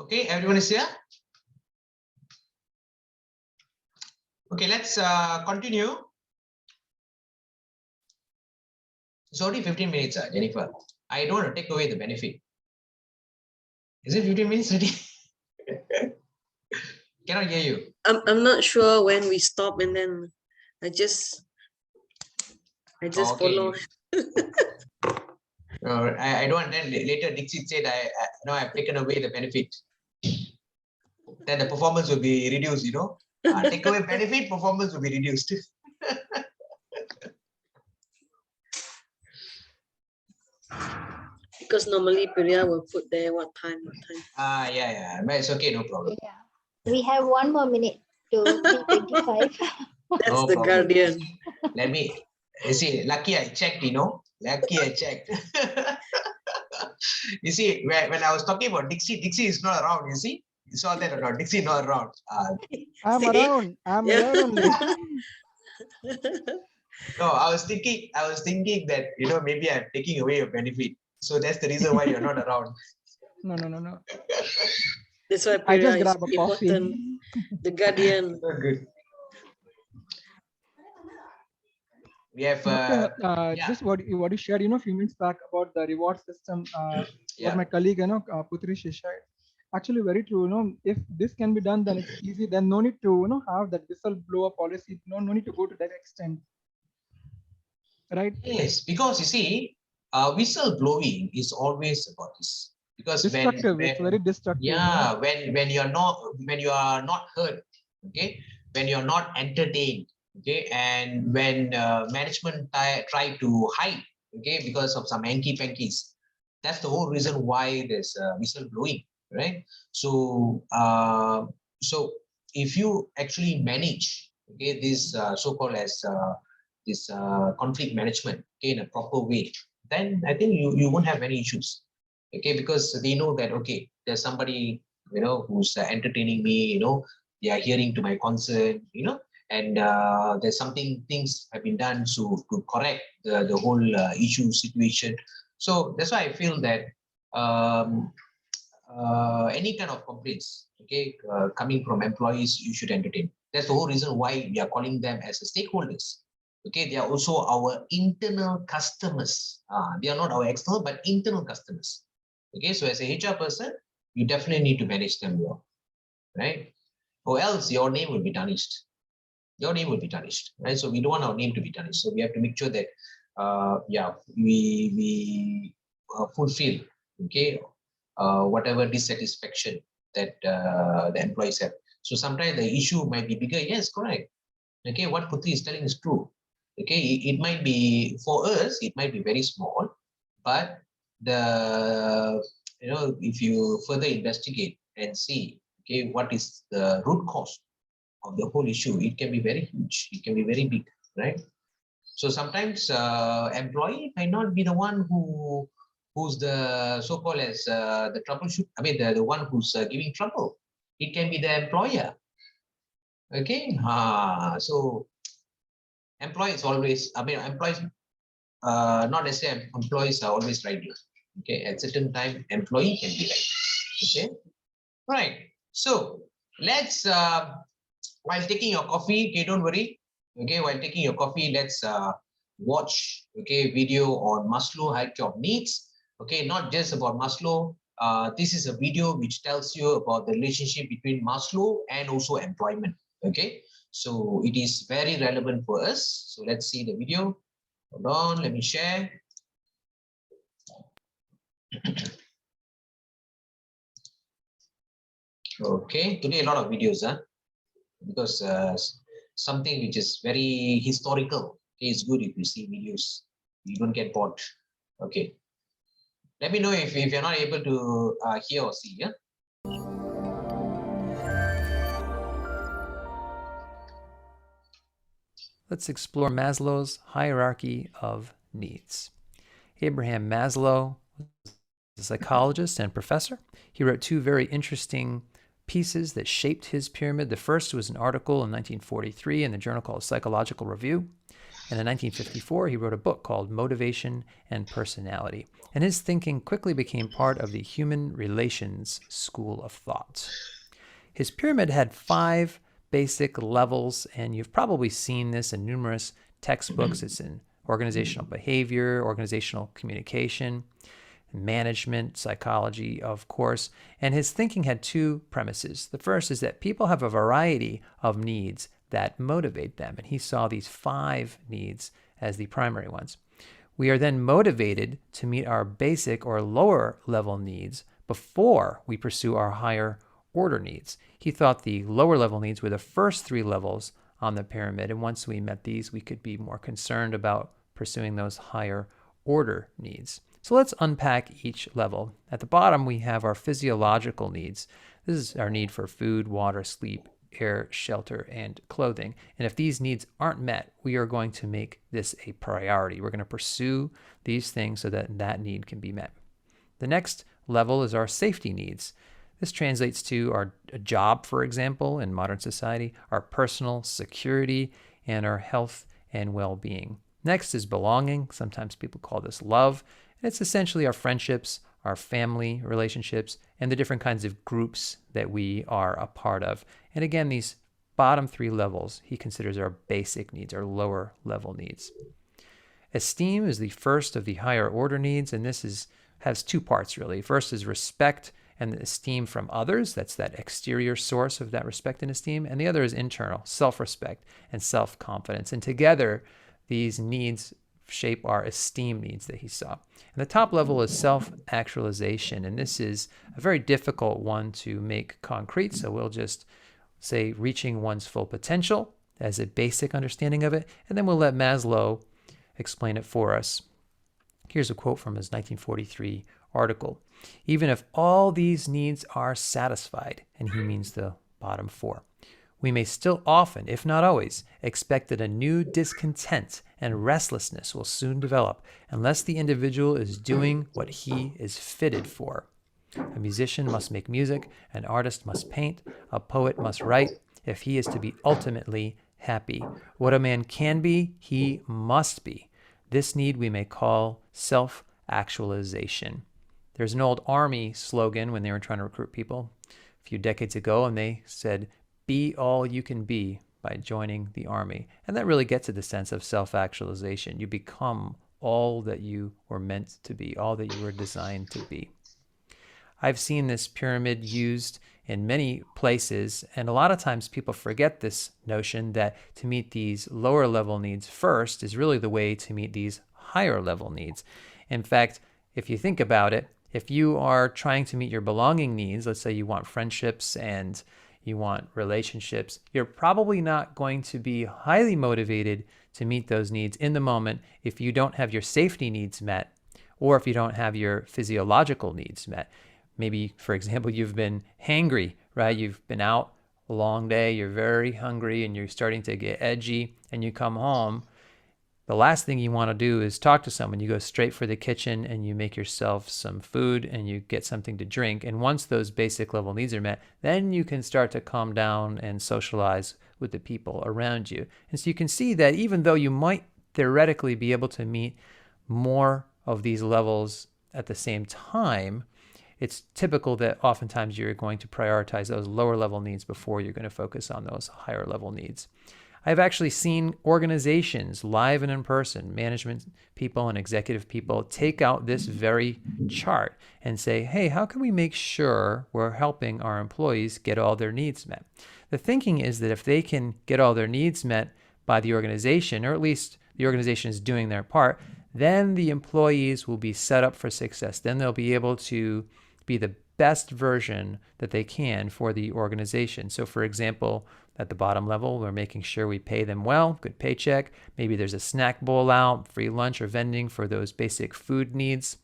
Okay, everyone is here? Okay, let's continue. It's only 15 minutes, Jennifer. I don't want to take away the benefit. Is it 15 minutes already? Cannot hear you. I'm not sure when we stop, and then I just Okay. follow. I don't want. Then later Dixit said no, I've taken away the benefit. Then the performance will be reduced. Take away benefit, performance will be reduced. Because normally Priya will put there what time. Yeah. But it's okay, no problem. Yeah. We have 1 more minute to 3:25. That's No the problem. guardian. Let me see. Lucky I checked, Lucky I checked. You see, when I was talking about Dixie is not around, you see? You saw that or not? Dixie not around. I'm around. I'm here only. No, I was thinking that, maybe I'm taking away your benefit. So that's the reason why you're not around. No. That's why I just Priya is grab a coffee. important. The guardian. So good. We have just what you shared, a few minutes back about the reward system. What my colleague, Putri, she shared. Actually, very true. If this can be done, then it's easy. Then no need to, have that whistleblower policy. No need to go to that extent. Right? Yes, because you see, whistleblowing is always about this. Because destructive. It's very destructive. Yeah, when you are not heard, okay, when you're not entertained, okay, and when management try to hide, okay, because of some hanky-pankies, that's the whole reason why there's whistleblowing, right? So if you actually manage, okay, this so-called as this conflict management, okay, in a proper way, then I think you won't have any issues, okay, because they know that, okay, there's somebody, who's entertaining me, they are hearing to my concern, and there's things have been done to correct the whole issue situation. So that's why I feel that any kind of complaints, okay, coming from employees, you should entertain. That's the whole reason why we are calling them as a stakeholders. Okay, they are also our internal customers. They are not our external, but internal customers. Okay, so as a HR person, you definitely need to manage them well, right? Or else your name will be tarnished. Your name will be tarnished, right? So we don't want our name to be tarnished. So we have to make sure that, we fulfill, okay, whatever dissatisfaction that the employees have. So sometimes the issue might be bigger. Yes, correct. Okay, what Putri is telling is true. Okay, it might be, for us, it might be very small, but if you further investigate and see, okay, what is the root cause of the whole issue, it can be very huge, it can be very big, right? So sometimes employee might not be the one who's the so-called as the troubleshoot. I mean, the one who's giving trouble. It can be the employer. Okay, so employees always, employees, not necessarily employees are always right. Okay, at certain time, employee can be right. Okay, right. So let's, while taking your coffee, okay, don't worry. Okay, while taking your coffee, let's watch, okay, video on Maslow hierarchy of needs. Okay, not just about Maslow. This is a video which tells you about the relationship between Maslow and also employment. Okay, so it is very relevant for us. So let's see the video. Hold on, let me share. Okay, today a lot of videos, because something which is very historical. Okay, it's good if you see videos. You don't get bored. Okay. Let me know if you're not able to hear or see. Yeah. Let's explore Maslow's hierarchy of needs. Abraham Maslow was a psychologist and professor. He wrote 2 very interesting pieces that shaped his pyramid. The first was an article in 1943 in the journal called Psychological Review. And in 1954, he wrote a book called Motivation and Personality. And his thinking quickly became part of the human relations school of thought. His pyramid had 5 basic levels, and you've probably seen this in numerous textbooks. It's in organizational behavior, organizational communication, management, psychology, of course. And his thinking had 2 premises. The first is that people have a variety of needs that motivate them, and he saw these 5 needs as the primary ones. We are then motivated to meet our basic or lower level needs before we pursue our higher order needs. He thought the lower level needs were the first 3 levels on the pyramid, and once we met these, we could be more concerned about pursuing those higher order needs. So let's unpack each level. At the bottom, we have our physiological needs. This is our need for food, water, sleep, air, shelter, and clothing. And if these needs aren't met, we are going to make this a priority. We're going to pursue these things so that that need can be met. The next level is our safety needs. This translates to our job, for example, in modern society, our personal security, and our health and well-being. Next is belonging. Sometimes people call this love. And it's essentially our friendships, our family relationships, and the different kinds of groups that we are a part of. And again, these bottom 3 levels he considers our basic needs, our lower level needs. Esteem is the first of the higher order needs, and this has 2 parts really. First is respect and esteem from others. That's that exterior source of that respect and esteem. And the other is internal, self-respect and self-confidence. And together, these needs shape our esteem needs that he saw. And the top level is self-actualization, and this is a very difficult one to make concrete, so we'll just say reaching one's full potential as a basic understanding of it, and then we'll let Maslow explain it for us. Here's a quote from his 1943 article. Even if all these needs are satisfied, and he means the bottom 4, we may still often, if not always, expect that a new discontent and restlessness will soon develop unless the individual is doing what he is fitted for. A musician must make music, an artist must paint, a poet must write, if he is to be ultimately happy. What a man can be, he must be. This need we may call self-actualization. There's an old army slogan when they were trying to recruit people a few decades ago, and they said, "Be all you can be by joining the army." And that really gets at the sense of self-actualization. You become all that you were meant to be, all that you were designed to be. I've seen this pyramid used in many places, and a lot of times people forget this notion that to meet these lower level needs first is really the way to meet these higher level needs. In fact, if you think about it, if you are trying to meet your belonging needs, let's say you want friendships and you want relationships, you're probably not going to be highly motivated to meet those needs in the moment if you don't have your safety needs met or if you don't have your physiological needs met. Maybe, for example, you've been hangry, right? You've been out a long day, you're very hungry, and you're starting to get edgy, and you come home. The last thing you want to do is talk to someone. You go straight for the kitchen and you make yourself some food and you get something to drink. And once those basic level needs are met, then you can start to calm down and socialize with the people around you. And so you can see that even though you might theoretically be able to meet more of these levels at the same time, it's typical that oftentimes you're going to prioritize those lower level needs before you're going to focus on those higher level needs. I've actually seen organizations live and in person, management people and executive people, take out this very chart and say, hey, how can we make sure we're helping our employees get all their needs met? The thinking is that if they can get all their needs met by the organization, or at least the organization is doing their part, then the employees will be set up for success. Then they'll be able to be the best version that they can for the organization. So for example, at the bottom level, we're making sure we pay them well, good paycheck. Maybe there's a snack bowl out, free lunch or vending for those basic food needs.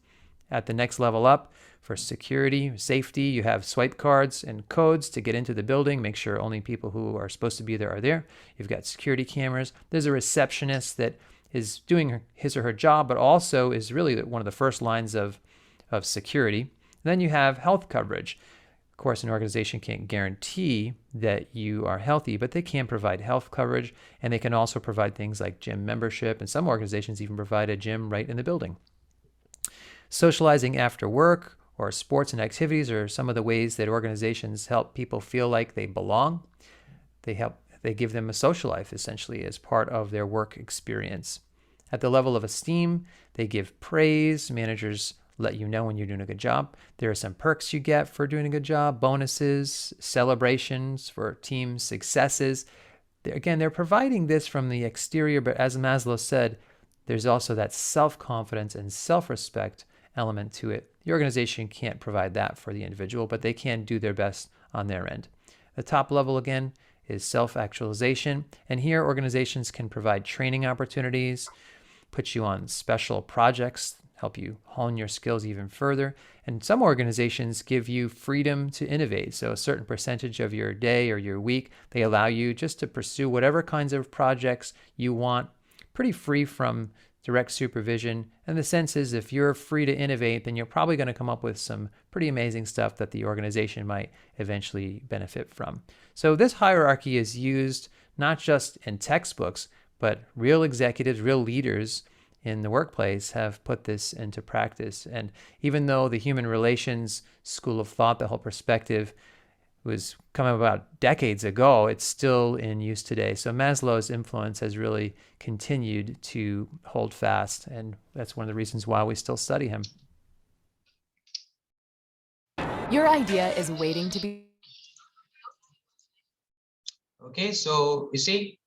At the next level up, for security, safety, you have swipe cards and codes to get into the building. Make sure only people who are supposed to be there are there. You've got security cameras. There's a receptionist that is doing his or her job, but also is really one of the first lines of security. Then you have health coverage. course, an organization can't guarantee that you are healthy, but they can provide health coverage, and they can also provide things like gym membership, and some organizations even provide a gym right in the building. Socializing after work or sports and activities are some of the ways that organizations help people feel like they belong. They give them a social life, essentially, as part of their work experience. At the level of esteem, they give praise. Managers let you know when you're doing a good job. There are some perks you get for doing a good job, bonuses, celebrations for team successes. They're providing this from the exterior, but as Maslow said, there's also that self-confidence and self-respect element to it. The organization can't provide that for the individual, but they can do their best on their end. The top level, again, is self-actualization, and here organizations can provide training opportunities, put you on special projects, help you hone your skills even further, and some organizations give you freedom to innovate. So a certain percentage of your day or your week, they allow you just to pursue whatever kinds of projects you want, pretty free from direct supervision. And the sense is if you're free to innovate, then you're probably going to come up with some pretty amazing stuff that the organization might eventually benefit from. So this hierarchy is used not just in textbooks, but real executives, real leaders in the workplace have put this into practice. And even though the human relations school of thought, the whole perspective, was coming about decades ago, it's still in use today. So Maslow's influence has really continued to hold fast, and that's one of the reasons why we still study him. Your idea is waiting to be... Okay, so you see,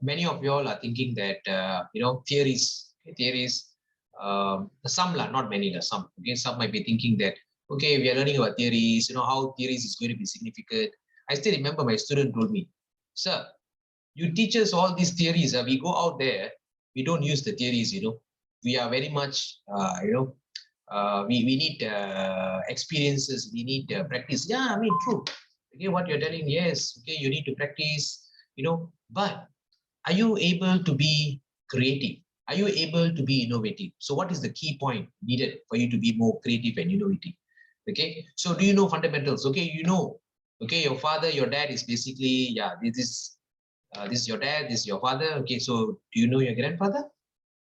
many of you all are thinking that, theories, some, not many, some. Okay, some might be thinking that, okay, we are learning about theories, how theories is going to be significant. I still remember my student told me, sir, you teach us all these theories. We go out there, we don't use the theories, We are very much, we need experiences, we need practice. Yeah, I mean, true. Okay, what you're telling, yes, okay, you need to practice, but are you able to be creative? Are you able to be innovative? So what is the key point needed for you to be more creative and innovative? Okay, so do you know fundamentals? Okay, okay, your father, your dad is basically, this is your dad, this is your father. Okay, so do you know your grandfather?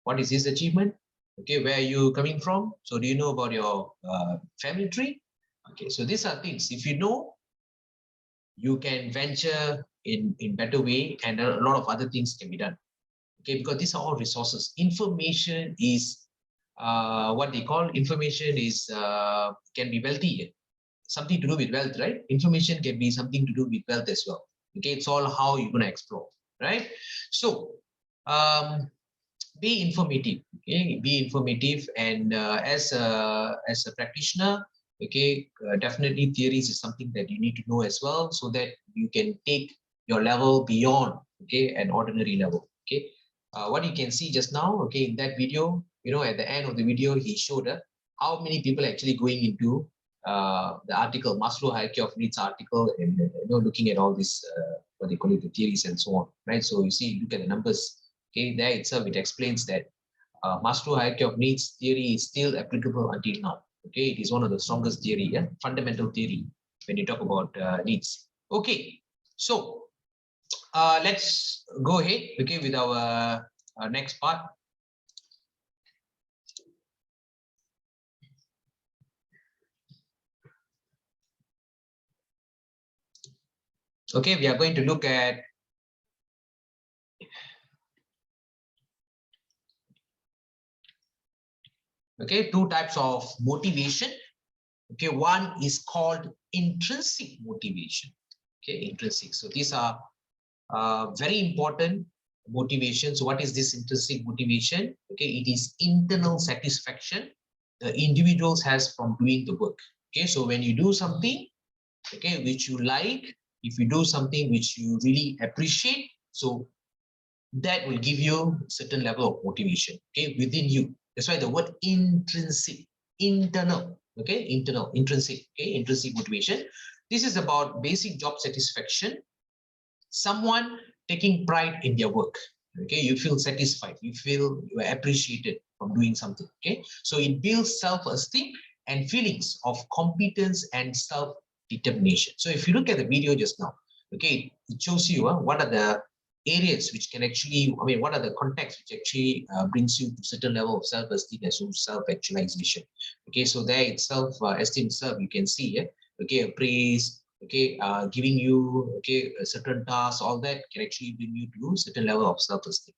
What is his achievement? Okay, where are you coming from? So do you know about your family tree? Okay, so these are things, if you know, you can venture in better way, and a lot of other things can be done. Okay, because these are all resources. Information is what they call information is can be wealthy, something to do with wealth, right? Information can be something to do with wealth as well. Okay, it's all how you're going to explore, right? So be informative. Okay, be informative, and as a practitioner, okay, definitely theories is something that you need to know as well, so that you can take your level beyond, okay, an ordinary level. Okay, what you can see just now, okay, in that video, at the end of the video, he showed how many people actually going into the article, Maslow hierarchy of needs article, and looking at all this, what they call it, the theories and so on, right? So you see, look at the numbers. Okay, there itself it explains that Maslow hierarchy of needs theory is still applicable until now. Okay, it is one of the strongest theory, fundamental theory when you talk about needs. Okay, so let's go ahead, okay, with our next part. Okay, we are going to look at two types of motivation. Okay, one is called intrinsic motivation. Okay, intrinsic. So these are very important motivations. So what is this intrinsic motivation? Okay, it is internal satisfaction the individuals has from doing the work. Okay, so when you do something, okay, which you like, if you do something which you really appreciate, so that will give you a certain level of motivation, okay, within you. That's why the word intrinsic, internal, okay, internal, intrinsic, okay, intrinsic motivation. This is about basic job satisfaction, someone taking pride in their work, okay, you feel satisfied, you feel you are appreciated from doing something, okay. So it builds self-esteem and feelings of competence and self determination. So if you look at the video just now, okay, it shows you what are the areas which can actually, I mean, what are the contexts which actually brings you to certain level of self-esteem and self-actualization. Okay, so there itself, esteem itself, you can see, okay, a praise, okay, giving you, okay, a certain task, all that can actually bring you to a certain level of self-esteem.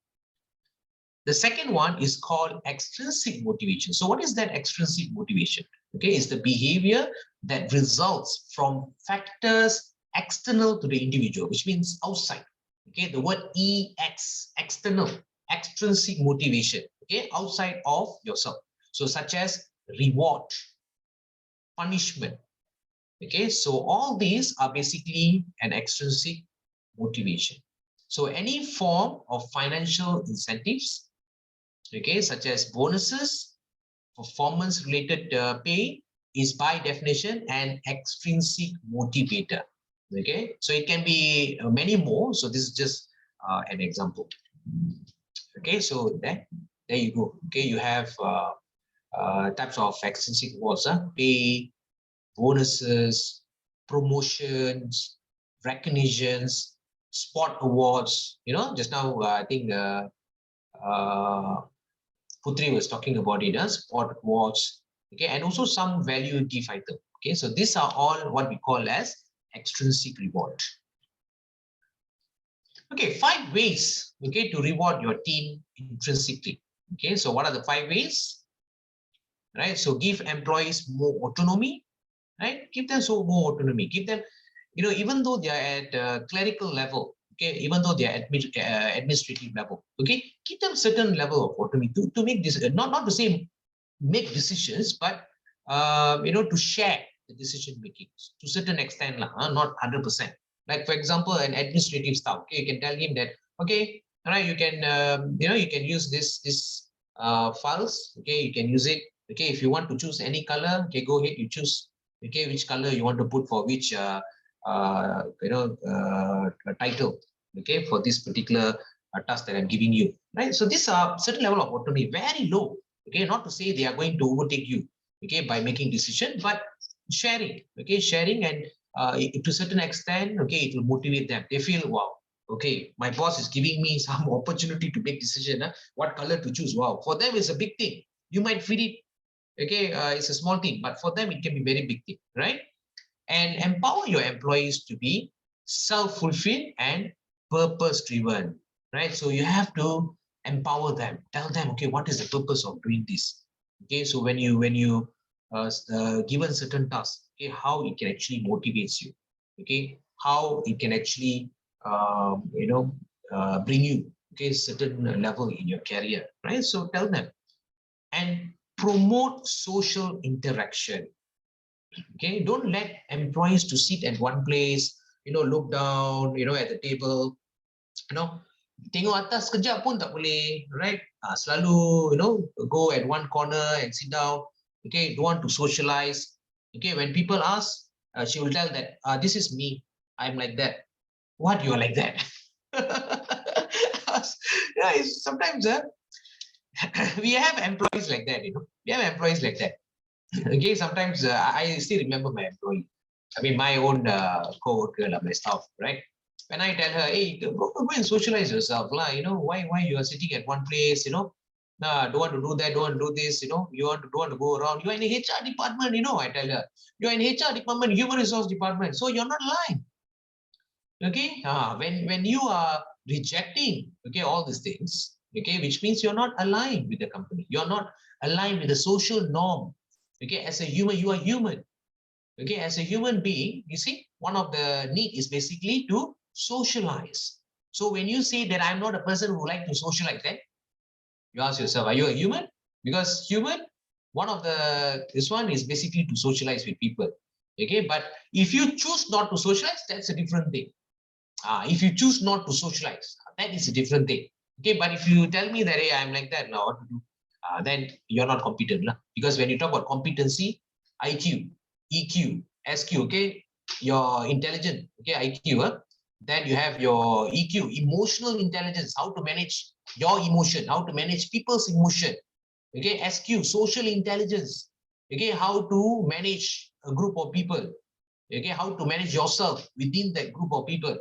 The second one is called extrinsic motivation. So what is that extrinsic motivation? Okay, it's the behavior that results from factors external to the individual, which means outside. Okay, the word EX, external, extrinsic motivation, okay, outside of yourself. So such as reward, punishment. Okay, so all these are basically an extrinsic motivation. So any form of financial incentives, okay, such as bonuses, performance-related pay is by definition an extrinsic motivator. Okay, so it can be many more. So this is just an example. Okay, so there you go. Okay, you have types of extrinsic rewards: pay, bonuses, promotions, recognitions, sport awards. You know, just now I think Putri was talking about it as sport awards, okay, and also some value gift item. Okay, so these are all what we call as extrinsic reward. Okay, 5 ways, okay, to reward your team intrinsically. Okay, so what are the 5 ways? Right, so give employees more autonomy, right? Give them more autonomy. Give them, you know, even though they are at clerical level, okay, even though they are administrative level, okay, give them certain level of autonomy to make this, not to say make decisions, but you know, to share the decision making to certain extent, not 100%. Like for example, an administrative staff, okay, you can tell him that, okay, all right, you can you know, you can use this files, okay, you can use it, okay, if you want to choose any color, okay, go ahead, you choose, okay, which color you want to put for which you know, title, okay, for this particular task that I'm giving you, right? So these are certain level of autonomy, very low, okay, not to say they are going to overtake you, okay, by making decision, but sharing, okay, sharing, and to a certain extent, okay, it will motivate them. They feel, wow, okay, my boss is giving me some opportunity to make decision, what color to choose. Wow, for them it's a big thing. You might feel it, okay, it's a small thing, but for them it can be very big thing, right? And empower your employees to be self-fulfilled and purpose-driven, right? So you have to empower them, tell them, okay, what is the purpose of doing this? Okay, so when you given certain tasks, okay, how it can actually motivates you, okay, how it can actually you know, bring you, okay, certain level in your career, right? So tell them. And promote social interaction. Okay, don't let employees to sit at one place, you know, look down, you know, at the table, you know, tengok atas sekejap pun tak boleh, right? Selalu, you know, go at one corner and sit down. Okay, don't want to socialize. Okay, when people ask, she will tell that this is me, I'm like that. What, you are like that? Yeah, sometimes we have employees like that, you know, we have employees like that. Okay, sometimes I still remember my employee. I mean, my own co-worker, my staff, right? When I tell her, hey, go and socialize yourself, you know, why you are sitting at one place, you know, don't want to do that, don't want to do this, you know, don't want to go around. You're in the HR department, you know, I tell her, you're in HR department, human resource department, so you're not lying. Okay, when you are rejecting, okay, all these things, okay, which means you're not aligned with the company, you're not aligned with the social norm. Okay, as a human, you are human. Okay, as a human being, you see, one of the need is basically to socialize. So when you say that I'm not a person who like to socialize, then you ask yourself, are you a human? Because human, one of this one is basically to socialize with people. Okay, but if you choose not to socialize, that's a different thing. If you choose not to socialize, that is a different thing. Okay, but if you tell me that, hey, I'm like that now, what to do? Then you're not competent. Because when you talk about competency, IQ, EQ, SQ, okay, your intelligence, okay, IQ, then you have your EQ, emotional intelligence, how to manage your emotion, how to manage people's emotion, okay, SQ, social intelligence, okay, how to manage a group of people, Okay, how to manage yourself within that group of people,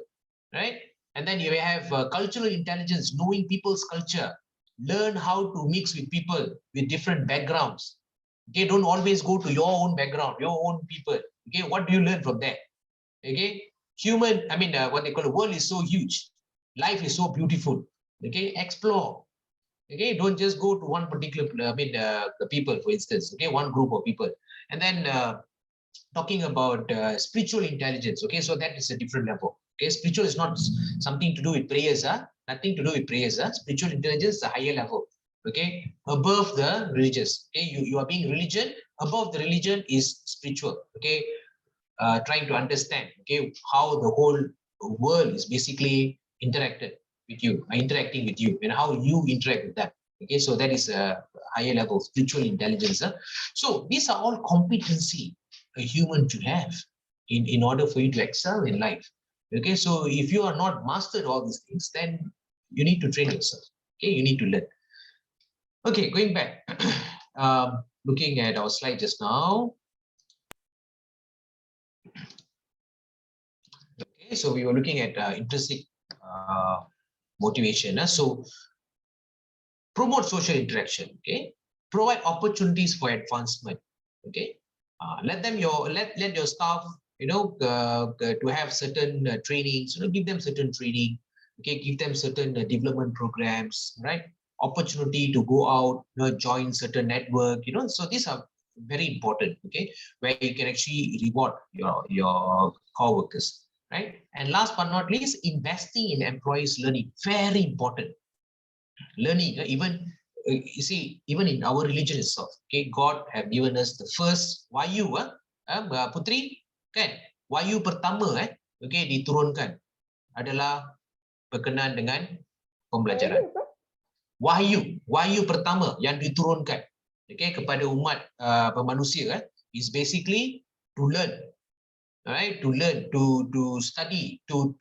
right? And then you have cultural intelligence, knowing people's culture, learn how to mix with people with different backgrounds. Okay, don't always go to your own background, your own people. Okay, what do you learn from that? Okay, what they call the world is so huge, life is so beautiful. Okay, explore. Okay, don't just go to one particular, the people, for instance. Okay, one group of people, and then talking about spiritual intelligence. Okay, so that is a different level. Okay, spiritual is not something to do with prayers, nothing to do with prayers. Spiritual intelligence is a higher level. Okay, above the religious. Okay, you are being religion, above the religion is spiritual. Okay, trying to understand, okay, how the whole world is basically interacting with you, and how you interact with them. Okay, so that is a higher level spiritual intelligence. So these are all competency a human should have in order for you to excel in life. Okay, so if you are not mastered all these things, then you need to train yourself. Okay, you need to learn. Okay, going back, looking at our slide just now. Okay, so we were looking at intrinsic motivation. So promote social interaction. Okay, provide opportunities for advancement. Okay, let your staff, to have certain trainings. Give them certain training. Okay, give them certain development programs. Right, opportunity to go out, join certain network. So these are very important. Okay, where you can actually reward your co-workers. Right, and last but not least, investing in employees' learning, very important. Learning, even you see, even in our religion itself, okay, God have given us the first wahyu, Putri, kan? Wahyu pertama, okay, diturunkan adalah berkenaan dengan pembelajaran. Wahyu pertama yang diturunkan, okay, kepada umat manusia, is basically to learn. Right, to learn, to study, to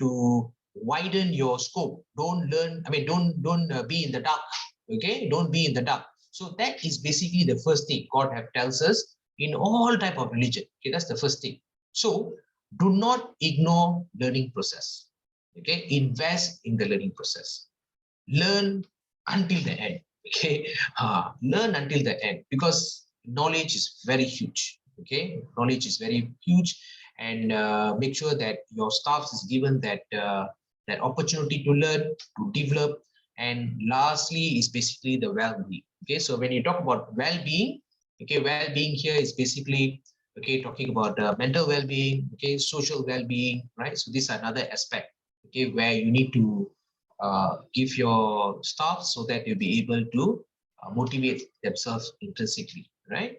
widen your scope. Don't be in the dark. Okay, don't be in the dark. So that is basically the first thing God have tells us in all type of religion. Okay, that's the first thing. So do not ignore learning process. Okay, invest in the learning process. Learn until the end. Okay, learn until the end, because knowledge is very huge. Okay, knowledge is very huge. And make sure that your staff is given that that opportunity to learn, to develop. And lastly is basically the well-being. Okay, so when you talk about well-being, okay, well-being here is basically, okay, talking about mental well-being, okay, social well-being, right? So this is another aspect, okay, where you need to give your staff so that you'll be able to motivate themselves intrinsically, right?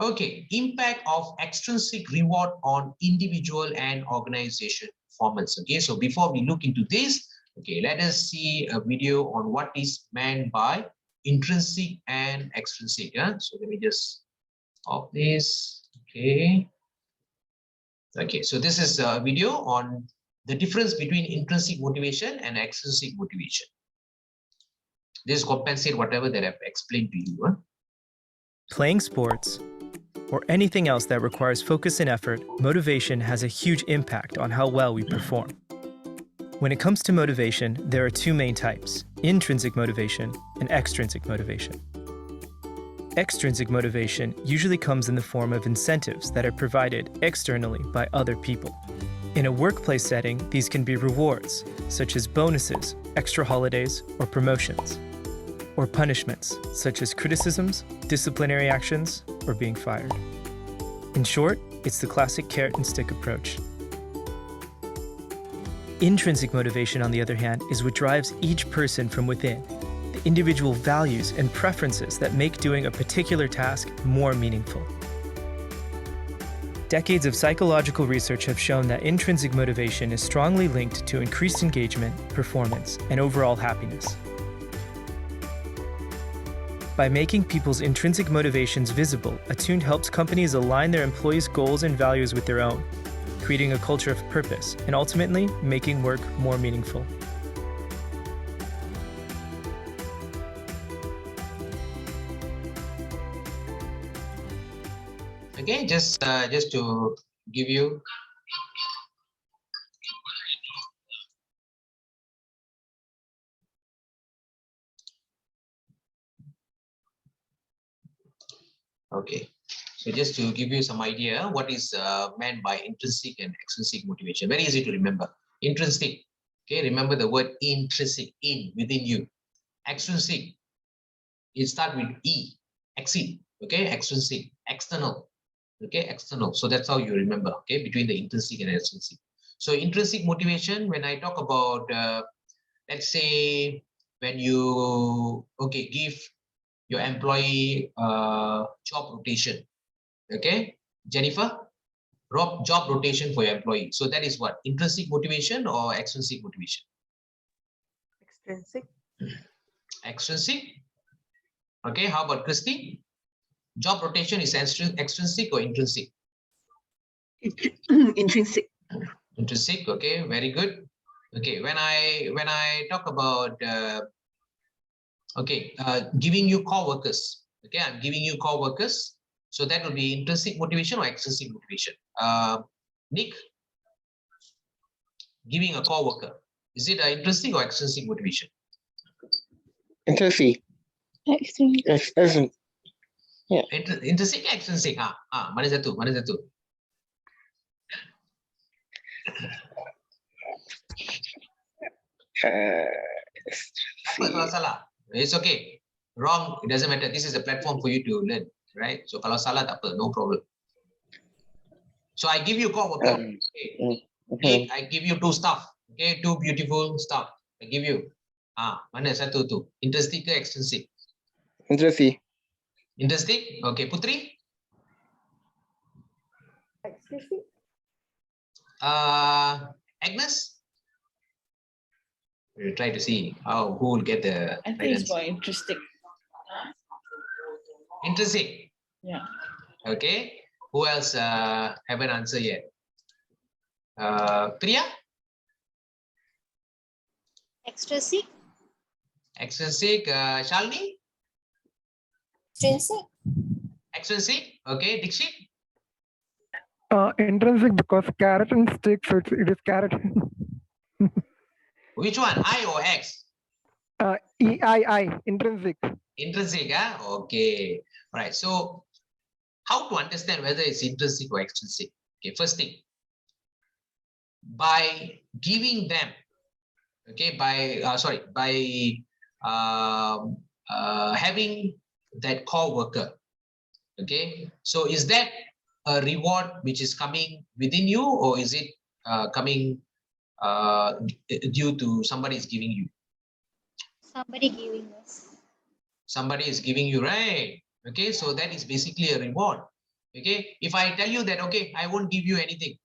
Okay, impact of extrinsic reward on individual and organization performance. Okay, so before we look into this, okay, let us see a video on what is meant by intrinsic and extrinsic. So let me just off this. Okay. Okay, so this is a video on the difference between intrinsic motivation and extrinsic motivation. This compensate whatever that I've explained to you. Playing sports or anything else that requires focus and effort, motivation has a huge impact on how well we perform. When it comes to motivation, there are two main types: intrinsic motivation and extrinsic motivation. Extrinsic motivation usually comes in the form of incentives that are provided externally by other people. In a workplace setting, these can be rewards, such as bonuses, extra holidays, or promotions, or punishments, such as criticisms, disciplinary actions, or being fired. In short, it's the classic carrot and stick approach. Intrinsic motivation, on the other hand, is what drives each person from within, the individual values and preferences that make doing a particular task more meaningful. Decades of psychological research have shown that intrinsic motivation is strongly linked to increased engagement, performance, and overall happiness. By making people's intrinsic motivations visible, Attuned helps companies align their employees' goals and values with their own, creating a culture of purpose and ultimately making work more meaningful. Okay, just to give you? Okay, so just to give you some idea, what is meant by intrinsic and extrinsic motivation? Very easy to remember. Intrinsic, okay, remember the word intrinsic, in, within you. Extrinsic, it starts with E, exit, okay, extrinsic, external, okay, external. So that's how you remember, okay, between the intrinsic and extrinsic. So intrinsic motivation, when I talk about, let's say, when you, okay, give your employee job rotation, okay, Jennifer, job rotation for your employee. So that is what, intrinsic motivation or extrinsic motivation? Extrinsic. Extrinsic. Okay, how about Christy? Job rotation is extrinsic or intrinsic? Intrinsic. Intrinsic. Okay, very good. Okay, when I talk about giving you co-workers, okay, I'm giving you co-workers, so that will be intrinsic motivation or extrinsic motivation. Nick, giving a co-worker, is it an intrinsic or extrinsic motivation? Intrinsic. Extrinsic. Yeah. Intrinsic, extrinsic. Mana satu? Mana satu? Apa kalau salah? It's okay. Wrong, it doesn't matter. This is a platform for you to learn, right? So kalau salah tak apa, no problem. So I give you co-worker. Okay. I give you 2 staff. Okay, 2 beautiful staff. I give you. Mana satu tu? Intrinsic ke extrinsic? Intrinsic. Intrinsic. Okay, Putri. Extrinsic. Agnes. We'll try to see who will get the. I think it's more intrinsic. Intrinsic. Yeah. Okay. Who else haven't answered yet? Priya? Extrinsic. Extrinsic. Shalini? Extrinsic. Extrinsic. Okay. Dixit? Intrinsic, because carrot and stick, so it is carrot. Which one? I or X? I, intrinsic. Intrinsic, okay. All right. So how to understand whether it's intrinsic or extrinsic? Okay, first thing, by giving them, okay, by having that co-worker, okay, so is that a reward which is coming within you, or is it coming due to somebody is giving you? Somebody giving us. Somebody is giving you, right? Okay, so that is basically a reward. Okay, if I tell you that, okay, I won't give you anything,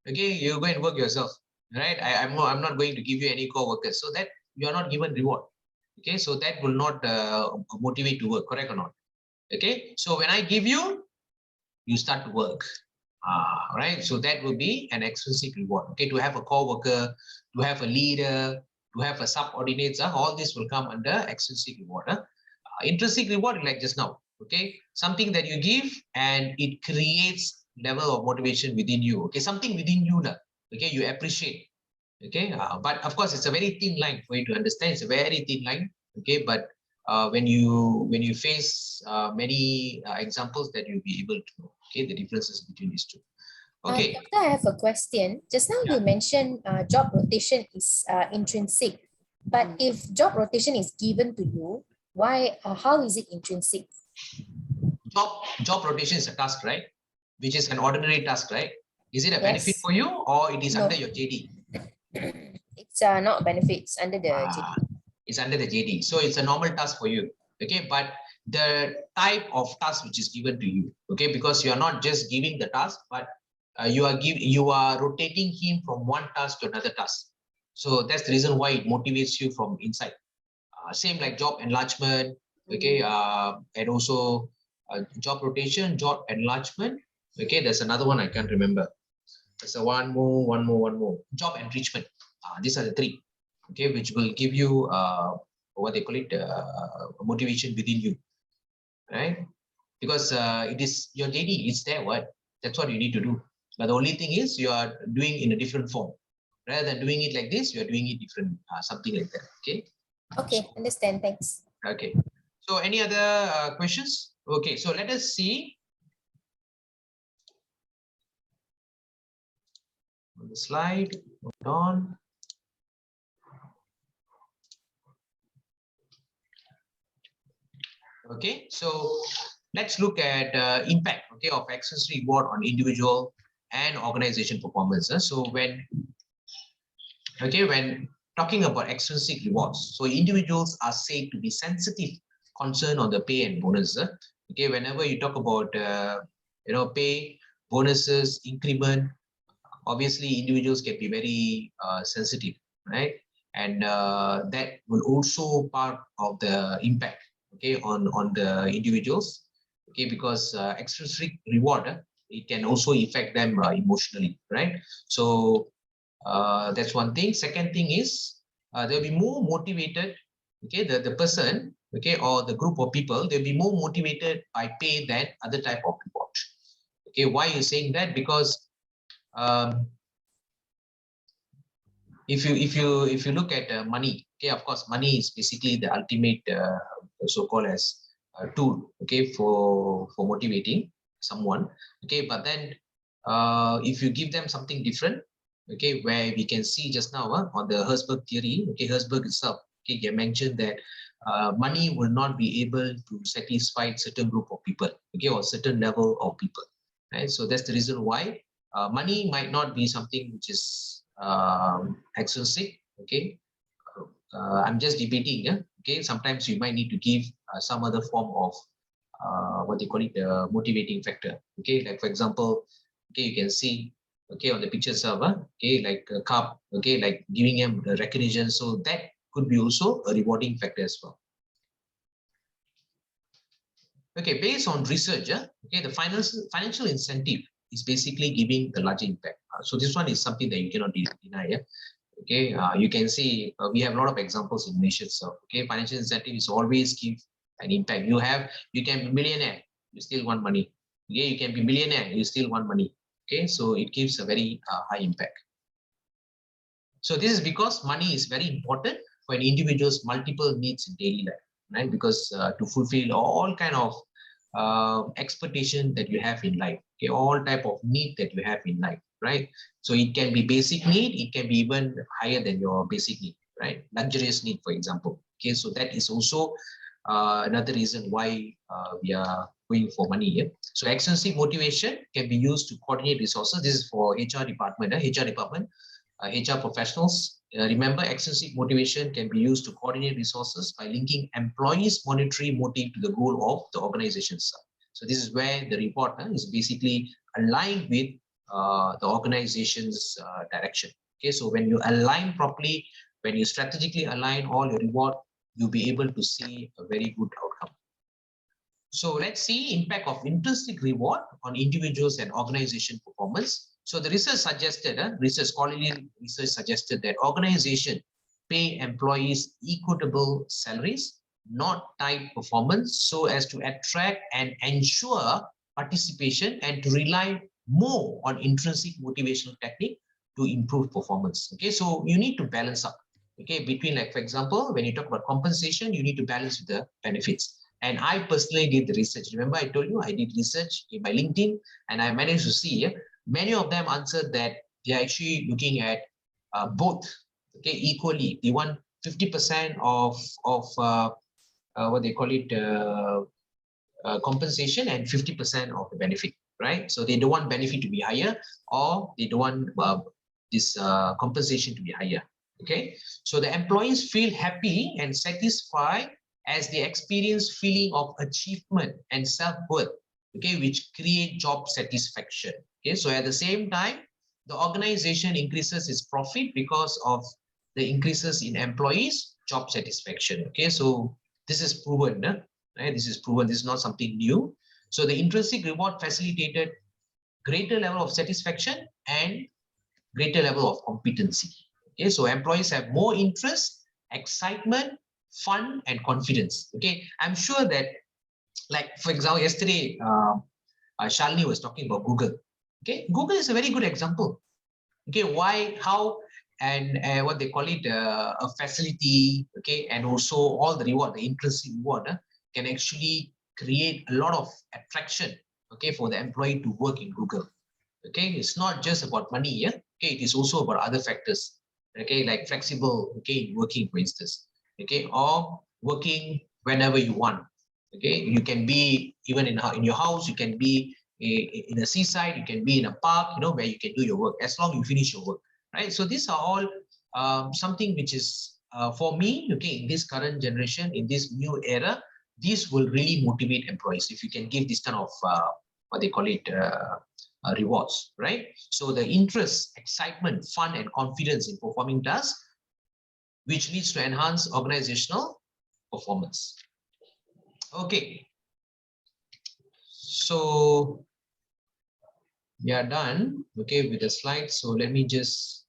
okay, you go and work yourself, right? I'm not going to give you any co-workers, so that you are not given reward. Okay, so that will not motivate to work, correct or not? Okay, so when I give you, you start to work. Right, so that will be an extrinsic reward. Okay, to have a co-worker, to have a leader, to have a subordinates, all this will come under extrinsic reward. Intrinsic reward, like just now, okay, something that you give and it creates level of motivation within you. Okay, something within you, okay, you appreciate. Okay, but of course it's a very thin line for you to understand. It's a very thin line. Okay, but when you face many examples, that you'll be able to know, okay, the differences between these two. Okay. Doctor, I have a question. Just now you mentioned job rotation is intrinsic, but if job rotation is given to you, why? How is it intrinsic? Job rotation is a task, right? Which is an ordinary task, right? Is it a benefit for you, or it is under your JD? It's not benefits under the JD. It's under the JD, so it's a normal task for you. Okay, but the type of task which is given to you, okay, because you are not just giving the task, but you are rotating him from one task to another task. So that's the reason why it motivates you from inside. Same like job enlargement, okay, and also job rotation, job enlargement. Okay, there's another one I can't remember. There's a one more. Job enrichment. These are the 3, okay, which will give you what they call it, motivation within you, right? Because it is your JD. It's there. That's what you need to do. But the only thing is you are doing in a different form. Rather than doing it like this, you are doing it different, something like that. Okay. Okay, understand. Thanks. Okay. So any other questions? Okay. So let us see on the slide. Hold on. Okay. So let's look at impact, okay, of extrinsic reward on individual and organization performance. So when talking about extrinsic rewards, so individuals are said to be sensitive, concerned on the pay and bonus. Okay, whenever you talk about pay, bonuses, increment, obviously individuals can be very sensitive, right? And that will also part of the impact, okay, on the individuals, okay, because extrinsic reward, it can also affect them emotionally, right? So that's one thing. Second thing is they'll be more motivated, okay, the person, okay, or the group of people, they'll be more motivated by pay than other type of reward. Okay, why are you saying that? Because if you look at money, okay, of course money is basically the ultimate so-called as tool, okay, for motivating someone, okay. But then if you give them something different, okay, where we can see just now on the Herzberg theory, okay, Herzberg itself, okay, he mentioned that money will not be able to satisfy certain group of people, okay, or certain level of people, right? So that's the reason why money might not be something which is extrinsic, okay. I'm just debating, yeah. Okay, sometimes you might need to give some other form of what they call it, the motivating factor, okay. Like for example, okay, you can see, okay, on the picture server, okay, like a cup, okay, like giving them the recognition, so that could be also a rewarding factor as well. Okay, based on research, okay, the financial incentive is basically giving the larger impact. So this one is something that you cannot deny. Yeah? Okay, you can see we have a lot of examples in Malaysia. So okay, financial incentive is always give an impact. You can be millionaire, you still want money. Okay, you can be millionaire, you still want money. Okay, so it gives a very high impact. So this is because money is very important for an individual's multiple needs in daily life, right? Because to fulfill all kind of expectation that you have in life, okay, all type of need that you have in life, right? So it can be basic need, it can be even higher than your basic need, right? Luxurious need, for example. Okay, so that is also another reason why we are going for money here. So extrinsic motivation can be used to coordinate resources. This is for HR department, HR professionals. Remember, extrinsic motivation can be used to coordinate resources by linking employees' monetary motive to the goal of the organization. So this is where the report is basically aligned with the organization's direction. Okay, so when you align properly, when you strategically align all your reward, you'll be able to see a very good outcome. So let's see impact of intrinsic reward on individuals and organization performance. So the research suggested, scholarly research suggested that organization pay employees equitable salaries, not tied performance, so as to attract and ensure participation and to rely more on intrinsic motivational technique to improve performance. Okay, so you need to balance up, okay, between, like for example, when you talk about compensation, you need to balance with the benefits. And I personally did the research. Remember, I told you I did research in my LinkedIn, and I managed to see many of them answered that they are actually looking at both, okay, equally. They want 50% of what they call it, compensation, and 50% of the benefit, right? So they don't want benefit to be higher, or they don't want this compensation to be higher. Okay, so the employees feel happy and satisfied as they experience feeling of achievement and self-worth, okay, which create job satisfaction. Okay, so at the same time, the organization increases its profit because of the increases in employees' job satisfaction. Okay, so this is proven, right? This is proven. This is not something new. So the intrinsic reward facilitated greater level of satisfaction and greater level of competency. Okay, so employees have more interest, excitement, fun, and confidence. Okay, I'm sure that, like for example, yesterday Shalini was talking about Google. Okay, Google is a very good example. Okay, why, how, and what they call it, a facility, okay, and also all the reward, the inclusive reward, can actually create a lot of attraction, okay, for the employee to work in Google. Okay, it's not just about money, yeah. Okay, it is also about other factors, okay, like flexible, okay, working, for instance, okay, or working whenever you want. Okay, you can be even in your house, you can be in a seaside, you can be in a park, you know, where you can do your work as long as you finish your work, right? So these are all something which is for me, okay, in this current generation, in this new era, this will really motivate employees if you can give this kind of what they call it, rewards, right? So the interest, excitement, fun, and confidence in performing tasks, which leads to enhanced organizational performance. Okay, so we are done, okay, with the slides. So let me just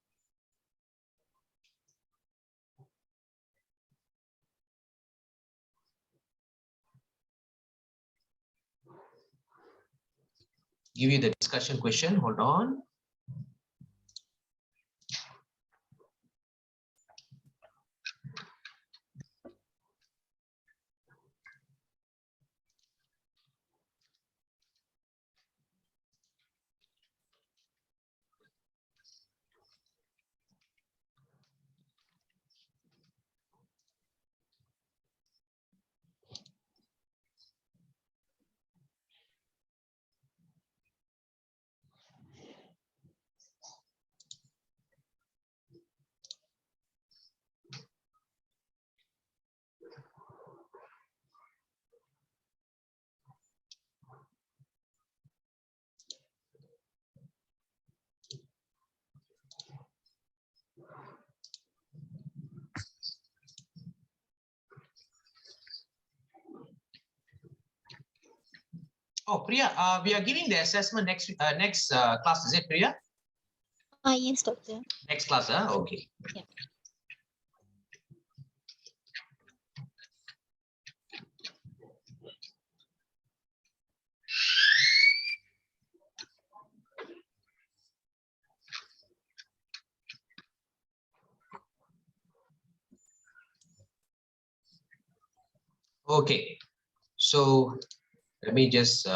give you the discussion question. Hold on. Oh, Priya, we are giving the assessment next class, is it, Priya? Yes, doctor. Next class, okay. Yeah. Okay, so let me just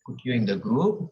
put you in the group.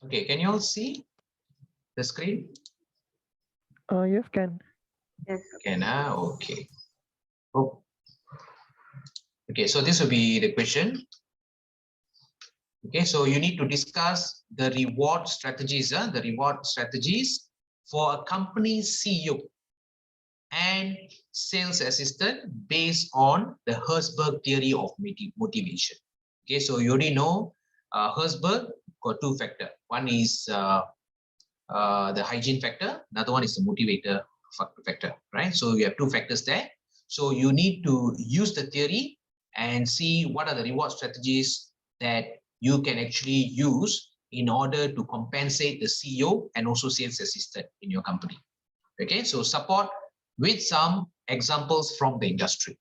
Okay, can you all see the screen? Yes, can. Yes. Can, okay. Oh. Okay, so this will be the question. Okay, so you need to discuss the reward strategies, for a company's CEO and sales assistant based on the Herzberg theory of motivation. Okay, so you already know Herzberg got two factors. One is the hygiene factor, another one is the motivator factor, right? So you have two factors there. So you need to use the theory and see what are the reward strategies that you can actually use in order to compensate the CEO and also sales assistant in your company. Okay, so support with some examples from the industry.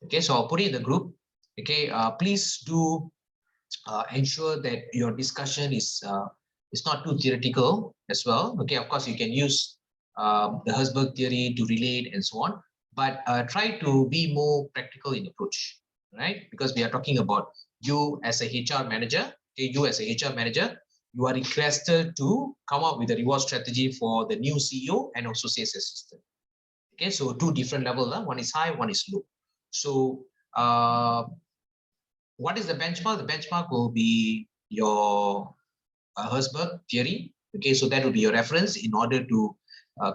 Okay, so I'll put it in the group. Okay, please do ensure that your discussion is not too theoretical as well. Okay, of course you can use the Herzberg theory to relate and so on, but try to be more practical in approach, right? Because we are talking about you as a HR manager. Okay, you as a HR manager, you are requested to come up with a reward strategy for the new CEO and also sales assistant. Okay, so two different levels. One is high, one is low. So what is the benchmark? The benchmark will be your Herzberg theory. Okay, so that will be your reference in order to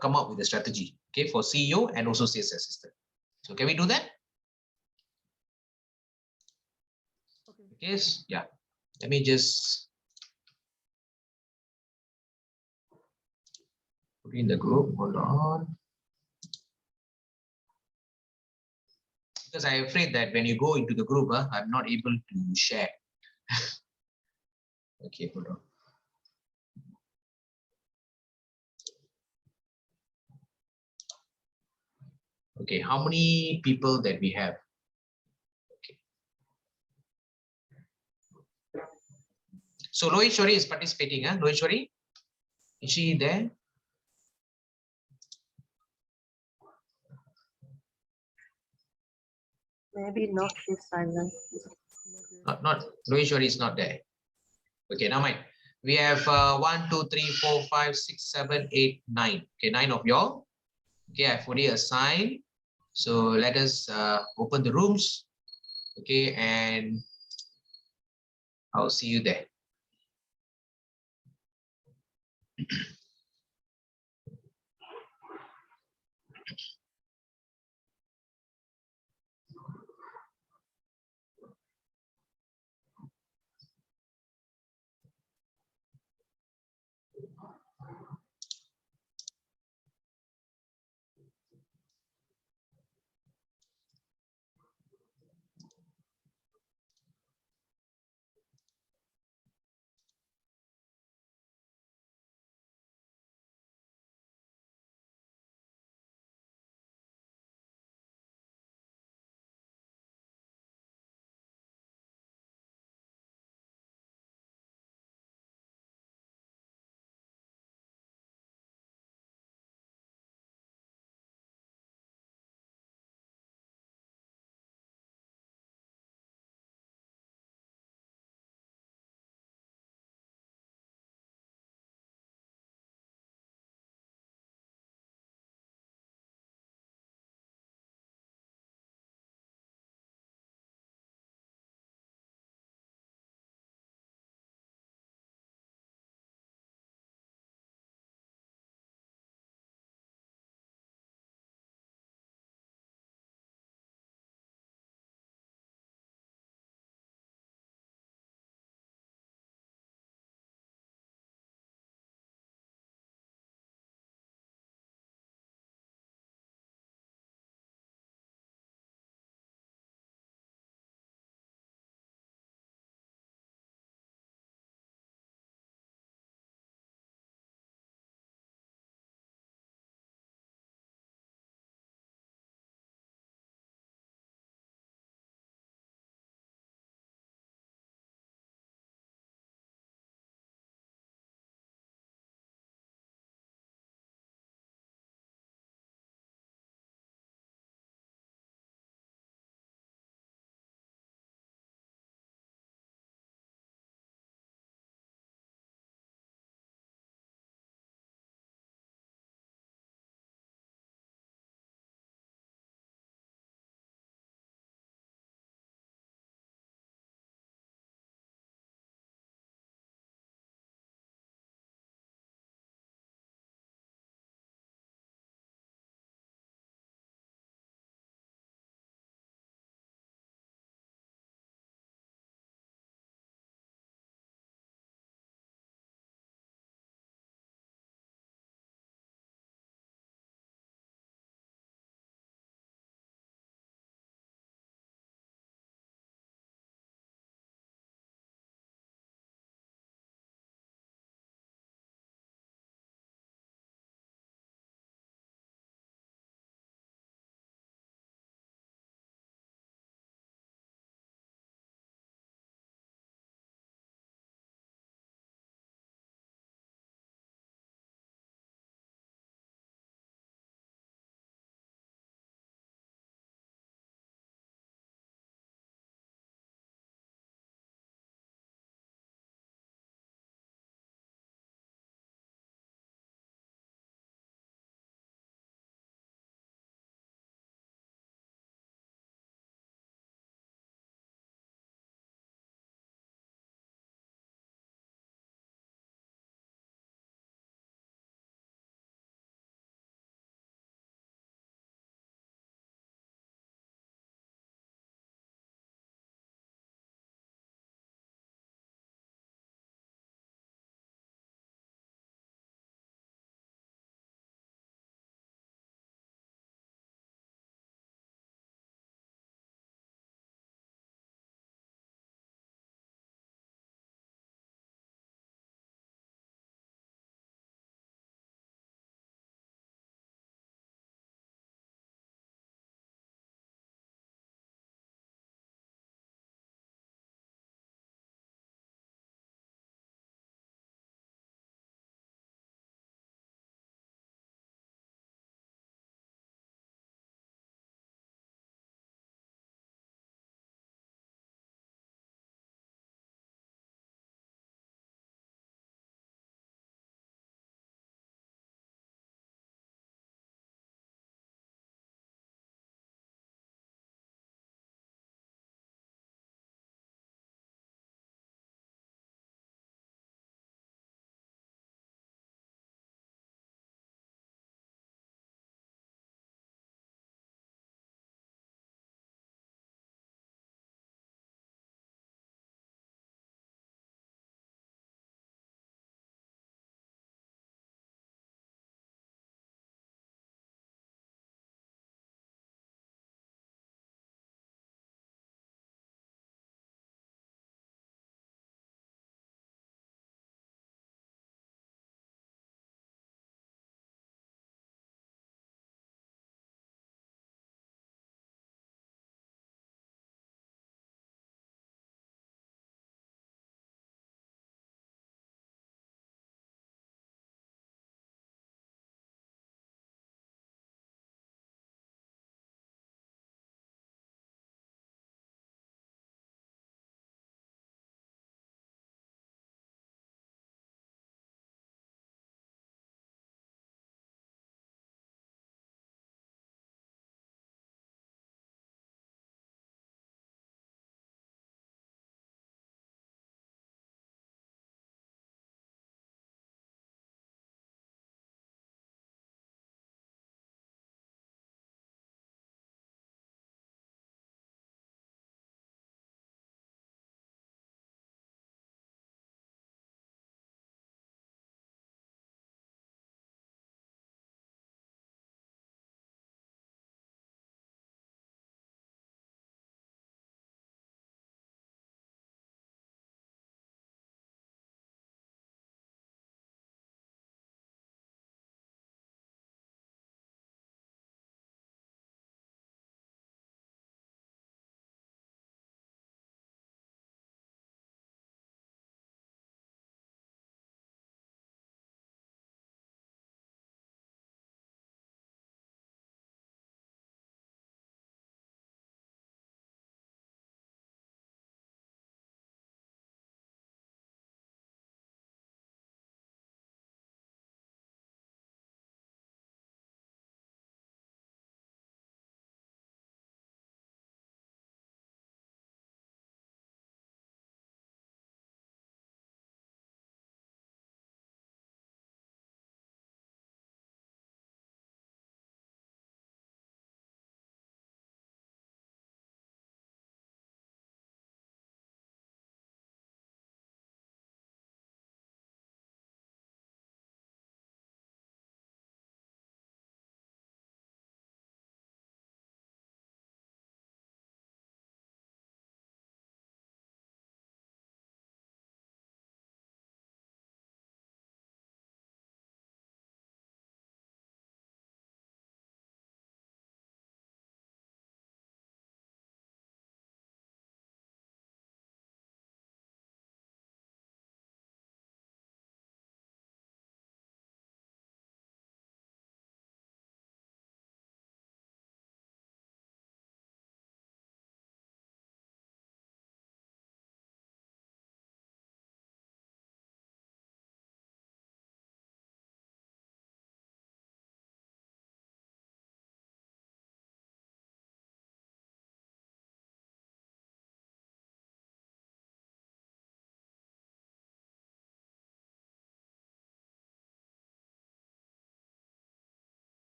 come up with a strategy. Okay, for CEO and also sales assistant. So can we do that? Okay, yeah. Let me just put in the group. Hold on. Because I'm afraid that when you go into the group, I'm not able to share. Okay, hold on. Okay, how many people that we have? Okay. So Loheshwari is participating, huh? Loheshwari, is she there? Maybe not, she's silent. Not Loheshwari is not there. Okay, now mind. We have 1, 2, 3, 4, 5, 6, 7, 8, 9. Okay, 9 of y'all. Okay, I've already assigned. So let us open the rooms. Okay, and I'll see you there.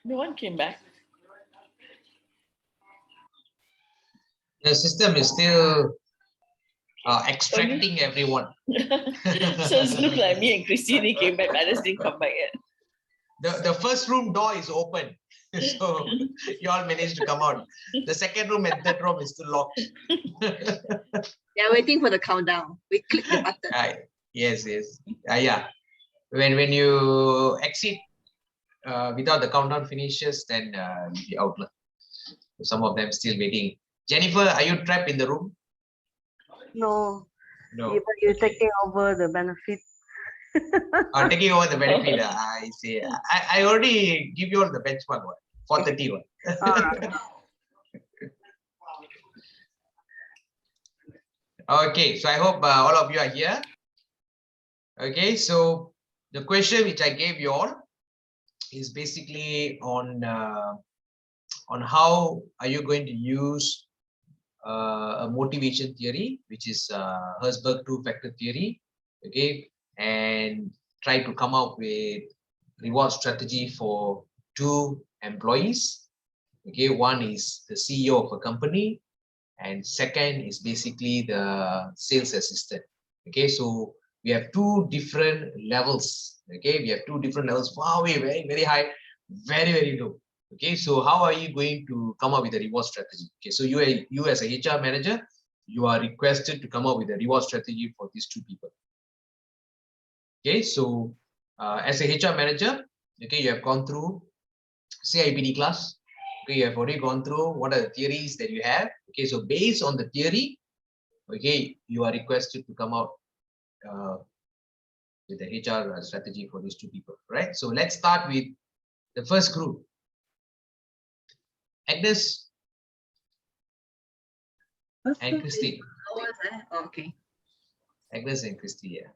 No one came back. The system is still extracting everyone. So it looks like me and Christine came back, others didn't come back yet. The first room door is open. So you all managed to come out. The second room and third room is still locked. Yeah, waiting for the countdown. We click the button. Yes. Yeah. When you exit without the countdown finishes, then you'll be out. Some of them still waiting. Jennifer, are you trapped in the room? No. No. But you're taking over the benefit. Taking over the benefit. I see. I already give you all the benchmark one. 431. Okay, so I hope all of you are here. Okay, so the question which I gave you all is basically on how are you going to use a motivation theory, which is Herzberg two-factor theory, okay, and try to come up with reward strategy for 2 employees. Okay, one is the CEO of a company, and second is basically the sales assistant. Okay, so we have 2 different levels. Okay, we have 2 different levels, far away, very high, very low. Okay, so how are you going to come up with a reward strategy? Okay, so you as a HR manager, you are requested to come up with a reward strategy for these 2 people. Okay, so as a HR manager, okay, you have gone through CIPD class. Okay, you have already gone through what are the theories that you have. Okay, so based on the theory, okay, you are requested to come out with the HR strategy for these 2 people, right? So let's start with the first group. Agnes and Christine. Okay. Agnes and Christine, yeah.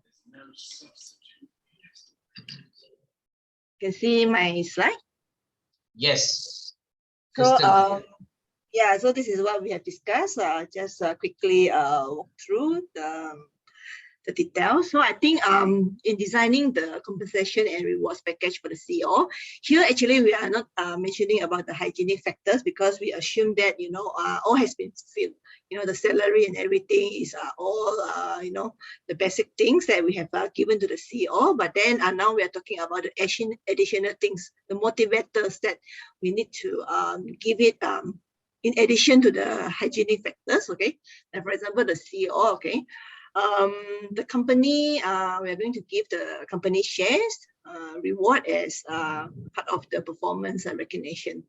Can see my slide? Yes. So yeah, so this is what we have discussed. Just quickly walk through the details. So I think in designing the compensation and rewards package for the CEO, here actually we are not mentioning about the hygienic factors because we assume that all has been fulfilled. The salary and everything is all the basic things that we have given to the CEO. But then now we are talking about the additional things, the motivators that we need to give it in addition to the hygienic factors. Okay, and for example, the CEO. Okay. The company, we are going to give the company shares reward as part of the performance and recognition.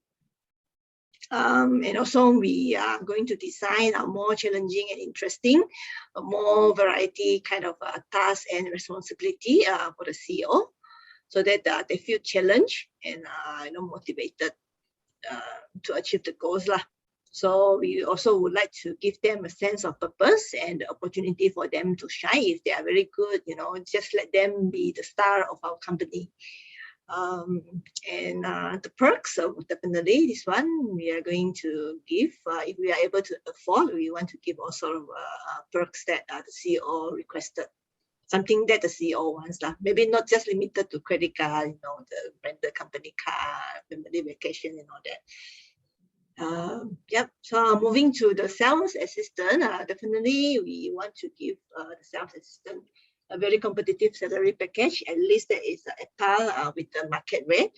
And also we are going to design a more challenging and interesting, a more variety kind of task and responsibility for the CEO, so that they feel challenged and motivated to achieve the goals lah. So we also would like to give them a sense of purpose and the opportunity for them to shine. If they are very good, just let them be the star of our company. And the perks, definitely this one we are going to give. If we are able to afford, we want to give all sort of perks that the CEO requested. Something that the CEO wants, maybe not just limited to credit card, the rental company car, family vacation and all that. So moving to the sales assistant, definitely we want to give the sales assistant a very competitive salary package, at least that is at par with the market rate.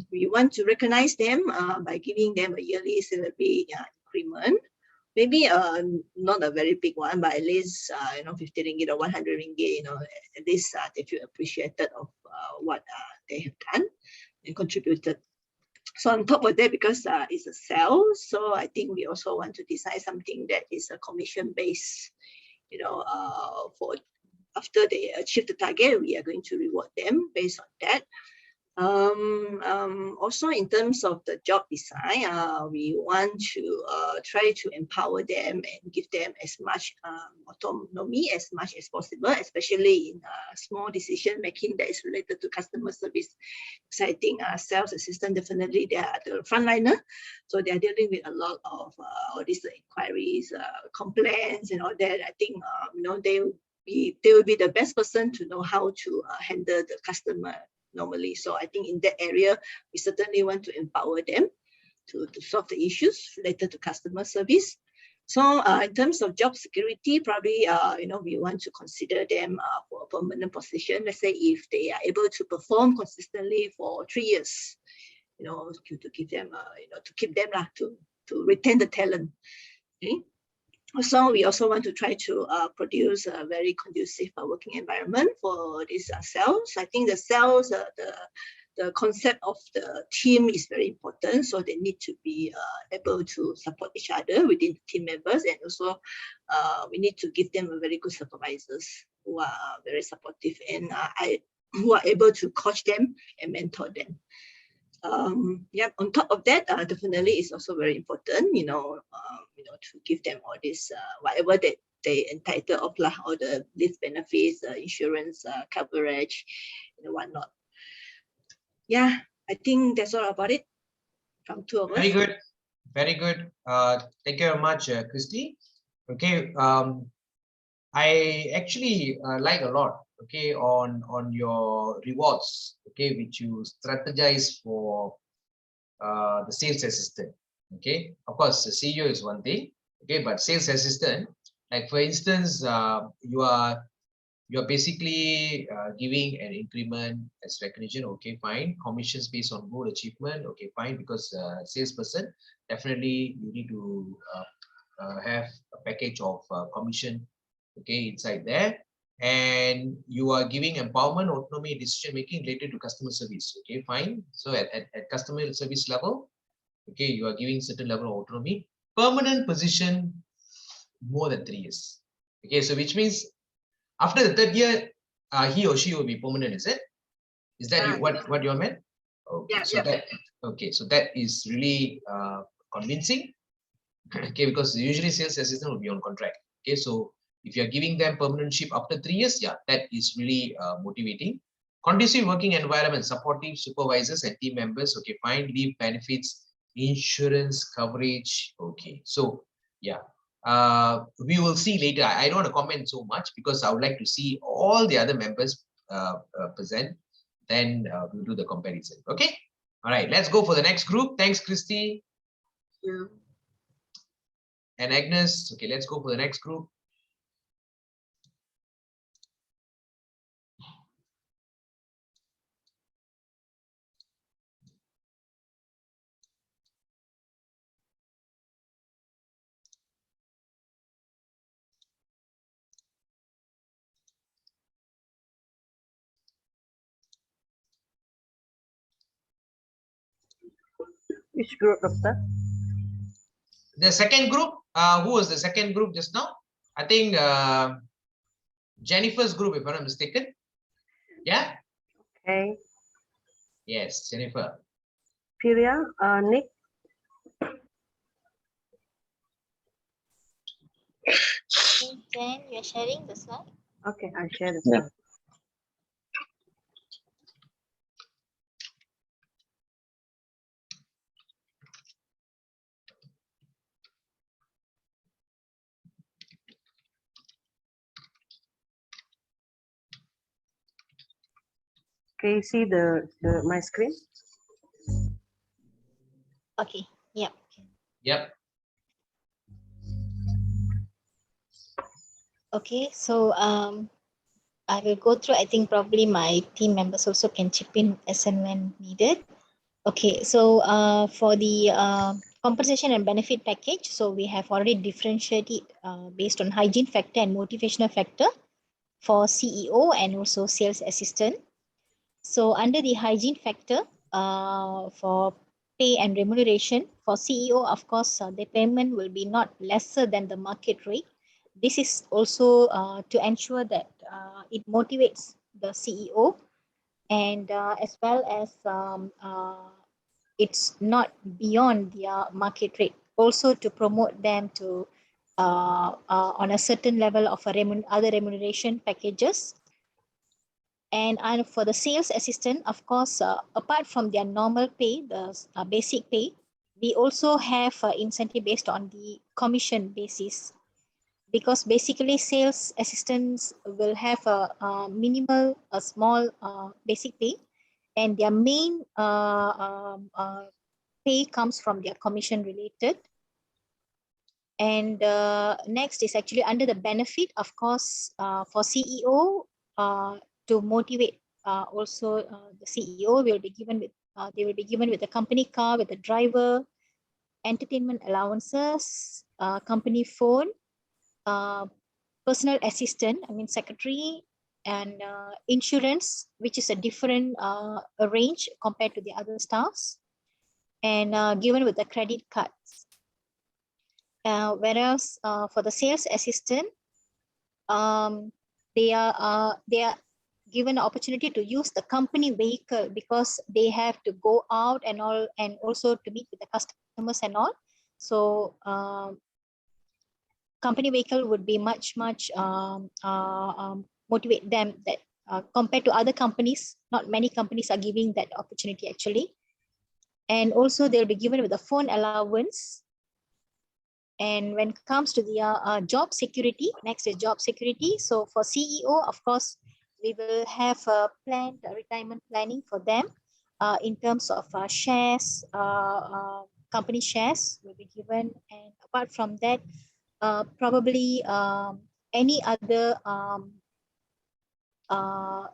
We want to recognize them by giving them a yearly salary increment. Maybe not a very big one, but at least 50 ringgit or 100 ringgit, at least they feel appreciated of what they have done and contributed. So on top of that, because it's a sales, so I think we also want to design something that is a commission based, for after they achieve the target, we are going to reward them based on that. Also in terms of the job design, we want to try to empower them and give them as much autonomy as much as possible, especially in small decision making that is related to customer service. So I think sales assistant, definitely they are the frontliner, so they are dealing with a lot of all these inquiries, complaints and all that. I think they will be the best person to know how to handle the customer normally. So I think in that area, we certainly want to empower them to solve the issues related to customer service. So in terms of job security, probably we want to consider them for a permanent position. Let's say if they are able to perform consistently for 3 years, to give them to keep them to retain the talent. Okay. So we also want to try to produce a very conducive working environment for these sales. I think the sales, the concept of the team is very important. So they need to be able to support each other within the team members, and also we need to give them a very good supervisors who are very supportive and who are able to coach them and mentor them. On top of that, definitely it's also very important, to give them all this whatever that they entitled of, all the leave benefits, insurance coverage, whatnot. Yeah, I think that's all about it from two of us. Very good, very good. Thank you very much, Christy. Okay, I actually like a lot. Okay, on your rewards. Okay, which you strategize for the sales assistant. Okay, of course, the CEO is one thing. Okay, but sales assistant, like for instance, you're basically giving an increment as recognition. Okay, fine. Commissions based on good achievement. Okay, fine. Because salesperson, definitely you need to have a package of commission. Okay, inside there. And you are giving empowerment, autonomy, decision making related to customer service. Okay, fine. So at customer service level, okay, you are giving certain level of autonomy. Permanent position, more than 3 years. Okay, so which means after the 3rd year, he or she will be permanent. Is it? Is that what you meant? Okay, yeah, so yeah. that so that is really convincing. Okay, because usually sales assistant will be on contract. Okay, so if you're giving them permanentship after 3 years, yeah, that is really motivating. Conducive working environment, supportive supervisors and team members. Okay, fine. Leave benefits, insurance coverage. Okay, so yeah, we will see later. I don't want to comment so much because I would like to see all the other members present. Then we'll do the comparison. Okay. All right. Let's go for the next group. Thanks, Christy. Yeah. And Agnes. Okay, let's go for the next group. Which group, Doctor? The second group, who was the second group just now? I think Jennifer's group, if I'm not mistaken. Yeah? Okay. Yes, Jennifer. Priya, Nick. Jen, you're sharing the slide? Okay, I'll share the slide. Can you see the my screen? Okay, yep. Yep. Okay, so I will go through. I think probably my team members also can chip in as and when needed. Okay, so for the compensation and benefit package, so we have already differentiated based on hygiene factor and motivational factor for CEO and also sales assistant. So under the hygiene factor, for pay and remuneration for CEO, of course, the payment will be not lesser than the market rate. This is also to ensure that it motivates the CEO, and as well as it's not beyond their market rate. Also to promote them to on a certain level of other remuneration packages. And for the sales assistant, of course, apart from their normal pay, the basic pay, we also have incentive based on the commission basis. Because basically sales assistants will have a small basic pay, and their main pay comes from their commission related. And next is actually under the benefit, of course, for CEO to motivate. Also, the CEO will be given with they will be given with a company car, with a driver, entertainment allowances, company phone, personal assistant, I mean secretary, and insurance, which is a different range compared to the other staffs, and given with the credit cards. Whereas for the sales assistant, they are given the opportunity to use the company vehicle because they have to go out and all, and also to meet with the customers and all. So company vehicle would be much motivate them that compared to other companies, not many companies are giving that opportunity actually. And also they'll be given with a phone allowance. And when it comes to the job security, next is job security. So for CEO, of course, we will have a planned retirement planning for them in terms of shares, company shares will be given. And apart from that, probably any other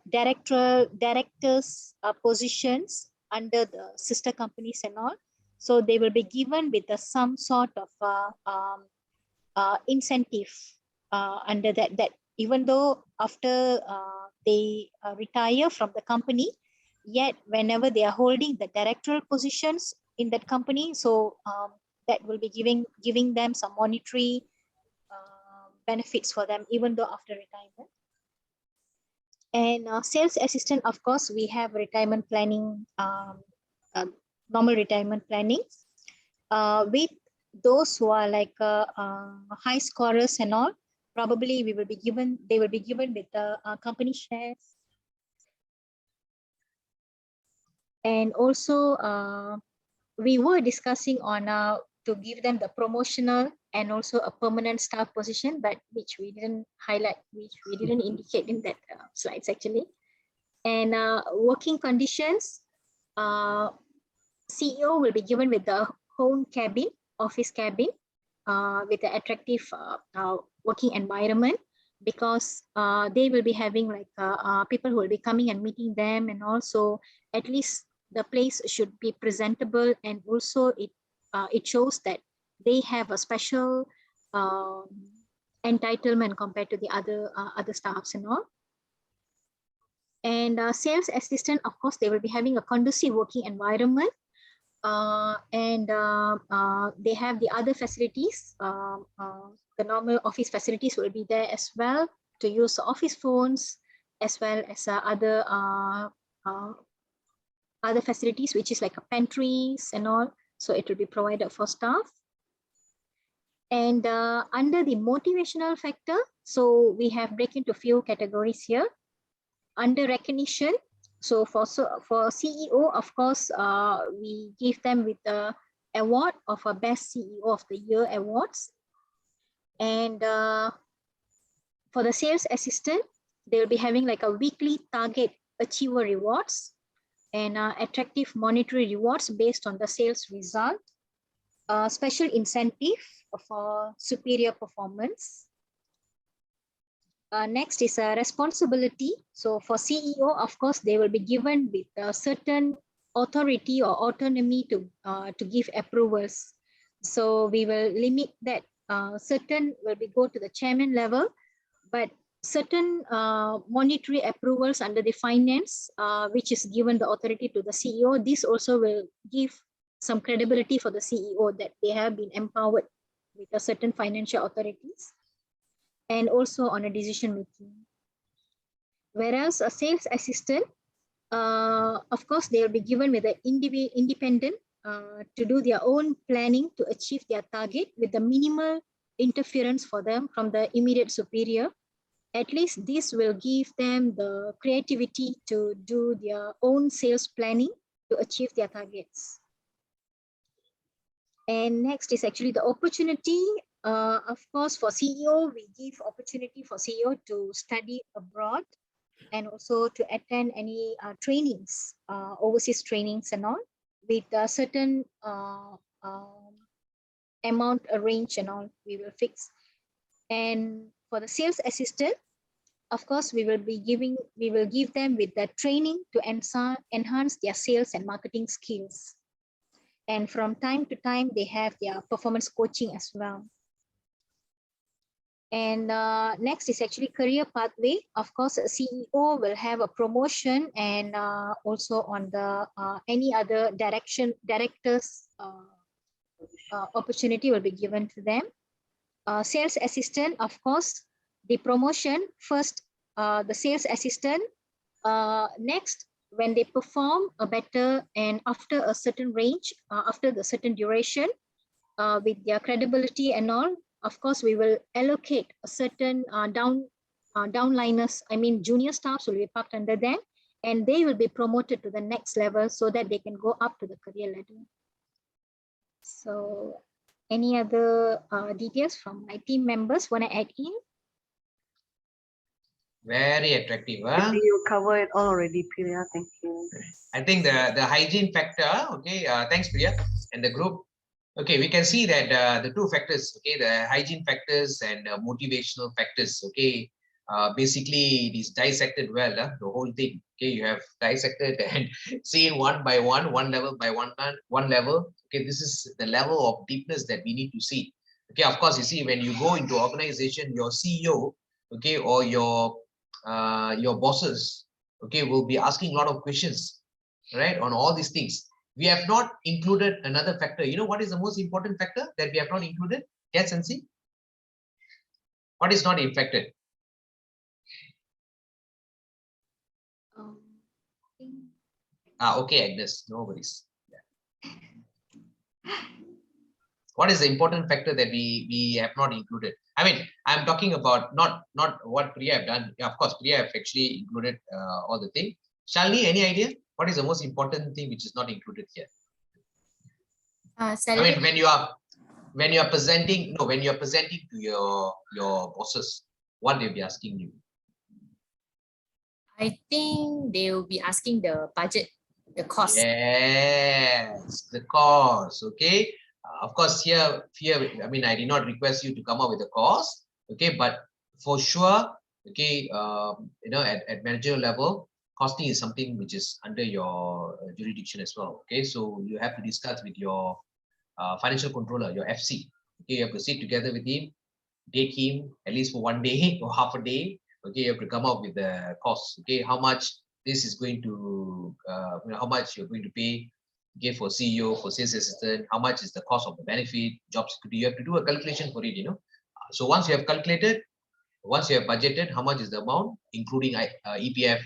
directors positions under the sister companies and all. So they will be given with some sort of incentive under that even though after they retire from the company, yet whenever they are holding the directorial positions in that company, so that will be giving them some monetary benefits for them even though after retirement. And sales assistant, of course, we have retirement planning, normal retirement planning. With those who are like high scorers and all, probably they will be given with the company shares. And also we were discussing on to give them the promotional and also a permanent staff position, but which we didn't highlight, which we didn't indicate in that slides actually. And working conditions, CEO will be given with the home cabin, office cabin, with the attractive working environment, because they will be having like people who will be coming and meeting them, and also at least the place should be presentable, and also it shows that they have a special entitlement compared to the other staffs and all. And sales assistant, of course, they will be having a conducive working environment, and they have the other facilities. The normal office facilities will be there as well to use office phones, as well as other facilities, which is like pantries and all. So it will be provided for staff. And under the motivational factor, so we have break into few categories here. Under recognition, so for CEO, of course, we give them with the award of a Best CEO of the Year awards. And for the sales assistant, they'll be having like a weekly target achiever rewards and attractive monetary rewards based on the sales result, special incentive for superior performance. Next is a responsibility. So for CEO, of course, they will be given with a certain authority or autonomy to give approvals. So we will limit that. Certain will be go to the chairman level, but certain monetary approvals under the finance, which is given the authority to the CEO. This also will give some credibility for the CEO that they have been empowered with a certain financial authorities, and also on a decision making. Whereas a sales assistant, of course, they will be given with an independent to do their own planning to achieve their target with the minimal interference for them from the immediate superior. At least this will give them the creativity to do their own sales planning to achieve their targets. And next is actually the opportunity. Of course, for CEO, we give opportunity for CEO to study abroad and also to attend any trainings, overseas trainings and all, with a certain amount, range and all we will fix. And for the sales assistant, of course, we will give them with the training to enhance their sales and marketing skills. And from time to time, they have their performance coaching as well. And next is actually career pathway. Of course, a CEO will have a promotion, and also on the any other directors opportunity will be given to them. Sales assistant, of course, the promotion first, the sales assistant, next, when they perform a better and after a certain range, after the certain duration, with their credibility and all, of course, we will allocate a certain downliners, I mean junior staffs will be parked under them, and they will be promoted to the next level so that they can go up to the career ladder. So any other details from my team members want to add in? Very attractive. I think you cover it all already, Priya. Thank you. I think the hygiene factor, okay, thanks Priya, and the group. Okay, we can see that the two factors, okay, the hygiene factors and motivational factors, okay, basically it is dissected well, the whole thing. Okay, you have dissected and seen one by one level by one level. Okay, this is the level of deepness that we need to see. Okay, of course, you see when you go into organization, your CEO, okay, or your bosses, okay, will be asking a lot of questions, right, on all these things. We have not included another factor. You know what is the most important factor that we have not included? Yes, and see. What is not infected? Okay, Agnes, no worries. Yeah. What is the important factor that we have not included? I mean, I'm talking about not what Priya have done. Yeah, of course, Priya have actually included all the thing. Shalini, any idea? What is the most important thing which is not included here? I mean, when you are presenting, when you are presenting to your bosses, what they'll be asking you? I think they will be asking the budget, the cost. Yes, the cost. Okay. Of course, here, I mean, I did not request you to come up with a cost. Okay, but for sure, okay, you know, at managerial level, costing is something which is under your jurisdiction as well. Okay, so you have to discuss with your financial controller, your FC. Okay, you have to sit together with him, date him at least for one day or half a day. Okay, you have to come up with the costs. Okay, how much this is going to, you know, how much you're going to pay. Okay, for CEO, for sales assistant, how much is the cost of the benefit, job security? You have to do a calculation for it. You know, so once you have calculated, once you have budgeted, how much is the amount, including EPF,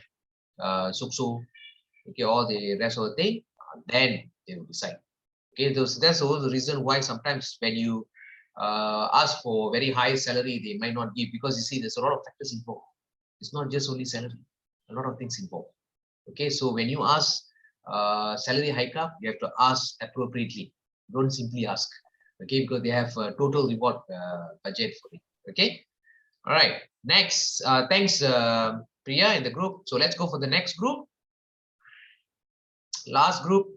SUKSU, okay, all the rest of the thing, then they will decide. Okay, that's also the reason why sometimes when you ask for very high salary, they might not give, because you see there's a lot of factors involved. It's not just only salary, a lot of things involved. Okay, so when you ask salary hike up, you have to ask appropriately. Don't simply ask. Okay, because they have a total reward budget for it. Okay, all right. Next, thanks Priya in the group. So let's go for the next group. Last group.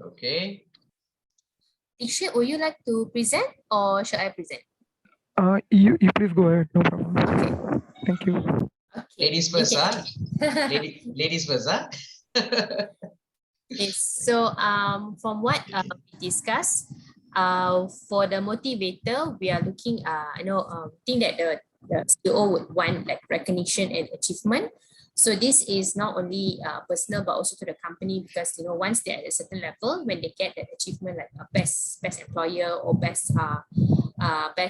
Okay. Tisha, would you like to present or should I present? You please go ahead. No problem. Okay. Thank you. Okay. Ladies first, huh? Ladies first, huh? Yes. So from what we discussed, for the motivator, we are looking, think that the CEO would want like recognition and achievement. So this is not only personal but also to the company, because once they're at a certain level, when they get that achievement like a best employer or best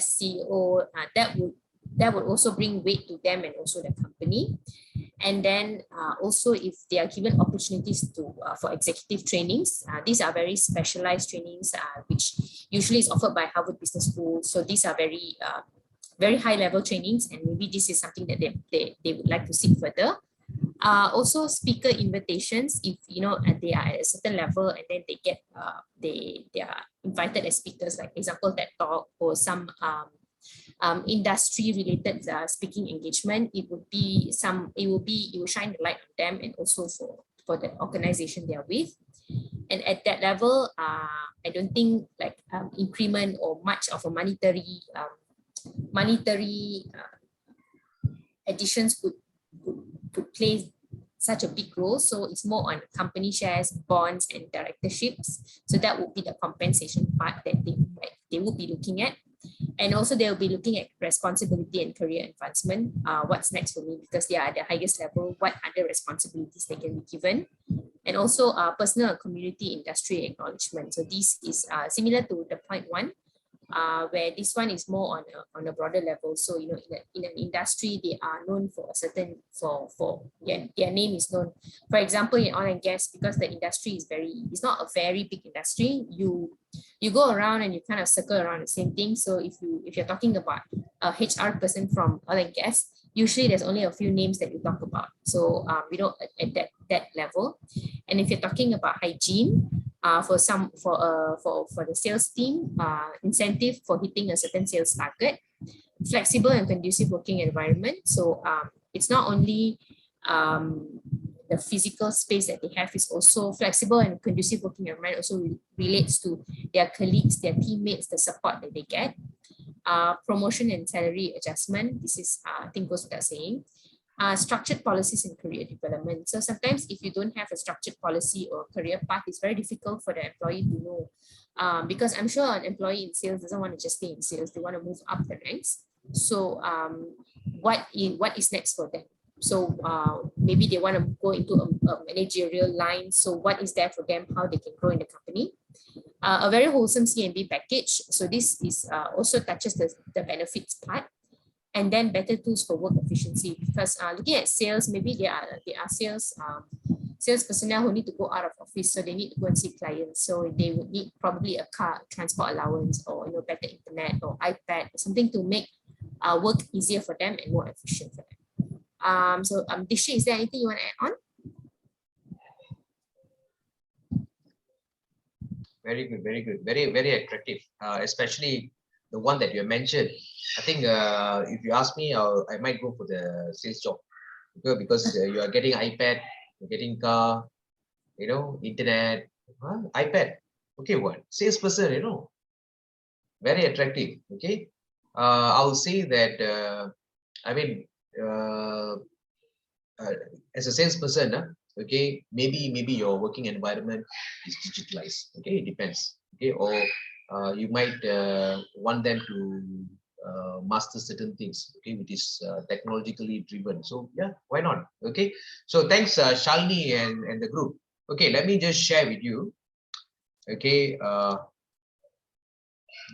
CEO, that would also bring weight to them and also the company. And then also if they are given opportunities to for executive trainings, these are very specialized trainings which usually is offered by Harvard Business School. So these are very high level trainings, and maybe this is something that they would like to seek further. Also speaker invitations, if you know they are at a certain level and then they get they are invited as speakers, like example TED Talk or some industry related speaking engagement, it will shine the light on them and also for the organization they are with. And at that level, I don't think like increment or much of a monetary additions could play such a big role. So it's more on company shares, bonds, and directorships. So that would be the compensation part that they would be looking at. And also they'll be looking at responsibility and career advancement. What's next for me, because they are at the highest level, what other responsibilities they can be given. And also personal and community industry acknowledgement. So this is similar to the point one, where this one is more on a broader level. So, you know, in an industry, they are known for a certain, their name is known. For example, in oil and gas, because the industry is it's not a very big industry, you go around and you kind of circle around the same thing. So if you're talking about a HR person from oil and gas, usually there's only a few names that you talk about. So at that level. And if you're talking about hygiene, for the sales team, incentive for hitting a certain sales target, flexible and conducive working environment. So it's not only the physical space that they have, is also flexible and conducive working environment also relates to their colleagues, their teammates, the support that they get. Promotion and salary adjustment, this is I think goes without saying. Structured policies and career development. So sometimes if you don't have a structured policy or career path, it's very difficult for the employee to know, because I'm sure an employee in sales doesn't want to just stay in sales, they want to move up the ranks. So what is next for them? So maybe they want to go into a managerial line. So what is there for them, how they can grow in the company? A very wholesome C&B package. So this is also touches the benefits part. And then better tools for work efficiency, because looking at sales, maybe there are sales personnel who need to go out of office, so they need to go and see clients. So they would need probably a car, transport allowance, or better internet or iPad, or something to make work easier for them and more efficient for them. So Dishi, is there anything you want to add on? Very good, very good, very attractive, especially the one that you mentioned. I think if you ask me, I might go for the sales job, because you are getting iPad, you're getting car, internet, iPad. Okay, what salesperson? Very attractive. Okay, I will say that. I mean, as a salesperson, okay, maybe your working environment is digitalized. Okay, it depends. Okay, or you might want them to master certain things, okay, which is technologically driven. So yeah, why not? Okay, so thanks Shalini and the group. Okay, let me just share with you, okay,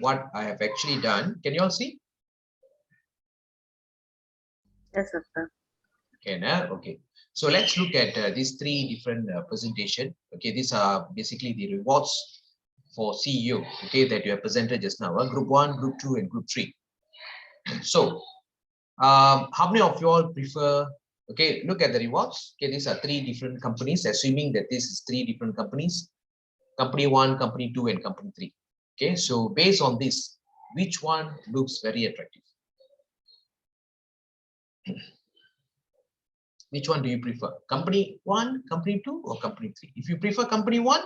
what I have actually done. Can you all see? Yes, sir. Okay, okay. So let's look at these three different presentation. Okay, these are basically the rewards for CEO, okay, that you have presented just now. Group 1, Group 2, and Group 3. So, how many of you all prefer? Okay, look at the rewards. Okay, these are three different companies. Assuming that this is three different companies: Company 1, Company 2, and Company 3. Okay, so based on this, which one looks very attractive? Which one do you prefer? Company 1, Company 2, or Company 3? If you prefer Company 1,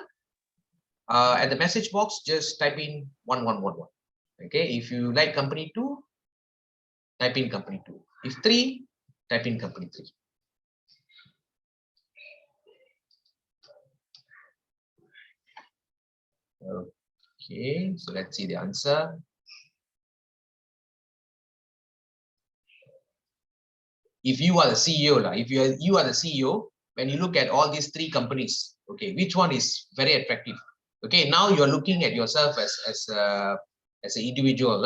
at the message box, just type in 1111. Okay, if you like Company 2, type in Company 2. If 3, type in Company 3. Okay, so let's see the answer. If you are the CEO, if you are the CEO, when you look at all these three companies, okay, which one is very attractive? Okay, now you are looking at yourself as an individual,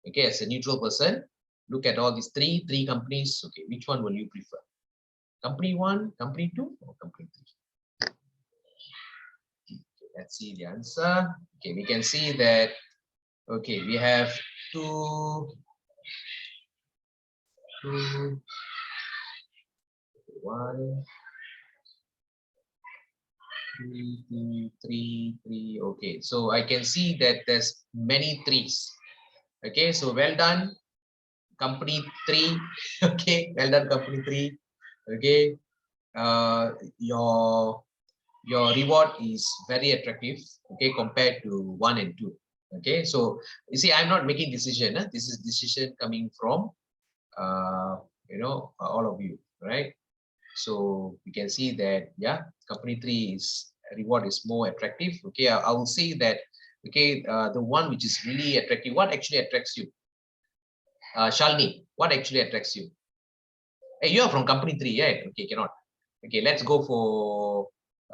okay, as a neutral person. Look at all these three companies. Okay, which one will you prefer? Company 1, Company 2, or Company 3? Okay, let's see the answer. Okay, we can see that. Okay, we have two. 1, 3, 3. Okay, so I can see that there's many 3s. Okay, so well done, company 3. Okay, well done, company 3. Okay, your reward is very attractive. Okay, compared to 1 and 2. Okay, so you see, I'm not making decision. This is decision coming from all of you, right? So we can see that, yeah, company 3 is reward is more attractive. Okay, I will say that. Okay, the one which is really attractive. What actually attracts you? Shalini, what actually attracts you? Hey, you are from company 3, right? Okay, cannot. Okay, let's go for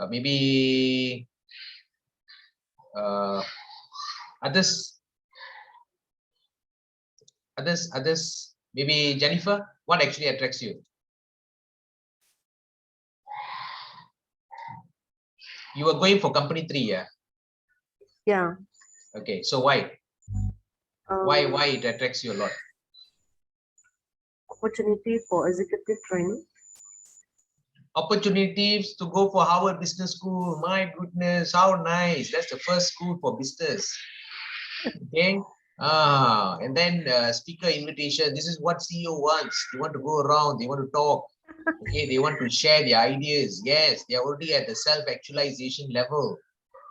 maybe others. Maybe Jennifer, what actually attracts you? You were going for company 3, yeah? Yeah. Okay, so why? Why it attracts you a lot? Opportunity for executive training. Opportunities to go for Harvard Business School. My goodness, how nice. That's the first school for business. Okay. And then speaker invitation. This is what CEO wants. They want to go around. They want to talk. Okay. They want to share their ideas. Yes, they are already at the self-actualization level.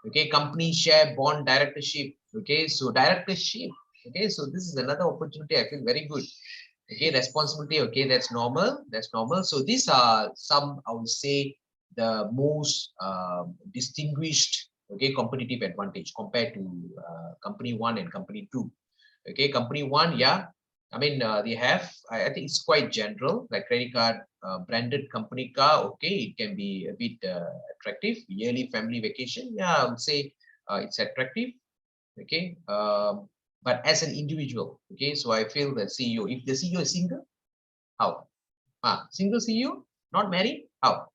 Okay. Company share bond directorship. Okay. So directorship. Okay. So this is another opportunity. I feel very good. Okay, responsibility. Okay, that's normal. That's normal. So these are some, I would say, the most distinguished, okay, competitive advantage compared to company 1 and company 2. Okay, company 1, yeah, I mean, they have, I think it's quite general, like credit card, branded company car. Okay, it can be a bit attractive. Yearly family vacation, yeah, I would say it's attractive. Okay, but as an individual, okay, so I feel that CEO, if the CEO is single, how? Single CEO, not married, how?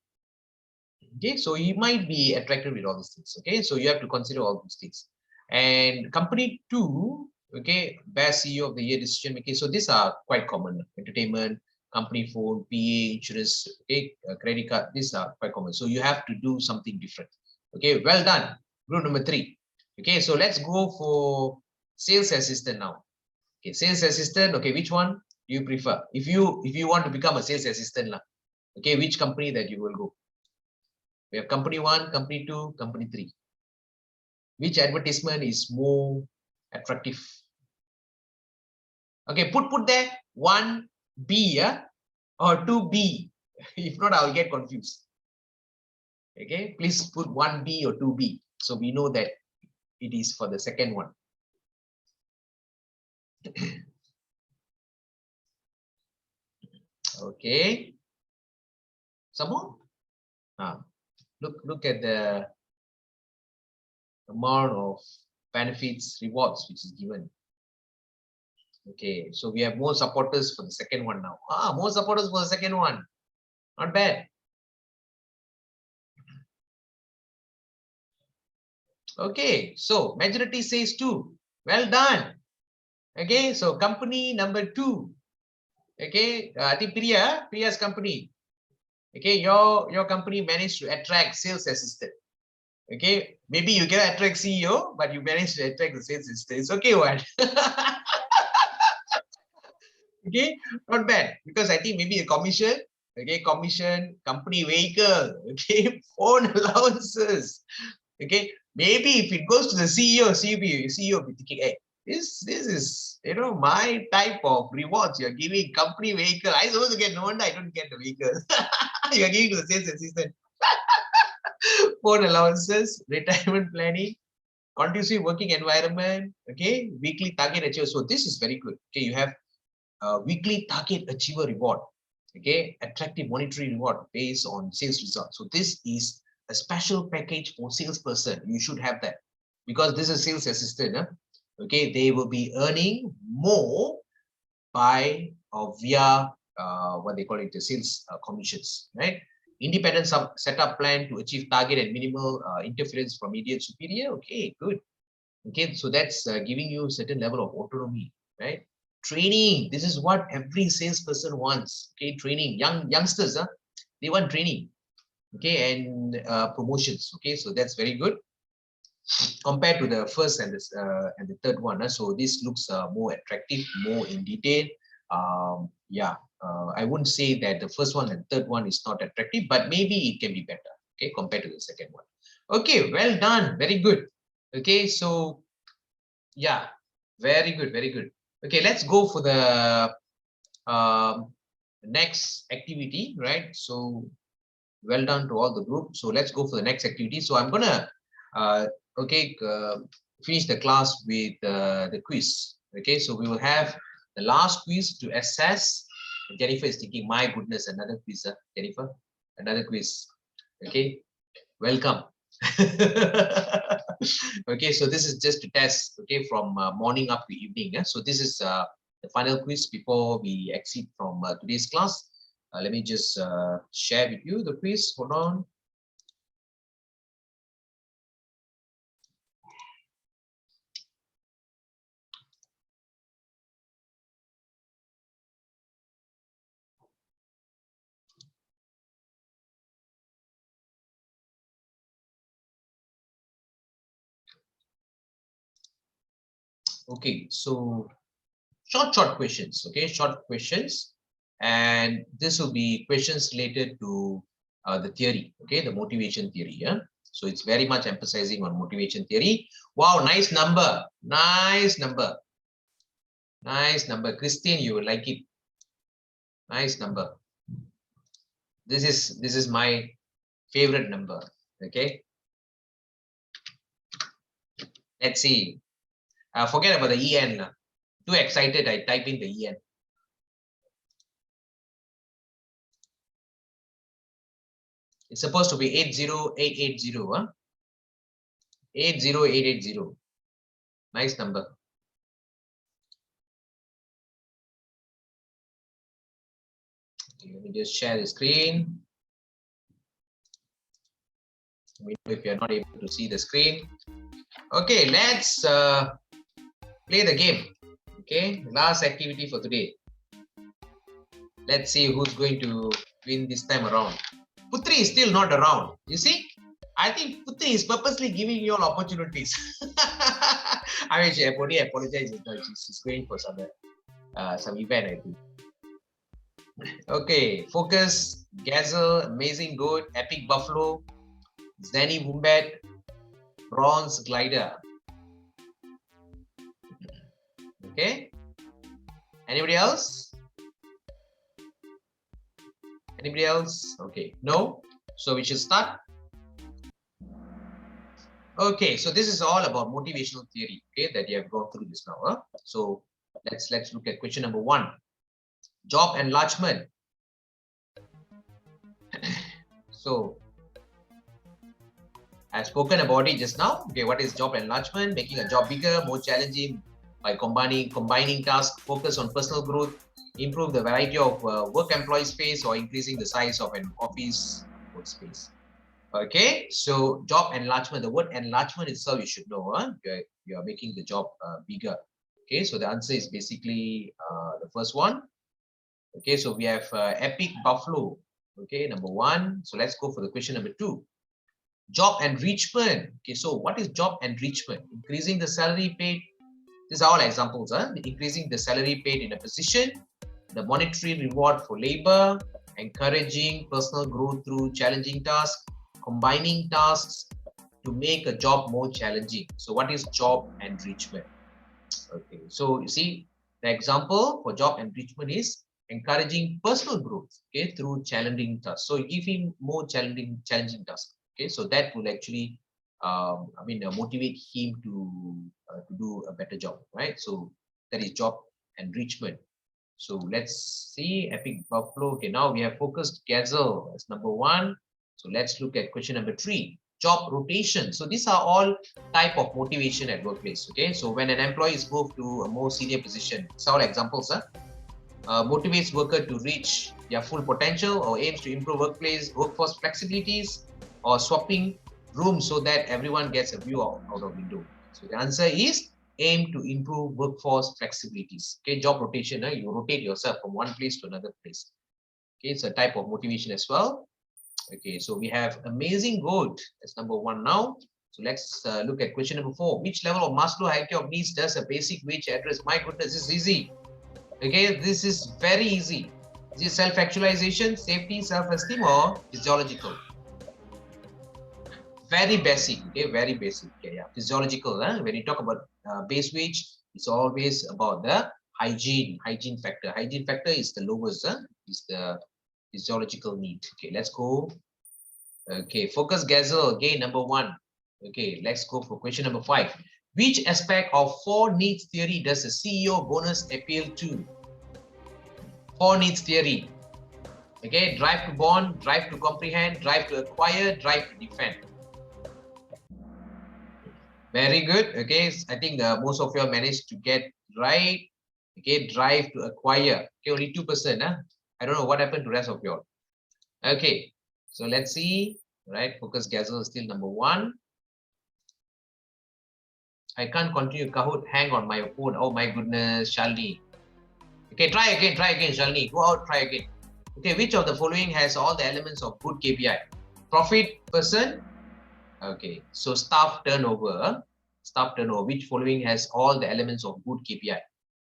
Okay, so he might be attracted with all these things. Okay, so you have to consider all these things. And company 2, okay, best CEO of the year decision making. So these are quite common. Entertainment, company phone, PA, insurance, okay, credit card. These are quite common. So you have to do something different. Okay, well done. Group number 3. Okay, so let's go for sales assistant now. Okay, sales assistant. Okay, which one do you prefer? If you want to become a sales assistant, okay, which company that you will go? We have company 1, company 2, company 3. Which advertisement is more attractive? Okay, put there 1B, or 2B. If not, I'll get confused. Okay, please put 1B or 2B, so we know that it is for the second one. Okay, some more. Look at the amount of benefits, rewards which is given. Okay, so we have more supporters for the second one now. More supporters for the second one. Not bad. Okay, so majority says 2. Well done. Okay, so company number 2. Okay, I think Priya's company. Okay, your company managed to attract sales assistant. Okay, maybe you can attract CEO, but you managed to attract the sales assistant. It's okay, what? Okay, not bad, because I think maybe a commission. Okay, commission, company vehicle. Okay, phone allowances. Okay, maybe if it goes to the CEO will be thinking, hey, this is my type of rewards you're giving. Company vehicle, I supposed to get. No wonder I don't get the vehicle. You're giving to the sales assistant. Phone allowances, retirement planning, conducive working environment. Okay, weekly target achiever. So this is very good. Okay, you have weekly target achiever reward. Okay, attractive monetary reward based on sales results. So this is a special package for salesperson. You should have that, because this is sales assistant. Okay, they will be earning more by or via what they call it, the sales commissions, right? Independent setup plan to achieve target and minimal interference from immediate superior. Okay, good. Okay, so that's giving you a certain level of autonomy, right? Training. This is what every salesperson wants. Okay, training youngsters. they want training, okay, and promotions. Okay, so that's very good compared to the first and the third one. So this looks more attractive, more in detail. Yeah, I wouldn't say that the first one and third one is not attractive, but maybe it can be better, okay, compared to the second one. Okay, well done, very good. Okay, so yeah, very good, very good. Okay, let's go for the next activity, right? So well done to all the group. So let's go for the next activity. So I'm gonna finish the class with the quiz. Okay, so we will have the last quiz to assess. Jennifer is thinking, my goodness, another quiz, Jennifer, another quiz. Okay, welcome. Okay, so this is just to test, okay, from morning up to evening. So this is the final quiz before we exit from today's class. Let me just share with you the quiz. Hold on. Okay, so short questions. Okay, short questions, and this will be questions related to the theory. Okay, the motivation theory. Yeah, so it's very much emphasizing on motivation theory. Wow, nice number, nice number, nice number. Christine, you will like it. Nice number. This is my favorite number. Okay, let's see. Forget about the EN. Too excited, I type in the EN. It's supposed to be 80880, huh? 80880. Nice number. Okay, let me just share the screen. Let me know if you're not able to see the screen. Okay, let's play the game. Okay, last activity for today. Let's see who's going to win this time around. Putri is still not around. You see, I think Putri is purposely giving you all opportunities. I mean, she only apologizes. She's going for some event, I think. Okay, Focus, Gazelle, Amazing Goat, Epic Buffalo, Zanny Wombat, Bronze Glider. Okay. Anybody else? Anybody else? Okay, no. So we should start. Okay, so this is all about motivational theory, okay, that you have gone through this now. Huh? So let's look at question number 1. Job enlargement. So I've spoken about it just now. Okay, what is job enlargement? Making a job bigger, more challenging by combining tasks, focus on personal growth, improve the variety of work employees face, or increasing the size of an office workspace. Okay, so job enlargement, the word enlargement itself you should know, huh? You are making the job bigger. Okay, so the answer is basically the first one. Okay, so we have Epic Buffalo. Okay, number 1. So let's go for the question number 2. Job enrichment. Okay, so what is job enrichment? Increasing the salary paid. These are all examples, huh? Increasing the salary paid in a position, the monetary reward for labor, encouraging personal growth through challenging tasks, combining tasks to make a job more challenging. So what is job enrichment? Okay, so you see the example for job enrichment is encouraging personal growth, okay, through challenging tasks. So give him more challenging tasks. Okay, so that will actually motivate him to do a better job, right? So that is job enrichment. So let's see Epic Buffalo. Okay, now we have focused Gazelle as number 1. So let's look at question number 3. Job rotation. So these are all type of motivation at workplace. Okay, so when an employee is moved to a more senior position, it's all examples. Motivates worker to reach their full potential, or aims to improve workforce flexibilities, or swapping rooms so that everyone gets a view out of window. So the answer is aim to improve workforce flexibilities. Okay, job rotation. You rotate yourself from one place to another place. Okay, it's a type of motivation as well. Okay, so we have amazing good. That's number 1 now. So let's look at question number 4. Which level of Maslow hierarchy of needs does a basic wage address? My goodness, this is easy. Okay, this is very easy. Is it self-actualization, safety, self-esteem, or physiological? Very basic. Okay, very basic. Okay, yeah, physiological. When you talk about base wage, it's always about the hygiene factor. Hygiene factor is the lowest. Is the physiological need. Okay, let's go. Okay, focus Gazelle again, number 1. Okay, let's go for question number 5. Which aspect of 4 needs theory does the CEO bonus appeal to? 4 needs theory. Okay, drive to bond, drive to comprehend, drive to acquire, drive to defend. Very good. Okay, I think most of you all managed to get right. Okay, drive to acquire. Okay, only 2%. I don't know what happened to the rest of you all. Okay, so let's see. Right, focus Gazelle is still number 1. I can't continue. Kahoot, hang on my phone. Oh my goodness, Shalini. Okay, try again, Shalini. Go out, try again. Okay, which of the following has all the elements of good KPI? Profit, person. Okay, so staff turnover. Staff turnover. Which following has all the elements of good KPI?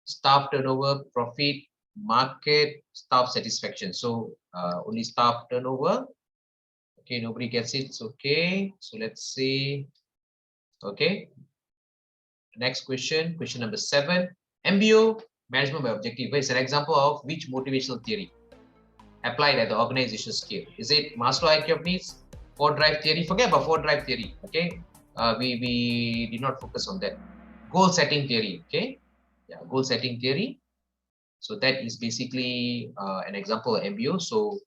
Staff turnover, profit, market, staff satisfaction. So only staff turnover. Okay, nobody gets it. It's okay. So let's see. Okay. Next question, question number 7. MBO, management by objective, is an example of which motivational theory applied at the organization scale? Is it Maslow hierarchy of needs, 4 drive theory? Forget about 4 drive theory. Okay, we did not focus on that. Goal setting theory. Okay, yeah, goal setting theory. So that is basically an example of MBO. So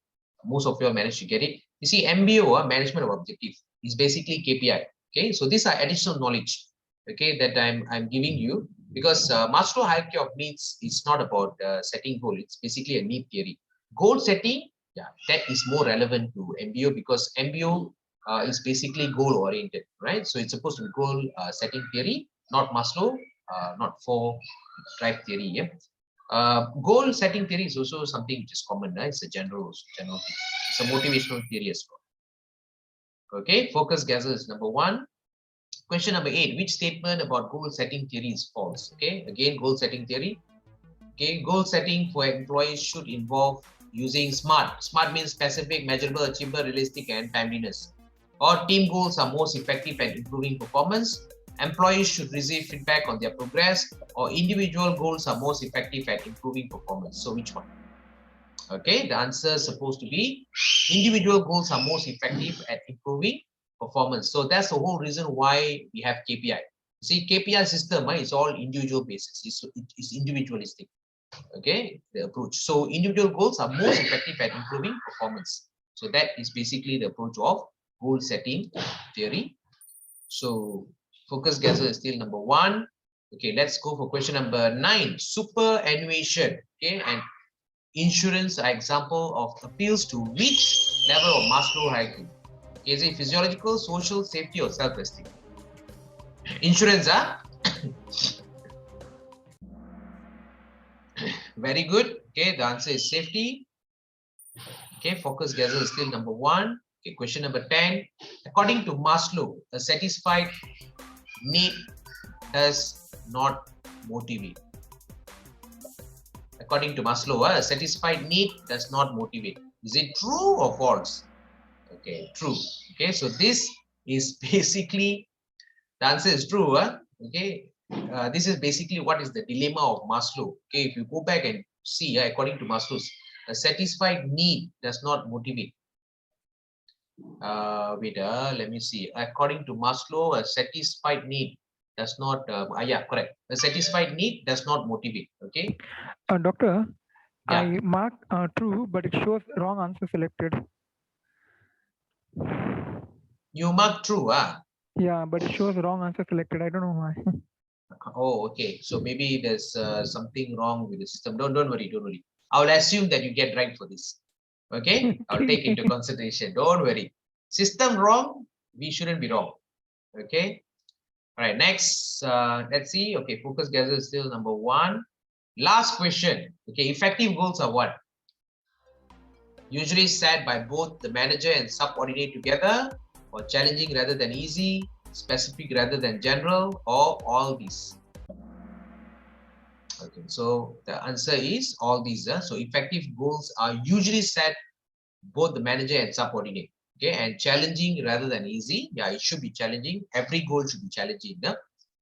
most of you have managed to get it. You see, MBO, management of objective, is basically KPI. Okay, so these are additional knowledge. Okay, that I'm giving you, because Maslow hierarchy of needs is not about setting goal. It's basically a need theory. Goal setting, yeah, that is more relevant to MBO, because MBO is basically goal oriented, right? So it's supposed to be goal setting theory, not Maslow, not 4 drive theory. Yeah. Goal setting theory is also something which is common. It's a general thing. It's a motivational theory as well. Okay, focus Gazelle is number 1. Question number 8. Which statement about goal setting theory is false? Okay, again, goal setting theory. Okay, goal setting for employees should involve using SMART. SMART means specific, measurable, achievable, realistic, and timeliness. Or team goals are most effective at improving performance. Employees should receive feedback on their progress, or individual goals are most effective at improving performance. So which one? Okay, the answer is supposed to be individual goals are most effective at improving performance. So that's the whole reason why we have KPI. See, KPI system is all individual basis. It's individualistic. Okay, the approach. So individual goals are most effective at improving performance. So that is basically the approach of goal setting theory. So focus Gazelle is still number 1. Okay, let's go for question number 9. Superannuation. Okay, and insurance are example of appeals to which level of Maslow hierarchy? Okay, is it physiological, social, safety, or self-esteem? Insurance, Very good. Okay, the answer is safety. Okay, focus Gazelle is still number 1. Okay, question number 10. According to Maslow, a satisfied need does not motivate. According to Maslow, a satisfied need does not motivate. Is it true or false? Okay, true. Okay, so this is basically, the answer is true. Okay, this is basically what is the dilemma of Maslow. Okay, if you go back and see, according to Maslow's, a satisfied need does not motivate. Let me see. According to Maslow, a satisfied need does not, yeah, correct. A satisfied need does not motivate. Okay. Doctor, yeah. I marked true, but it shows wrong answer selected. You marked true, Yeah, but it shows wrong answer selected. I don't know why. Oh, okay. So maybe there's something wrong with the system. Don't worry. I'll assume that you get right for this. Okay, I'll take into consideration. Don't worry. System wrong, we shouldn't be wrong. Okay. All right. Next, let's see. Okay, focus Gazelle is still number 1. Last question. Okay, effective goals are what? usually set by both the manager and subordinate together, or challenging rather than easy, specific rather than general, or all these. Okay, so the answer is all these. So effective goals are usually set both the manager and subordinate. Okay, and challenging rather than easy. Yeah, it should be challenging. Every goal should be challenging. Yeah?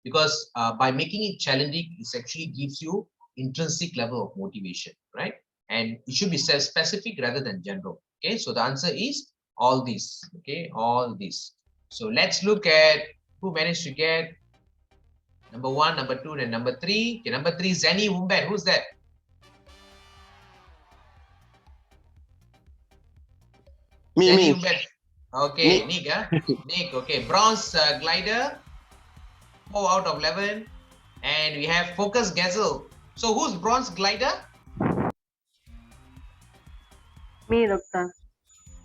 Because by making it challenging, it actually gives you intrinsic level of motivation, right? And it should be specific rather than general. Okay, so the answer is all these. Okay, all these. So let's look at who managed to get number 1, number 2, and number 3. Okay, number 3, Zeni Wumben. Who's that? Me. Okay, Nick, Nick, okay. Bronze glider, 4 out of 11. And we have focus gazelle. So who's bronze glider? Me, doctor.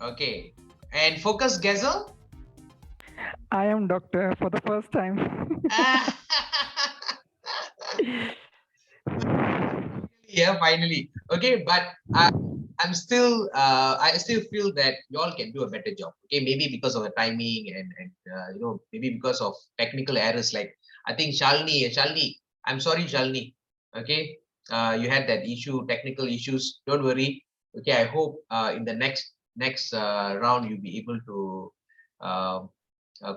Okay. And focus gazelle? I am doctor for the first time. Yeah, finally. Okay, but I still feel that you all can do a better job. Okay, maybe because of the timing and maybe because of technical errors. Like I think Shalini, I'm sorry, Shalini. Okay, you had that issue, technical issues. Don't worry. Okay, I hope in the next round you'll be able to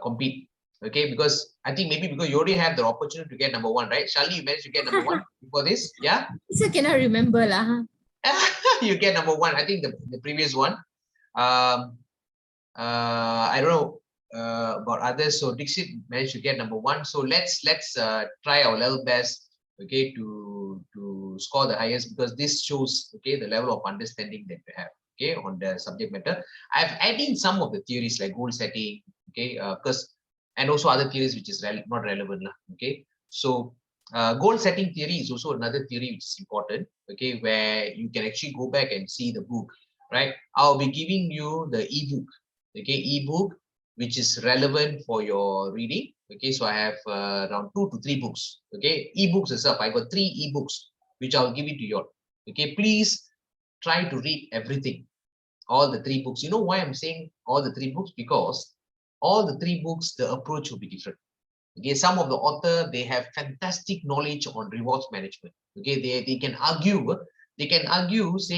compete. Okay, because I think maybe because you already have the opportunity to get number 1, right? Shalini, you managed to get number 1 before this, yeah? So cannot remember lah. You get number 1. I think the previous one. I don't know about others. So Dixit managed to get number 1. So let's try our level best, okay, to score the highest, because this shows, okay, the level of understanding that you have, okay, on the subject matter. I've added in some of the theories like goal setting, okay, and also other theories which is not relevant, okay. So goal setting theory is also another theory which is important, okay, where you can actually go back and see the book, right? I'll be giving you the ebook, okay, ebook which is relevant for your reading, okay. So I have around 2 to 3 books, okay, ebooks itself. I got 3 ebooks which I'll give it to you all, okay. Please try to read everything, all the 3 books. You know why I'm saying all the 3 books? Because all the 3 books, the approach will be different. Okay, some of the author, they have fantastic knowledge on rewards management. Okay, they can argue, saying